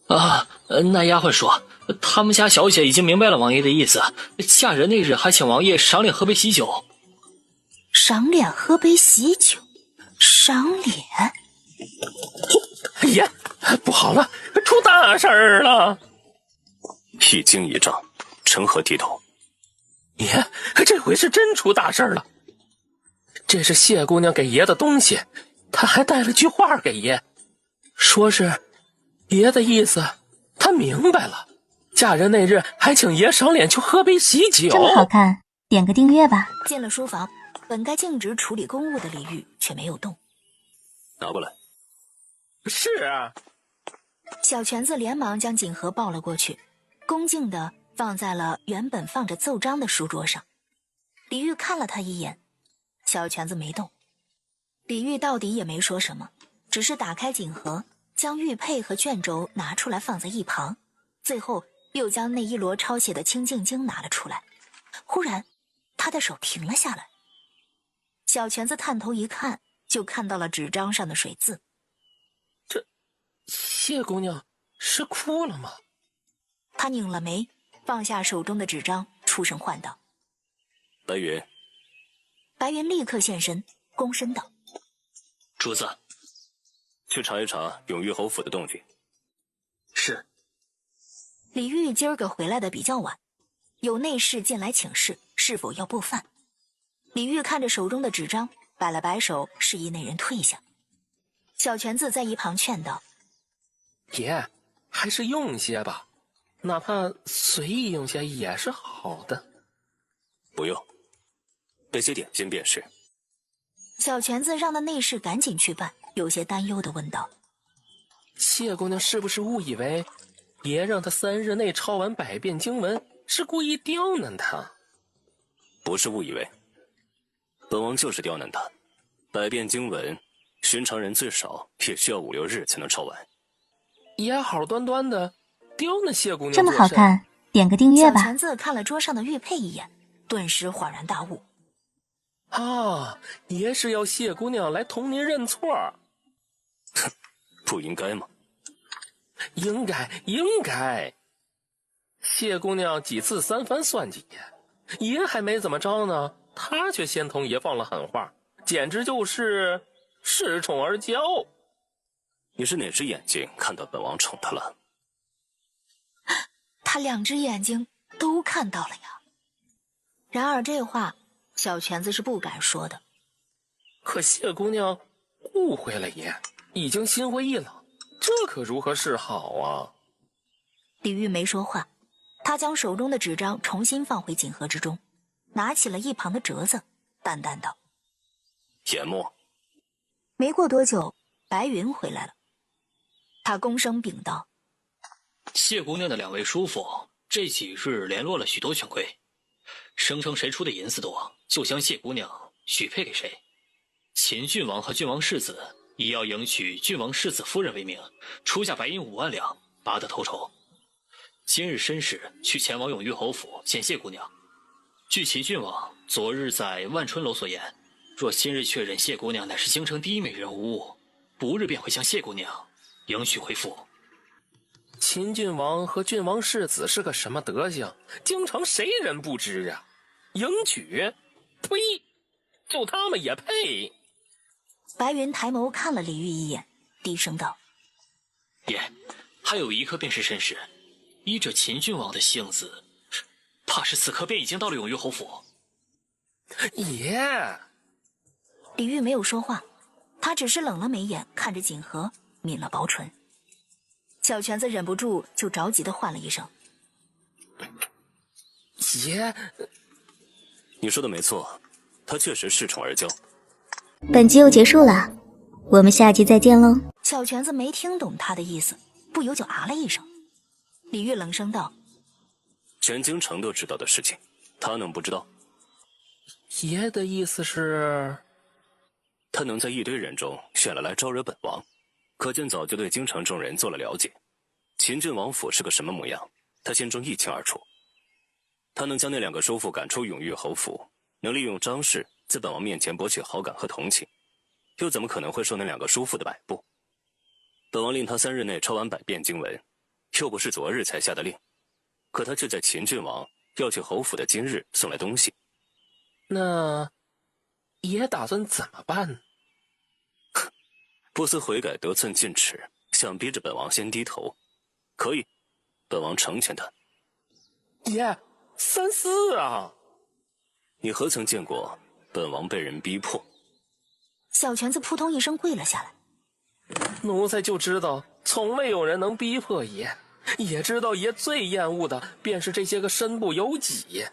啊，那丫鬟说，他们家小姐已经明白了王爷的意思，嫁人那日还请王爷赏脸喝杯喜酒。赏脸喝杯喜酒？赏脸？哎呀，不好了，出大事儿了！一惊一乍，成何体统？爷，这回是真出大事了。这是谢姑娘给爷的东西，她还带了句话给爷，说是爷的意思，她明白了。嫁人那日还请爷赏脸去喝杯喜酒。这么好看，点个订阅吧。进了书房，本该静止处理公务的李煜却没有动。拿过来。是啊。小泉子连忙将锦盒抱了过去，恭敬地放在了原本放着奏章的书桌上。李煜看了他一眼，小泉子没动。李煜到底也没说什么，只是打开锦盒，将玉佩和卷轴拿出来放在一旁，最后又将那一摞抄写的清净经拿了出来。忽然他的手停了下来，小泉子探头一看，就看到了纸张上的水字。这谢姑娘是哭了吗？他拧了眉，放下手中的纸张，出声唤道：白云。白云立刻现身，躬身道：主子，去查一查永玉侯府的动静。是。李煜今儿个回来的比较晚，有内侍进来请示，是否要拨饭。李煜看着手中的纸张，摆了摆手，示意那人退下。小泉子在一旁劝道：爷，还是用些吧，哪怕随意用些也是好的。不用，备些点心便是。小泉子让那内侍赶紧去办，有些担忧地问道：谢姑娘是不是误以为爷让她3日内抄完100遍经文，是故意刁难她？不是误以为，本王就是刁难她。100遍经文，寻常人最少也需要5、6日才能抄完。爷好端端的刁难谢姑娘，这么好看，点个订阅吧。小泉子看了桌上的玉佩一眼，顿时恍然大悟。啊，爷是要谢姑娘来同您认错。不应该吗？应该，应该。谢姑娘几次3番算计爷，爷还没怎么着呢，他却先同爷放了狠话，简直就是恃宠而骄。你是哪只眼睛看到本王宠他了？他2只眼睛都看到了呀。然而这话小泉子是不敢说的。可谢姑娘误会了爷，已经心灰意冷，这可如何是好啊？李煜没说话，他将手中的纸张重新放回锦盒之中，拿起了一旁的折子，淡淡道：研墨。没过多久，白云回来了，他躬身禀道：谢姑娘的2位叔父这几日联络了许多权贵，声称谁出的银子多，就将谢姑娘许配给谁。秦郡王和郡王世子以要迎娶郡王世子夫人为名，出价白银5万两，拔得头筹。今日申时去前往永裕侯府见谢姑娘。据秦郡王昨日在万春楼所言，若今日确认谢姑娘乃是京城第一美人无误，不日便会将谢姑娘迎娶回府。秦郡王和郡王世子是个什么德行，京城谁人不知啊？迎娶？呸！就他们也配？白云抬眸看了李煜一眼，低声道：爷，还有一刻便是申时，依着秦郡王的性子，怕是此刻便已经到了永裕侯府。爷，李煜没有说话，他只是冷了眉眼，看着锦盒，抿了薄唇。小泉子忍不住就着急地唤了一声：爷。你说的没错，他确实恃宠而骄。本集又结束了，我们下集再见喽。小泉子没听懂他的意思，不由就啊了一声。李煜冷声道：全京城都知道的事情，他能不知道？爷的意思是，他能在一堆人中选了来招惹本王，可见早就对京城众人做了了解。秦郡王府是个什么模样，他心中一清二楚。他能将那2个叔父赶出永裕侯府，能利用张氏在本王面前博取好感和同情，又怎么可能会受那2个叔父的摆布？本王令他3日内抄完100遍经文，又不是昨日才下的令，可他却在秦郡王要去侯府的今日送来东西。那爷打算怎么办？不思悔改，得寸进尺，想逼着本王先低头，可以，本王成全他。爷，三思啊！你何曾见过本王被人逼迫？小泉子扑通一声跪了下来。奴才就知道，从未有人能逼迫爷，也知道爷最厌恶的便是这些个身不由己，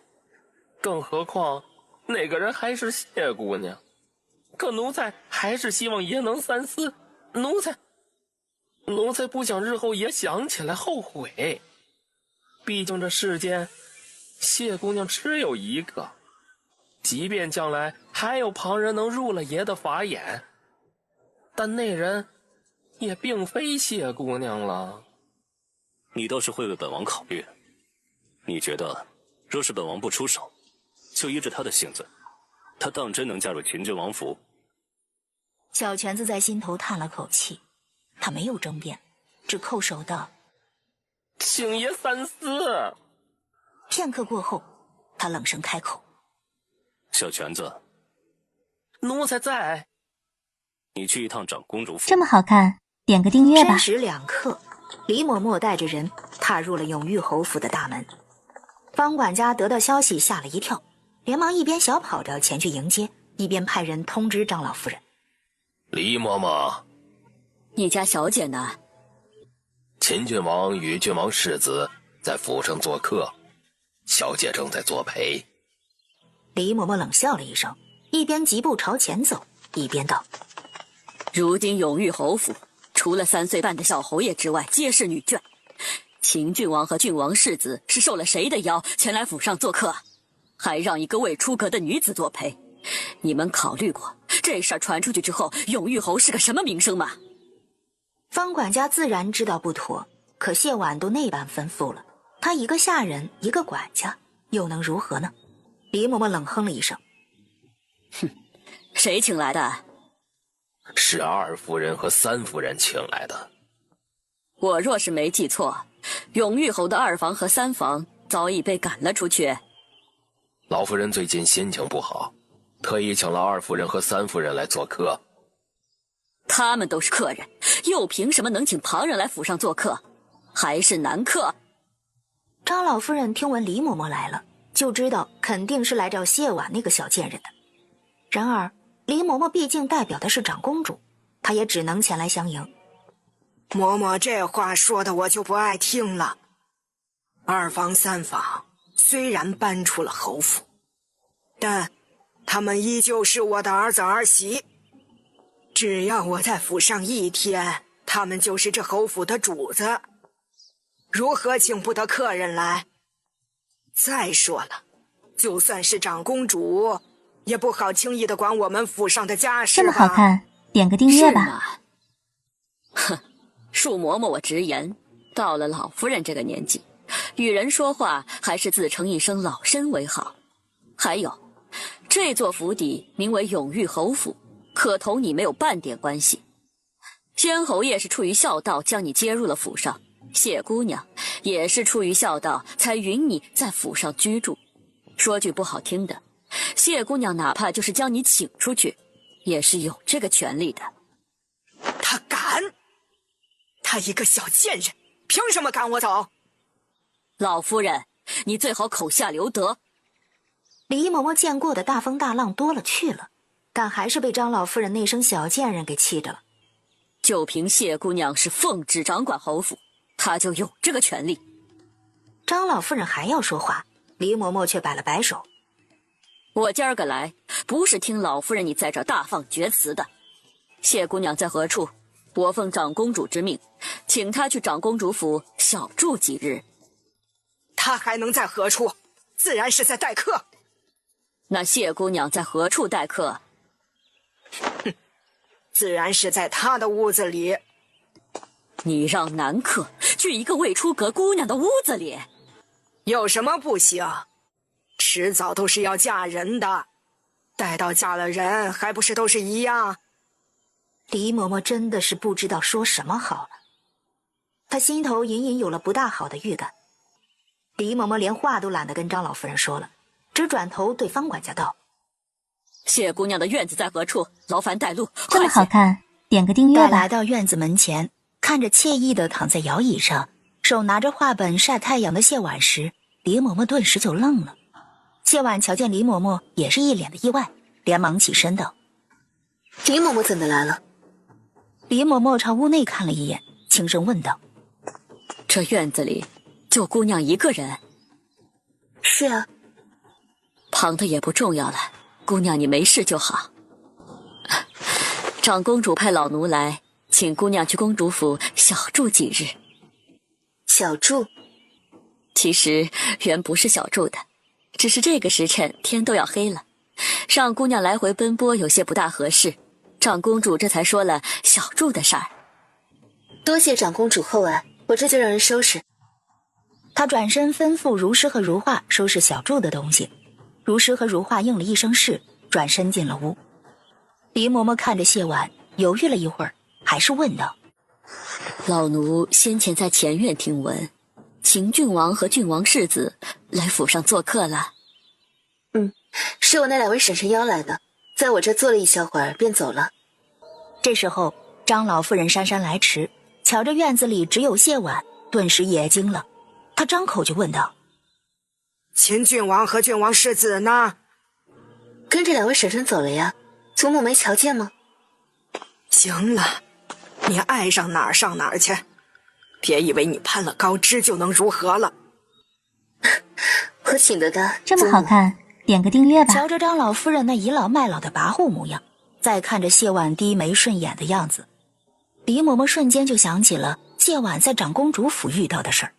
更何况那个人还是谢姑娘。可奴才还是希望爷能三思，奴才不想日后爷想起来后悔。毕竟这世间谢姑娘只有一个，即便将来还有旁人能入了爷的法眼，但那人也并非谢姑娘了。你倒是会为本王考虑。你觉得若是本王不出手，就依着他的性子，他当真能嫁入秦郡王府？小泉子在心头叹了口气，他没有争辩，只叩首道：请爷三思。片刻过后，他冷声开口：小泉子，奴才在。你去一趟长公主府。这么好看，点个订阅吧。申时2刻，李嬷嬷带着人踏入了永裕侯府的大门。方管家得到消息吓了一跳，连忙一边小跑着前去迎接，一边派人通知张老夫人：李嬷嬷，你家小姐呢？秦郡王与郡王世子在府上做客，小姐正在作陪。李嬷嬷冷笑了一声，一边疾步朝前走，一边道：如今永裕侯府除了3岁半的小侯爷之外，皆是女眷。秦郡王和郡王世子是受了谁的邀前来府上做客，还让一个未出阁的女子作陪？你们考虑过这事儿传出去之后，永裕侯是个什么名声吗？方管家自然知道不妥，可谢婉都那般吩咐了，他一个下人，一个管家，又能如何呢？李嬷嬷冷哼了一声：哼，谁请来的？是2夫人和3夫人请来的。我若是没记错，永裕侯的2房和3房早已被赶了出去。老夫人最近心情不好，特意请了二夫人和三夫人来做客。他们都是客人，又凭什么能请旁人来府上做客？还是难客？张老夫人听闻李嬷嬷来了，就知道肯定是来找谢婉那个小贱人的。然而李嬷嬷毕竟代表的是长公主，她也只能前来相迎。嬷嬷这话说的我就不爱听了。二房三房虽然搬出了侯府，但他们依旧是我的儿子儿媳。只要我在府上一天，他们就是这侯府的主子，如何请不得客人来？再说了，就算是长公主，也不好轻易的管我们府上的家事吧。这么好看，点个订阅吧。哼，恕嬷嬷我直言，到了老夫人这个年纪，与人说话还是自称一声老身为好。还有，这座府邸名为永裕侯府，可同你没有半点关系。先侯爷是出于孝道将你接入了府上，谢姑娘也是出于孝道才允你在府上居住。说句不好听的，谢姑娘哪怕就是将你请出去，也是有这个权利的。他敢？他一个小贱人，凭什么赶我走？老夫人，你最好口下留德。李嬷嬷见过的大风大浪多了去了，但还是被张老夫人那声小贱人给气着了。就凭谢姑娘是奉旨掌管侯府，她就有这个权利。张老夫人还要说话，李嬷嬷却摆了摆手。我今儿个来，不是听老夫人你在这儿大放厥词的。谢姑娘在何处？我奉长公主之命，请她去长公主府小住几日。她还能在何处？自然是在待客。那谢姑娘在何处待客？哼，自然是在她的屋子里。你让男客去一个未出阁姑娘的屋子里，有什么不行？迟早都是要嫁人的，待到嫁了人，还不是都是一样？李嬷嬷真的是不知道说什么好了，她心头隐隐有了不大好的预感。李嬷嬷连话都懒得跟张老夫人说了，只转头对方管家道：“谢姑娘的院子在何处？劳烦带路。”这么好看，点个订阅吧。来到院子门前，看着惬意的躺在摇椅上，手拿着画本晒太阳的谢婉时，李嬷嬷顿时就愣了。谢婉瞧见李嬷嬷，也是一脸的意外，连忙起身道：“李嬷嬷怎么来了？”李嬷嬷朝屋内看了一眼，轻声问道：“这院子里就姑娘一个人？”“是啊。”“旁的也不重要了，姑娘你没事就好。长公主派老奴来，请姑娘去公主府小住几日。”“小住？”“其实原不是小住的，只是这个时辰天都要黑了，让姑娘来回奔波有些不大合适。长公主这才说了小住的事儿。”“多谢长公主厚爱，我这就让人收拾。”她转身吩咐如诗和如画收拾小住的东西。如诗和如画应了一声是，转身进了屋。李嬷嬷看着谢婉，犹豫了一会儿，还是问道：“老奴先前在前院听闻，秦郡王和郡王世子来府上做客了。”“是我那两位婶婶邀来的，在我这坐了一小会儿便走了。”这时候张老夫人姗姗来迟，瞧着院子里只有谢婉，顿时也惊了。她张口就问道：“秦郡王和郡王世子呢？”“跟着两位婶婶走了呀，祖母没瞧见吗？”“行了，你爱上哪儿上哪儿去，别以为你攀了高枝就能如何了。”“我请得的。”“这么好看，点个订阅吧。”瞧着张老夫人那倚老卖老的跋扈模样，再看着谢婉低眉顺眼的样子，李嬷嬷瞬间就想起了谢婉在长公主府遇到的事儿。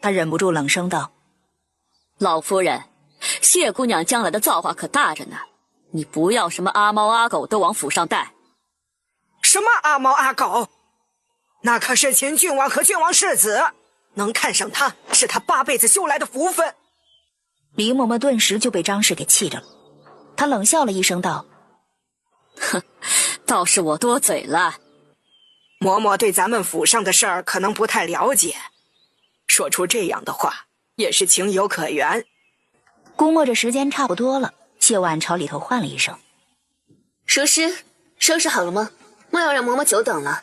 她忍不住冷声道：“老夫人，谢姑娘将来的造化可大着呢，你不要什么阿猫阿狗都往府上带。”“什么阿猫阿狗？那可是秦郡王和郡王世子，能看上他是他8辈子修来的福分。”李嬷嬷顿时就被张氏给气着了，她冷笑了一声道：“哼，倒是我多嘴了。嬷嬷对咱们府上的事儿可能不太了解，说出这样的话也是情有可原。”估摸着时间差不多了，谢婉朝里头唤了一声：“如师，收拾好了吗？莫要让嬷嬷久等了。”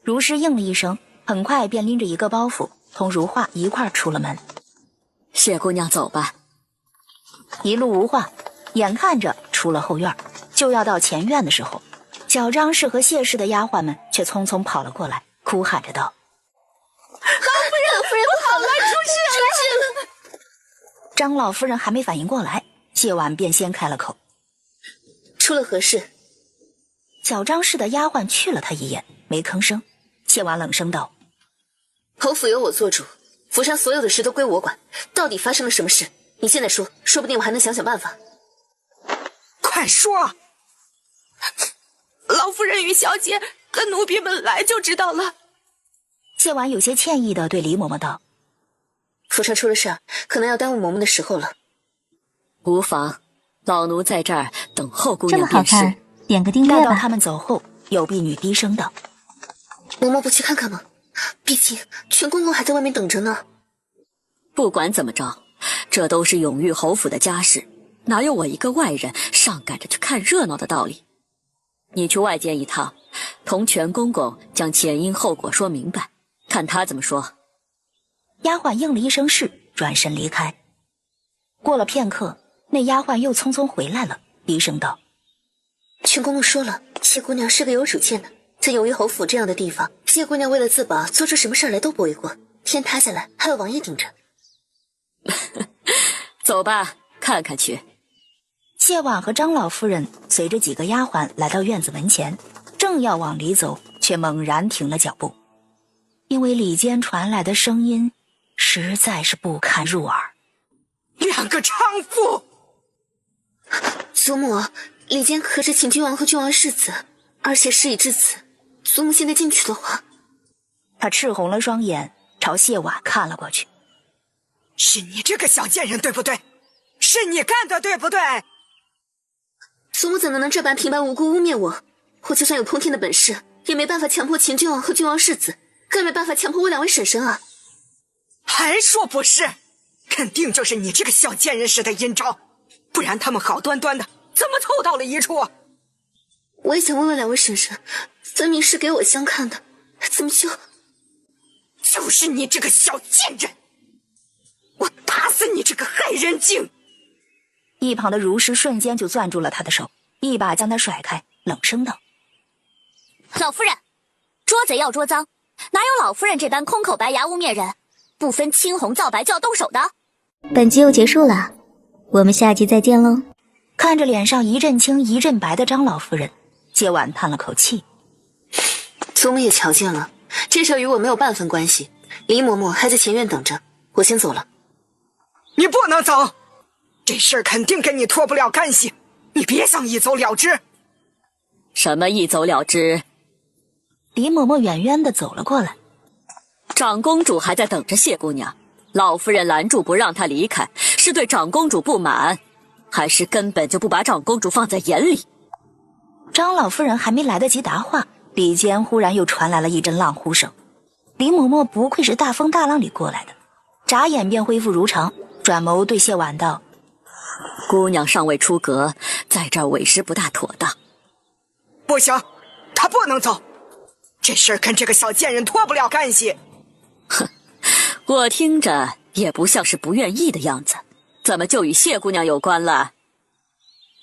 如师应了一声，很快便拎着一个包袱，同如画一块出了门。谢姑娘走吧。一路无话，眼看着出了后院，就要到前院的时候，小张氏和谢氏的丫鬟们却匆匆跑了过来，哭喊着道：“老夫人不好了，出事了！”张老夫人还没反应过来，谢婉便先开了口：“出了何事？”小张氏的丫鬟去了他一眼，没吭声。谢婉冷声道：“侯府由我做主，府上所有的事都归我管，到底发生了什么事？你现在说，说不定我还能想想办法。”快说！老夫人与小姐跟奴婢们来就知道了。谢婉有些歉意地对李嬷嬷道：“府上出了事，可能要耽误嬷嬷的时候了。”无妨，老奴在这儿等候姑娘这么好看，点个订阅吧。待到他们走后，有婢女低声道：“嬷嬷不去看看吗？毕竟全公公还在外面等着呢。”不管怎么着，这都是永裕侯府的家事，哪有我一个外人上赶着去看热闹的道理？你去外间一趟，同全公公将前因后果说明白，看他怎么说。丫鬟应了一声是，转身离开。过了片刻，那丫鬟又匆匆回来了，低声道：“全公公说了，谢姑娘是个有主见的，在永裕侯府这样的地方，谢姑娘为了自保，做出什么事来都不为过。天塌下来还有王爷顶着。”走吧，看看去。谢婉和张老夫人随着几个丫鬟来到院子门前，正要往里走，却猛然停了脚步，因为里间传来的声音实在是不堪入耳。两个娼妇！祖母，里间可是请君王和君王世子，而且事已至此，祖母现在进去的话……他赤红了双眼，朝谢婉看了过去。是你这个小贱人，对不对？是你干的，对不对？祖母怎么能这般平白无故污蔑我？我就算有通天的本事，也没办法强迫秦君王和君王世子，更没办法强迫我两位婶婶啊！还说不是？肯定就是你这个小贱人使的阴招，不然他们好端端的怎么凑到了一处？我也想问问两位婶婶，分明是给我相看的，怎么就是你这个小贱人！我打死你这个害人精！一旁的如师瞬间就攥住了他的手，一把将他甩开，冷声道：“老夫人，捉贼要捉赃，哪有老夫人这般空口白牙污蔑人，不分青红皂白就要动手的？”本集又结束了，我们下集再见喽。看着脸上一阵青一阵白的张老夫人，谢婉叹了口气：“祖母也瞧见了，这事与我没有半分关系。李嬷嬷还在前院等着，我先走了。”你不能走，这事儿肯定跟你脱不了干系，你别想一走了之。什么一走了之？李嬷嬷远远地走了过来。长公主还在等着谢姑娘，老夫人拦住不让她离开，是对长公主不满，还是根本就不把长公主放在眼里？张老夫人还没来得及答话，里间忽然又传来了一阵浪呼声。李嬷嬷不愧是大风大浪里过来的，眨眼便恢复如常，转眸对谢婉道：“姑娘尚未出阁，在这儿委实不大妥当。”不行，她不能走，这事儿跟这个小贱人脱不了干系。哼，我听着也不像是不愿意的样子，怎么就与谢姑娘有关了？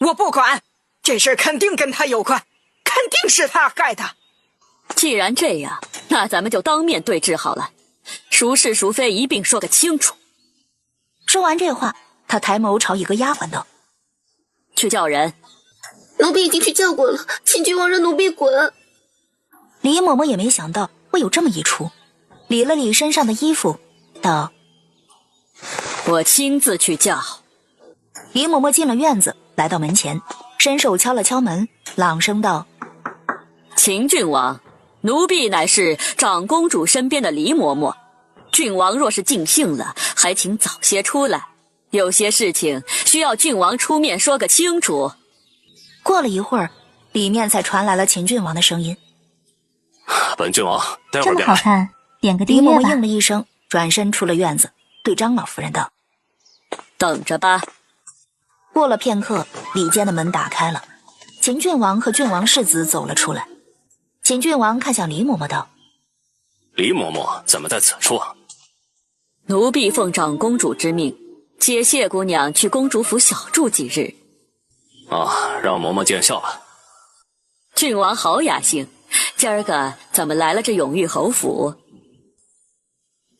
我不管，这事儿肯定跟她有关，肯定是她害的。既然这样，那咱们就当面对质好了，孰是孰非一并说个清楚。说完这话，他抬眸朝一个丫鬟道：“去叫人。”奴婢已经去叫过了，请君王让奴婢滚。李嬷嬷也没想到会有这么一出，理了理身上的衣服，道：“我亲自去叫。”李嬷嬷进了院子，来到门前，伸手敲了敲门，朗声道：“秦郡王，奴婢乃是长公主身边的李嬷嬷，郡王若是尽兴了，还请早些出来，有些事情需要郡王出面说个清楚。”过了一会儿，里面才传来了秦郡王的声音：“本郡王待会这儿便来。”么好看，点个订阅吧。李嬷嬷应了一声，转身出了院子，对张老夫人道：“等着吧。过了片刻，里间的门打开了，秦郡王和郡王世子走了出来。秦郡王看向李嬷嬷道：“李嬷嬷怎么在此处啊？”奴婢奉长公主之命，接谢姑娘去公主府小住几日。让嬷嬷见笑了。郡王好雅兴，今儿个怎么来了这永裕侯府？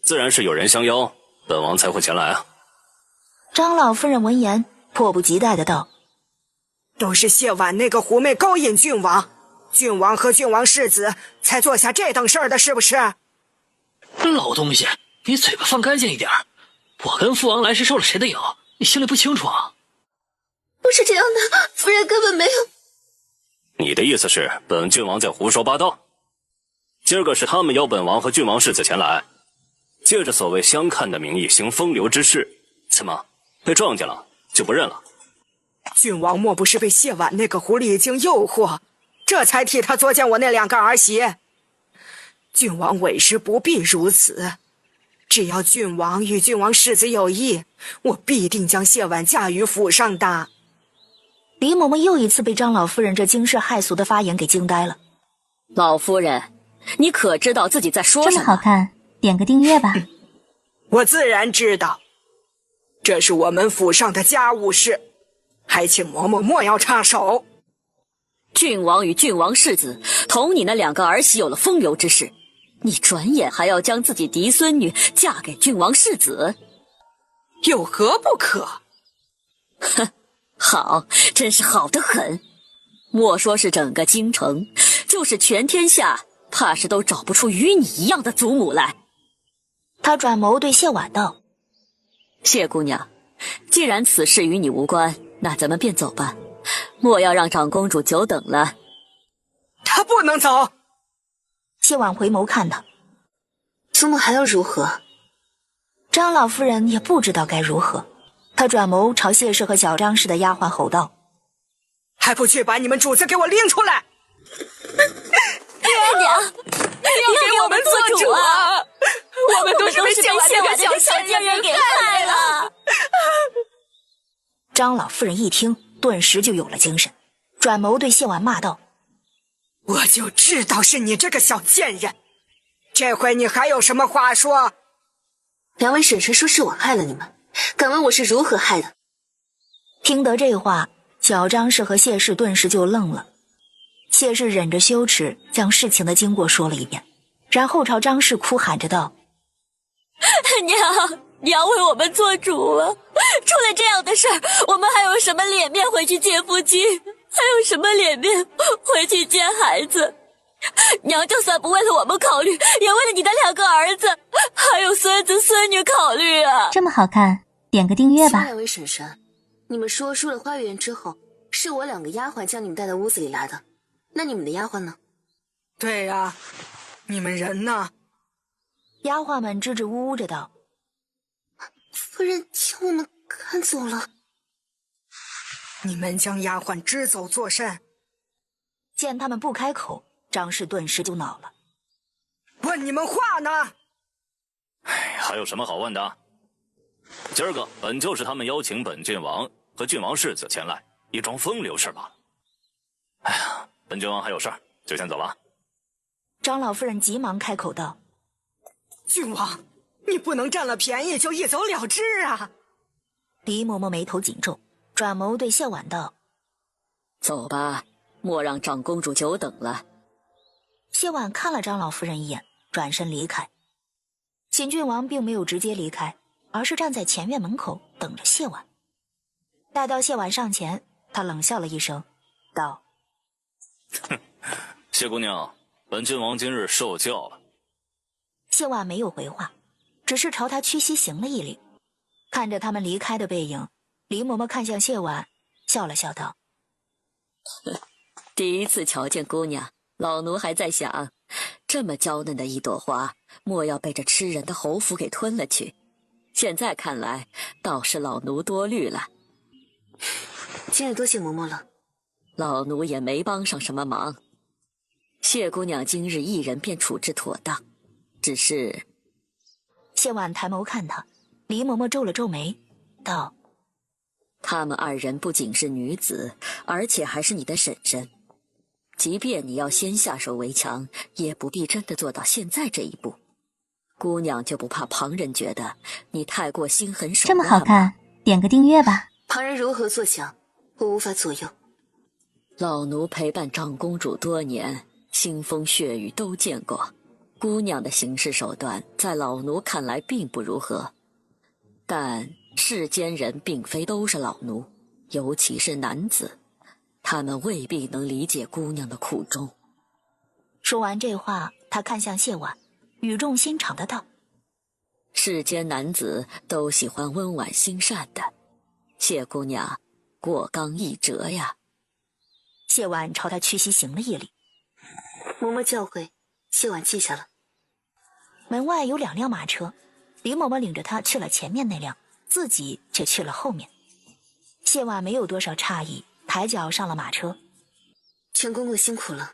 自然是有人相邀，本王才会前来啊。张老夫人闻言，迫不及待的道：“都是谢婉那个狐媚勾引郡王，郡王和郡王世子才做下这等事儿的，是不是？”老东西，你嘴巴放干净一点。我跟父王来时受了谁的影，你心里不清楚啊？不是这样的，夫人根本没有。你的意思是本郡王在胡说八道？今儿个是他们邀本王和郡王世子前来，借着所谓相看的名义行风流之事，怎么被撞见了就不认了？郡王莫不是被谢婉那个狐狸精诱惑，这才替他作践我那2个儿媳？郡王委实不必如此，只要郡王与郡王世子有意，我必定将谢婉嫁于府上的。李嬷嬷又一次被张老夫人这惊世骇俗的发言给惊呆了。老夫人，你可知道自己在说什么？这么好看，点个订阅吧。我自然知道，这是我们府上的家务事，还请嬷嬷莫要插手。郡王与郡王世子同你那2个儿媳有了风流之事，你转眼还要将自己嫡孙女嫁给郡王世子，有何不可？哼，好，真是好得很。莫说是整个京城，就是全天下，怕是都找不出与你一样的祖母来。他转眸对谢婉道：“谢姑娘，既然此事与你无关，那咱们便走吧，莫要让长公主久等了。”她不能走。谢婉回眸看他：“祖母还要如何？”张老夫人也不知道该如何，她转眸朝谢氏和小张氏的丫鬟吼道：“还不去把你们主子给我拎出来！”爹娘，你要给我们做主啊！我们都是被谢婉这个小贱人给害了。张老夫人一听，顿时就有了精神，转眸对谢婉骂道：“我就知道是你这个小贱人，这回你还有什么话说？2位婶婶说是我害了你们，敢问我是如何害的？”听得这话，小张氏和谢氏顿时就愣了。谢氏忍着羞耻，将事情的经过说了一遍，然后朝张氏哭喊着道：“娘，你要为我们做主啊！出了这样的事儿，我们还有什么脸面回去见夫妻？还有什么脸面回去见孩子？娘就算不为了我们考虑，也为了你的2个儿子还有孙子孙女考虑啊！”这么好看，点个订阅吧。2位婶婶，你们说出了花园之后，是我2个丫鬟将你们带到屋子里来的，那你们的丫鬟呢？对呀，你们人呢？丫鬟们支支吾吾着道：“夫人将我们赶走了。”你们将丫鬟支走作甚？见他们不开口，张氏顿时就恼了：“问你们话呢？”还有什么好问的？今儿个本就是他们邀请本郡王和郡王世子前来，一桩风流事罢了。哎呀，本郡王还有事儿，就先走了。张老夫人急忙开口道：“郡王，你不能占了便宜就一走了之啊！”李嬷嬷眉头紧皱，转眸对谢婉道：“走吧，莫让长公主久等了。”谢婉看了张老夫人一眼，转身离开。秦郡王并没有直接离开，而是站在前院门口等着谢婉。待到谢婉上前，他冷笑了一声，道：“哼，谢姑娘，本郡王今日受教了。”谢婉没有回话，只是朝他屈膝行了一礼。看着他们离开的背影，李嬷嬷看向谢婉，笑了笑道：“第一次瞧见姑娘，老奴还在想，这么娇嫩的一朵花，莫要被这吃人的侯府给吞了去。现在看来，倒是老奴多虑了。”今日多谢嬷嬷了。老奴也没帮上什么忙。谢姑娘今日一人便处置妥当，只是……谢婉抬眸看他，李嬷嬷皱了皱眉，道：“他们二人不仅是女子，而且还是你的婶婶。即便你要先下手为强，也不必真的做到现在这一步。姑娘就不怕旁人觉得你太过心狠手这辣吗？么好看，点个订阅吧。旁人如何作想，我无法左右。老奴陪伴长公主多年，腥风血雨都见过。姑娘的行事手段，在老奴看来并不如何。但世间人并非都是老奴，尤其是男子，他们未必能理解姑娘的苦衷。说完这话，他看向谢婉，语重心长的道：世间男子都喜欢温婉心善的，谢姑娘过刚易折呀。谢婉朝他屈膝行了一礼。嬷嬷教诲，谢婉记下了。门外有2辆马车，李嬷嬷领着他去了前面那辆，自己却去了后面。谢婉没有多少诧异，抬脚上了马车。全公公辛苦了。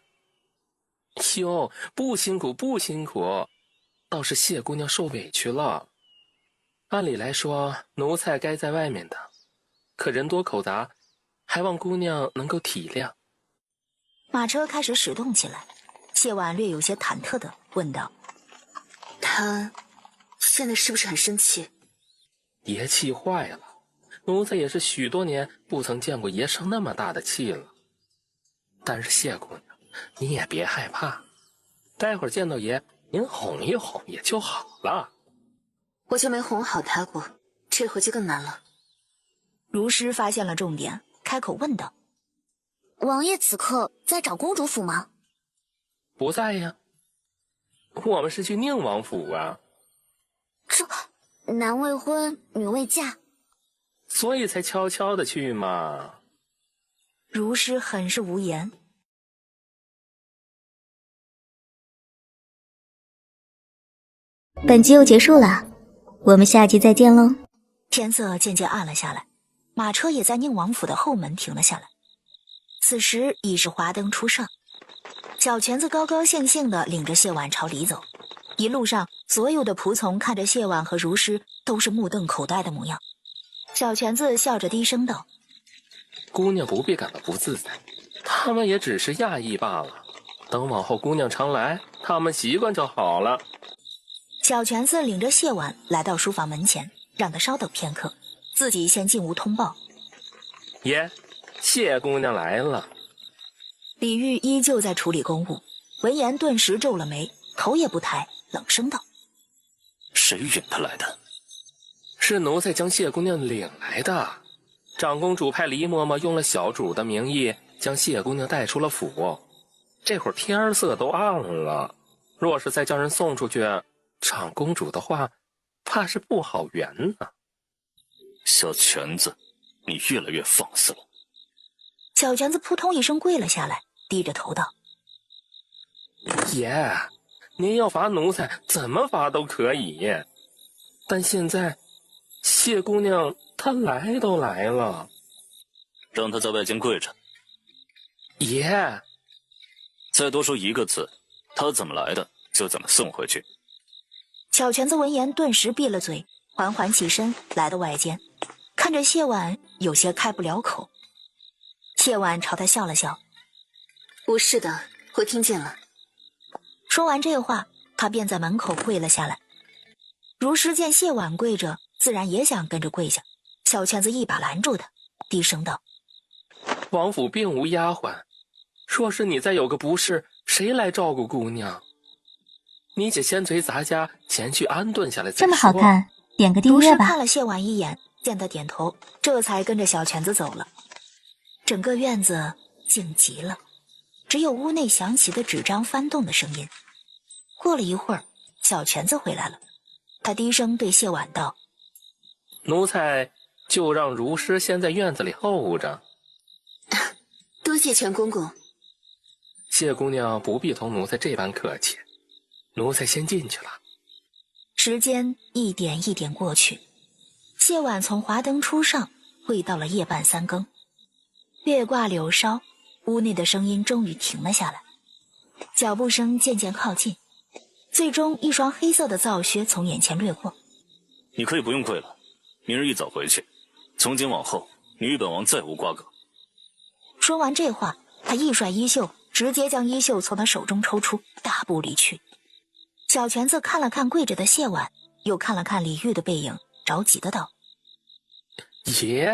哟，不辛苦不辛苦，倒是谢姑娘受委屈了。按理来说，奴才该在外面的，可人多口杂，还望姑娘能够体谅。马车开始驶动起来，谢婉略有些忐忑地问道：他现在是不是很生气？爷气坏了，奴才也是许多年不曾见过爷生那么大的气了。但是谢姑娘，你也别害怕，待会儿见到爷，您哄一哄也就好了。我就没哄好他过，这回就更难了。如诗发现了重点，开口问道：王爷此刻在长公主府吗？不在呀，我们是去宁王府啊。这男未婚，女未嫁，所以才悄悄的去嘛。如诗很是无言。本集又结束了，我们下集再见喽。天色渐渐暗了下来，马车也在宁王府的后门停了下来。此时已是华灯初上，小泉子高高兴兴地领着谢婉朝里走。一路上，所有的仆从看着谢婉和如诗都是目瞪口呆的模样。小泉子笑着低声道：姑娘不必感到不自在，他们也只是讶异罢了。等往后姑娘常来，他们习惯就好了。小泉子领着谢婉来到书房门前，让他稍等片刻，自己先进屋通报：爷，谢姑娘来了。李煜依旧在处理公务，闻言顿时皱了眉，头也不抬，冷声道：谁允她来的？是奴才将谢姑娘领来的。长公主派黎嬷嬷用了小主的名义，将谢姑娘带出了府。这会儿天色都暗了，若是再叫人送出去，长公主的话怕是不好圆呢。小泉子，你越来越放肆了。小泉子扑通一声跪了下来，低着头道：爷，您要罚奴才怎么罚都可以，但现在谢姑娘她来都来了。让她在外间跪着。爷，再多说一个字，她怎么来的就怎么送回去。小泉子闻言顿时闭了嘴，缓缓起身来到外间，看着谢婉有些开不了口。谢婉朝他笑了笑：无事的，我听见了。说完这话，他便在门口跪了下来。如诗见谢婉跪着，自然也想跟着跪下。小泉子一把拦住他，低声道：王府并无丫鬟，若是你再有个不适，谁来照顾姑娘？你且先随咱家前去安顿下来再说。这么好看，点个订阅吧。如诗看了谢婉一眼，见他点头，这才跟着小泉子走了。整个院子静极了，只有屋内响起的纸张翻动的声音。过了一会儿，小泉子回来了，他低声对谢婉道：奴才就让如诗先在院子里候着。多谢全公公。谢姑娘不必同奴才这般客气，奴才先进去了。时间一点一点过去，谢婉从华灯初上跪到了夜半3更。月挂柳梢，屋内的声音终于停了下来，脚步声渐渐靠近，最终一双黑色的皂靴从眼前掠过。你可以不用跪了，明日一早回去。从今往后，你与本王再无瓜葛。说完这话，他一甩衣袖，直接将衣袖从他手中抽出，大步离去。小泉子看了看跪着的谢婉，又看了看李煜的背影，着急的道：爷，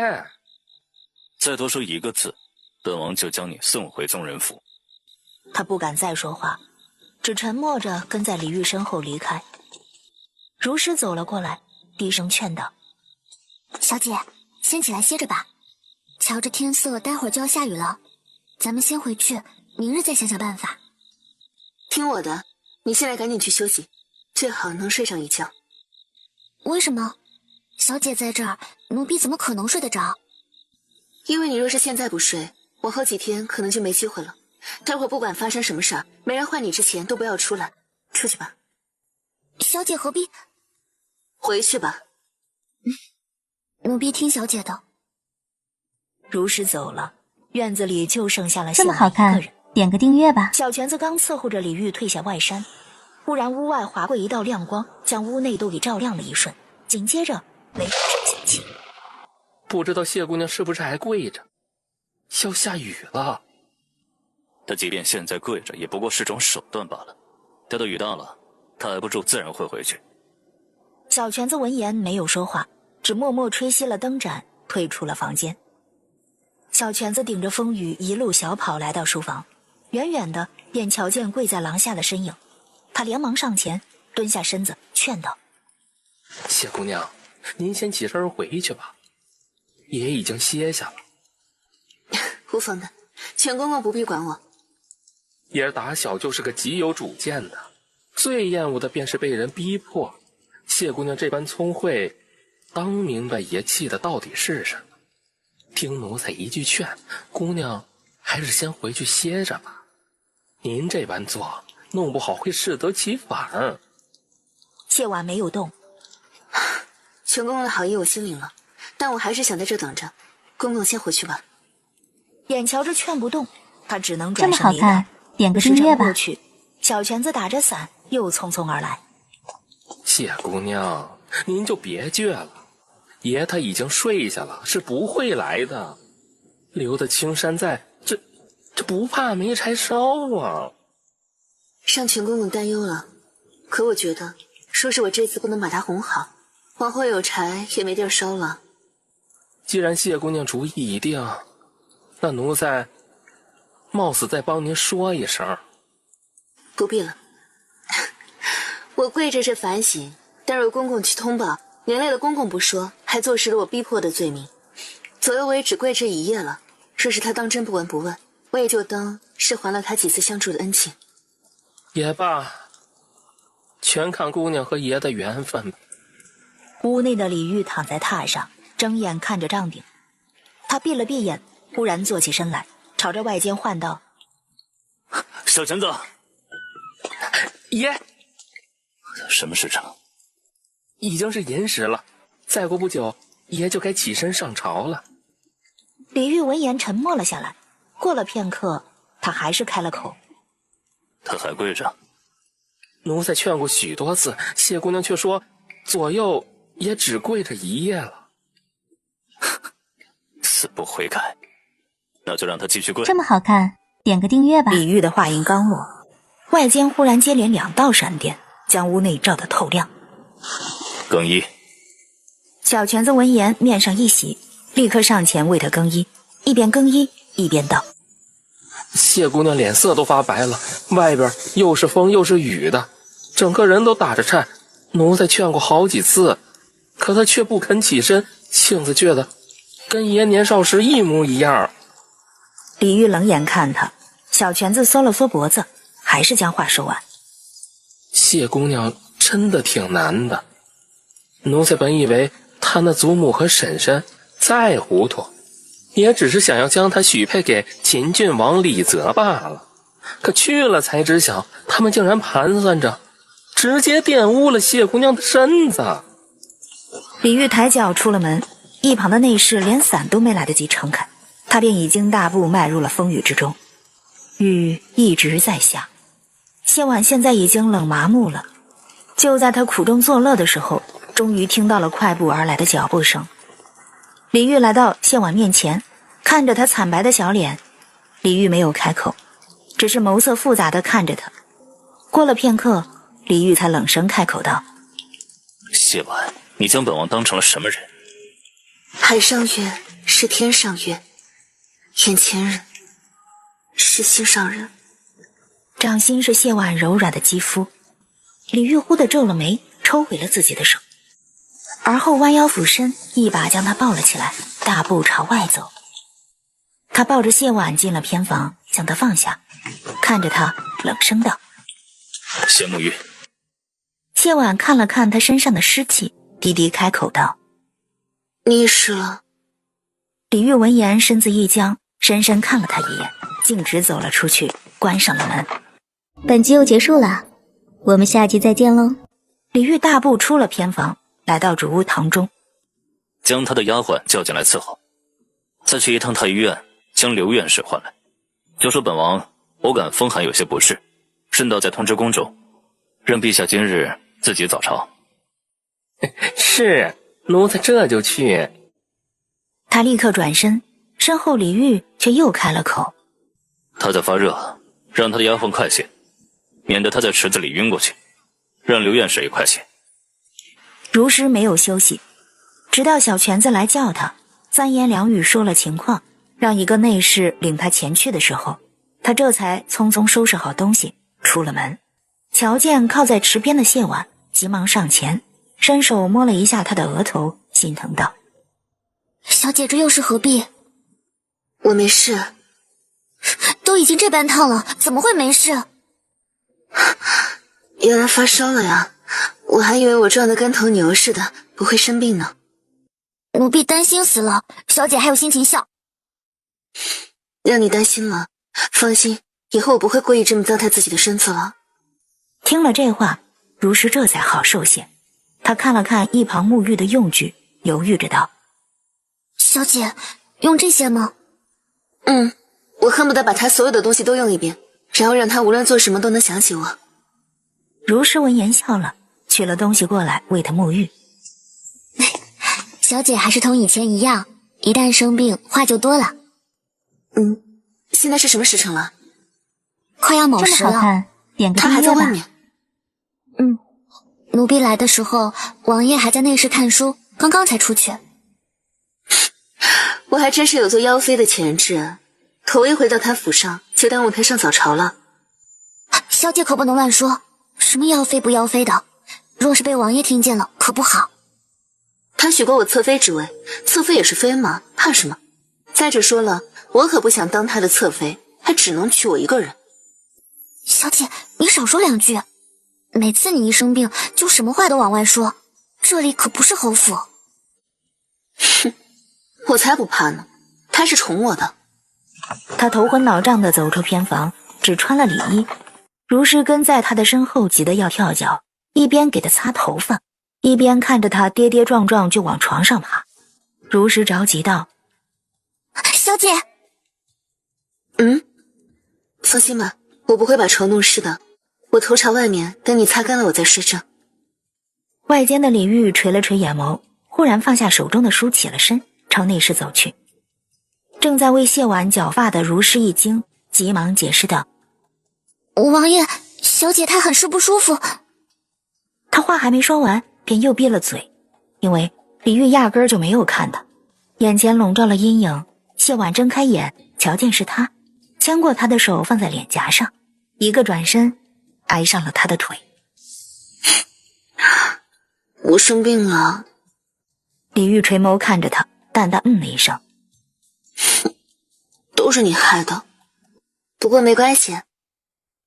再多说一个字，本王就将你送回宗人府。他不敢再说话，只沉默着跟在李煜身后离开。如诗走了过来，低声劝道：小姐，先起来歇着吧，瞧着天色待会儿就要下雨了，咱们先回去，明日再想想办法。听我的，你现在赶紧去休息，最好能睡上一觉。为什么？小姐在这儿，奴婢怎么可能睡得着？因为你若是现在不睡，往后几天可能就没机会了。待会儿不管发生什么事儿，没人唤你之前都不要出来。出去吧。小姐何必？回去吧。奴婢听小姐的。如诗走了，院子里就剩下了这么好看，点个订阅吧。小泉子刚伺候着李煜退下外衫，忽然屋外划过一道亮光，将屋内都给照亮了一瞬，紧接着雷声响起。不知道谢姑娘是不是还跪着？要下雨了。她即便现在跪着，也不过是种手段罢了。待到雨大了，她挨不住，自然会回去。小泉子闻言没有说话，只默默吹熄了灯盏，退出了房间。小泉子顶着风雨一路小跑来到书房，远远的便瞧见跪在廊下的身影。他连忙上前，蹲下身子劝道：谢姑娘，您先起身回去吧，爷已经歇下了。无妨的，全公公不必管我。爷儿打小就是个极有主见的，最厌恶的便是被人逼迫。谢姑娘这般聪慧，当明白爷气的到底是什么。听奴才一句劝，姑娘还是先回去歇着吧。您这般做，弄不好会适得其反。谢婉没有动。全公公的好意我心领了，但我还是想在这等着。公公先回去吧。眼瞧着劝不动，他只能这么转身离开。好看，点个订阅吧。过去，小泉子打着伞又匆匆而来。谢姑娘，您就别倔了，爷他已经睡下了，是不会来的。留得青山在，这不怕没柴烧啊。让全公公担忧了，可我觉得，说是我这次不能把他哄好，往后有柴也没地儿烧了。既然谢姑娘主意已定，那奴才冒死再帮您说一声。不必了，我跪着是反省，但若公公去通报，连累了公公不说，还坐实了我逼迫的罪名。左右我也只跪这一夜了，若是他当真不闻不问，我也就当是还了他几次相助的恩情。也罢，全看姑娘和爷的缘分吧。屋内的李煜躺在榻上，睁眼看着帐顶。他闭了闭眼，忽然坐起身来，朝着外间唤道：小泉子。爷，什么时辰？已经是寅时了，再过不久爷就该起身上朝了。李煜闻言沉默了下来，过了片刻，他还是开了口：他还跪着？奴才劝过许多次，谢姑娘却说左右也只跪着一夜了。死不悔改，那就让他继续跪。这么好看，点个订阅吧。李煜的话音刚落，外间忽然接连2道闪电，将屋内照得透亮。更衣。小泉子闻言面上一喜，立刻上前为他更衣，一边更衣一边道：谢姑娘脸色都发白了，外边又是风又是雨的，整个人都打着颤。奴才劝过好几次，可她却不肯起身，性子倔得跟爷年少时一模一样。李煜冷眼看他，小泉子缩了缩脖子，还是将话说完：谢姑娘真的挺难的，奴才本以为她那祖母和婶婶再糊涂，也只是想要将她许配给秦郡王李泽罢了。可去了才知晓，他们竟然盘算着直接玷污了谢姑娘的身子。李煜抬脚出了门，一旁的内侍连伞都没来得及撑开，他便已经大步迈入了风雨之中。雨一直在下，谢婉现在已经冷麻木了。就在他苦中作乐的时候，终于听到了快步而来的脚步声。李煜来到谢婉面前，看着他惨白的小脸，李煜没有开口，只是眸色复杂地看着他。过了片刻，李煜才冷声开口道：谢婉，你将本王当成了什么人？海上月是天上月，眼前人是心上人。掌心是谢婉柔软的肌肤，李煜忽地皱了眉，抽回了自己的手，而后弯腰俯身，一把将她抱了起来，大步朝外走。他抱着谢婉进了偏房，将她放下，看着她冷声道：谢沐浴。谢婉看了看他身上的湿气，低低开口道：你也湿了。李煜闻言身子一僵，深深看了他一眼，径直走了出去，关上了门。本集又结束了，我们下集再见喽。李煜大步出了偏房，来到主屋堂中，将他的丫鬟叫进来伺候，再去一趟太医院，将刘院士唤来，就说本王偶感风寒有些不适，顺道再通知宫中，让陛下今日自己早朝。是，奴才这就去。他立刻转身，身后李煜却又开了口：他在发热，让他的丫鬟快些，免得他在池子里晕过去，让刘院士也快些。如实没有休息，直到小泉子来叫他，三言两语说了情况，让一个内侍领他前去的时候，他这才匆匆收拾好东西出了门。瞧见靠在池边的谢婉，急忙上前，伸手摸了一下他的额头，心疼道：小姐这又是何必？我没事。都已经这般烫了，怎么会没事？原来发烧了呀，我还以为我撞得跟头牛似的，不会生病呢。奴婢担心死了，小姐还有心情笑。让你担心了，放心，以后我不会故意这么糟蹋自己的身子了。听了这话，如是这才好受些。他看了看一旁沐浴的用具，犹豫着道：小姐，用这些吗？我恨不得把他所有的东西都用一遍，然后让他无论做什么都能想起我。如是闻言笑了，取了东西过来为他沐浴。小姐还是同以前一样，一旦生病话就多了。现在是什么时辰了？快要卯时了。这么好看，点个他订阅吧。还在外面。奴婢来的时候，王爷还在内室看书，刚刚才出去。我还真是有做妖妃的潜质，头一回到他府上就耽误他上早朝了。小姐可不能乱说，什么妖妃不妖妃的，若是被王爷听见了可不好。他许过我侧妃之位，侧妃也是妃嘛，怕什么？再者说了，我可不想当他的侧妃，还只能娶我一个人。小姐，你少说两句，每次你一生病就什么话都往外说，这里可不是侯府。哼，我才不怕呢，他是宠我的。他头昏脑胀地走出偏房，只穿了里衣。如是跟在他的身后，急得要跳脚，一边给他擦头发，一边看着他跌跌撞撞就往床上爬。如是着急道：小姐。放心吧，我不会把床弄湿的，我头朝外面，等你擦干了我再睡着。外间的李煜垂了垂眼眸，忽然放下手中的书，起了身，朝内室走去。正在为谢婉绞发的如是一惊，急忙解释道：王爷，小姐她很是不舒服。他话还没说完，便又闭了嘴，因为李煜压根儿就没有看他，眼前笼罩了阴影。谢婉睁开眼，瞧见是他，牵过他的手放在脸颊上，一个转身挨上了他的腿。我生病了。李煜垂眸看着他，淡淡了一声：都是你害的，不过没关系，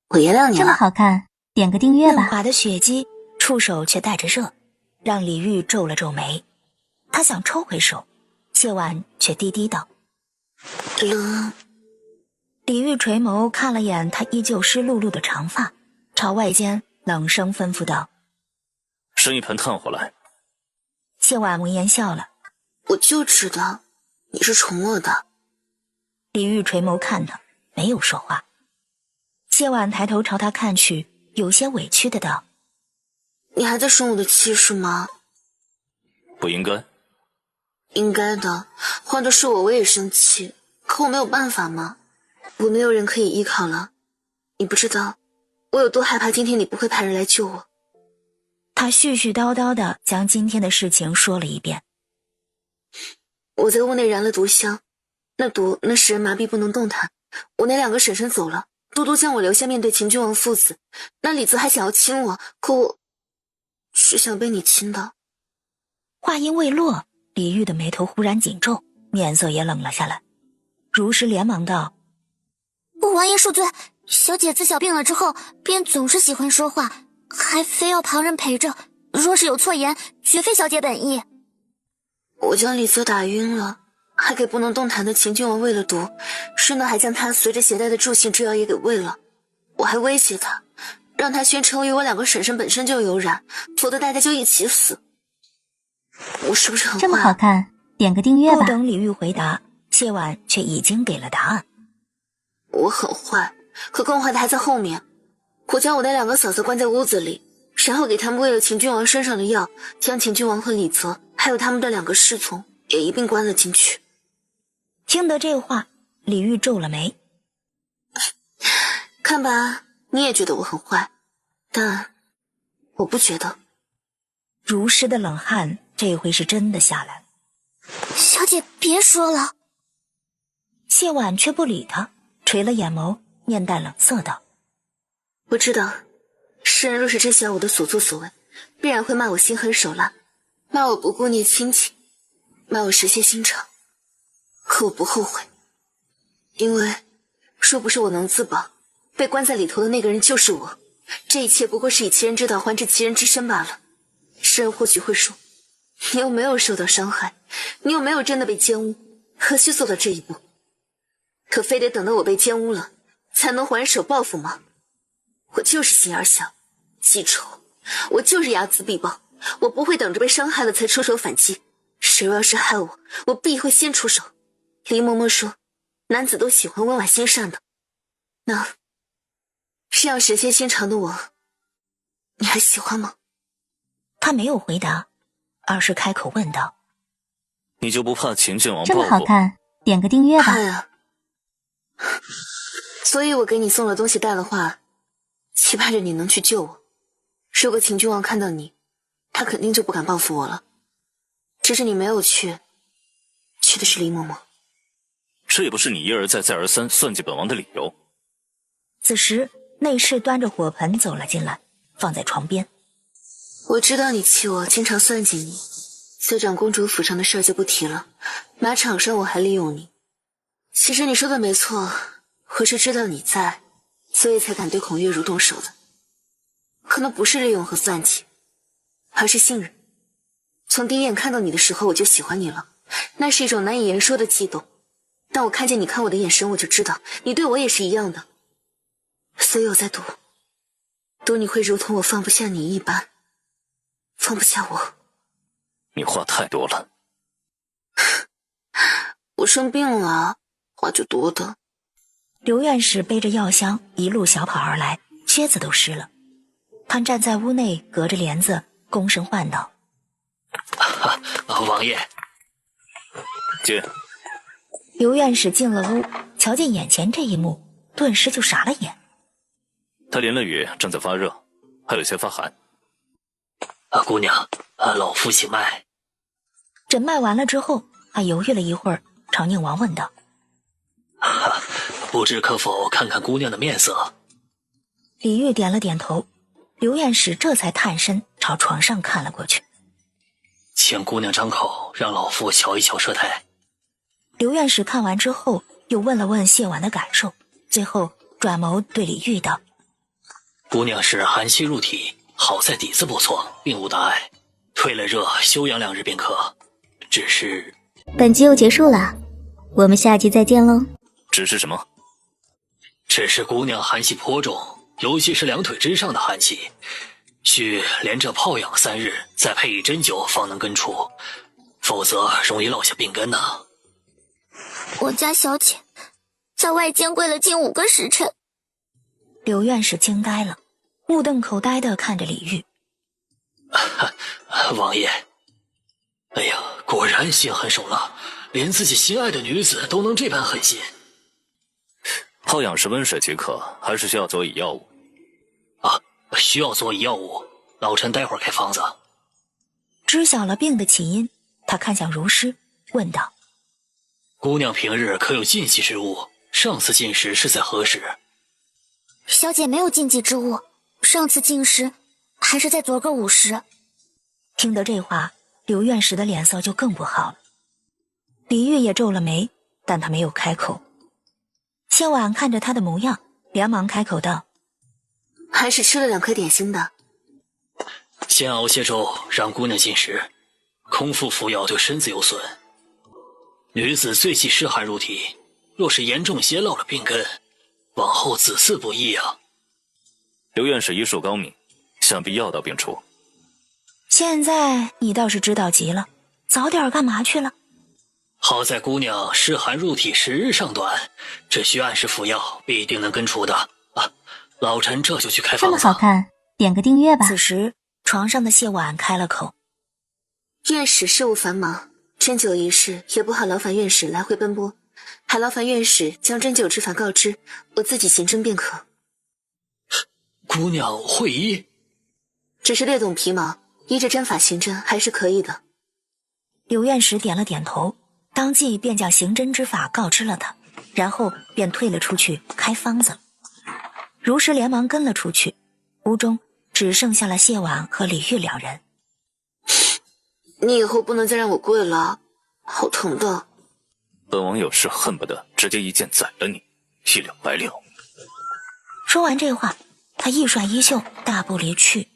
我原谅你了。这么好看，点个订阅吧。嫩滑的血肌，触手却带着热，让李煜皱了皱眉。他想抽回手，谢婉却低低道：冷。李煜垂眸看了眼他依旧湿漉漉的长发，朝外间冷声吩咐道：生一盆炭火来。谢婉闻言笑了：我就知道你是宠我的。李煜垂眸看他，没有说话。谢婉抬头朝他看去，有些委屈的道：你还在生我的气是吗？不应该。应该的，换的是我也生气，可我没有办法嘛，我没有人可以依靠了。你不知道我有多害怕今天你不会派人来救我。他絮絮叨叨地将今天的事情说了一遍。我在屋内燃了毒香，那毒能使人麻痹不能动弹。我那2个婶婶走了，独独将我留下面对秦君王父子。那李子还想要亲我，可我是想被你亲的。话音未落，李煜的眉头忽然紧皱，面色也冷了下来。如实连忙道：王爷恕罪，小姐自小病了之后便总是喜欢说话，还非要旁人陪着，若是有错言，绝非小姐本意。我将李泽打晕了，还给不能动弹的秦君王喂了毒，顺道还将他随着携带的助兴之药也给喂了。我还威胁他，让他宣称与我2个婶婶本身就有染，否则大家就一起死。我是不是很坏？这么好看，点个订阅吧。不等李煜回答，谢婉却已经给了答案。我很坏，可更坏的还在后面。我将我那2个嫂嫂关在屋子里，然后给他们喂了秦君王身上的药，将秦君王和李泽还有他们的2个侍从也一并关了进去。听得这话，李煜皱了眉。看吧，你也觉得我很坏，但我不觉得。如诗的冷汗这回是真的下来了。小姐别说了。谢婉却不理他，垂了眼眸，面带冷色道：我知道，世人若是知晓我的所作所为，必然会骂我心狠手辣，骂我不顾念亲情，骂我蛇蝎心肠。可我不后悔，因为若不是我能自保，被关在里头的那个人就是我。这一切不过是以其人之道还治其人之身罢了。世人或许会说，你又没有受到伤害，你又没有真的被奸污，何须做到这一步？可非得等到我被奸污了，才能还手报复吗？我就是心眼小，记仇，我就是睚眦必报，我不会等着被伤害了才出手反击。谁若要是害我，我必会先出手。黎嬷嬷说，男子都喜欢温婉心善的，那这样蛇蝎心肠的我，你还喜欢吗？他没有回答，而是开口问道：你就不怕秦郡王报复？这么好看，点个订阅吧。怕呀，所以我给你送了东西带了话，期盼着你能去救我。如果秦君王看到你，他肯定就不敢报复我了。只是你没有去，去的是黎嬷嬷。这也不是你一而再再而三算计本王的理由。此时内侍端着火盆走了进来，放在床边。我知道你气我经常算计你，在长公主府上的事儿就不提了，马场上我还利用你。其实你说的没错，我是知道你在，所以才敢对孔月如动手的。可能不是利用和算计，而是信任。从第一眼看到你的时候我就喜欢你了，那是一种难以言说的悸动。但我看见你看我的眼神，我就知道你对我也是一样的。所以我在赌你会如同我放不下你一般，放不下我。你话太多了。我生病了，话就多的。刘院士背着药箱一路小跑而来，靴子都湿了。他站在屋内，隔着帘子躬身唤道：王爷。进。刘院士进了屋，瞧见眼前这一幕，顿时就傻了眼。他淋了雨，正在发热，还有些发寒。姑娘，老夫请脉。诊脉完了之后，他犹豫了一会儿，朝宁王问道：不知可否看看姑娘的面色？李煜点了点头，刘院士这才探身朝床上看了过去。请姑娘张口，让老夫瞧一瞧舌苔。刘院士看完之后，又问了问谢婉的感受，最后转眸对李煜道：姑娘是寒气入体，好在底子不错，并无大碍，退了热休养2日便可。只是本集又结束了，我们下集再见喽。只是什么？只是姑娘寒气颇重，尤其是2腿之上的寒气，需连着泡养3日，再配以针灸方能根除，否则容易落下病根呢。我家小姐在外间跪了近5个时辰。刘院士惊呆了，目瞪口呆地看着李煜。王爷，哎呀，果然心狠手辣，连自己心爱的女子都能这般狠心。泡养时温水即可，还是需要佐以药物？啊，需要佐以药物，老臣待会儿开方子。知晓了病的起因，他看向如诗，问道：姑娘平日可有禁忌之物？上次进食是在何时？小姐没有禁忌之物，上次进食还是在昨个午时。听得这话，刘院士的脸色就更不好了。李煜也皱了眉，但他没有开口。谢婉看着他的模样，连忙开口道：还是吃了2颗点心的。先熬些粥，让姑娘进食。空腹服药对身子有损。女子最忌湿寒入体，若是严重泄露了病根，往后子嗣不易啊。刘院士医术高明，想必药到病除。现在你倒是知道极了，早点干嘛去了？好在姑娘湿寒入体时日尚短，只需按时服药，必定能根除的啊！老臣这就去开方子。这么好看，点个订阅吧。此时，床上的谢婉开了口：院使事务繁忙，针灸一事也不好劳烦院使来回奔波，还劳烦院使将针灸之法告知，我自己行针便可。姑娘会医？只是略懂皮毛，依着针法行针还是可以的。刘院使点了点头，当即便将行针之法告知了他，然后便退了出去开方子。如实连忙跟了出去，屋中只剩下了谢婉和李煜2人。你以后不能再让我跪了，好疼的。本王有事恨不得直接一剑宰了你，一了百了。说完这话，他一甩衣袖，大步离去。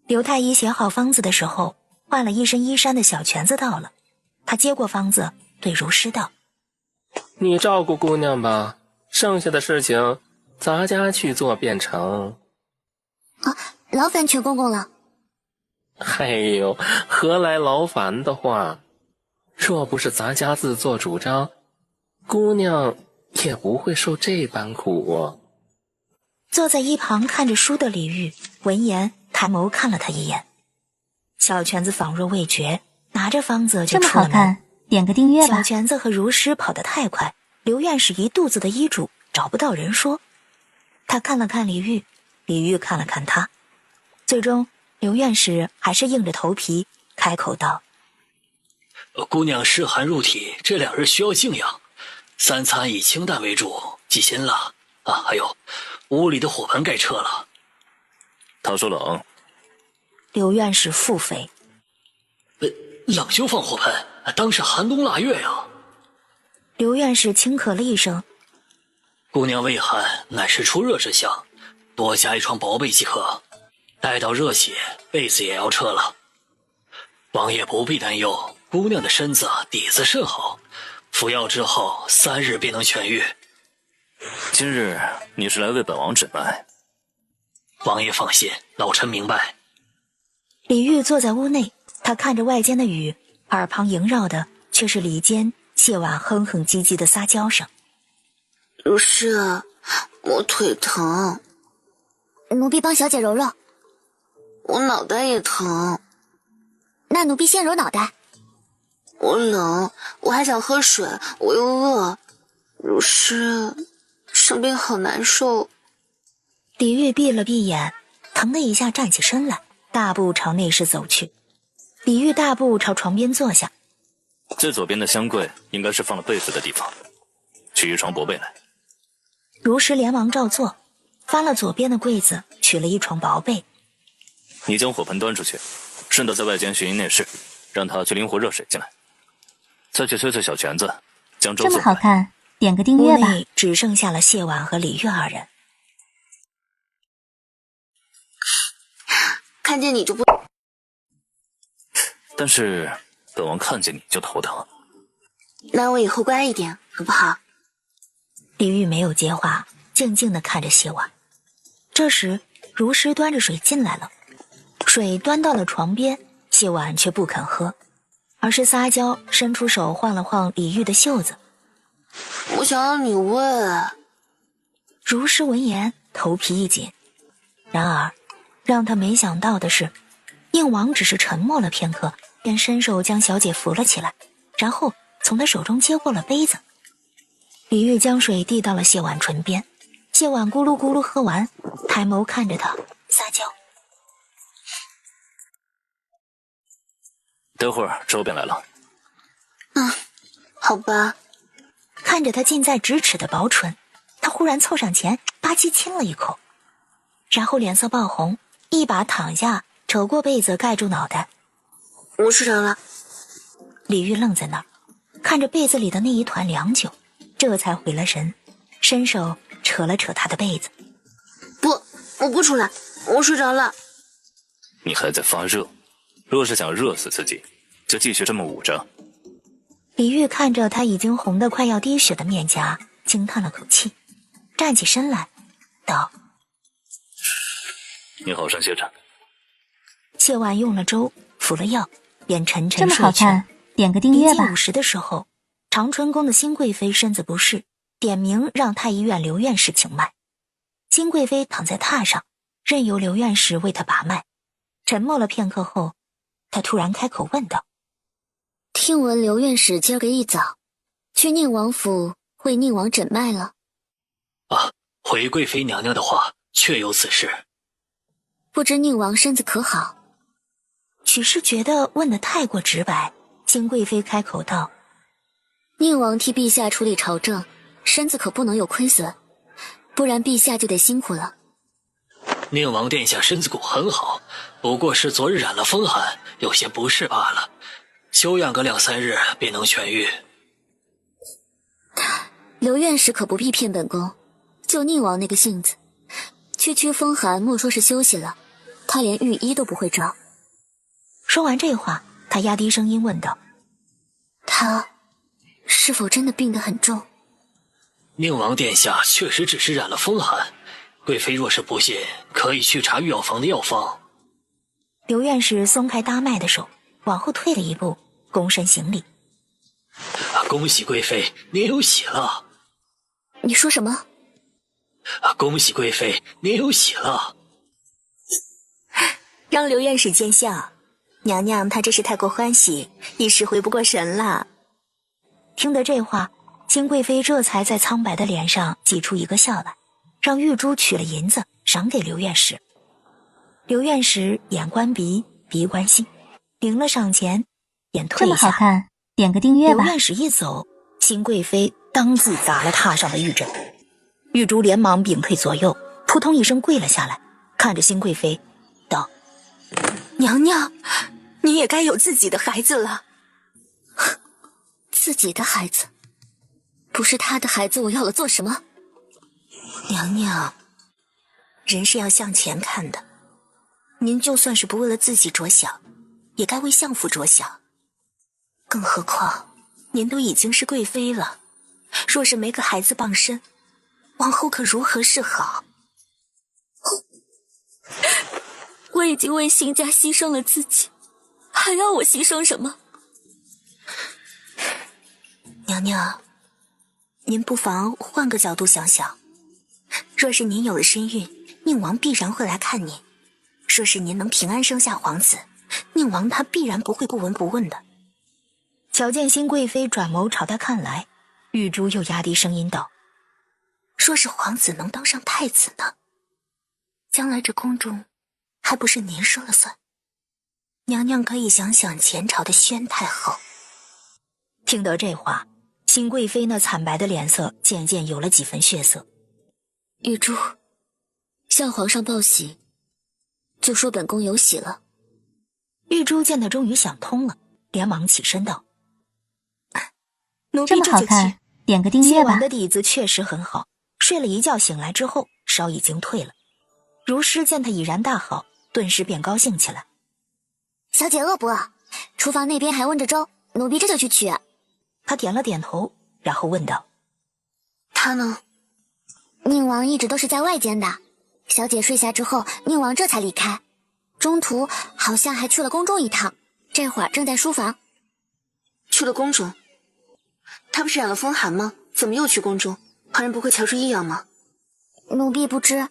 刘太医写好方子的时候，换了一身衣衫的小泉子到了，他接过方子，对如诗道：你照顾姑娘吧，剩下的事情咱家去做便成。啊，劳烦全公公了。哎呦，何来劳烦的话？若不是咱家自作主张，姑娘也不会受这般苦。坐在一旁看着书的李煜闻言抬眸看了他一眼，小泉子仿若未觉，拿着方子就出了门。这么好看，点个订阅吧。小泉子和如诗跑得太快，刘院士一肚子的医嘱找不到人说。他看了看李煜，李煜看了看他，最终刘院士还是硬着头皮开口道：姑娘湿寒入体，这2日需要静养，3餐以清淡为主，忌辛辣啊。还有，屋里的火盆该撤了。他说冷。刘院士腹诽：冷就放火盆，当是寒冬腊月呀。刘院士轻咳了一声：姑娘畏寒，乃是出热之象，多加一床薄被即可。待到热起，被子也要撤了。王爷不必担忧，姑娘的身子底子甚好，服药之后3日便能痊愈。今日你是来为本王诊脉？王爷放心，老臣明白。李煜坐在屋内，他看着外间的雨，耳旁萦绕的却是里间谢婉哼哼唧唧的撒娇声。如诗，我腿疼。奴婢帮小姐揉揉。我脑袋也疼。那奴婢先揉脑袋。我冷，我还想喝水，我又饿。如诗，生病好难受。李煜闭了闭眼，疼的一下站起身来，大步朝内室走去。李煜大步朝床边坐下。最左边的箱柜应该是放了被子的地方，取一床薄被来。如实连忙照做，翻了左边的柜子，取了一床薄被。你将火盆端出去，顺道在外间巡营内室，让他去拎壶热水进来。再去催催小泉子，将粥这么好看，点个订阅吧。屋内只剩下了谢婉和李煜2人。看见你就不……但是本王看见你就头疼。那我以后乖一点，好不好？李煜没有接话，静静地看着谢婉。这时，如诗端着水进来了，水端到了床边，谢婉却不肯喝，而是撒娇，伸出手晃了晃李煜的袖子。我想让你喂。如诗闻言，头皮一紧。然而，让他没想到的是，应王只是沉默了片刻，便伸手将小姐扶了起来，然后从她手中接过了杯子。李煜将水递到了谢婉唇边，谢婉咕噜咕噜喝完，抬眸看着他撒娇：“等会儿周便来了。”好吧。看着他近在咫尺的薄唇，他忽然凑上前吧唧亲了一口，然后脸色爆红，一把躺下，扯过被子盖住脑袋。我睡着了。李煜愣在那儿，看着被子里的那一团良久，这才回了神，伸手扯了扯他的被子。不，我不出来，我睡着了。你还在发热，若是想热死自己，就继续这么捂着。李煜看着他已经红得快要滴血的面颊，轻叹了口气，站起身来道：“你好生歇着。”谢婉用了粥，服了药，便沉沉这么好睡去。看，点个订阅吧。临近午时的时候，长春宫的新贵妃身子不适，点名让太医院刘院士请脉。新贵妃躺在榻上，任由刘院士为她把脉。沉默了片刻后，她突然开口问道：“听闻刘院士今儿个一早去宁王府为宁王诊脉了。”“回贵妃娘娘的话，确有此事。不知宁王身子可好？”许是觉得问得太过直白，新贵妃开口道：“宁王替陛下处理朝政，身子可不能有亏损，不然陛下就得辛苦了。”“宁王殿下身子骨很好，不过是昨日染了风寒，有些不适罢了，休养个2-3日便能痊愈。”刘院士可不必骗本宫，就宁王那个性子，区风寒莫说是休息了，他连御医都不会找。说完这话，他压低声音问道：“他是否真的病得很重？”“宁王殿下确实只是染了风寒，贵妃若是不信，可以去查御药房的药方。”刘院士松开搭脉的手，往后退了一步，躬身行礼：“恭喜贵妃，您有喜了。”“你说什么？”“恭喜贵妃，您有喜了。”“让刘院士见笑，娘娘她这是太过欢喜，一时回不过神了。”听得这话，新贵妃这才在苍白的脸上挤出一个笑来，让玉珠取了银子赏给刘院士。刘院士眼观鼻，鼻观心，领了赏钱，便退下。这么好看，点个订阅吧。刘院士一走，新贵妃当即砸了榻上的玉枕，玉珠连忙屏退左右，扑通一声跪了下来，看着新贵妃道：“娘娘，你也该有自己的孩子了。”“自己的孩子？不是他的孩子，我要了做什么？”“娘娘，人是要向前看的，您就算是不为了自己着想，也该为相府着想。更何况您都已经是贵妃了，若是没个孩子傍身，往后可如何是好？”“我已经为新家牺牲了自己，还要我牺牲什么？”“娘娘，您不妨换个角度想想，若是您有了身孕，宁王必然会来看您；若是您能平安生下皇子，宁王他必然不会不闻不问的。”瞧见新贵妃转眸朝他看来，玉珠又压低声音道：“若是皇子能当上太子呢？将来这宫中还不是您说了算？娘娘可以想想前朝的宣太后。”听得这话，新贵妃那惨白的脸色渐渐有了几分血色。“玉珠，向皇上报喜，就说本宫有喜了。”玉珠见他终于想通了，连忙起身道：“奴这么好看，点个订阅吧。”谢婉的底子确实很好，睡了一觉醒来之后，烧已经退了。如师见他已然大好，顿时便高兴起来：“小姐饿不饿？厨房那边还温着粥，奴婢这就去取。”他点了点头，然后问道：“他呢？”“宁王一直都是在外间的，小姐睡下之后，宁王这才离开，中途好像还去了宫中一趟，这会儿正在书房。”“去了宫中？他不是染了风寒吗？怎么又去宫中？旁人不会瞧出异样吗？”“奴婢不知，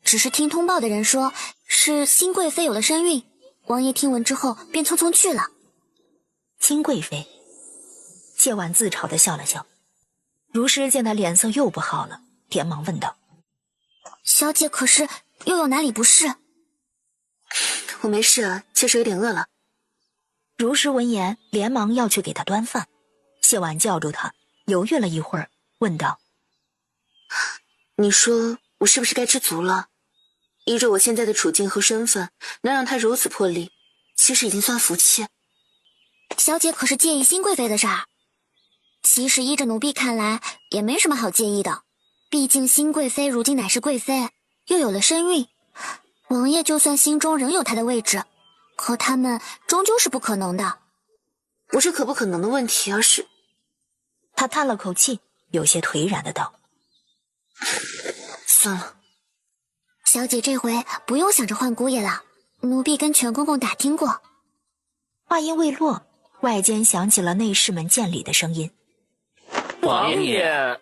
只是听通报的人说是新贵妃有了身孕，王爷听闻之后便匆匆去了。”新贵妃。谢婉自嘲地笑了笑。如诗见他脸色又不好了，连忙问道：小姐可是又有哪里不适？我没事啊，就是有点饿了。如诗闻言连忙要去给他端饭，谢婉叫住他，犹豫了一会儿，问道：你说我是不是该知足了？依着我现在的处境和身份，能让他如此破例，其实已经算福气。小姐可是介意新贵妃的事儿？其实依着奴婢看来，也没什么好介意的。毕竟新贵妃如今乃是贵妃，又有了身孕，王爷就算心中仍有她的位置，可他们终究是不可能的。不是可不可能的问题，而是……他叹了口气，有些颓然的道：算了，小姐这回不用想着换姑爷了，奴婢跟全公公打听过。话音未落，外间响起了内侍们见礼的声音。王爷！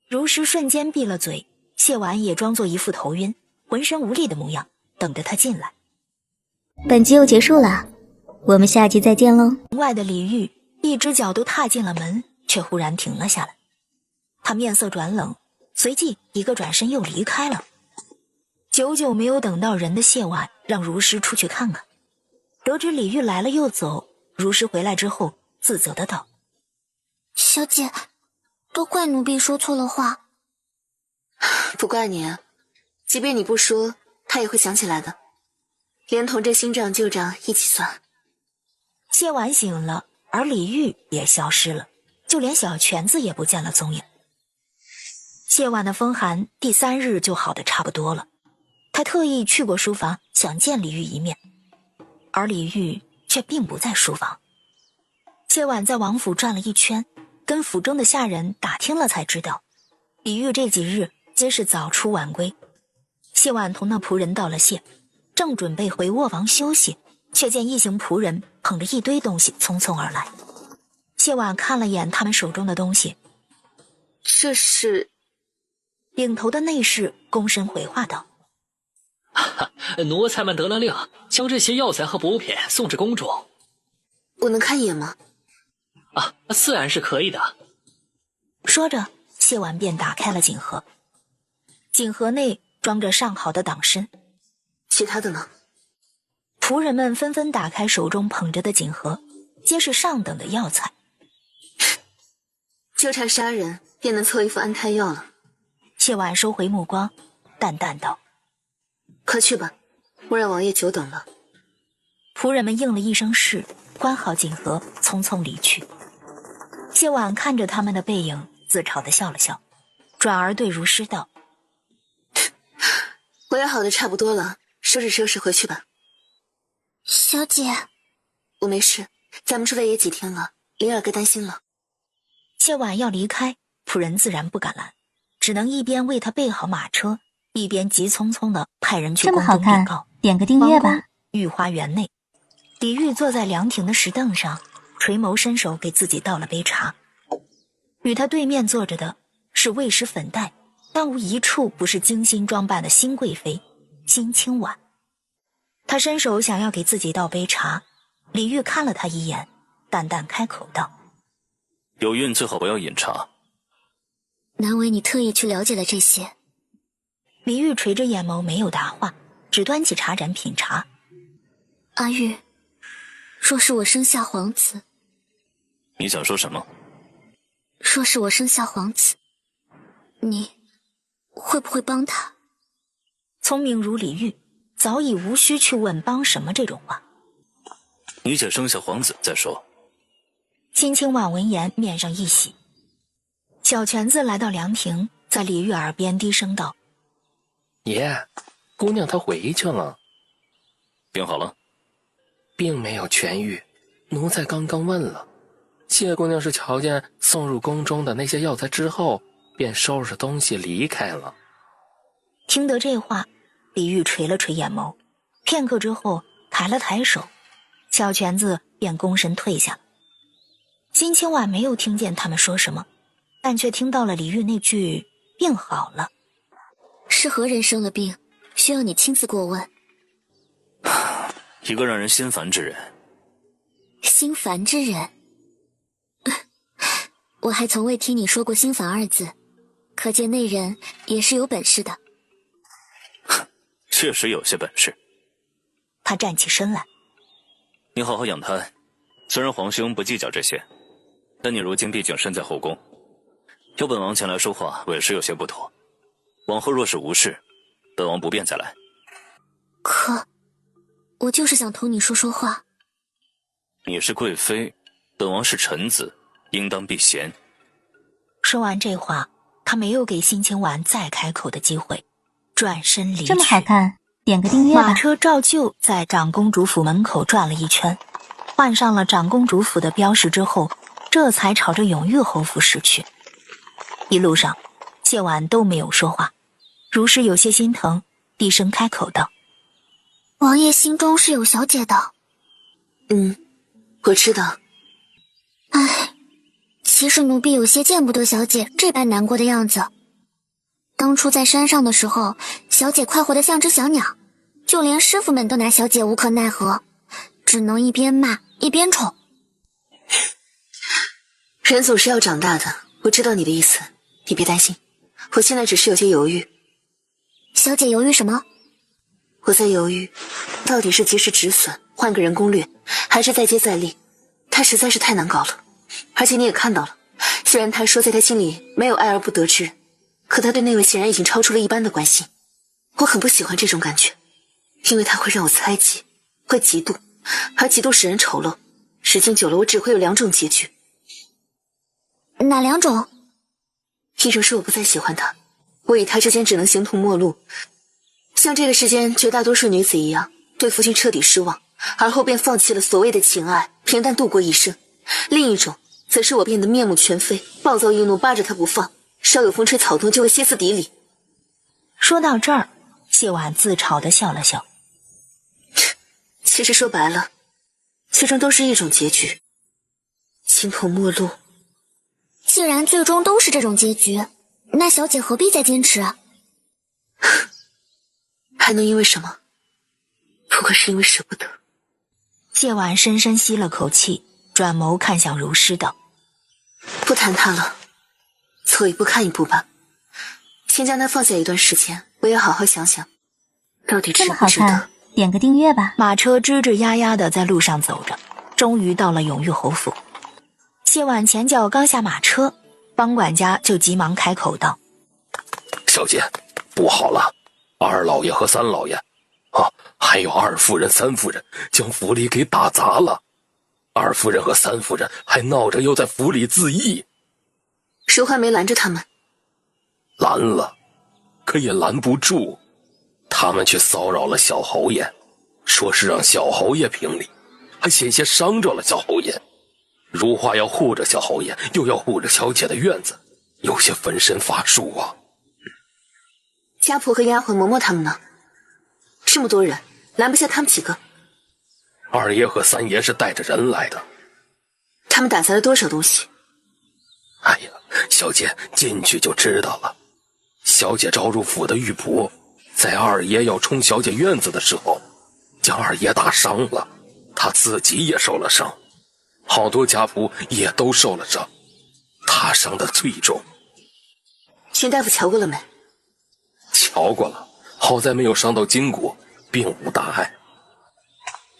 如诗瞬间闭了嘴，谢婉也装作一副头晕、浑身无力的模样，等着他进来。本集又结束了，我们下集再见喽。门外的李煜一只脚都踏进了门，却忽然停了下来。他面色转冷，随即一个转身又离开了。久久没有等到人的谢婉让如诗出去看看，得知李煜来了又走，如诗回来之后自责的道：小姐，都怪奴婢说错了话。不怪你，即便你不说，他也会想起来的，连同这新账旧账一起算。谢婉醒了，而李煜也消失了，就连小泉子也不见了踪影。谢婉的风寒第3日就好得差不多了，他特意去过书房想见李煜一面，而李煜却并不在书房。谢婉在王府转了一圈，跟府中的下人打听了才知道，李煜这几日皆是早出晚归。谢婉同那仆人道了谢，正准备回卧房休息，却见一行仆人捧着一堆东西匆匆而来。谢婉看了眼他们手中的东西，这是……领头的内侍躬身回话道：奴才们得了令，将这些药材和补品送至宫中。我能看一眼吗？自然是可以的。说着，谢婉便打开了锦盒，锦盒内装着上好的党参。其他的呢？仆人们纷纷打开手中捧着的锦盒，皆是上等的药材。就差杀人，便能凑一副安胎药了。谢婉收回目光，淡淡道：快去吧，莫让王爷久等了。仆人们应了一声是，关好锦盒，匆匆离去。谢婉看着他们的背影，自嘲地笑了笑，转而对如诗道：我也好的差不多了，收拾收拾回去吧。小姐，我没事，咱们出来也几天了，灵儿该担心了。谢婉要离开，仆人自然不敢拦，只能一边为他备好马车，一边急匆匆地派人去宫中禀告。点个订阅吧。御花园内，李煜坐在凉亭的石凳上，垂眸伸手给自己倒了杯茶。与他对面坐着的是未施粉黛，但无一处不是精心装扮的新贵妃金清婉。他伸手想要给自己倒杯茶，李煜看了他一眼，淡淡开口道：有孕最好不要饮茶。难为你特意去了解了这些。李煜垂着眼眸没有答话，只端起茶盏品茶。阿玉，若是我生下皇子……你想说什么？若是我生下皇子，你会不会帮他？聪明如李煜，早已无需去问帮什么这种话。你且生下皇子再说。金清婉闻言面上一喜。小泉子来到凉亭，在李煜耳边低声道：爷，姑娘她回去了。病好了？并没有痊愈，奴才刚刚问了。谢姑娘是瞧见送入宫中的那些药材之后，便收拾东西离开了。听得这话，李煜垂了垂眼眸，片刻之后抬了抬手，小泉子便躬身退下。金清婉没有听见他们说什么，但却听到了李煜那句病好了。是何人生了病，需要你亲自过问？一个让人心烦之人。心烦之人。我还从未听你说过心烦二字，可见那人也是有本事的。确实有些本事。他站起身来，你好好养胎，虽然皇兄不计较这些，但你如今毕竟身在后宫，由本王前来说话，委实有些不妥。往后若是无事，本王不便再来。可，我就是想同你说说话。你是贵妃，本王是臣子，应当避嫌。说完这话，他没有给辛清婉再开口的机会，转身离去。这么好看，点个订阅吧。马车照旧在长公主府门口转了一圈，换上了长公主府的标识之后，这才朝着永玉侯府驶去。一路上，谢婉都没有说话，如是有些心疼，低声开口道：“王爷心中是有小姐的。”“我知道。”“唉，其实奴婢有些见不得小姐这般难过的样子。当初在山上的时候，小姐快活得像只小鸟，就连师傅们都拿小姐无可奈何，只能一边骂一边宠。”“人总是要长大的，我知道你的意思，你别担心，我现在只是有些犹豫。”“小姐犹豫什么？”“我在犹豫，到底是及时止损，换个人攻略，还是再接再厉。他实在是太难搞了。而且你也看到了，虽然他说在他心里没有爱而不得之，可他对那位显然已经超出了一般的关心。我很不喜欢这种感觉，因为他会让我猜忌，会嫉妒，而嫉妒使人丑陋。时间久了，我只会有2种结局。”“哪2种？”“一种是我不再喜欢他，我与他之间只能形同陌路，像这个世间绝大多数女子一样，对父亲彻底失望，而后便放弃了所谓的情爱，平淡度过一生。另一种则是我变得面目全非，暴躁易怒，扒着他不放，稍有风吹草动就会歇斯底里。”说到这儿，谢婉自嘲地笑了笑。其实说白了，最终都是一种结局，形同陌路。既然最终都是这种结局，那小姐何必再坚持？还能因为什么？不过是因为舍不得。谢婉深深吸了口气，转眸看向如诗道：“不谈他了，走一步看一步吧。先将他放下一段时间，我也好好想想，到底值不值得。”“点个订阅吧。”马车吱吱呀呀的在路上走着，终于到了永玉侯府。谢婉前脚刚下马车，方管家就急忙开口道：“小姐，不好了，二老爷和三老爷，还有二夫人、三夫人将府里给打砸了。二夫人和三夫人还闹着要在府里自缢。”“淑欢没拦着他们？”“拦了，可也拦不住。他们却骚扰了小侯爷，说是让小侯爷评理，还险些伤着了小侯爷。如花要护着小侯爷，又要护着小姐的院子，有些分身乏术啊。”“家婆和丫鬟嬷嬷他们呢？这么多人，拦不下他们几个？”“二爷和三爷是带着人来的。”“他们打砸了多少东西？”“哎呀，小姐进去就知道了。小姐招入府的玉仆，在二爷要冲小姐院子的时候，将二爷打伤了，他自己也受了伤，好多家仆也都受了伤，他伤得最重。”“秦大夫瞧过了没？”“瞧过了，好在没有伤到筋骨，并无大碍。”“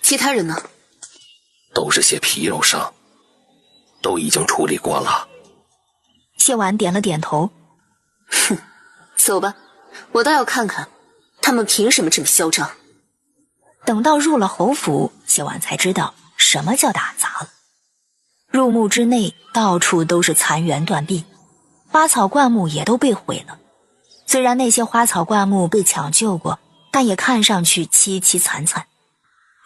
其他人呢？”“都是些皮肉伤，都已经处理过了。”谢婉点了点头。“哼，走吧，我倒要看看他们凭什么这么嚣张。”等到入了侯府，谢婉才知道什么叫打砸了。入墓之内到处都是残垣断壁，花草灌木也都被毁了。虽然那些花草灌木被抢救过，但也看上去凄凄惨惨。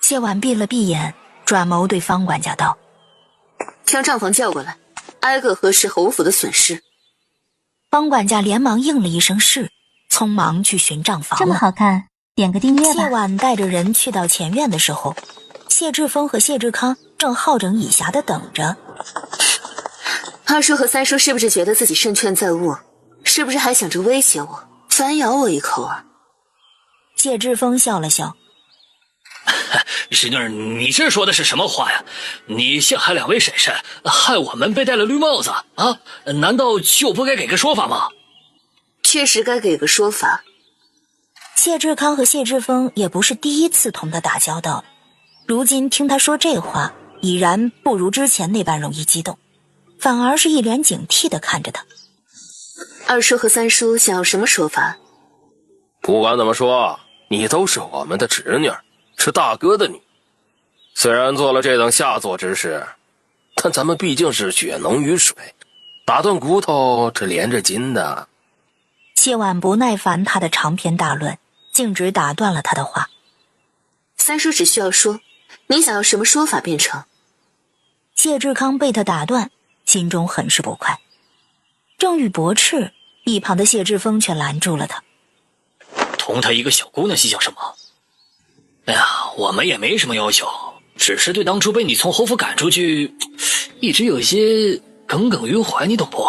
谢婉闭了闭眼，转眸对方管家道：“将账房叫过来，挨个核实侯府的损失。”方管家连忙应了一声是，匆忙去寻账房了。这么好看，点个订阅吧。谢婉带着人去到前院的时候，谢志峰和谢志康正好整以暇的等着。“二叔和三叔是不是觉得自己胜券在握？是不是还想着威胁我，反咬我一口啊？”谢志峰笑了笑：“师女儿，你这说的是什么话呀？你陷害两位婶婶，害我们被戴了绿帽子啊？难道就不该给个说法吗？确实该给个说法。谢志康和谢志峰也不是第一次同他打交道，如今听他说这话，已然不如之前那般容易激动，反而是一脸警惕地看着他。二叔和三叔想要什么说法？不管怎么说，你都是我们的侄女，是大哥的女。虽然做了这等下作之事，但咱们毕竟是血浓于水，打断骨头这连着筋的。谢婉不耐烦他的长篇大论，径直打断了他的话。三叔只需要说，你想要什么说法便成。谢志康被他打断，心中很是不快。正欲驳斥，一旁的谢志峰却拦住了他。同她一个小姑娘计较什么？哎呀，我们也没什么要求，只是对当初被你从侯府赶出去，一直有些耿耿于怀，你懂不？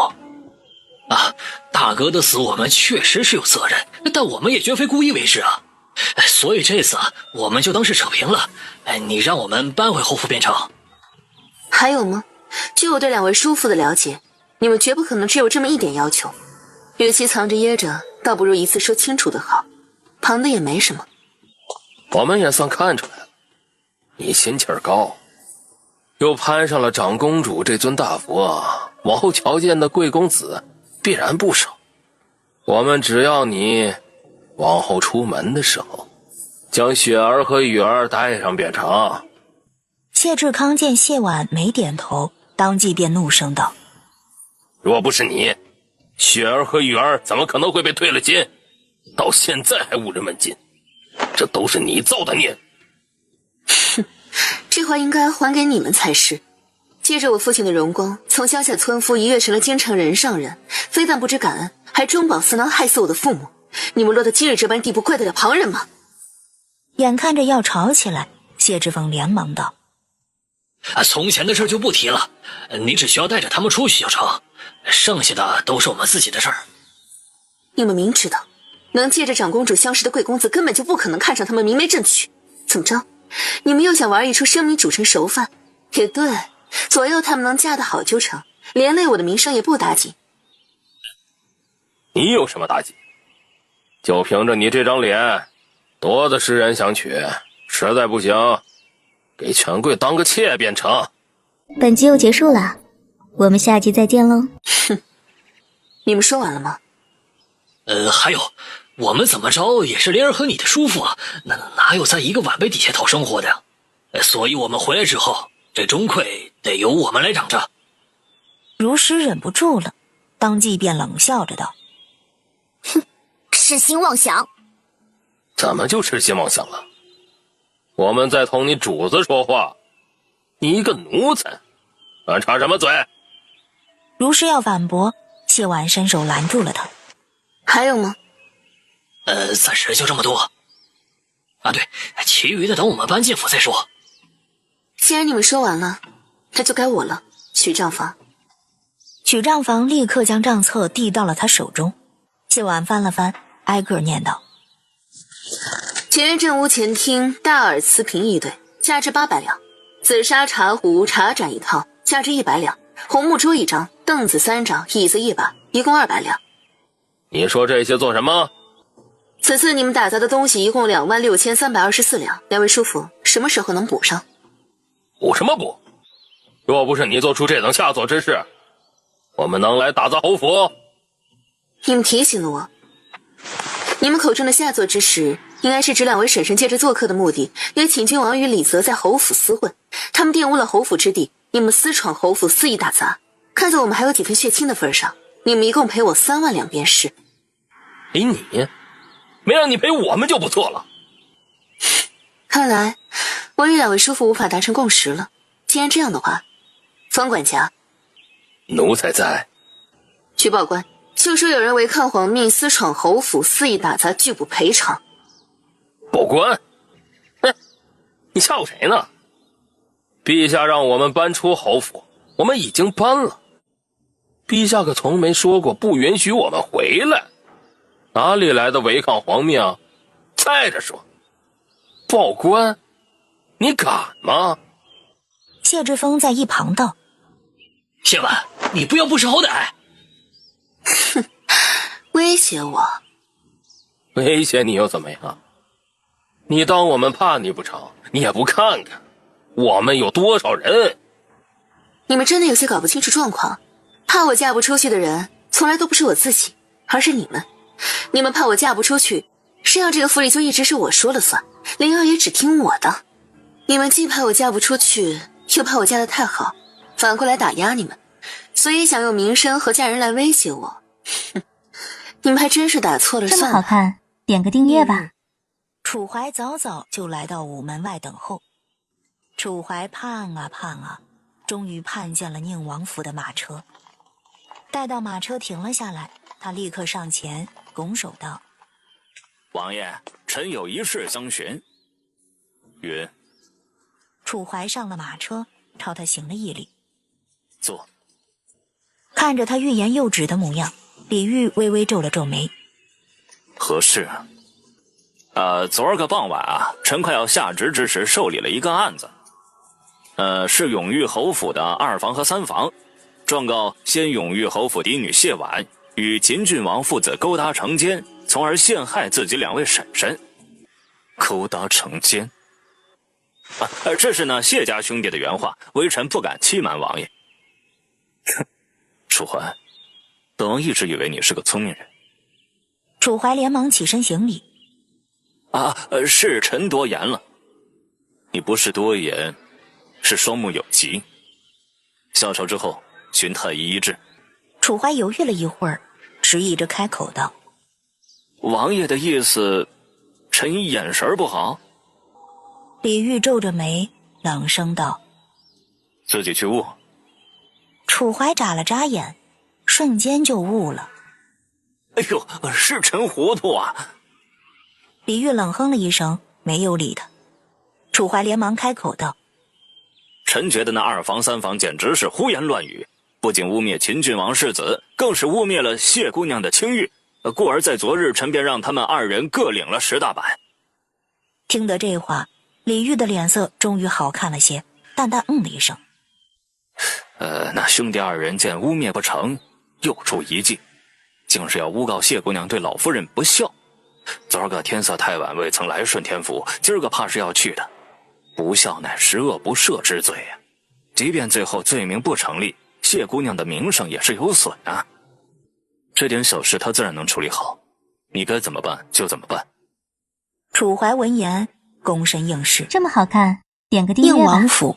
啊，大哥的死我们确实是有责任，但我们也绝非故意为之啊。所以这次我们就当是扯平了，你让我们搬回侯府便成。还有吗？据我对两位叔父的了解，你们绝不可能只有这么一点要求，与其藏着掖着，倒不如一次说清楚的好。旁的也没什么。我们也算看出来了，你心气儿高，又攀上了长公主这尊大佛，往后瞧见的贵公子必然不少。我们只要你往后出门的时候，将雪儿和雨儿带上便成。谢志康见谢婉没点头，当即便怒声道：若不是你，雪儿和雨儿怎么可能会被退了金？到现在还误人们禁，这都是你造的孽。哼，这话应该还给你们才是。借着我父亲的荣光，从乡下村夫一跃成了京城人上人，非但不知感恩，还中饱私囊，害死我的父母。你们落到今日这般地步，怪得了旁人吗？眼看着要吵起来，谢志峰连忙道：从前的事就不提了，你只需要带着他们出去就成，剩下的都是我们自己的事儿。你们明知道能借着长公主相识的贵公子根本就不可能看上他们明媒正娶，怎么着？你们又想玩一出生米煮成熟饭？也对，左右他们能嫁得好就成，连累我的名声也不打紧。你有什么打紧？就凭着你这张脸，多的是人想娶，实在不行，给权贵当个妾便成。本集又结束了，我们下集再见喽。哼，你们说完了吗？还有，我们怎么着也是莲儿和你的叔父啊，哪有在一个晚辈底下讨生活的呀？所以我们回来之后，这钟馗得由我们来掌着。如实忍不住了，当即便冷笑着道：哼，痴心妄想。怎么就痴心妄想了？我们在同你主子说话，你一个奴才，还插什么嘴？如是要反驳，谢婉伸手拦住了他。还有吗？暂时就这么多。啊，对，其余的等我们搬进府再说。既然你们说完了，那就该我了。取账房。取账房立刻将账册递到了他手中。谢婉翻了翻，挨个念道：前院正屋前厅大耳瓷瓶1对，价值800两；紫砂茶壶、茶盏1套，价值100两；红木桌1张，凳子3张，椅子1把，一共200两。你说这些做什么？此次你们打杂的东西一共26324两，两位叔父什么时候能补上？补什么补？若不是你做出这等下作之事，我们能来打砸侯府？你们提醒了我。你们口中的下作之事，应该是指两位婶婶借着做客的目的，约请君王与李泽在侯府厮混，他们玷污了侯府之地，你们私闯侯府肆意打砸。看在我们还有几分血亲的份上，你们一共赔我3万两便是。赔你？没让你赔我们就不错了。看来我与两位叔父无法达成共识了。既然这样的话，方管家，奴才在。去报官，就说有人违抗皇命，私闯侯府，肆意打砸，拒不赔偿。报官？哼，你吓唬谁呢？陛下让我们搬出侯府，我们已经搬了。陛下可从没说过不允许我们回来，哪里来的违抗皇命？再者说，报官，你敢吗？谢志峰在一旁道：谢婉，你不要不识好歹。哼，威胁我？威胁你又怎么样？你当我们怕你不成？你也不看看我们有多少人。你们真的有些搞不清楚状况。怕我嫁不出去的人从来都不是我自己，而是你们。你们怕我嫁不出去，这样这个府里就一直是我说了算，灵儿也只听我的。你们既怕我嫁不出去，又怕我嫁得太好，反过来打压你们，所以想用名声和嫁人来威胁我。哼，你们还真是打错了算了。这么好看，点个订阅吧。楚怀早早就来到午门外等候。楚怀盼啊盼啊，终于盼见了宁王府的马车。待到马车停了下来，他立刻上前拱手道：王爷，臣有一事相询。云。楚怀上了马车，朝他行了一礼。坐。看着他欲言又止的模样，李煜微微皱了皱眉。何事啊？昨儿个傍晚啊，臣快要下职之时受理了一个案子。是永裕侯府的2房和3房，状告先永裕侯府嫡女谢婉与秦郡王父子勾搭成奸，从而陷害自己2位婶婶。勾搭成奸？这是呢谢家兄弟的原话，微臣不敢欺瞒王爷。楚怀，本王一直以为你是个聪明人。楚怀连忙起身行礼。是臣多言了。你不是多言，是双目有疾。下朝之后寻太医医治。楚怀犹豫了一会儿，迟疑着开口道：王爷的意思，臣眼神不好。李煜皱着眉，冷声道：自己去悟。楚怀眨了眨眼，瞬间就悟了。哎呦，是臣糊涂啊！李煜冷哼了一声，没有理他。楚怀连忙开口道：臣觉得那2房3房简直是胡言乱语，不仅污蔑秦郡王世子，更是污蔑了谢姑娘的清誉，故而在昨日臣便让他们2人各领了10大板。听得这话，李煜的脸色终于好看了些，淡淡了一声。那兄弟2人见污蔑不成，又出一计，竟是要诬告谢姑娘对老夫人不孝。昨儿个天色太晚，未曾来顺天府，今儿个怕是要去的。不孝乃十恶不赦之罪呀，即便最后罪名不成立，谢姑娘的名声也是有损啊。这点小事她自然能处理好，你该怎么办就怎么办。楚怀闻言躬身应是。这么好看，点个订阅吧。宁王府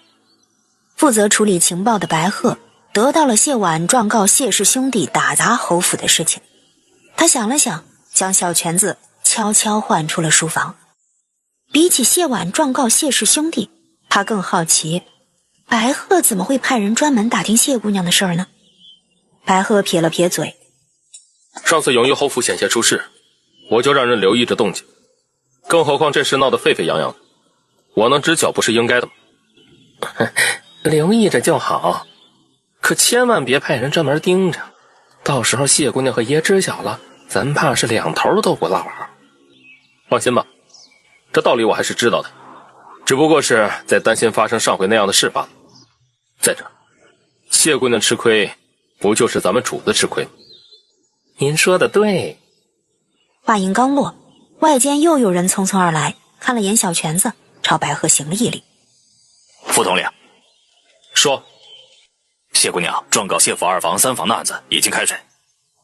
负责处理情报的白鹤得到了谢婉状告谢氏兄弟打砸侯府的事情。他想了想，将小拳子悄悄唤出了书房。比起谢婉状告谢氏兄弟，他更好奇白鹤怎么会派人专门打听谢姑娘的事儿呢？白鹤撇了撇嘴：上次永裕侯府险些出事，我就让人留意着动静，更何况这事闹得沸沸扬扬，我能知晓不是应该的吗？留意着就好，可千万别派人专门盯着，到时候谢姑娘和爷知晓了，咱怕是两头都不落好。放心吧，这道理我还是知道的，只不过是在担心发生上回那样的事罢了。再者，谢姑娘吃亏，不就是咱们主子吃亏吗？您说的对。话音刚落，外间又有人匆匆而来，看了眼小拳子，朝白鹤行了一礼。副统领，说，谢姑娘状告谢府2房3房的案子已经开审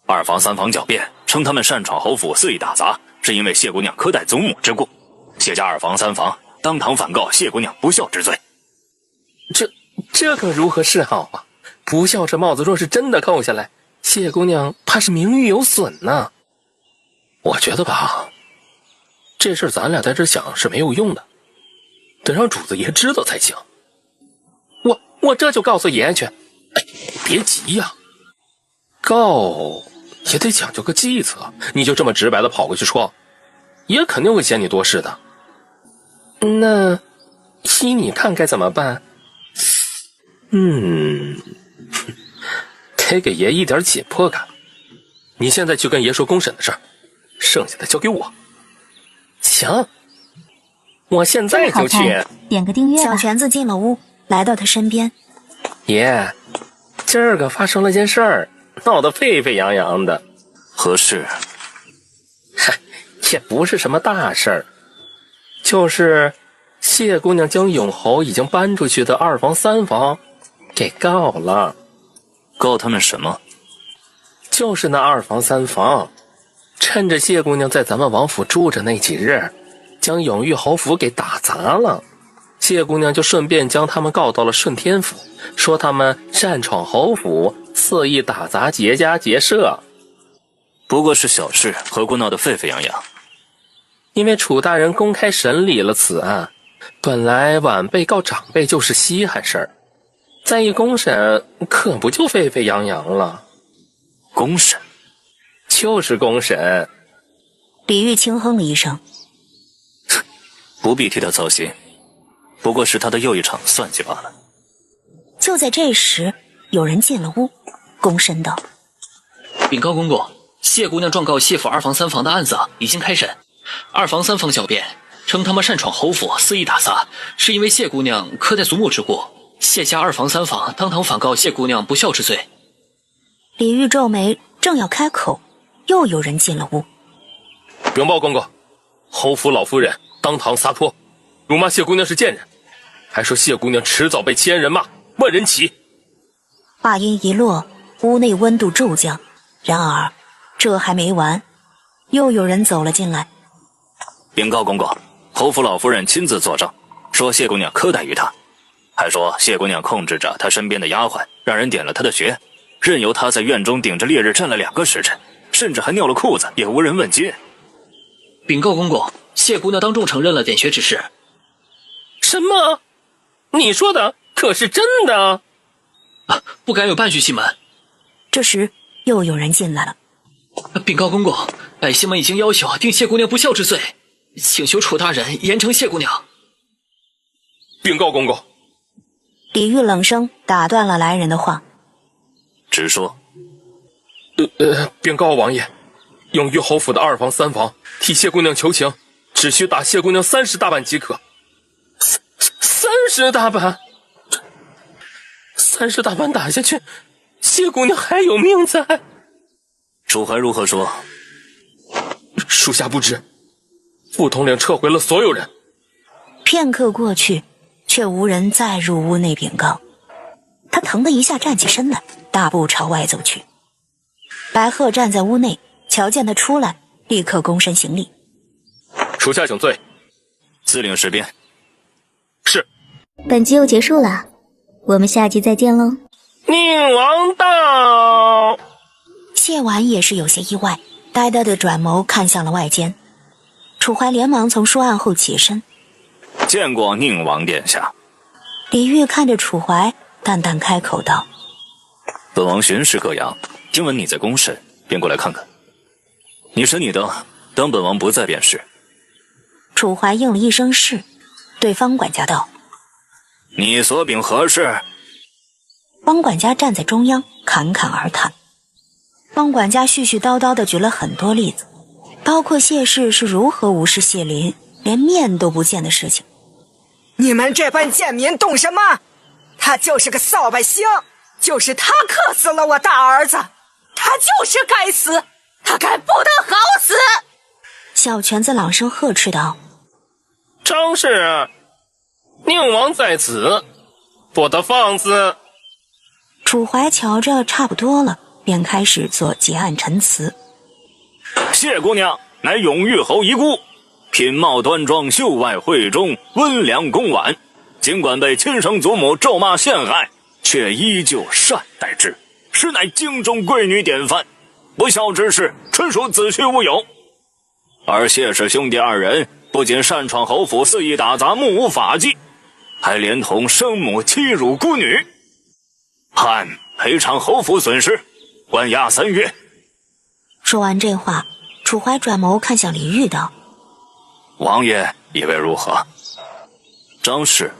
，2房3房狡辩，称他们擅闯侯府肆意打砸，是因为谢姑娘苛待祖母之故。谢家2房3房当堂反告谢姑娘不孝之罪。这可如何是好啊？不孝这帽子若是真的扣下来，谢姑娘怕是名誉有损呢。我觉得吧，这事咱俩在这想是没有用的，得让主子爷知道才行。我这就告诉爷爷去。哎，别急呀，告也得讲究个计策，你就这么直白的跑过去说，爷肯定会嫌你多事的。那依你看该怎么办？得给爷一点紧迫感。你现在去跟爷说公审的事儿，剩下的交给我。行，我现在就去。点个订阅吧。小泉子进了屋，来到他身边。爷，今儿个发生了件事儿，闹得沸沸扬扬的。何事？嗨，也不是什么大事儿，就是谢姑娘将永侯已经搬出去的2房3房给告了。告他们什么？就是那2房3房，趁着谢姑娘在咱们王府住着那几日，将永裕侯府给打砸了。谢姑娘就顺便将他们告到了顺天府，说他们擅闯侯府，肆意打砸劫家劫舍。不过是小事，何故闹得沸沸扬扬？因为楚大人公开审理了此案，本来晚辈告长辈就是稀罕事儿，再一公审，可不就沸沸扬扬了？公审？就是公审。李煜轻哼了一声，不必替他操心，不过是他的又一场算计罢了。就在这时，有人进了屋，躬身道：禀告公公，谢姑娘状告谢府2房3房的案子已经开审。2房3房狡辩称他们擅闯侯府，肆意打砸，是因为谢姑娘苛待祖母之故。谢家2房3房当堂反告谢姑娘不孝之罪。李煜皱眉，正要开口，又有人进了屋。禀报公公，侯府老夫人当堂撒泼，辱骂谢姑娘是贱人，还说谢姑娘迟早被千人骂，万人骑。话音一落，屋内温度骤降。然而这还没完，又有人走了进来。禀告公公，侯府老夫人亲自作证，说谢姑娘苛待于她，还说谢姑娘控制着她身边的丫鬟，让人点了她的穴，任由她在院中顶着烈日站了2个时辰，甚至还尿了裤子，也无人问津。禀告公公，谢姑娘当众承认了点穴之事。什么？你说的可是真的？不敢有半句戏门。这时又有人进来了。禀告公公，百姓们已经要求定谢姑娘不孝之罪，请求楚大人严惩谢姑娘。禀告公公。李煜冷声打断了来人的话。直说。禀告王爷，永裕侯府的2房3房替谢姑娘求情，只需打谢姑娘30大板即可。30大板？30大板打下去，谢姑娘还有命在。楚怀如何说？属下不知。副统领撤回了所有人。片刻过去，却无人再入屋内禀告。他腾的一下站起身来，大步朝外走去。白鹤站在屋内，瞧见他出来，立刻躬身行礼。属下请罪。司令实鞭。是。本集又结束了，我们下集再见喽。宁王到。谢婉也是有些意外，呆呆的转眸看向了外间。楚怀连忙从书案后起身。见过宁王殿下。李煜看着楚怀，淡淡开口道：本王巡视各衙，听闻你在公审，便过来看看。你审你的，当本王不在便是。楚怀应了一声是，对方管家道：你所禀何事？方管家站在中央，侃侃而谈。方管家絮絮叨叨地举了很多例子，包括谢氏是如何无视谢林，连面都不见的事情。你们这般贱民懂什么？他就是个扫把星，就是他克死了我大儿子，他就是该死，他该不得好死！小泉子朗声呵斥道：张氏，宁王在此，不得放肆。楚怀瞧着差不多了，便开始做结案陈词。谢姑娘乃永裕侯遗孤，品貌端庄，秀外慧中，温良恭婉，尽管被亲生祖母咒骂陷害，却依旧善待之，实乃京中贵女典范，不孝之事纯属子虚乌有。而谢氏兄弟2人不仅擅闯侯府，肆意打砸，目无法纪，还连同生母欺辱孤女，判赔偿侯府损失，关押3月。说完这话，楚怀转眸看向李煜道：王爷以为如何？张氏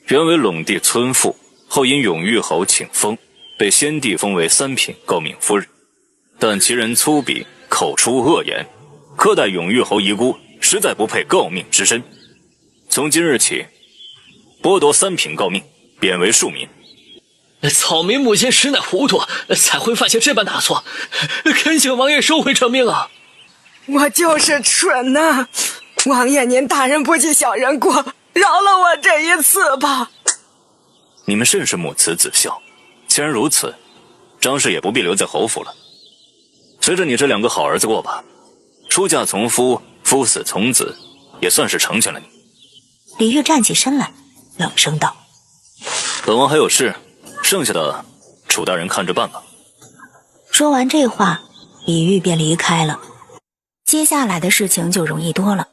原为陇地村妇，后因永裕侯请封，被先帝封为3品诰命夫人，但其人粗鄙，口出恶言，苛待永裕侯遗孤，实在不配诰命之身，从今日起，剥夺3品诰命，贬为庶民。草民母亲实乃糊涂，才会犯下这般大错，恳请王爷收回成命啊！我就是蠢呐，王爷您大人不计小人过，饶了我这一次吧。你们甚是母慈子孝，既然如此，张氏也不必留在侯府了，随着你这2个好儿子过吧。出嫁从夫，夫死从子，也算是成全了你。李煜站起身来，冷声道：本王还有事，剩下的楚大人看着办吧。说完这话，李煜便离开了。接下来的事情就容易多了。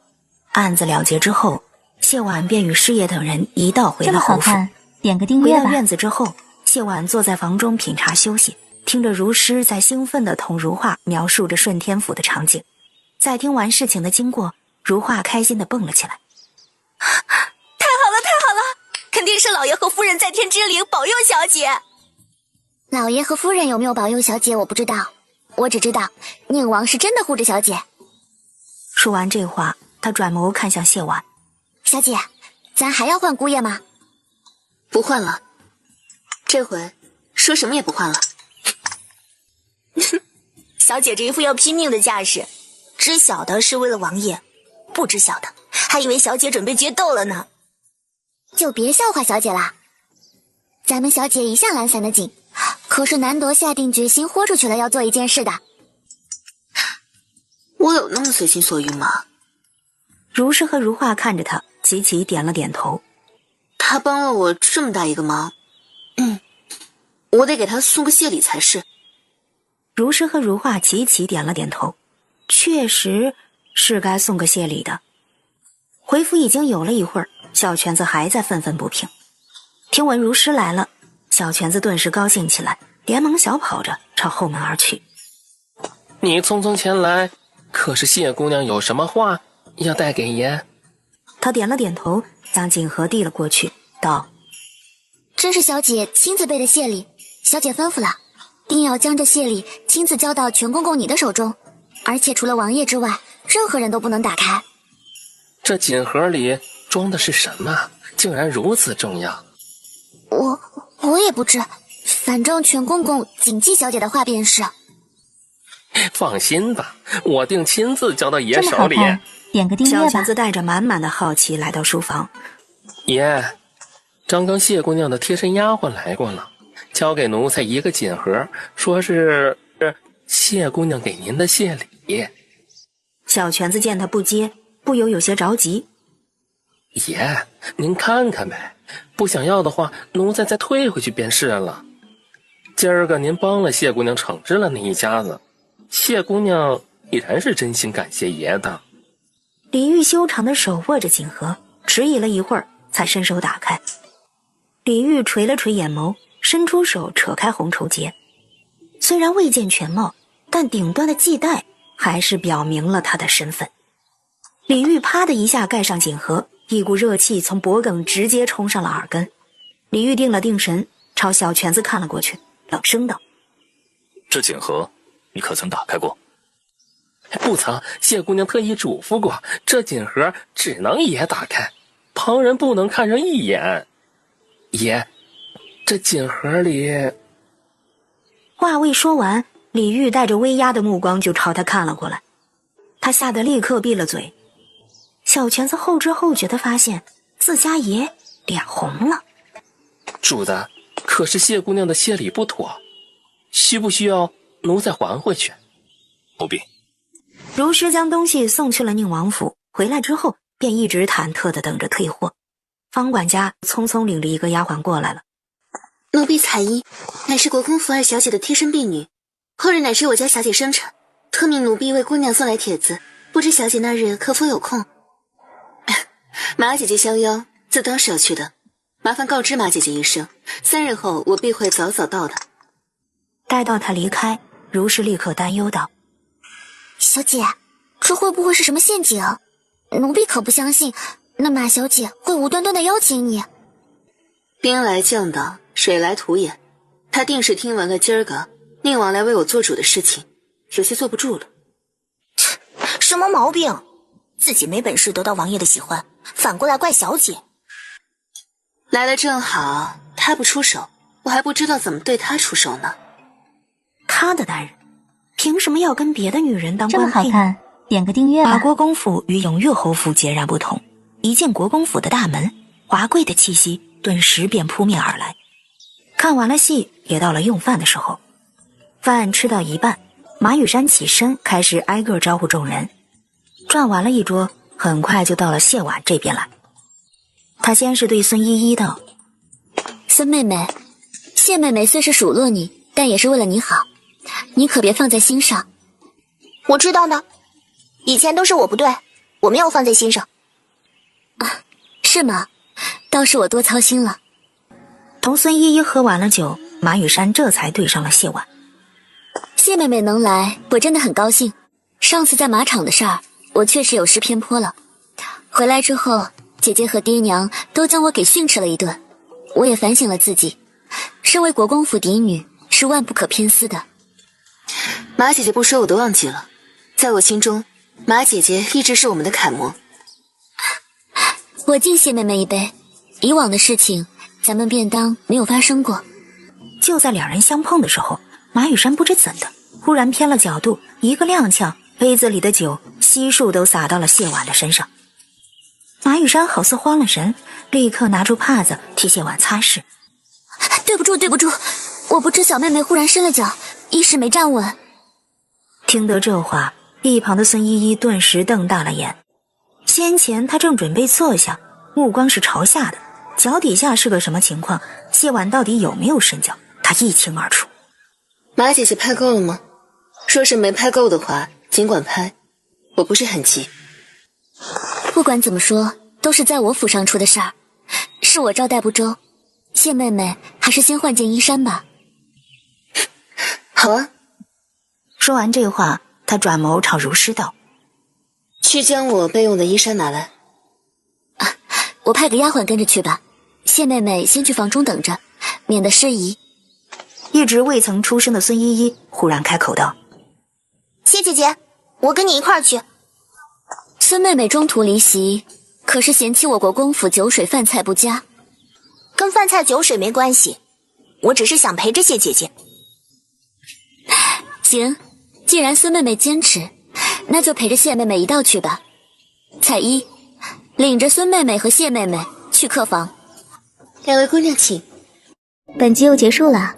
案子了结之后，谢婉便与师爷等人一道回了侯府。点个订阅吧。回到院子之后，谢婉坐在房中品茶休息，听着如师在兴奋地同如画描述着顺天府的场景。在听完事情的经过，如画开心地蹦了起来。太好了，太好了！肯定是老爷和夫人在天之灵保佑小姐。老爷和夫人有没有保佑小姐我不知道，我只知道宁王是真的护着小姐。说完这话，他转眸看向谢婉：小姐，咱还要换姑爷吗？不换了，这回说什么也不换了。小姐这一副要拼命的架势，知晓的是为了王爷，不知晓的还以为小姐准备决斗了呢。就别笑话小姐啦，咱们小姐一向懒散的紧，可是难得下定决心豁出去了要做一件事的。我有那么随心所欲吗？如是和如画看着他，齐齐点了点头。他帮了我这么大一个忙，我得给他送个谢礼才是。如是和如画齐齐点了点头，确实是该送个谢礼的。回府已经有了一会儿，小泉子还在愤愤不平。听闻如师来了，小泉子顿时高兴起来，连忙小跑着朝后门而去。你匆匆前来，可是谢姑娘有什么话要带给爷？他点了点头，将锦盒递了过去，道：这是小姐亲自备的谢礼，小姐吩咐了，定要将这谢礼亲自交到全公公你的手中，而且除了王爷之外，任何人都不能打开。这锦盒里装的是什么？竟然如此重要？我也不知，反正全公公谨记小姐的话便是。放心吧，我定亲自交到爷手里。点个订阅吧。小泉子带着满满的好奇来到书房。爷，刚刚谢姑娘的贴身丫鬟来过了，交给奴才一个锦盒，说是谢姑娘给您的谢礼。小泉子见他不接，不由有些着急。爷，您看看呗，不想要的话，奴才再退回去便是了。今儿个您帮了谢姑娘惩治了那一家子，谢姑娘必然是真心感谢爷的。李煜修长的手握着锦盒，迟疑了一会儿，才伸手打开。李煜垂了垂眼眸，伸出手扯开红绸结。虽然未见全貌，但顶端的系带还是表明了他的身份。李煜啪的一下盖上锦盒，一股热气从脖颈直接冲上了耳根。李煜定了定神，朝小泉子看了过去，冷声道：这锦盒你可曾打开过？不曾，谢姑娘特意嘱咐过，这锦盒只能爷打开，旁人不能看上一眼。爷，这锦盒里……话未说完，李煜带着威压的目光就朝他看了过来。他吓得立刻闭了嘴。小泉子后知后觉地发现自家爷脸红了。主子，可是谢姑娘的谢礼不妥，需不需要奴才还回去？不必。如师将东西送去了宁王府，回来之后便一直忐忑地等着退货。方管家匆匆领着一个丫鬟过来了。奴婢彩衣，乃是国公府二小姐的贴身婢女，后日乃是我家小姐生辰，特命奴婢为姑娘送来帖子，不知小姐那日可否有空？马姐姐逍遥，自当是要去的，麻烦告知马姐姐一声，3日后我必会早早到的。待到他离开，如是立刻担忧道：小姐，这会不会是什么陷阱？奴婢可不相信那马小姐会无端端的邀请你。兵来将挡，水来土掩，她定是听闻了今儿个宁王来为我做主的事情，有些坐不住了。什么毛病？自己没本事得到王爷的喜欢，反过来怪小姐。来得正好，他不出手，我还不知道怎么对他出手呢。他的男人凭什么要跟别的女人当这么官配？好看，点个订阅吧。马国公府与永乐侯府截然不同，一进国公府的大门，华贵的气息顿时便扑面而来。看完了戏，也到了用饭的时候。饭吃到一半，马雨山起身开始挨个招呼众人。转完了一桌，很快就到了谢婉这边来。他先是对孙依依道：孙妹妹，谢妹妹虽是数落你，但也是为了你好，你可别放在心上。我知道呢，以前都是我不对，我没有放在心上。是吗？倒是我多操心了。同孙依依喝完了酒，马雨山这才对上了谢婉。谢妹妹能来，我真的很高兴。上次在马场的事儿，我确实有失偏颇了。回来之后，姐姐和爹娘都将我给训斥了一顿，我也反省了自己。身为国公府嫡女，是万不可偏私的。马姐姐不说我都忘记了，在我心中，马姐姐一直是我们的楷模。我敬谢妹妹一杯，以往的事情咱们便当没有发生过。就在两人相碰的时候，马雨山不知怎的，忽然偏了角度，一个踉跄，杯子里的酒悉数都洒到了谢婉的身上。马雨山好似慌了神，立刻拿出帕子替谢婉擦拭。对不住，对不住，我不知小妹妹忽然伸了脚，一时没站稳。听得这话，一旁的孙依依顿时瞪大了眼。先前她正准备坐下，目光是朝下的，脚底下是个什么情况，谢婉到底有没有伸脚，她一清二楚。马姐姐拍够了吗？若是没拍够的话，尽管拍，我不是很急。不管怎么说，都是在我府上出的事儿，是我招待不周。谢妹妹还是先换件衣衫吧。好啊。说完这话，他转眸朝如诗道：去将我备用的衣衫拿来。我派个丫鬟跟着去吧，谢妹妹先去房中等着，免得失仪。一直未曾出声的孙依依忽然开口道：谢姐姐，我跟你一块儿去。孙妹妹中途离席，可是嫌弃我国公府酒水饭菜不佳？跟饭菜酒水没关系，我只是想陪着谢姐姐。行，既然孙妹妹坚持，那就陪着谢妹妹一道去吧。彩衣，领着孙妹妹和谢妹妹去客房。两位姑娘请。本集又结束了，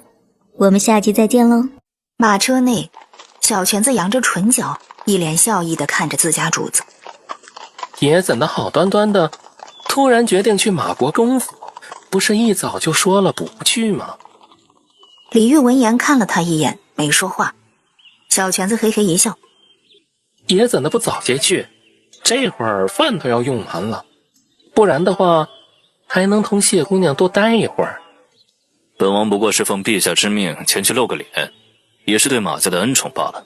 我们下集再见喽。马车内，小泉子扬着唇角，一脸笑意地看着自家主子。爷怎的好端端的，突然决定去马国公府，不是一早就说了不去吗？李煜闻言看了他一眼，没说话。小泉子嘿嘿一笑：爷怎的不早些去？这会儿饭都要用完了，不然的话，还能同谢姑娘多待一会儿。本王不过是奉陛下之命前去露个脸，也是对马家的恩宠罢了，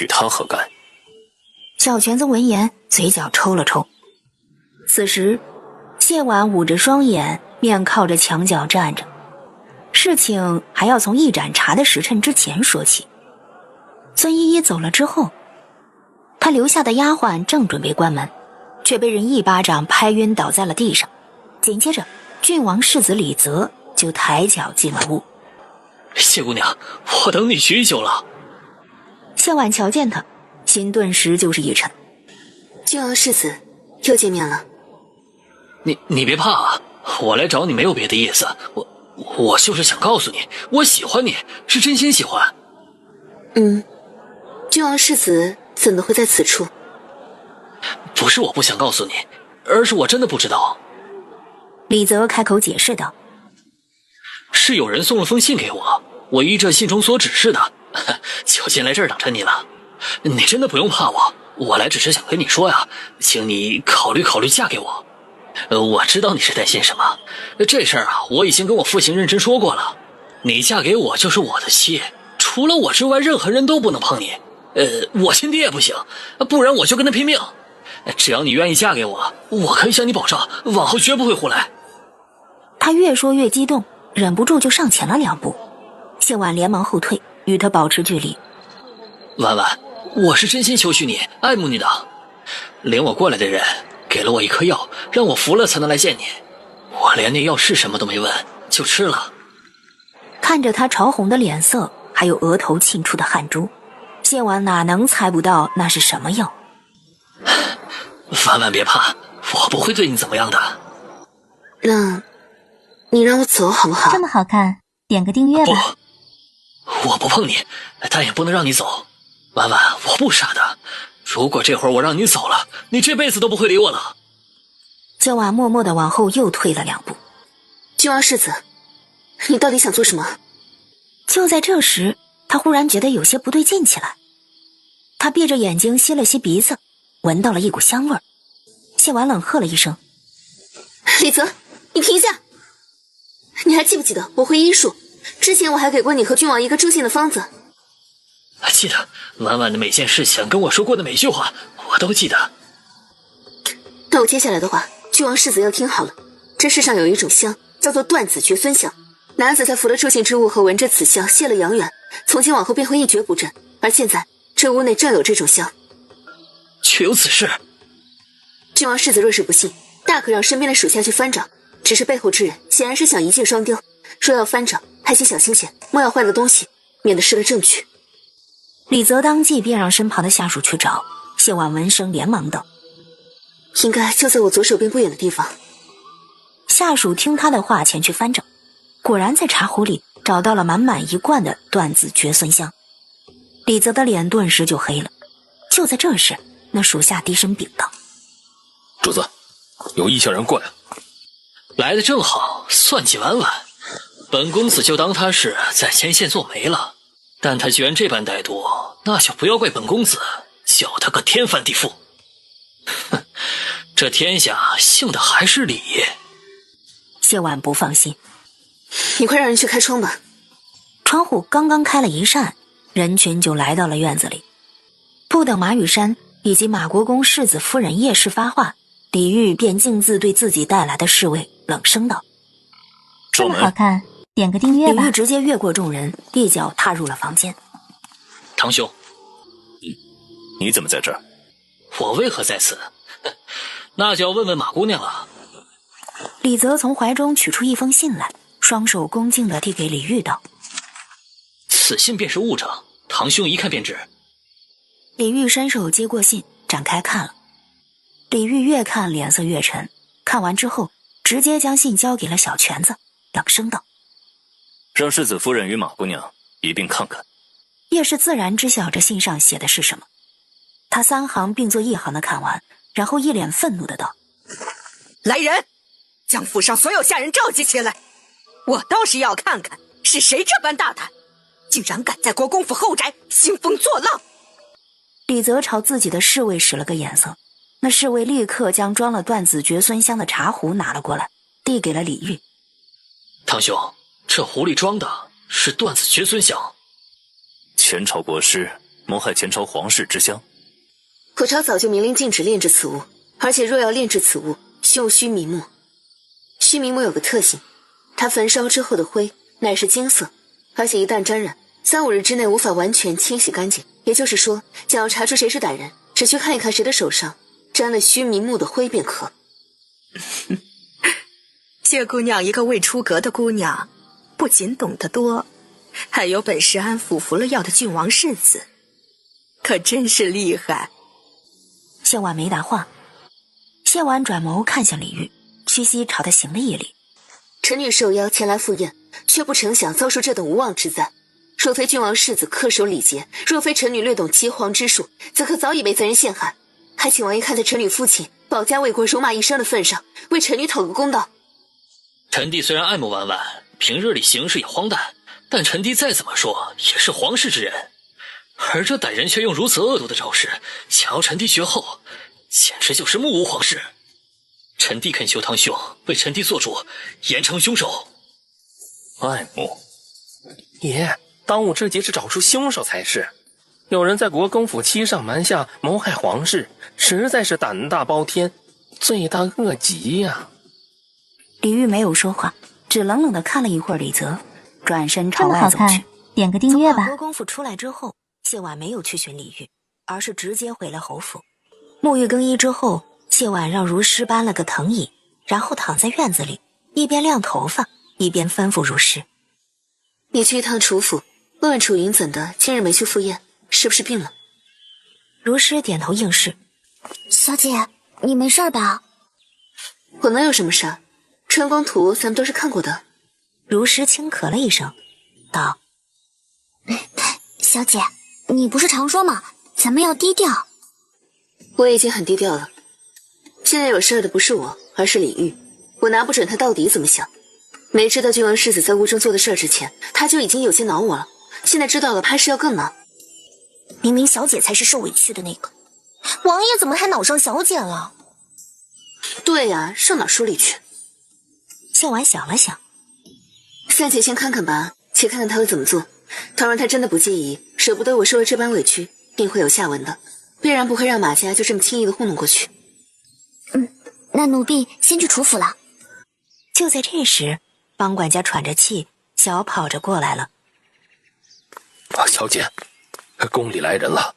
与他何干？小泉子闻言，嘴角抽了抽。此时，谢婉捂着双眼，面靠着墙角站着。事情还要从一盏茶的时辰之前说起。孙依依走了之后，他留下的丫鬟正准备关门，却被人一巴掌拍晕倒在了地上。紧接着，郡王世子李泽就抬脚进了屋。谢姑娘，我等你许久了。谢婉瞧见他，心顿时就是一沉。郡王世子，又见面了。你别怕啊，我来找你没有别的意思，我就是想告诉你，我喜欢你，是真心喜欢。郡王世子怎么会在此处？不是我不想告诉你，而是我真的不知道。李泽开口解释道：是有人送了封信给我，我依这信中所指示的，就先来这儿等着你了。你真的不用怕我来只是想跟你说呀，请你考虑考虑嫁给我。我知道你是担心什么，这事儿啊，我已经跟我父亲认真说过了。你嫁给我就是我的妻，除了我之外，任何人都不能碰你。我亲爹也不行，不然我就跟他拼命。只要你愿意嫁给我，我可以向你保证，往后绝不会胡来。他越说越激动，忍不住就上前了2步。谢婉连忙后退，与他保持距离。婉婉，我是真心求许你，爱慕你的。领我过来的人给了我一颗药，让我服了才能来见你。我连那药是什么都没问，就吃了。看着他潮红的脸色，还有额头沁出的汗珠，谢婉哪能猜不到那是什么药？万万别怕，我不会对你怎么样的。那，你让我走好不好？这么好看，点个订阅吧。不，我不碰你，但也不能让你走。婉婉，我不傻的。如果这会儿我让你走了，你这辈子都不会理我了。谢婉默默地往后又退了2步。君王世子，你到底想做什么？就在这时，他忽然觉得有些不对劲起来。他闭着眼睛吸了吸鼻子，闻到了一股香味儿。谢婉冷喝了一声：“李泽，你停下！你还记不记得我会医术？之前我还给过你和君王一个助兴的方子。”记得，婉婉的每件事情跟我说过的每句话，我都记得。那我接下来的话，君王世子要听好了。这世上有一种香，叫做断子绝孙香。男子在服了助兴之物后，闻着此香，泄了阳元，从今往后便会一蹶不振。而现在，这屋内正有这种香。确有此事。君王世子若是不信，大可让身边的属下去翻找。只是背后之人显然是想一箭双雕，说要翻找，还请小心些，莫要坏了东西，免得失了证据。李泽当即便让身旁的下属去找。谢婉闻声连忙道：“应该就在我左手边不远的地方。”下属听他的话前去翻找，果然在茶壶里找到了满满一罐的断子绝孙香。李泽的脸顿时就黑了。就在这时，那属下低声禀道：“主子，有异乡人过来。”来的正好，算计婉婉。本公子就当他是在前线做媒了，但他居然这般歹毒，那就不要怪本公子叫他个天翻地覆。哼，这天下姓的还是李。谢婉不放心：“你快让人去开窗吧。”窗户刚刚开了一扇，人群就来到了院子里。不等马羽山以及马国公世子夫人叶氏发话，李煜便径自对自己带来的侍卫冷声道：“这么好看，点个订阅吧。”李煜直接越过众人，一脚踏入了房间。堂兄，你怎么在这儿？我为何在此？那就要问问马姑娘了。李泽从怀中取出一封信来，双手恭敬地递给李煜道：“此信便是物证，堂兄一看便知。”李煜伸手接过信，展开看了。李煜越看脸色越沉，看完之后直接将信交给了小泉子，冷声道：“让世子夫人与马姑娘一并看看。”叶氏自然知晓这信上写的是什么，他3行并作1行的看完，然后一脸愤怒的道：“来人，将府上所有下人召集起来，我倒是要看看是谁这般大胆，竟然敢在国公府后宅兴风作浪。”李泽朝自己的侍卫使了个眼色，那侍卫立刻将装了断子绝孙香的茶壶拿了过来，递给了李煜。“堂兄，这壶里装的是断子绝孙香。”前朝国师谋害前朝皇室之香，我朝早就明令禁止炼制此物，而且若要炼制此物，需用须弥木。须弥木有个特性，它焚烧之后的灰乃是金色，而且一旦沾染，3-5日之内无法完全清洗干净。也就是说，想要查出谁是歹人，只需看一看谁的手上沾了须弥木的灰便可。谢姑娘一个未出阁的姑娘，不仅懂得多，还有本是安抚服了药的郡王世子，可真是厉害。谢婉没答话。谢婉转眸看向李煜，屈膝朝他行了一礼：“臣女受邀前来赴宴，却不成想遭受这等无妄之灾。若非郡王世子恪守礼节，若非臣女略懂岐黄之术，则可早已被贼人陷害。还请王爷看在臣女父亲保家卫国、戎马一生的份上，为臣女讨个公道。”臣弟虽然爱慕婉婉，平日里行事也荒诞，但臣弟再怎么说也是皇室之人，而这歹人却用如此恶毒的招式想要臣弟绝后，简直就是目无皇室。臣弟恳求堂兄为臣弟做主，严惩凶手。爱慕？爷，当务之急是找出凶手才是。有人在国公府欺上瞒下，谋害皇室，实在是胆大包天，罪大恶极呀。李煜没有说话，只冷冷地看了一会儿李泽，转身朝外走去。点个订阅吧。从国公府出来之后，谢婉没有去寻李煜，而是直接回了侯府。沐浴更衣之后，谢婉让如诗搬了个藤椅，然后躺在院子里，一边晾头发，一边吩咐如诗：“你去一趟楚府，问问楚云怎的，今日没去赴宴，是不是病了？”如诗点头应是：“小姐，你没事吧？”“我能有什么事儿？春宫图咱们都是看过的。”如诗轻咳了一声，道：“小姐，你不是常说吗？咱们要低调。”“我已经很低调了。现在有事儿的不是我，而是李煜。我拿不准他到底怎么想。没知道郡王世子在屋中做的事儿之前，他就已经有些恼我了。现在知道了，怕是要更恼。明明小姐才是受委屈的那个，王爷怎么还恼上小姐了？”“对呀，上哪说理去？”谢婉想了想：“暂且先看看吧，且看看他会怎么做。倘若他真的不介意，舍不得我受了这般委屈，定会有下文的，必然不会让马家就这么轻易的糊弄过去。”“那奴婢先去楚府了。”就在这时，帮管家喘着气小跑着过来了。“小姐，宫里来人了。”“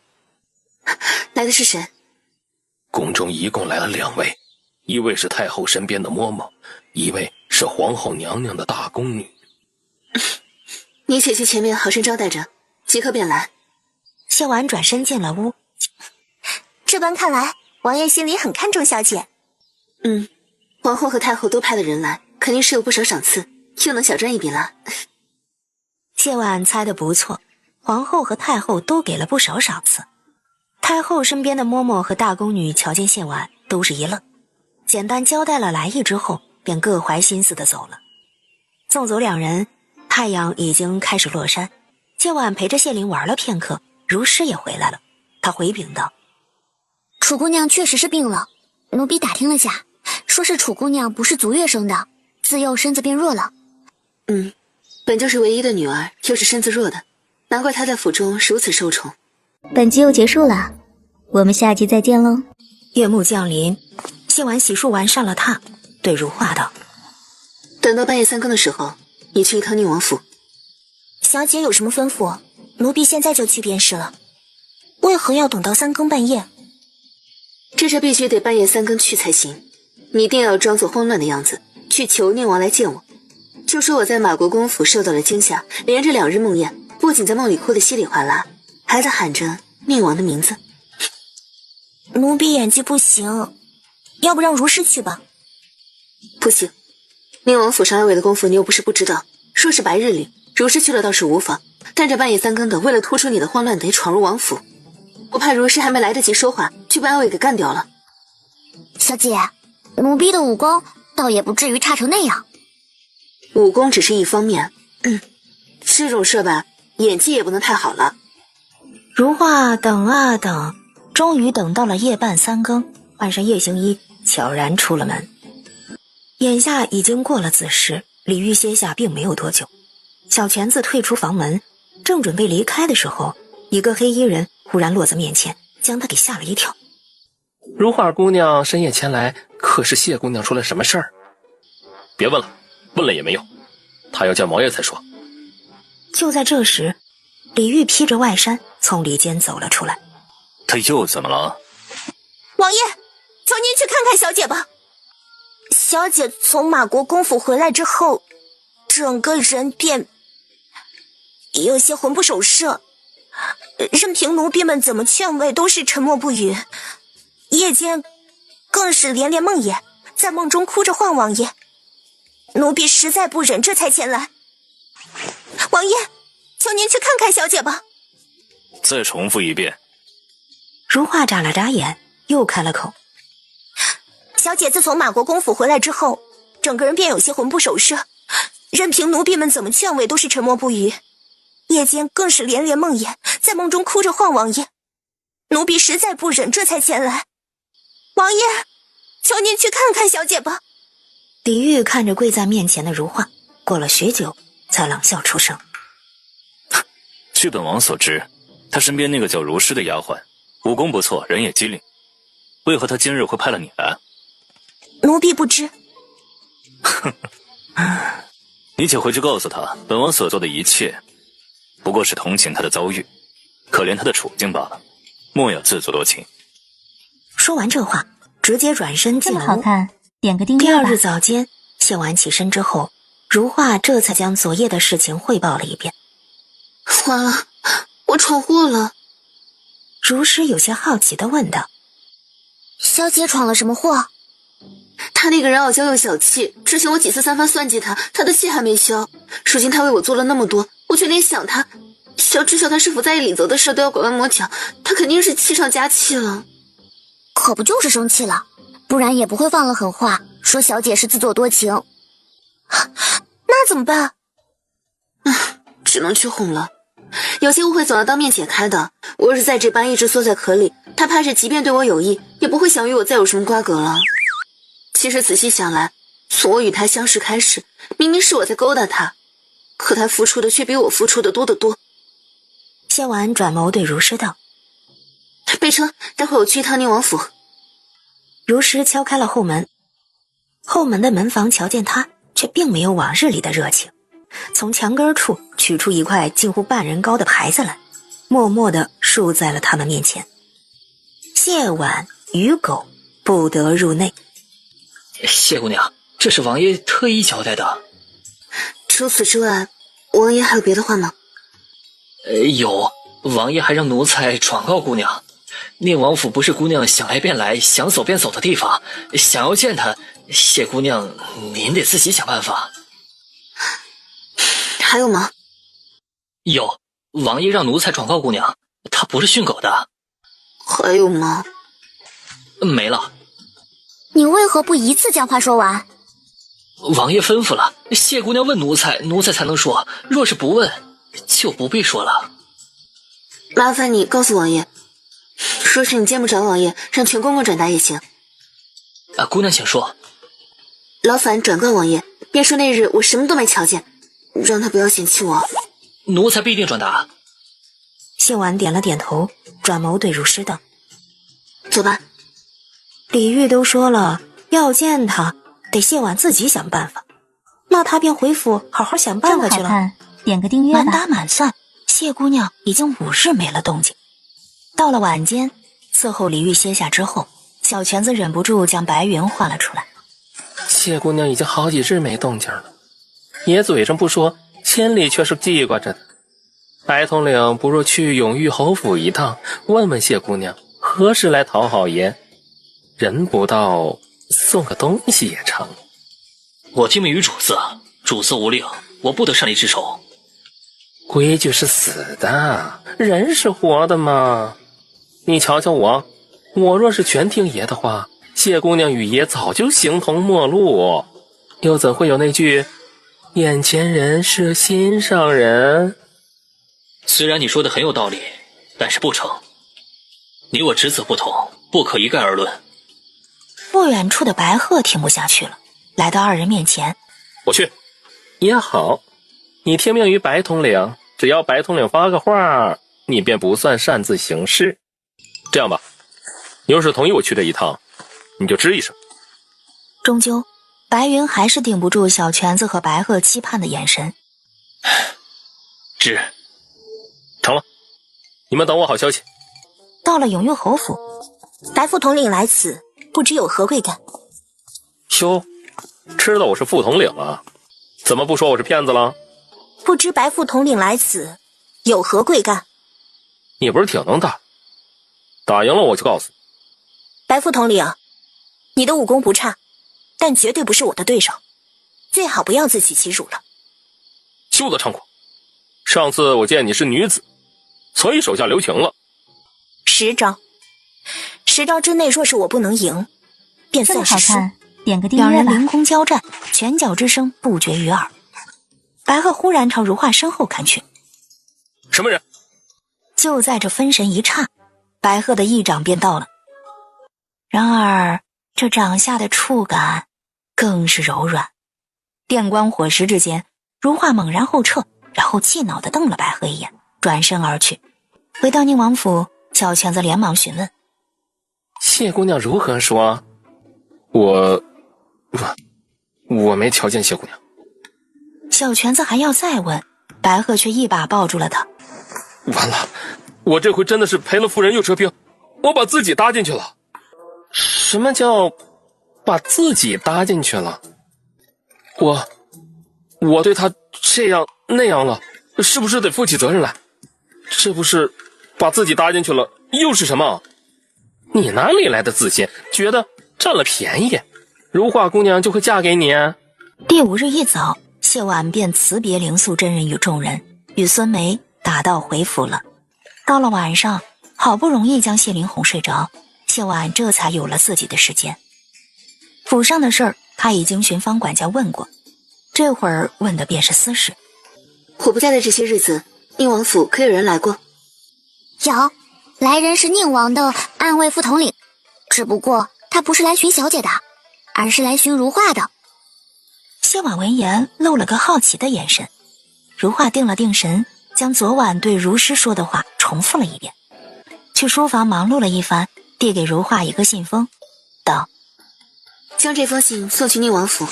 来的是谁？”“宫中一共来了2位，一位是太后身边的嬷嬷，一位是皇后娘娘的大宫女。”“你且去前面好生招待着，即刻便来。”谢婉转身进了屋。“这般看来，王爷心里很看重小姐。”“皇后和太后都派了人来，肯定是有不少赏赐，又能小赚一笔了。”谢婉猜得不错，皇后和太后都给了不少赏赐。太后身边的嬷嬷和大宫女瞧见谢婉，都是一愣，简单交代了来意之后，便各怀心思的走了。送走2人，太阳已经开始落山。谢婉陪着谢灵玩了片刻，如诗也回来了。她回禀道：“楚姑娘确实是病了，奴婢打听了下，说是楚姑娘不是足月生的，自幼身子变弱了。”“本就是唯一的女儿，又是身子弱的，难怪她在府中如此受宠。”本集又结束了，我们下集再见喽。夜幕降临，谢婉洗漱完上了榻，对如画道：“等到半夜3更的时候，你去一趟宁王府。”“小姐有什么吩咐，奴婢现在就去便是了。为何要等到3更半夜？”“这必须得半夜3更去才行。你一定要装作慌乱的样子，去求宁王来见我。就说我在马国公府受到了惊吓，连着2日梦魇，不仅在梦里哭得稀里哗啦，还在喊着宁王的名字。”“奴婢演技不行，要不让如诗去吧？”“不行，宁王府上2位的功夫你又不是不知道，若是白日里，如诗去了倒是无妨，但这半夜3更的，为了突出你的慌乱，得闯入王府，我怕如诗还没来得及说话，就被安伟给干掉了。”“小姐，奴婢的武功倒也不至于差成那样。”“武功只是一方面，这种事吧，演技也不能太好了。”如画等啊等，终于等到了夜半3更，换上夜行衣，悄然出了门。眼下已经过了子时，李煜歇下并没有多久。小裙子退出房门，正准备离开的时候，一个黑衣人忽然落在面前，将他给吓了一跳。“如画姑娘深夜前来，可是谢姑娘出了什么事儿？”“别问了，问了也没用，她要见王爷才说。”就在这时，李煜披着外衫从里间走了出来。“她又怎么了？”“王爷，求您去看看小姐吧。小姐从马国公府回来之后，整个人便有些魂不守舍，任凭奴婢们怎么劝慰，都是沉默不语。夜间更是连连梦魇，在梦中哭着唤王爷。奴婢实在不忍，这才前来。王爷，求您去看看小姐吧。”“再重复一遍。”如画眨了眨眼，又开了口：“小姐自从马国公府回来之后，整个人便有些魂不守舍，任凭奴婢们怎么劝慰，都是沉默不语。夜间更是连连梦魇，在梦中哭着唤王爷。奴婢实在不忍，这才前来。王爷，求您去看看小姐吧。”李煜看着跪在面前的如画，过了许久，才冷笑出声：“据本王所知，他身边那个叫如诗的丫鬟，武功不错，人也机灵，为何他今日会派了你来？”“奴婢不知。”“你且回去告诉他，本王所做的一切，不过是同情他的遭遇，可怜他的处境罢了，莫要自作多情。”说完这话，直接转身进这了屋。么好看，点个订阅吧。第二日早间，谢完起身之后，如画这才将昨夜的事情汇报了一遍。完了，我闯祸了。如诗有些好奇地问道：“小姐闯了什么祸？”他那个人傲娇又小气，之前我几次三番算计他，他的气还没消。如今他为我做了那么多，我却连想他、想知晓他是否在意李泽的事都要拐弯抹角，他肯定是气上加气了。可不就是生气了，不然也不会放了狠话，说小姐是自作多情。那怎么办？只能去哄了。有些误会总要当面解开的。我若是在这般一直缩在壳里，他怕是即便对我有意，也不会想与我再有什么瓜葛了。其实仔细想来，从我与他相识开始，明明是我在勾搭他，可他付出的却比我付出的多得多。谢完转眸对如诗道：“备车，待会我去一趟宁王府。”如诗敲开了后门，后门的门房瞧见他，却并没有往日里的热情，从墙根处取出一块近乎半人高的牌子来，默默地竖在了他们面前。谢婉与狗不得入内。谢姑娘，这是王爷特意交代的。除此之外，王爷还有别的话吗？有，王爷还让奴才转告姑娘，宁王府不是姑娘想来便来、想走便走的地方，想要见他，谢姑娘您得自己想办法。还有吗？有，王爷让奴才转告姑娘，他不是训狗的。还有吗？没了。你为何不一次将话说完？王爷吩咐了，谢姑娘问奴才，奴才才能说，若是不问，就不必说了。麻烦你告诉王爷，说是你见不着王爷，让全公公转达也行。姑娘请说。劳烦转告王爷，便说那日我什么都没瞧见，让他不要嫌弃我。奴才必定转达。谢婉点了点头，转眸对如诗道：“走吧。”李煜都说了，要见他得谢婉自己想办法，那他便回府好好想办法去了。这么好看，点个订阅吧。满打满算，谢姑娘已经5日没了动静。到了晚间，伺候李煜歇下之后，小泉子忍不住将白云唤了出来。谢姑娘已经好几日没动静了，爷嘴上不说，心里却是记挂着的。白统领不若去永裕侯府一趟，问问谢姑娘何时来讨好爷，人不到，送个东西也成。我听命于主子，主子无令，我不得擅离职守。规矩是死的，人是活的嘛。你瞧瞧我若是全听爷的话，谢姑娘与爷早就形同陌路，又怎会有那句眼前人是心上人？虽然你说的很有道理，但是不成。你我职责不同，不可一概而论。不远处的白鹤听不下去了，来到二人面前。我去。也好，你听命于白统领，只要白统领发个话，你便不算擅自行事。这样吧，你要是同意我去这一趟，你就吱一声。终究白云还是顶不住小泉子和白鹤期盼的眼神。吱。成了，你们等我好消息。到了永裕侯府，白副统领来此，不知有何贵干？哟，知道我是副统领了，怎么不说我是骗子了？不知白副统领来此，有何贵干？你不是挺能打，打赢了我就告诉你。白副统领，你的武功不差，但绝对不是我的对手，最好不要自取其辱了。休得猖狂！上次我见你是女子，所以手下留情了。10招之内，若是我不能赢，便算是输。点个订阅吧。两人凌空交战，拳脚之声不绝于耳。白鹤忽然朝如画身后看去，什么人？就在这分神一刹，白鹤的一掌便到了。然而这掌下的触感更是柔软，电光火石之间，如画猛然后撤，然后气恼地瞪了白鹤一眼，转身而去。回到宁王府，小泉子连忙询问：谢姑娘如何说？我没瞧见谢姑娘。小泉子还要再问，白鹤却一把抱住了他。完了，我这回真的是赔了夫人又折兵，我把自己搭进去了。什么叫把自己搭进去了？我对他这样那样了，是不是得负起责任来？这不是把自己搭进去了，又是什么？你哪里来的自信，觉得占了便宜，如画姑娘就会嫁给你？第5日一早，谢婉便辞别灵素真人与众人，与孙梅打道回府了。到了晚上，好不容易将谢灵哄睡着，谢婉这才有了自己的时间。府上的事儿，他已经寻方管家问过，这会儿问的便是私事。我不在的这些日子，宁王府可有人来过？有，来人是宁王的暗卫副统领，只不过他不是来寻小姐的，而是来寻如画的。谢婉闻言露了个好奇的眼神，如画定了定神，将昨晚对如师说的话重复了一遍，去书房忙碌了一番，递给如画一个信封，道：将这封信送去宁王府。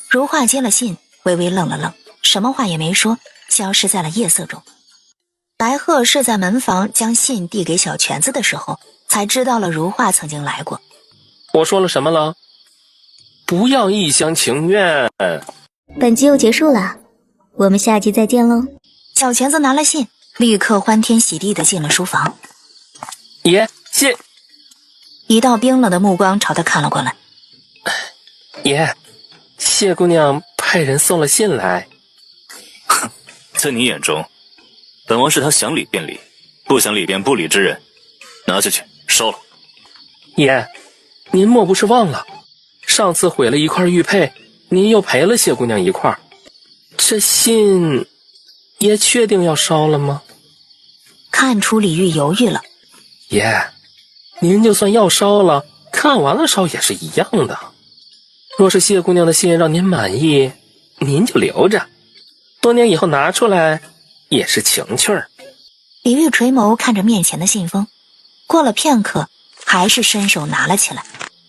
如画接了信，微微愣了愣，什么话也没说，消失在了夜色中。白鹤是在门房将信递给小泉子的时候，才知道了如画曾经来过。我说了什么了？不要一厢情愿。本集又结束了，我们下集再见喽。小泉子拿了信，立刻欢天喜地地进了书房。爷，谢。一道冰冷的目光朝他看了过来。爷，谢姑娘派人送了信来。在你眼中，本王是他想理便理，不想理便不理之人。拿下去，烧了。爷，您莫不是忘了，上次毁了一块玉佩，您又赔了谢姑娘一块，这信爷确定要烧了吗？看出李煜犹豫了。爷，您就算要烧了，看完了烧也是一样的。若是谢姑娘的信让您满意，您就留着，多年以后拿出来也是情趣儿。李煜垂眸看着面前的信封，过了片刻，还是伸手拿了起来。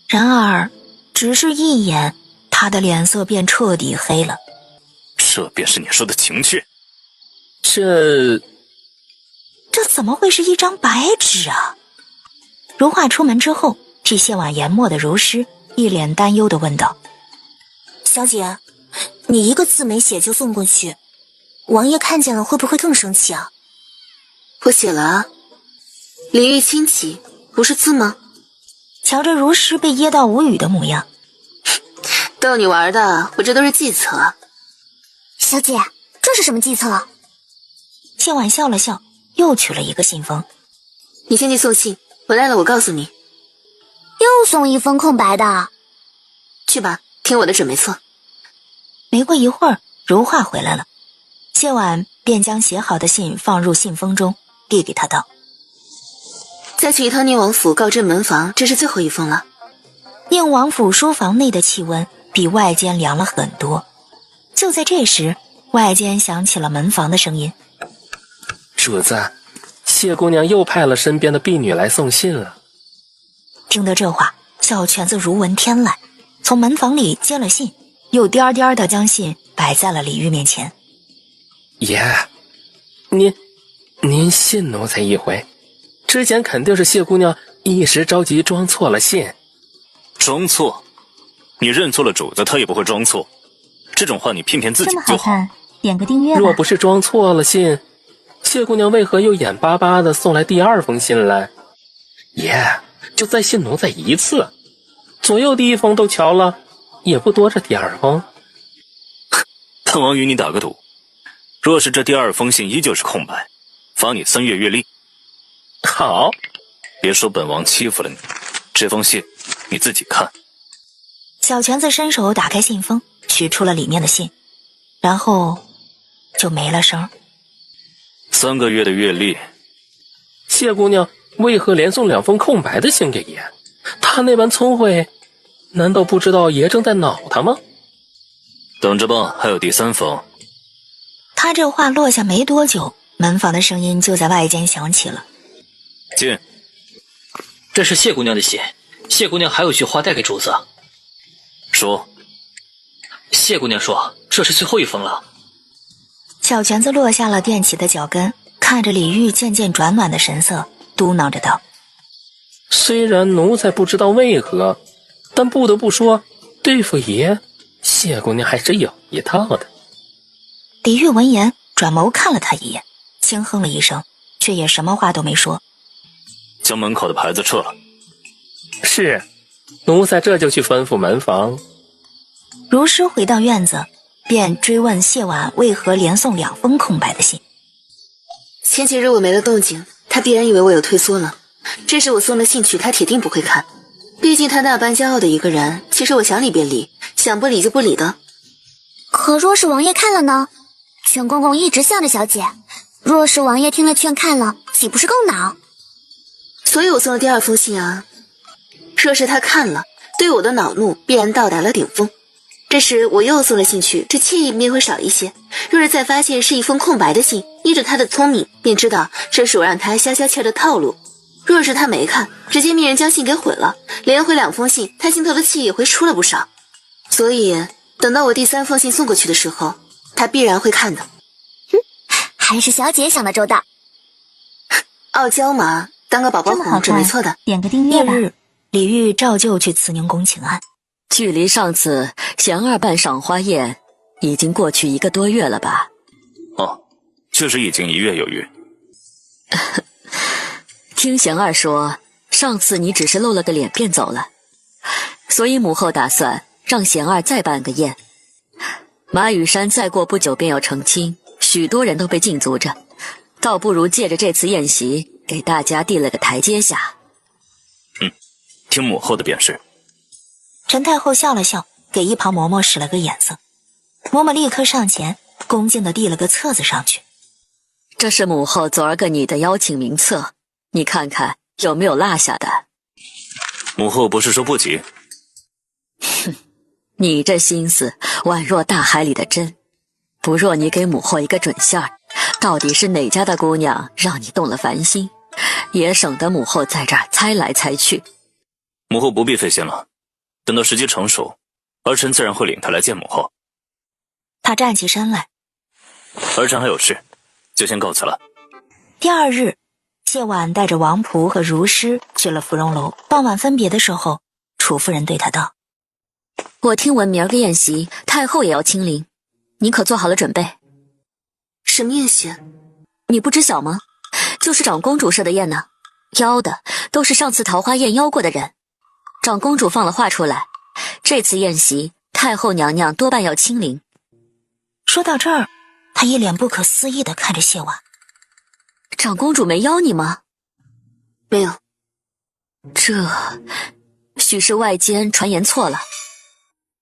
然而只是一眼，他的脸色便彻底黑了。这便是你说的情趣？这怎么会是一张白纸啊？如画出门之后，替谢婉研墨的如诗一脸担忧地问道：小姐，你一个字没写就送过去，王爷看见了会不会更生气啊？我写了啊，李煜亲启，不是字吗？瞧着如诗被噎到无语的模样，逗你玩的，我这都是计策。小姐，这是什么计策？谢婉笑了笑，又取了一个信封。你先去送信，回来了我告诉你。又送一封空白的。去吧，听我的准没错。没过一会儿，如画回来了，谢婉便将写好的信放入信封中，递给他道：再去一趟宁王府告知门房，这是最后一封了。宁王府书房内的气温比外间凉了很多。就在这时，外间响起了门房的声音：主子，谢姑娘又派了身边的婢女来送信了。听得这话，小泉子如闻天籁，从门房里接了信，又颠颠地将信摆在了李煜面前。爷，您信奴才一回，之前肯定是谢姑娘一时着急装错了信。装错？你认错了主子，他也不会装错。这种话你骗骗自己就好。这么好看，点个订阅吧。若不是装错了信，谢姑娘为何又眼巴巴地送来第二封信来？爷，就再信奴才一次，左右第一封都瞧了，也不多这第二封。本王与你打个赌，若是这第二封信依旧是空白，罚你3月月例。好，别说本王欺负了你，这封信你自己看。小泉子伸手打开信封，取出了里面的信，然后就没了声。3个月的月例。谢姑娘为何连送2封空白的信给爷？她那般聪慧，难道不知道爷正在恼她吗？等着吧，还有第3封。他这话落下没多久，门房的声音就在外间响起了。进。这是谢姑娘的信，谢姑娘还有句话带给主子。说。谢姑娘说这是最后一封了。小泉子落下了踮起的脚跟，看着李煜渐渐转暖的神色，嘟囔着道：虽然奴才不知道为何，但不得不说，对付爷，谢姑娘还是有一套的。李煜闻言，转眸看了他一眼，轻哼了一声，却也什么话都没说。将门口的牌子撤了。是，奴才这就去吩咐门房。如诗回到院子，便追问谢婉为何连送2封空白的信。前几日我没了动静，他必然以为我有退缩了。这时我送了信去，他铁定不会看。毕竟他那般骄傲的一个人，其实我想理便理，想不理就不理的。可若是王爷看了呢？全公公一直向着小姐，若是王爷听了劝看了，岂不是更恼？所以我送了第2封信啊。若是他看了，对我的恼怒必然到达了顶峰。这时我又送了信去，这惬意便会少一些。若是再发现是一封空白的信，依着他的聪明，便知道这是我让他消消气的套路。若是他没看，直接命人将信给毁了，连回2封信，他心头的气也会出了不少。所以等到我第3封信送过去的时候，他必然会看的。还是小姐想的周到。傲娇嘛，当个宝宝哄准没错的。点个订阅吧。翌日，李煜照旧去慈宁宫请安。距离上次贤儿办赏花宴已经过去1个多月了吧？哦，确实已经1月有余。听贤儿说，上次你只是露了个脸便走了，所以母后打算让贤儿再办个宴。马羽山再过不久便要成亲，许多人都被禁足着，倒不如借着这次宴席，给大家递了个台阶下。听母后的便是。陈太后笑了笑，给一旁嬷嬷使了个眼色。嬷嬷立刻上前，恭敬地递了个册子上去。这是母后昨儿个你的邀请名册，你看看有没有落下的。母后不是说不急？哼，你这心思宛若大海里的针，不若你给母后一个准信儿，到底是哪家的姑娘让你动了凡心，也省得母后在这儿猜来猜去。母后不必费心了，等到时机成熟，儿臣自然会领她来见母后。他站起身来，儿臣还有事，就先告辞了。第2日，谢婉带着王仆和如诗去了芙蓉楼。傍晚分别的时候，楚夫人对他道：我听闻明儿个宴席，太后也要亲临，你可做好了准备？什么宴席？你不知晓吗？就是长公主设的宴呢，邀的都是上次桃花宴邀过的人。长公主放了话出来，这次宴席太后娘娘多半要亲临。说到这儿，他一脸不可思议地看着谢婉。长公主没邀你吗？没有。这许是外间传言错了。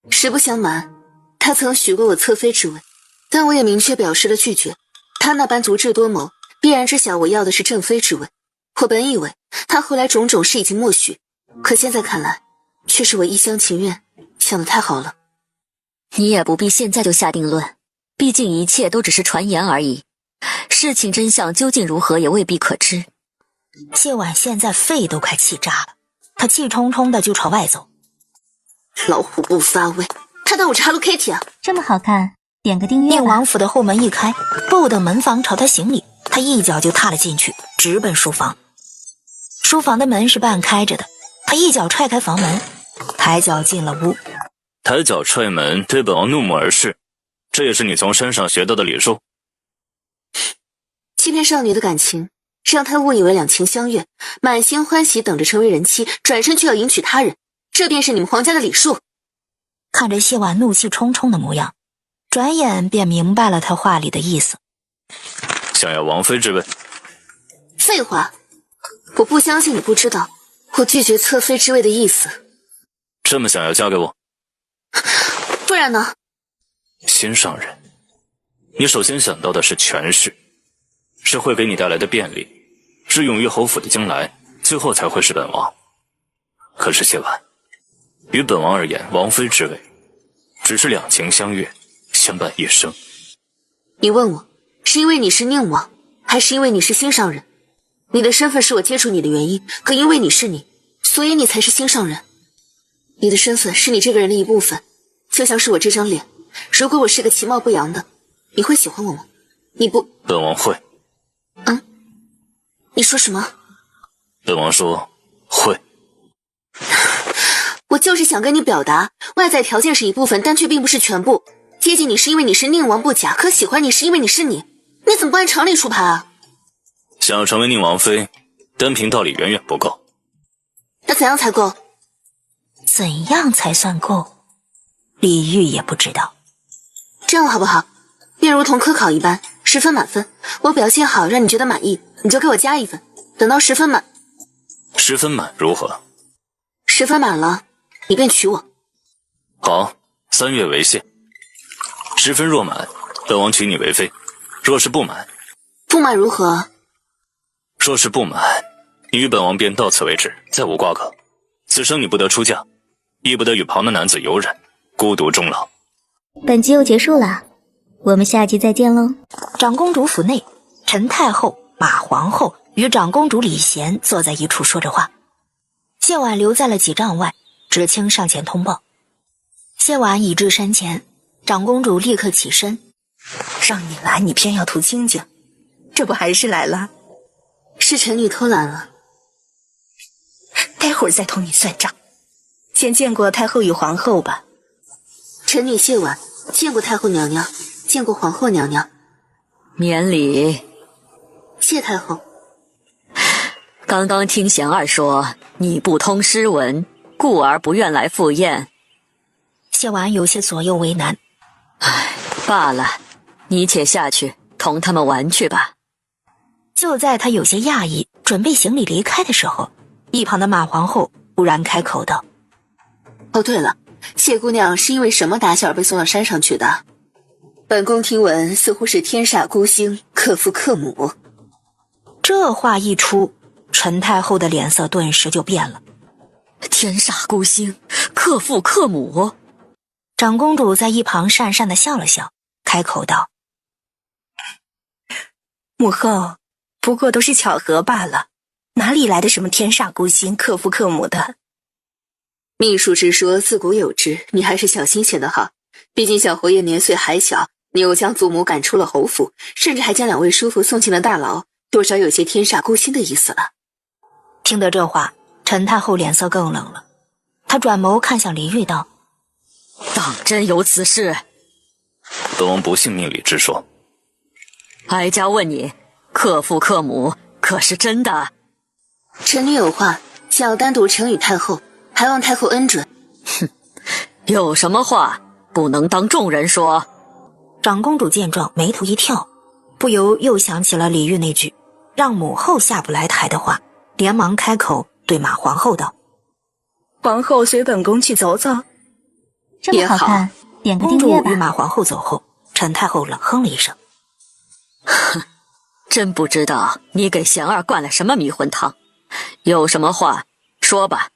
实不相瞒，他曾许过我侧妃之位，但我也明确表示了拒绝。他那般足智多谋，必然知晓我要的是正妃之位。我本以为他后来种种事已经默许，可现在看来，却是我一厢情愿，想得太好了。你也不必现在就下定论，毕竟一切都只是传言而已，事情真相究竟如何也未必可知。谢婉现在肺都快气炸了，他气冲冲的就朝外走。老虎不发威，他当我是 Hello Kitty 啊？这么好看，点个订阅吧。宁王府的后门一开，不等门房朝他行礼，他一脚就踏了进去，直奔书房。书房的门是半开着的，他一脚踹开房门，抬脚进了屋。抬脚踹门，对本王怒目而视，这也是你从山上学到的礼数？欺骗少女的感情，让她误以为两情相悦，满心欢喜等着成为人妻，转身却要迎娶他人，这便是你们皇家的礼数。看着谢婉怒气冲冲的模样，转眼便明白了他话里的意思。想要王妃之位？废话，我不相信你不知道我拒绝侧妃之位的意思。这么想要嫁给我？不然呢？心上人，你首先想到的是权势，是会给你带来的便利，是永于侯府的将来，最后才会是本王。可是谢婉，于本王而言，王妃之位只是两情相悦，相伴一生。你问我是因为你是宁王，还是因为你是心上人？你的身份是我接触你的原因，可因为你是你，所以你才是心上人。你的身份是你这个人的一部分，就像是我这张脸，如果我是个其貌不扬的，你会喜欢我吗？你不。本王会。你说什么？本王说会。我就是想跟你表达，外在条件是一部分，但却并不是全部。接近你是因为你是宁王不假，可喜欢你是因为你是你，你怎么不按常理出牌啊？想要成为宁王妃，单凭道理远远不够。那怎样才够？怎样才算够？李煜也不知道。这样好不好？便如同科考一般，10分满分，我表现好让你觉得满意，你就给我加1分，等到10分满，10分满如何？10分满了，你便娶我。好，3月为限。10分若满，本王娶你为妃；若是不满，不满如何？若是不满，你与本王便到此为止，再无瓜葛。此生你不得出嫁，亦不得与旁的男子有染，孤独终老。本集又结束了，我们下集再见喽。长公主府内，陈太后、马皇后与长公主李贤坐在一处说着话。谢婉留在了几丈外，知青上前通报。谢婉已至山前，长公主立刻起身，让你来，你偏要图清静，这不还是来了？是臣女偷懒了，待会儿再同你算账。先见过太后与皇后吧。臣女谢婉见过太后娘娘，见过皇后娘娘。免礼。谢太后。刚刚听贤儿说你不通诗文，故而不愿来赴宴。谢婉有些左右为难。唉，罢了，你且下去同他们玩去吧。就在他有些讶异，准备行礼离开的时候，一旁的马皇后突然开口道：哦，对了，谢姑娘是因为什么打小被送到山上去的？本宫听闻似乎是天煞孤星克父克母。这话一出，陈太后的脸色顿时就变了。天煞孤星克父克母？长公主在一旁讪讪地笑了笑，开口道：母后，不过都是巧合罢了，哪里来的什么天煞孤星克父克母的？秘术之说自古有之，你还是小心些的好。毕竟小侯爷年岁还小，你又将祖母赶出了侯府，甚至还将2位叔父送进了大牢，多少有些天煞孤星的意思了。听得这话，陈太后脸色更冷了。她转眸看向李煜道：当真有此事？本王不信命理之说。哀家问你，克父克母可是真的？臣女有话想要单独呈与太后，还望太后恩准。哼，有什么话不能当众人说？长公主见状眉头一跳，不由又想起了李煜那句让母后下不来台的话，连忙开口对马皇后道：皇后随本宫去走走。这么好看，点个订阅吧。公主与马皇后走后，陈太后冷哼了一声：哼，真不知道你给贤儿灌了什么迷魂汤，有什么话说吧。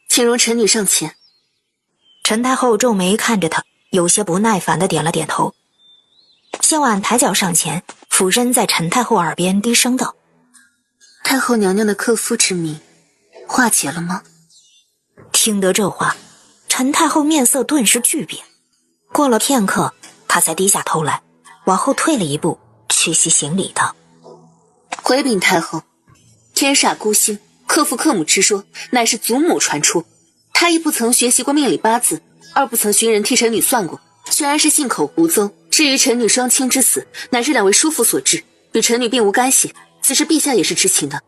请容臣女上前。陈太后皱眉看着她，有些不耐烦地点了点头。谢婉抬脚上前，俯身在陈太后耳边低声道：太后娘娘的克夫之谜化解了吗？听得这话，陈太后面色顿时巨变。过了片刻，她才低下头来，往后退了一步，屈膝行礼道：回禀太后，天煞孤星克父克母之说乃是祖母传出，她一不曾学习过命理八字，二不曾寻人替臣女算过，虽然是信口胡诌。至于臣女双亲之死，乃是2位叔父所致，与臣女并无干系，此事陛下也是知情的。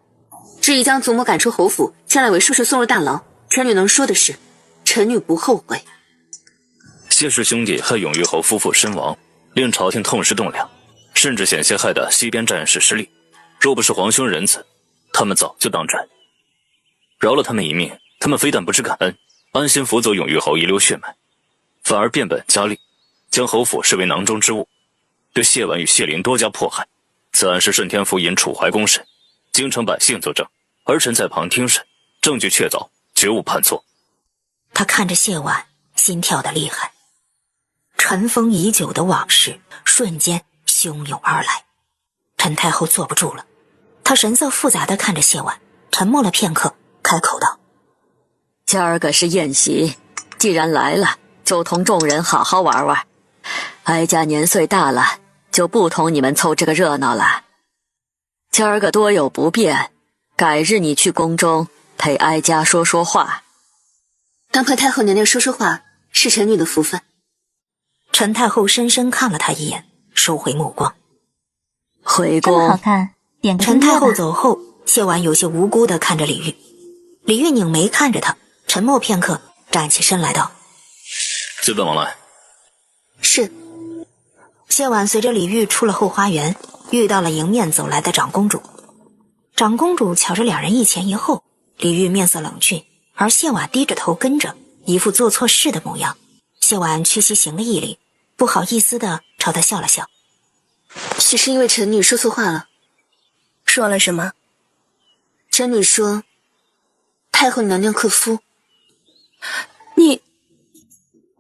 至于将祖母赶出侯府，将2位叔叔送入大牢，臣女能说的是，臣女不后悔。谢氏兄弟害永裕侯夫妇身亡，令朝廷痛失栋梁，甚至险些害得西边战事失利。若不是皇兄仁慈，他们早就当斩。饶了他们一命，他们非但不知感恩，安心辅佐永裕侯遗留血脉，反而变本加厉，将侯府视为囊中之物，对谢婉与谢林多加迫害。此案是顺天府尹楚怀公审，京城百姓作证，儿臣在旁听审，证据确凿，绝无判错。他看着谢婉，心跳得厉害。尘封已久的往事瞬间汹涌而来，陈太后坐不住了，她神色复杂地看着谢婉，沉默了片刻，开口道：今儿个是宴席，既然来了，就同众人好好玩玩。哀家年岁大了，就不同你们凑这个热闹了。今儿个多有不便，改日你去宫中陪哀家说说话。当陪太后娘娘说说话，是臣女的福分。陈太后深深看了他一眼，收回目光。回这么好宫。看，点个陈太后订阅吧。走后，谢婉有些无辜地看着李煜。李煜拧眉看着他，沉默片刻，站起身来道：“随本王来。”是。谢婉随着李煜出了后花园，遇到了迎面走来的长公主。长公主瞧着两人一前一后，李煜面色冷峻，而谢婉低着头跟着，一副做错事的模样。谢婉屈膝行了一礼，不好意思地朝他笑了笑。许是因为臣女说错话了。说了什么？臣女说太后娘娘克夫。你……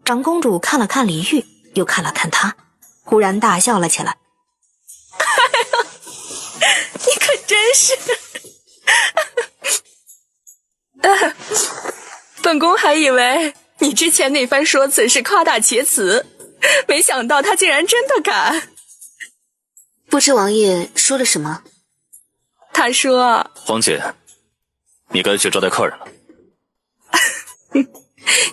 长公主看了看李煜，又看了看他，忽然大笑了起来。你可真是……本宫还以为你之前那番说辞是夸大其词，没想到他竟然真的敢。不知王爷说了什么？他说：“皇姐，你该去招待客人了。”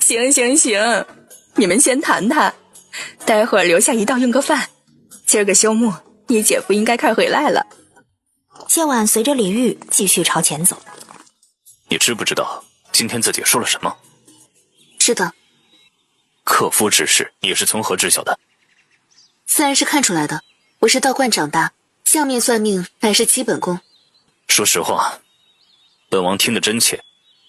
行行行，你们先谈谈，待会儿留下一道用个饭。今儿个休沐，你姐夫应该快回来了。谢婉随着李煜继续朝前走。你知不知道今天自己说了什么？知道。克夫之事，你是从何知晓的？自然是看出来的。我是道观长大，相命算命乃是基本功。说实话，本王听得真切。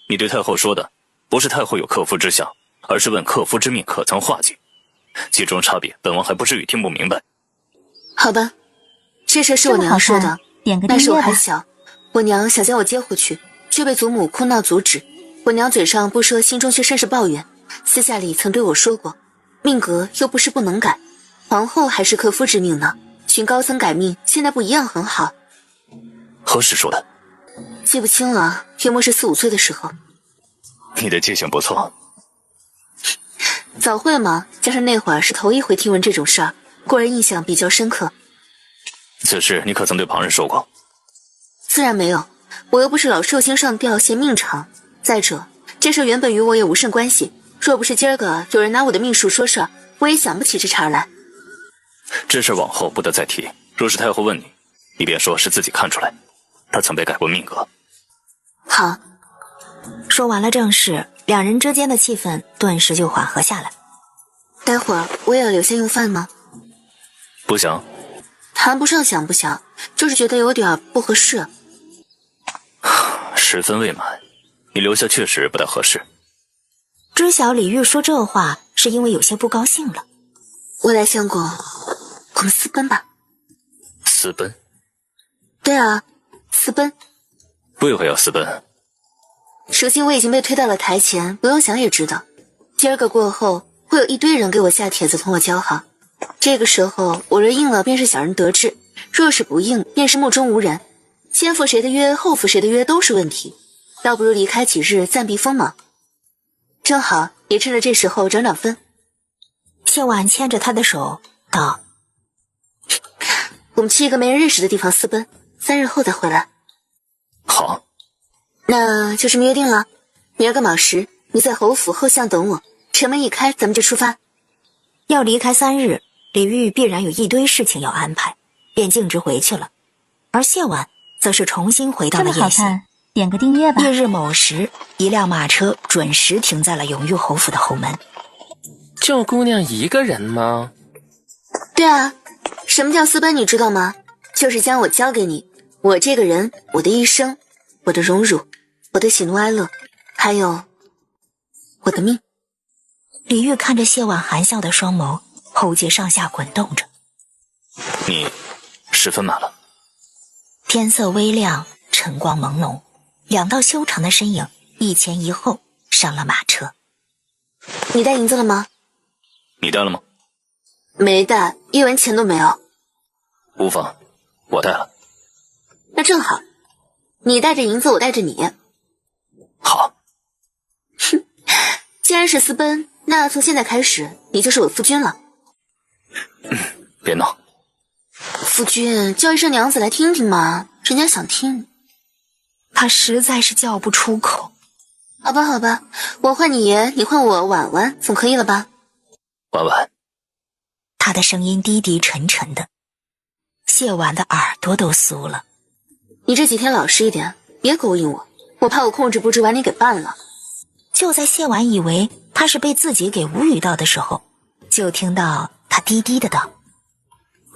你对太后说的，不是太后有克夫之相，而是问克夫之命可曾化解。其中差别，本王还不至于听不明白。好吧，这事是我娘说的。点个订那时我阅吧。还小，我娘想将我接回去，却被祖母哭闹阻止。我娘嘴上不说，心中却甚是抱怨，私下里曾对我说过，命格又不是不能改，皇后还是克夫之命呢。寻高僧改命，现在不一样很好。何时说的？记不清了，约莫是4、5岁的时候。你的记性不错。早会嘛，加上那会儿是头一回听闻这种事儿，个人印象比较深刻。此事你可曾对旁人说过？自然没有，我又不是老寿星上吊献命场。再者，这事原本与我也无甚关系，若不是今儿个有人拿我的命数说事儿，我也想不起这茬来。这事往后不得再提。若是太后问你，你便说是自己看出来，她曾被改过命格。好。说完了正事，两人之间的气氛顿时就缓和下来。待会儿我也要留下用饭吗？不想。谈不上想不想，就是觉得有点不合适。10分未满，你留下确实不太合适。知晓李煜说这话是因为有些不高兴了。我来相公，我们私奔吧。私奔？对啊，私奔。为何要私奔？如今我已经被推到了台前，不用想也知道，今儿个过后会有一堆人给我下帖子同我交好。这个时候我若应了，便是小人得志；若是不应，便是目中无人。先赴谁的约，后赴谁的约都是问题，倒不如离开几日暂避锋芒。正好也趁着这时候涨涨分。谢婉牵着他的手道：“我们去一个没人认识的地方私奔，3日后再回来。”好，那就这么约定了。明儿个卯时，你在侯府后巷等我，城门一开，咱们就出发。要离开3日，李煜必然有一堆事情要安排，便径直回去了。而谢婉则是重新回到了夜袭。点个订阅吧。夜日某时，一辆马车准时停在了永裕侯府的后门。就姑娘一个人吗？对啊，什么叫私奔你知道吗？就是将我交给你，我这个人，我的一生，我的荣辱，我的喜怒哀乐，还有我的命。李煜看着谢婉含笑的双眸，喉结上下滚动着。你10分满了。天色微亮，晨光朦胧，2道修长的身影一前一后上了马车。你带银子了吗？你带了吗？没带，1文钱都没有。无妨，我带了。那正好，你带着银子，我带着你。好。哼，既然是私奔，那从现在开始，你就是我夫君了。别闹。夫君，叫一声娘子来听听嘛，人家想听。他实在是叫不出口。好吧，好吧，我换你爷，你换我婉婉，总可以了吧？婉婉，他的声音低低沉沉的，谢婉的耳朵都酥了。你这几天老实一点，别勾引我，我怕我控制不住把你给办了。就在谢婉以为他是被自己给无语到的时候，就听到他低低的道：“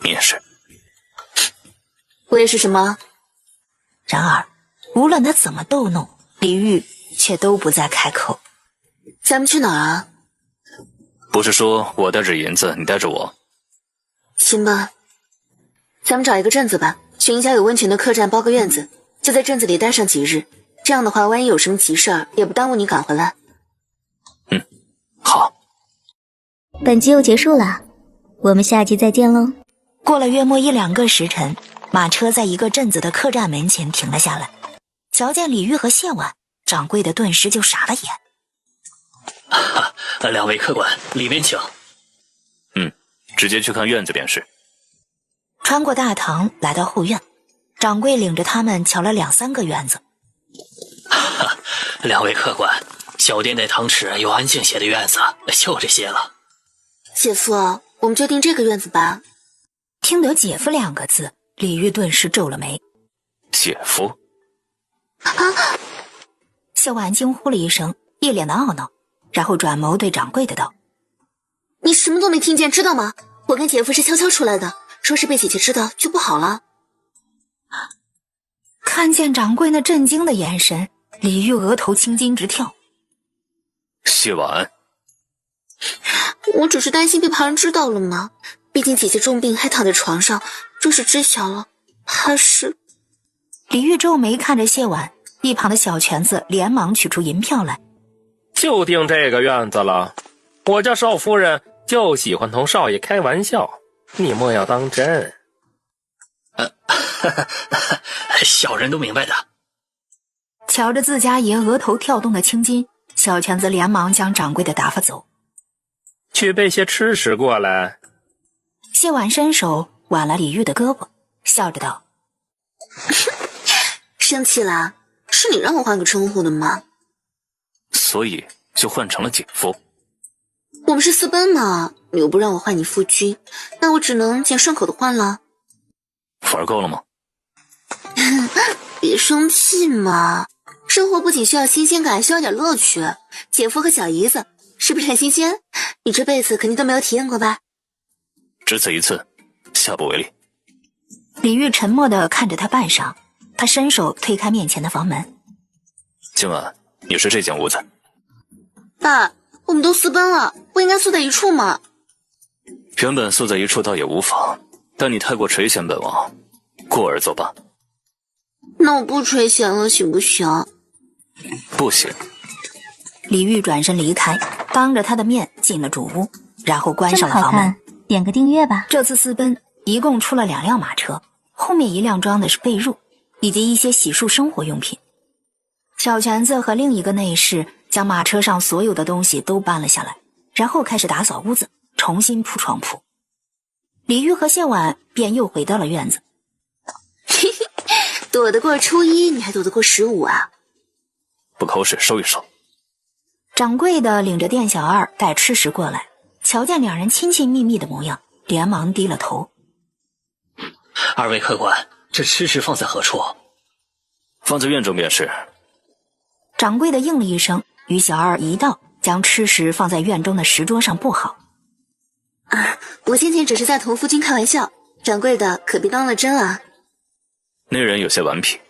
你也是。”我也是什么？然而，无论他怎么逗弄，李煜却都不再开口。咱们去哪儿啊？不是说我带着银子，你带着我？行吧，咱们找一个镇子吧，选一家有温泉的客栈包个院子，就在镇子里待上几日。这样的话，万一有什么急事儿，也不耽误你赶回来。好。本集又结束了，我们下集再见喽。过了约莫1-2个时辰，马车在一个镇子的客栈门前停了下来。瞧见李煜和谢婉，掌柜的顿时就傻了眼。两位客官，里面请。直接去看院子便是。穿过大堂，来到后院，掌柜领着他们瞧了2-3个院子。两位客官，小店内汤池有安静些的院子，就这些了。姐夫，我们就定这个院子吧。听得姐夫2个字，李煜顿时皱了眉。姐夫？谢婉惊呼了一声，一脸的懊恼，然后转眸对掌柜的道：“你什么都没听见，知道吗？我跟姐夫是悄悄出来的，说是被姐姐知道就不好了。”看见掌柜那震惊的眼神，李煜额头青筋直跳。谢婉，我只是担心被旁人知道了嘛，毕竟姐姐重病还躺在床上，若是知晓了，怕是……李煜皱眉看着谢婉，一旁的小犬子连忙取出银票来。就定这个院子了，我家少夫人就喜欢同少爷开玩笑，你莫要当真。小人都明白的。瞧着自家爷额头跳动的青筋，小犬子连忙将掌柜的打发走。去备些吃食过来。谢婉伸手挽了李煜的胳膊，笑着道：“生气啦？是你让我换个称呼的吗？所以就换成了姐夫。我们是私奔嘛，你又不让我换你夫君，那我只能捡顺口的换了。玩够了吗？别生气嘛，生活不仅需要新鲜感，需要点乐趣。姐夫和小姨子是不是很新鲜？你这辈子肯定都没有体验过吧？只此一次，下不为例。李煜沉默地看着他半晌，他伸手推开面前的房门。今晚你睡这间屋子。爸，我们都私奔了，不应该宿在一处吗？原本宿在一处倒也无妨，但你太过垂涎本王，过而作罢。那我不垂涎了，行不行？不行。李煜转身离开，当着他的面进了主屋，然后关上了房门。点个订阅吧。这次私奔一共出了2辆马车，后面1辆装的是被褥以及一些洗漱生活用品。小犬子和另一个内侍将马车上所有的东西都搬了下来，然后开始打扫屋子，重新铺床铺。李煜和谢婉便又回到了院子。躲得过初一，你还躲得过15啊？不口水收一收。掌柜的领着店小二带吃食过来，瞧见2人亲亲密密的模样，连忙低了头。二位客官，这吃食放在何处？放在院中便是。掌柜的应了一声，与小二一道将吃食放在院中的石桌上布好。我先前只是在同夫君开玩笑，掌柜的可别当了真啊。那人有些顽皮。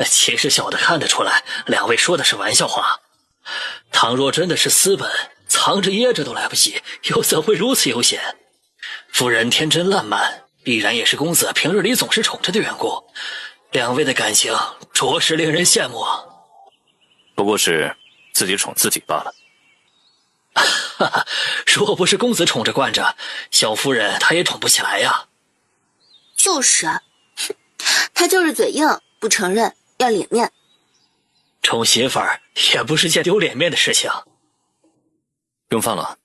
其实小的看得出来，两位说的是玩笑话。倘若真的是私奔，藏着掖着都来不及，又怎会如此悠闲？夫人天真烂漫，必然也是公子平日里总是宠着的缘故。两位的感情着实令人羡慕啊。不过是自己宠自己罢了。若不是公子宠着惯着，小夫人她也宠不起来呀。就是啊，他就是嘴硬，不承认，要脸面。宠媳妇儿也不是件丢脸面的事情。用饭了。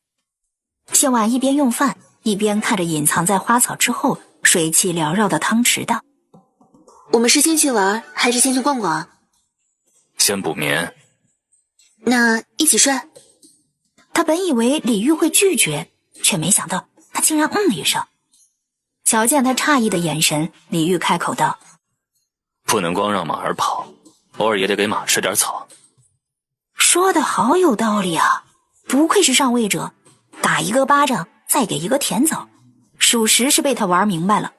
谢婉一边用饭，一边看着隐藏在花草之后水汽缭绕的汤池道：“我们是先去玩，还是先去逛逛？先补眠。那一起睡？他本以为李玉会拒绝，却没想到他竟然一声。瞧见他诧异的眼神，李玉开口道：不能光让马儿跑，偶尔也得给马吃点草。说的好有道理啊，不愧是上位者，打一个巴掌再给一个甜枣，属实是被他玩明白了。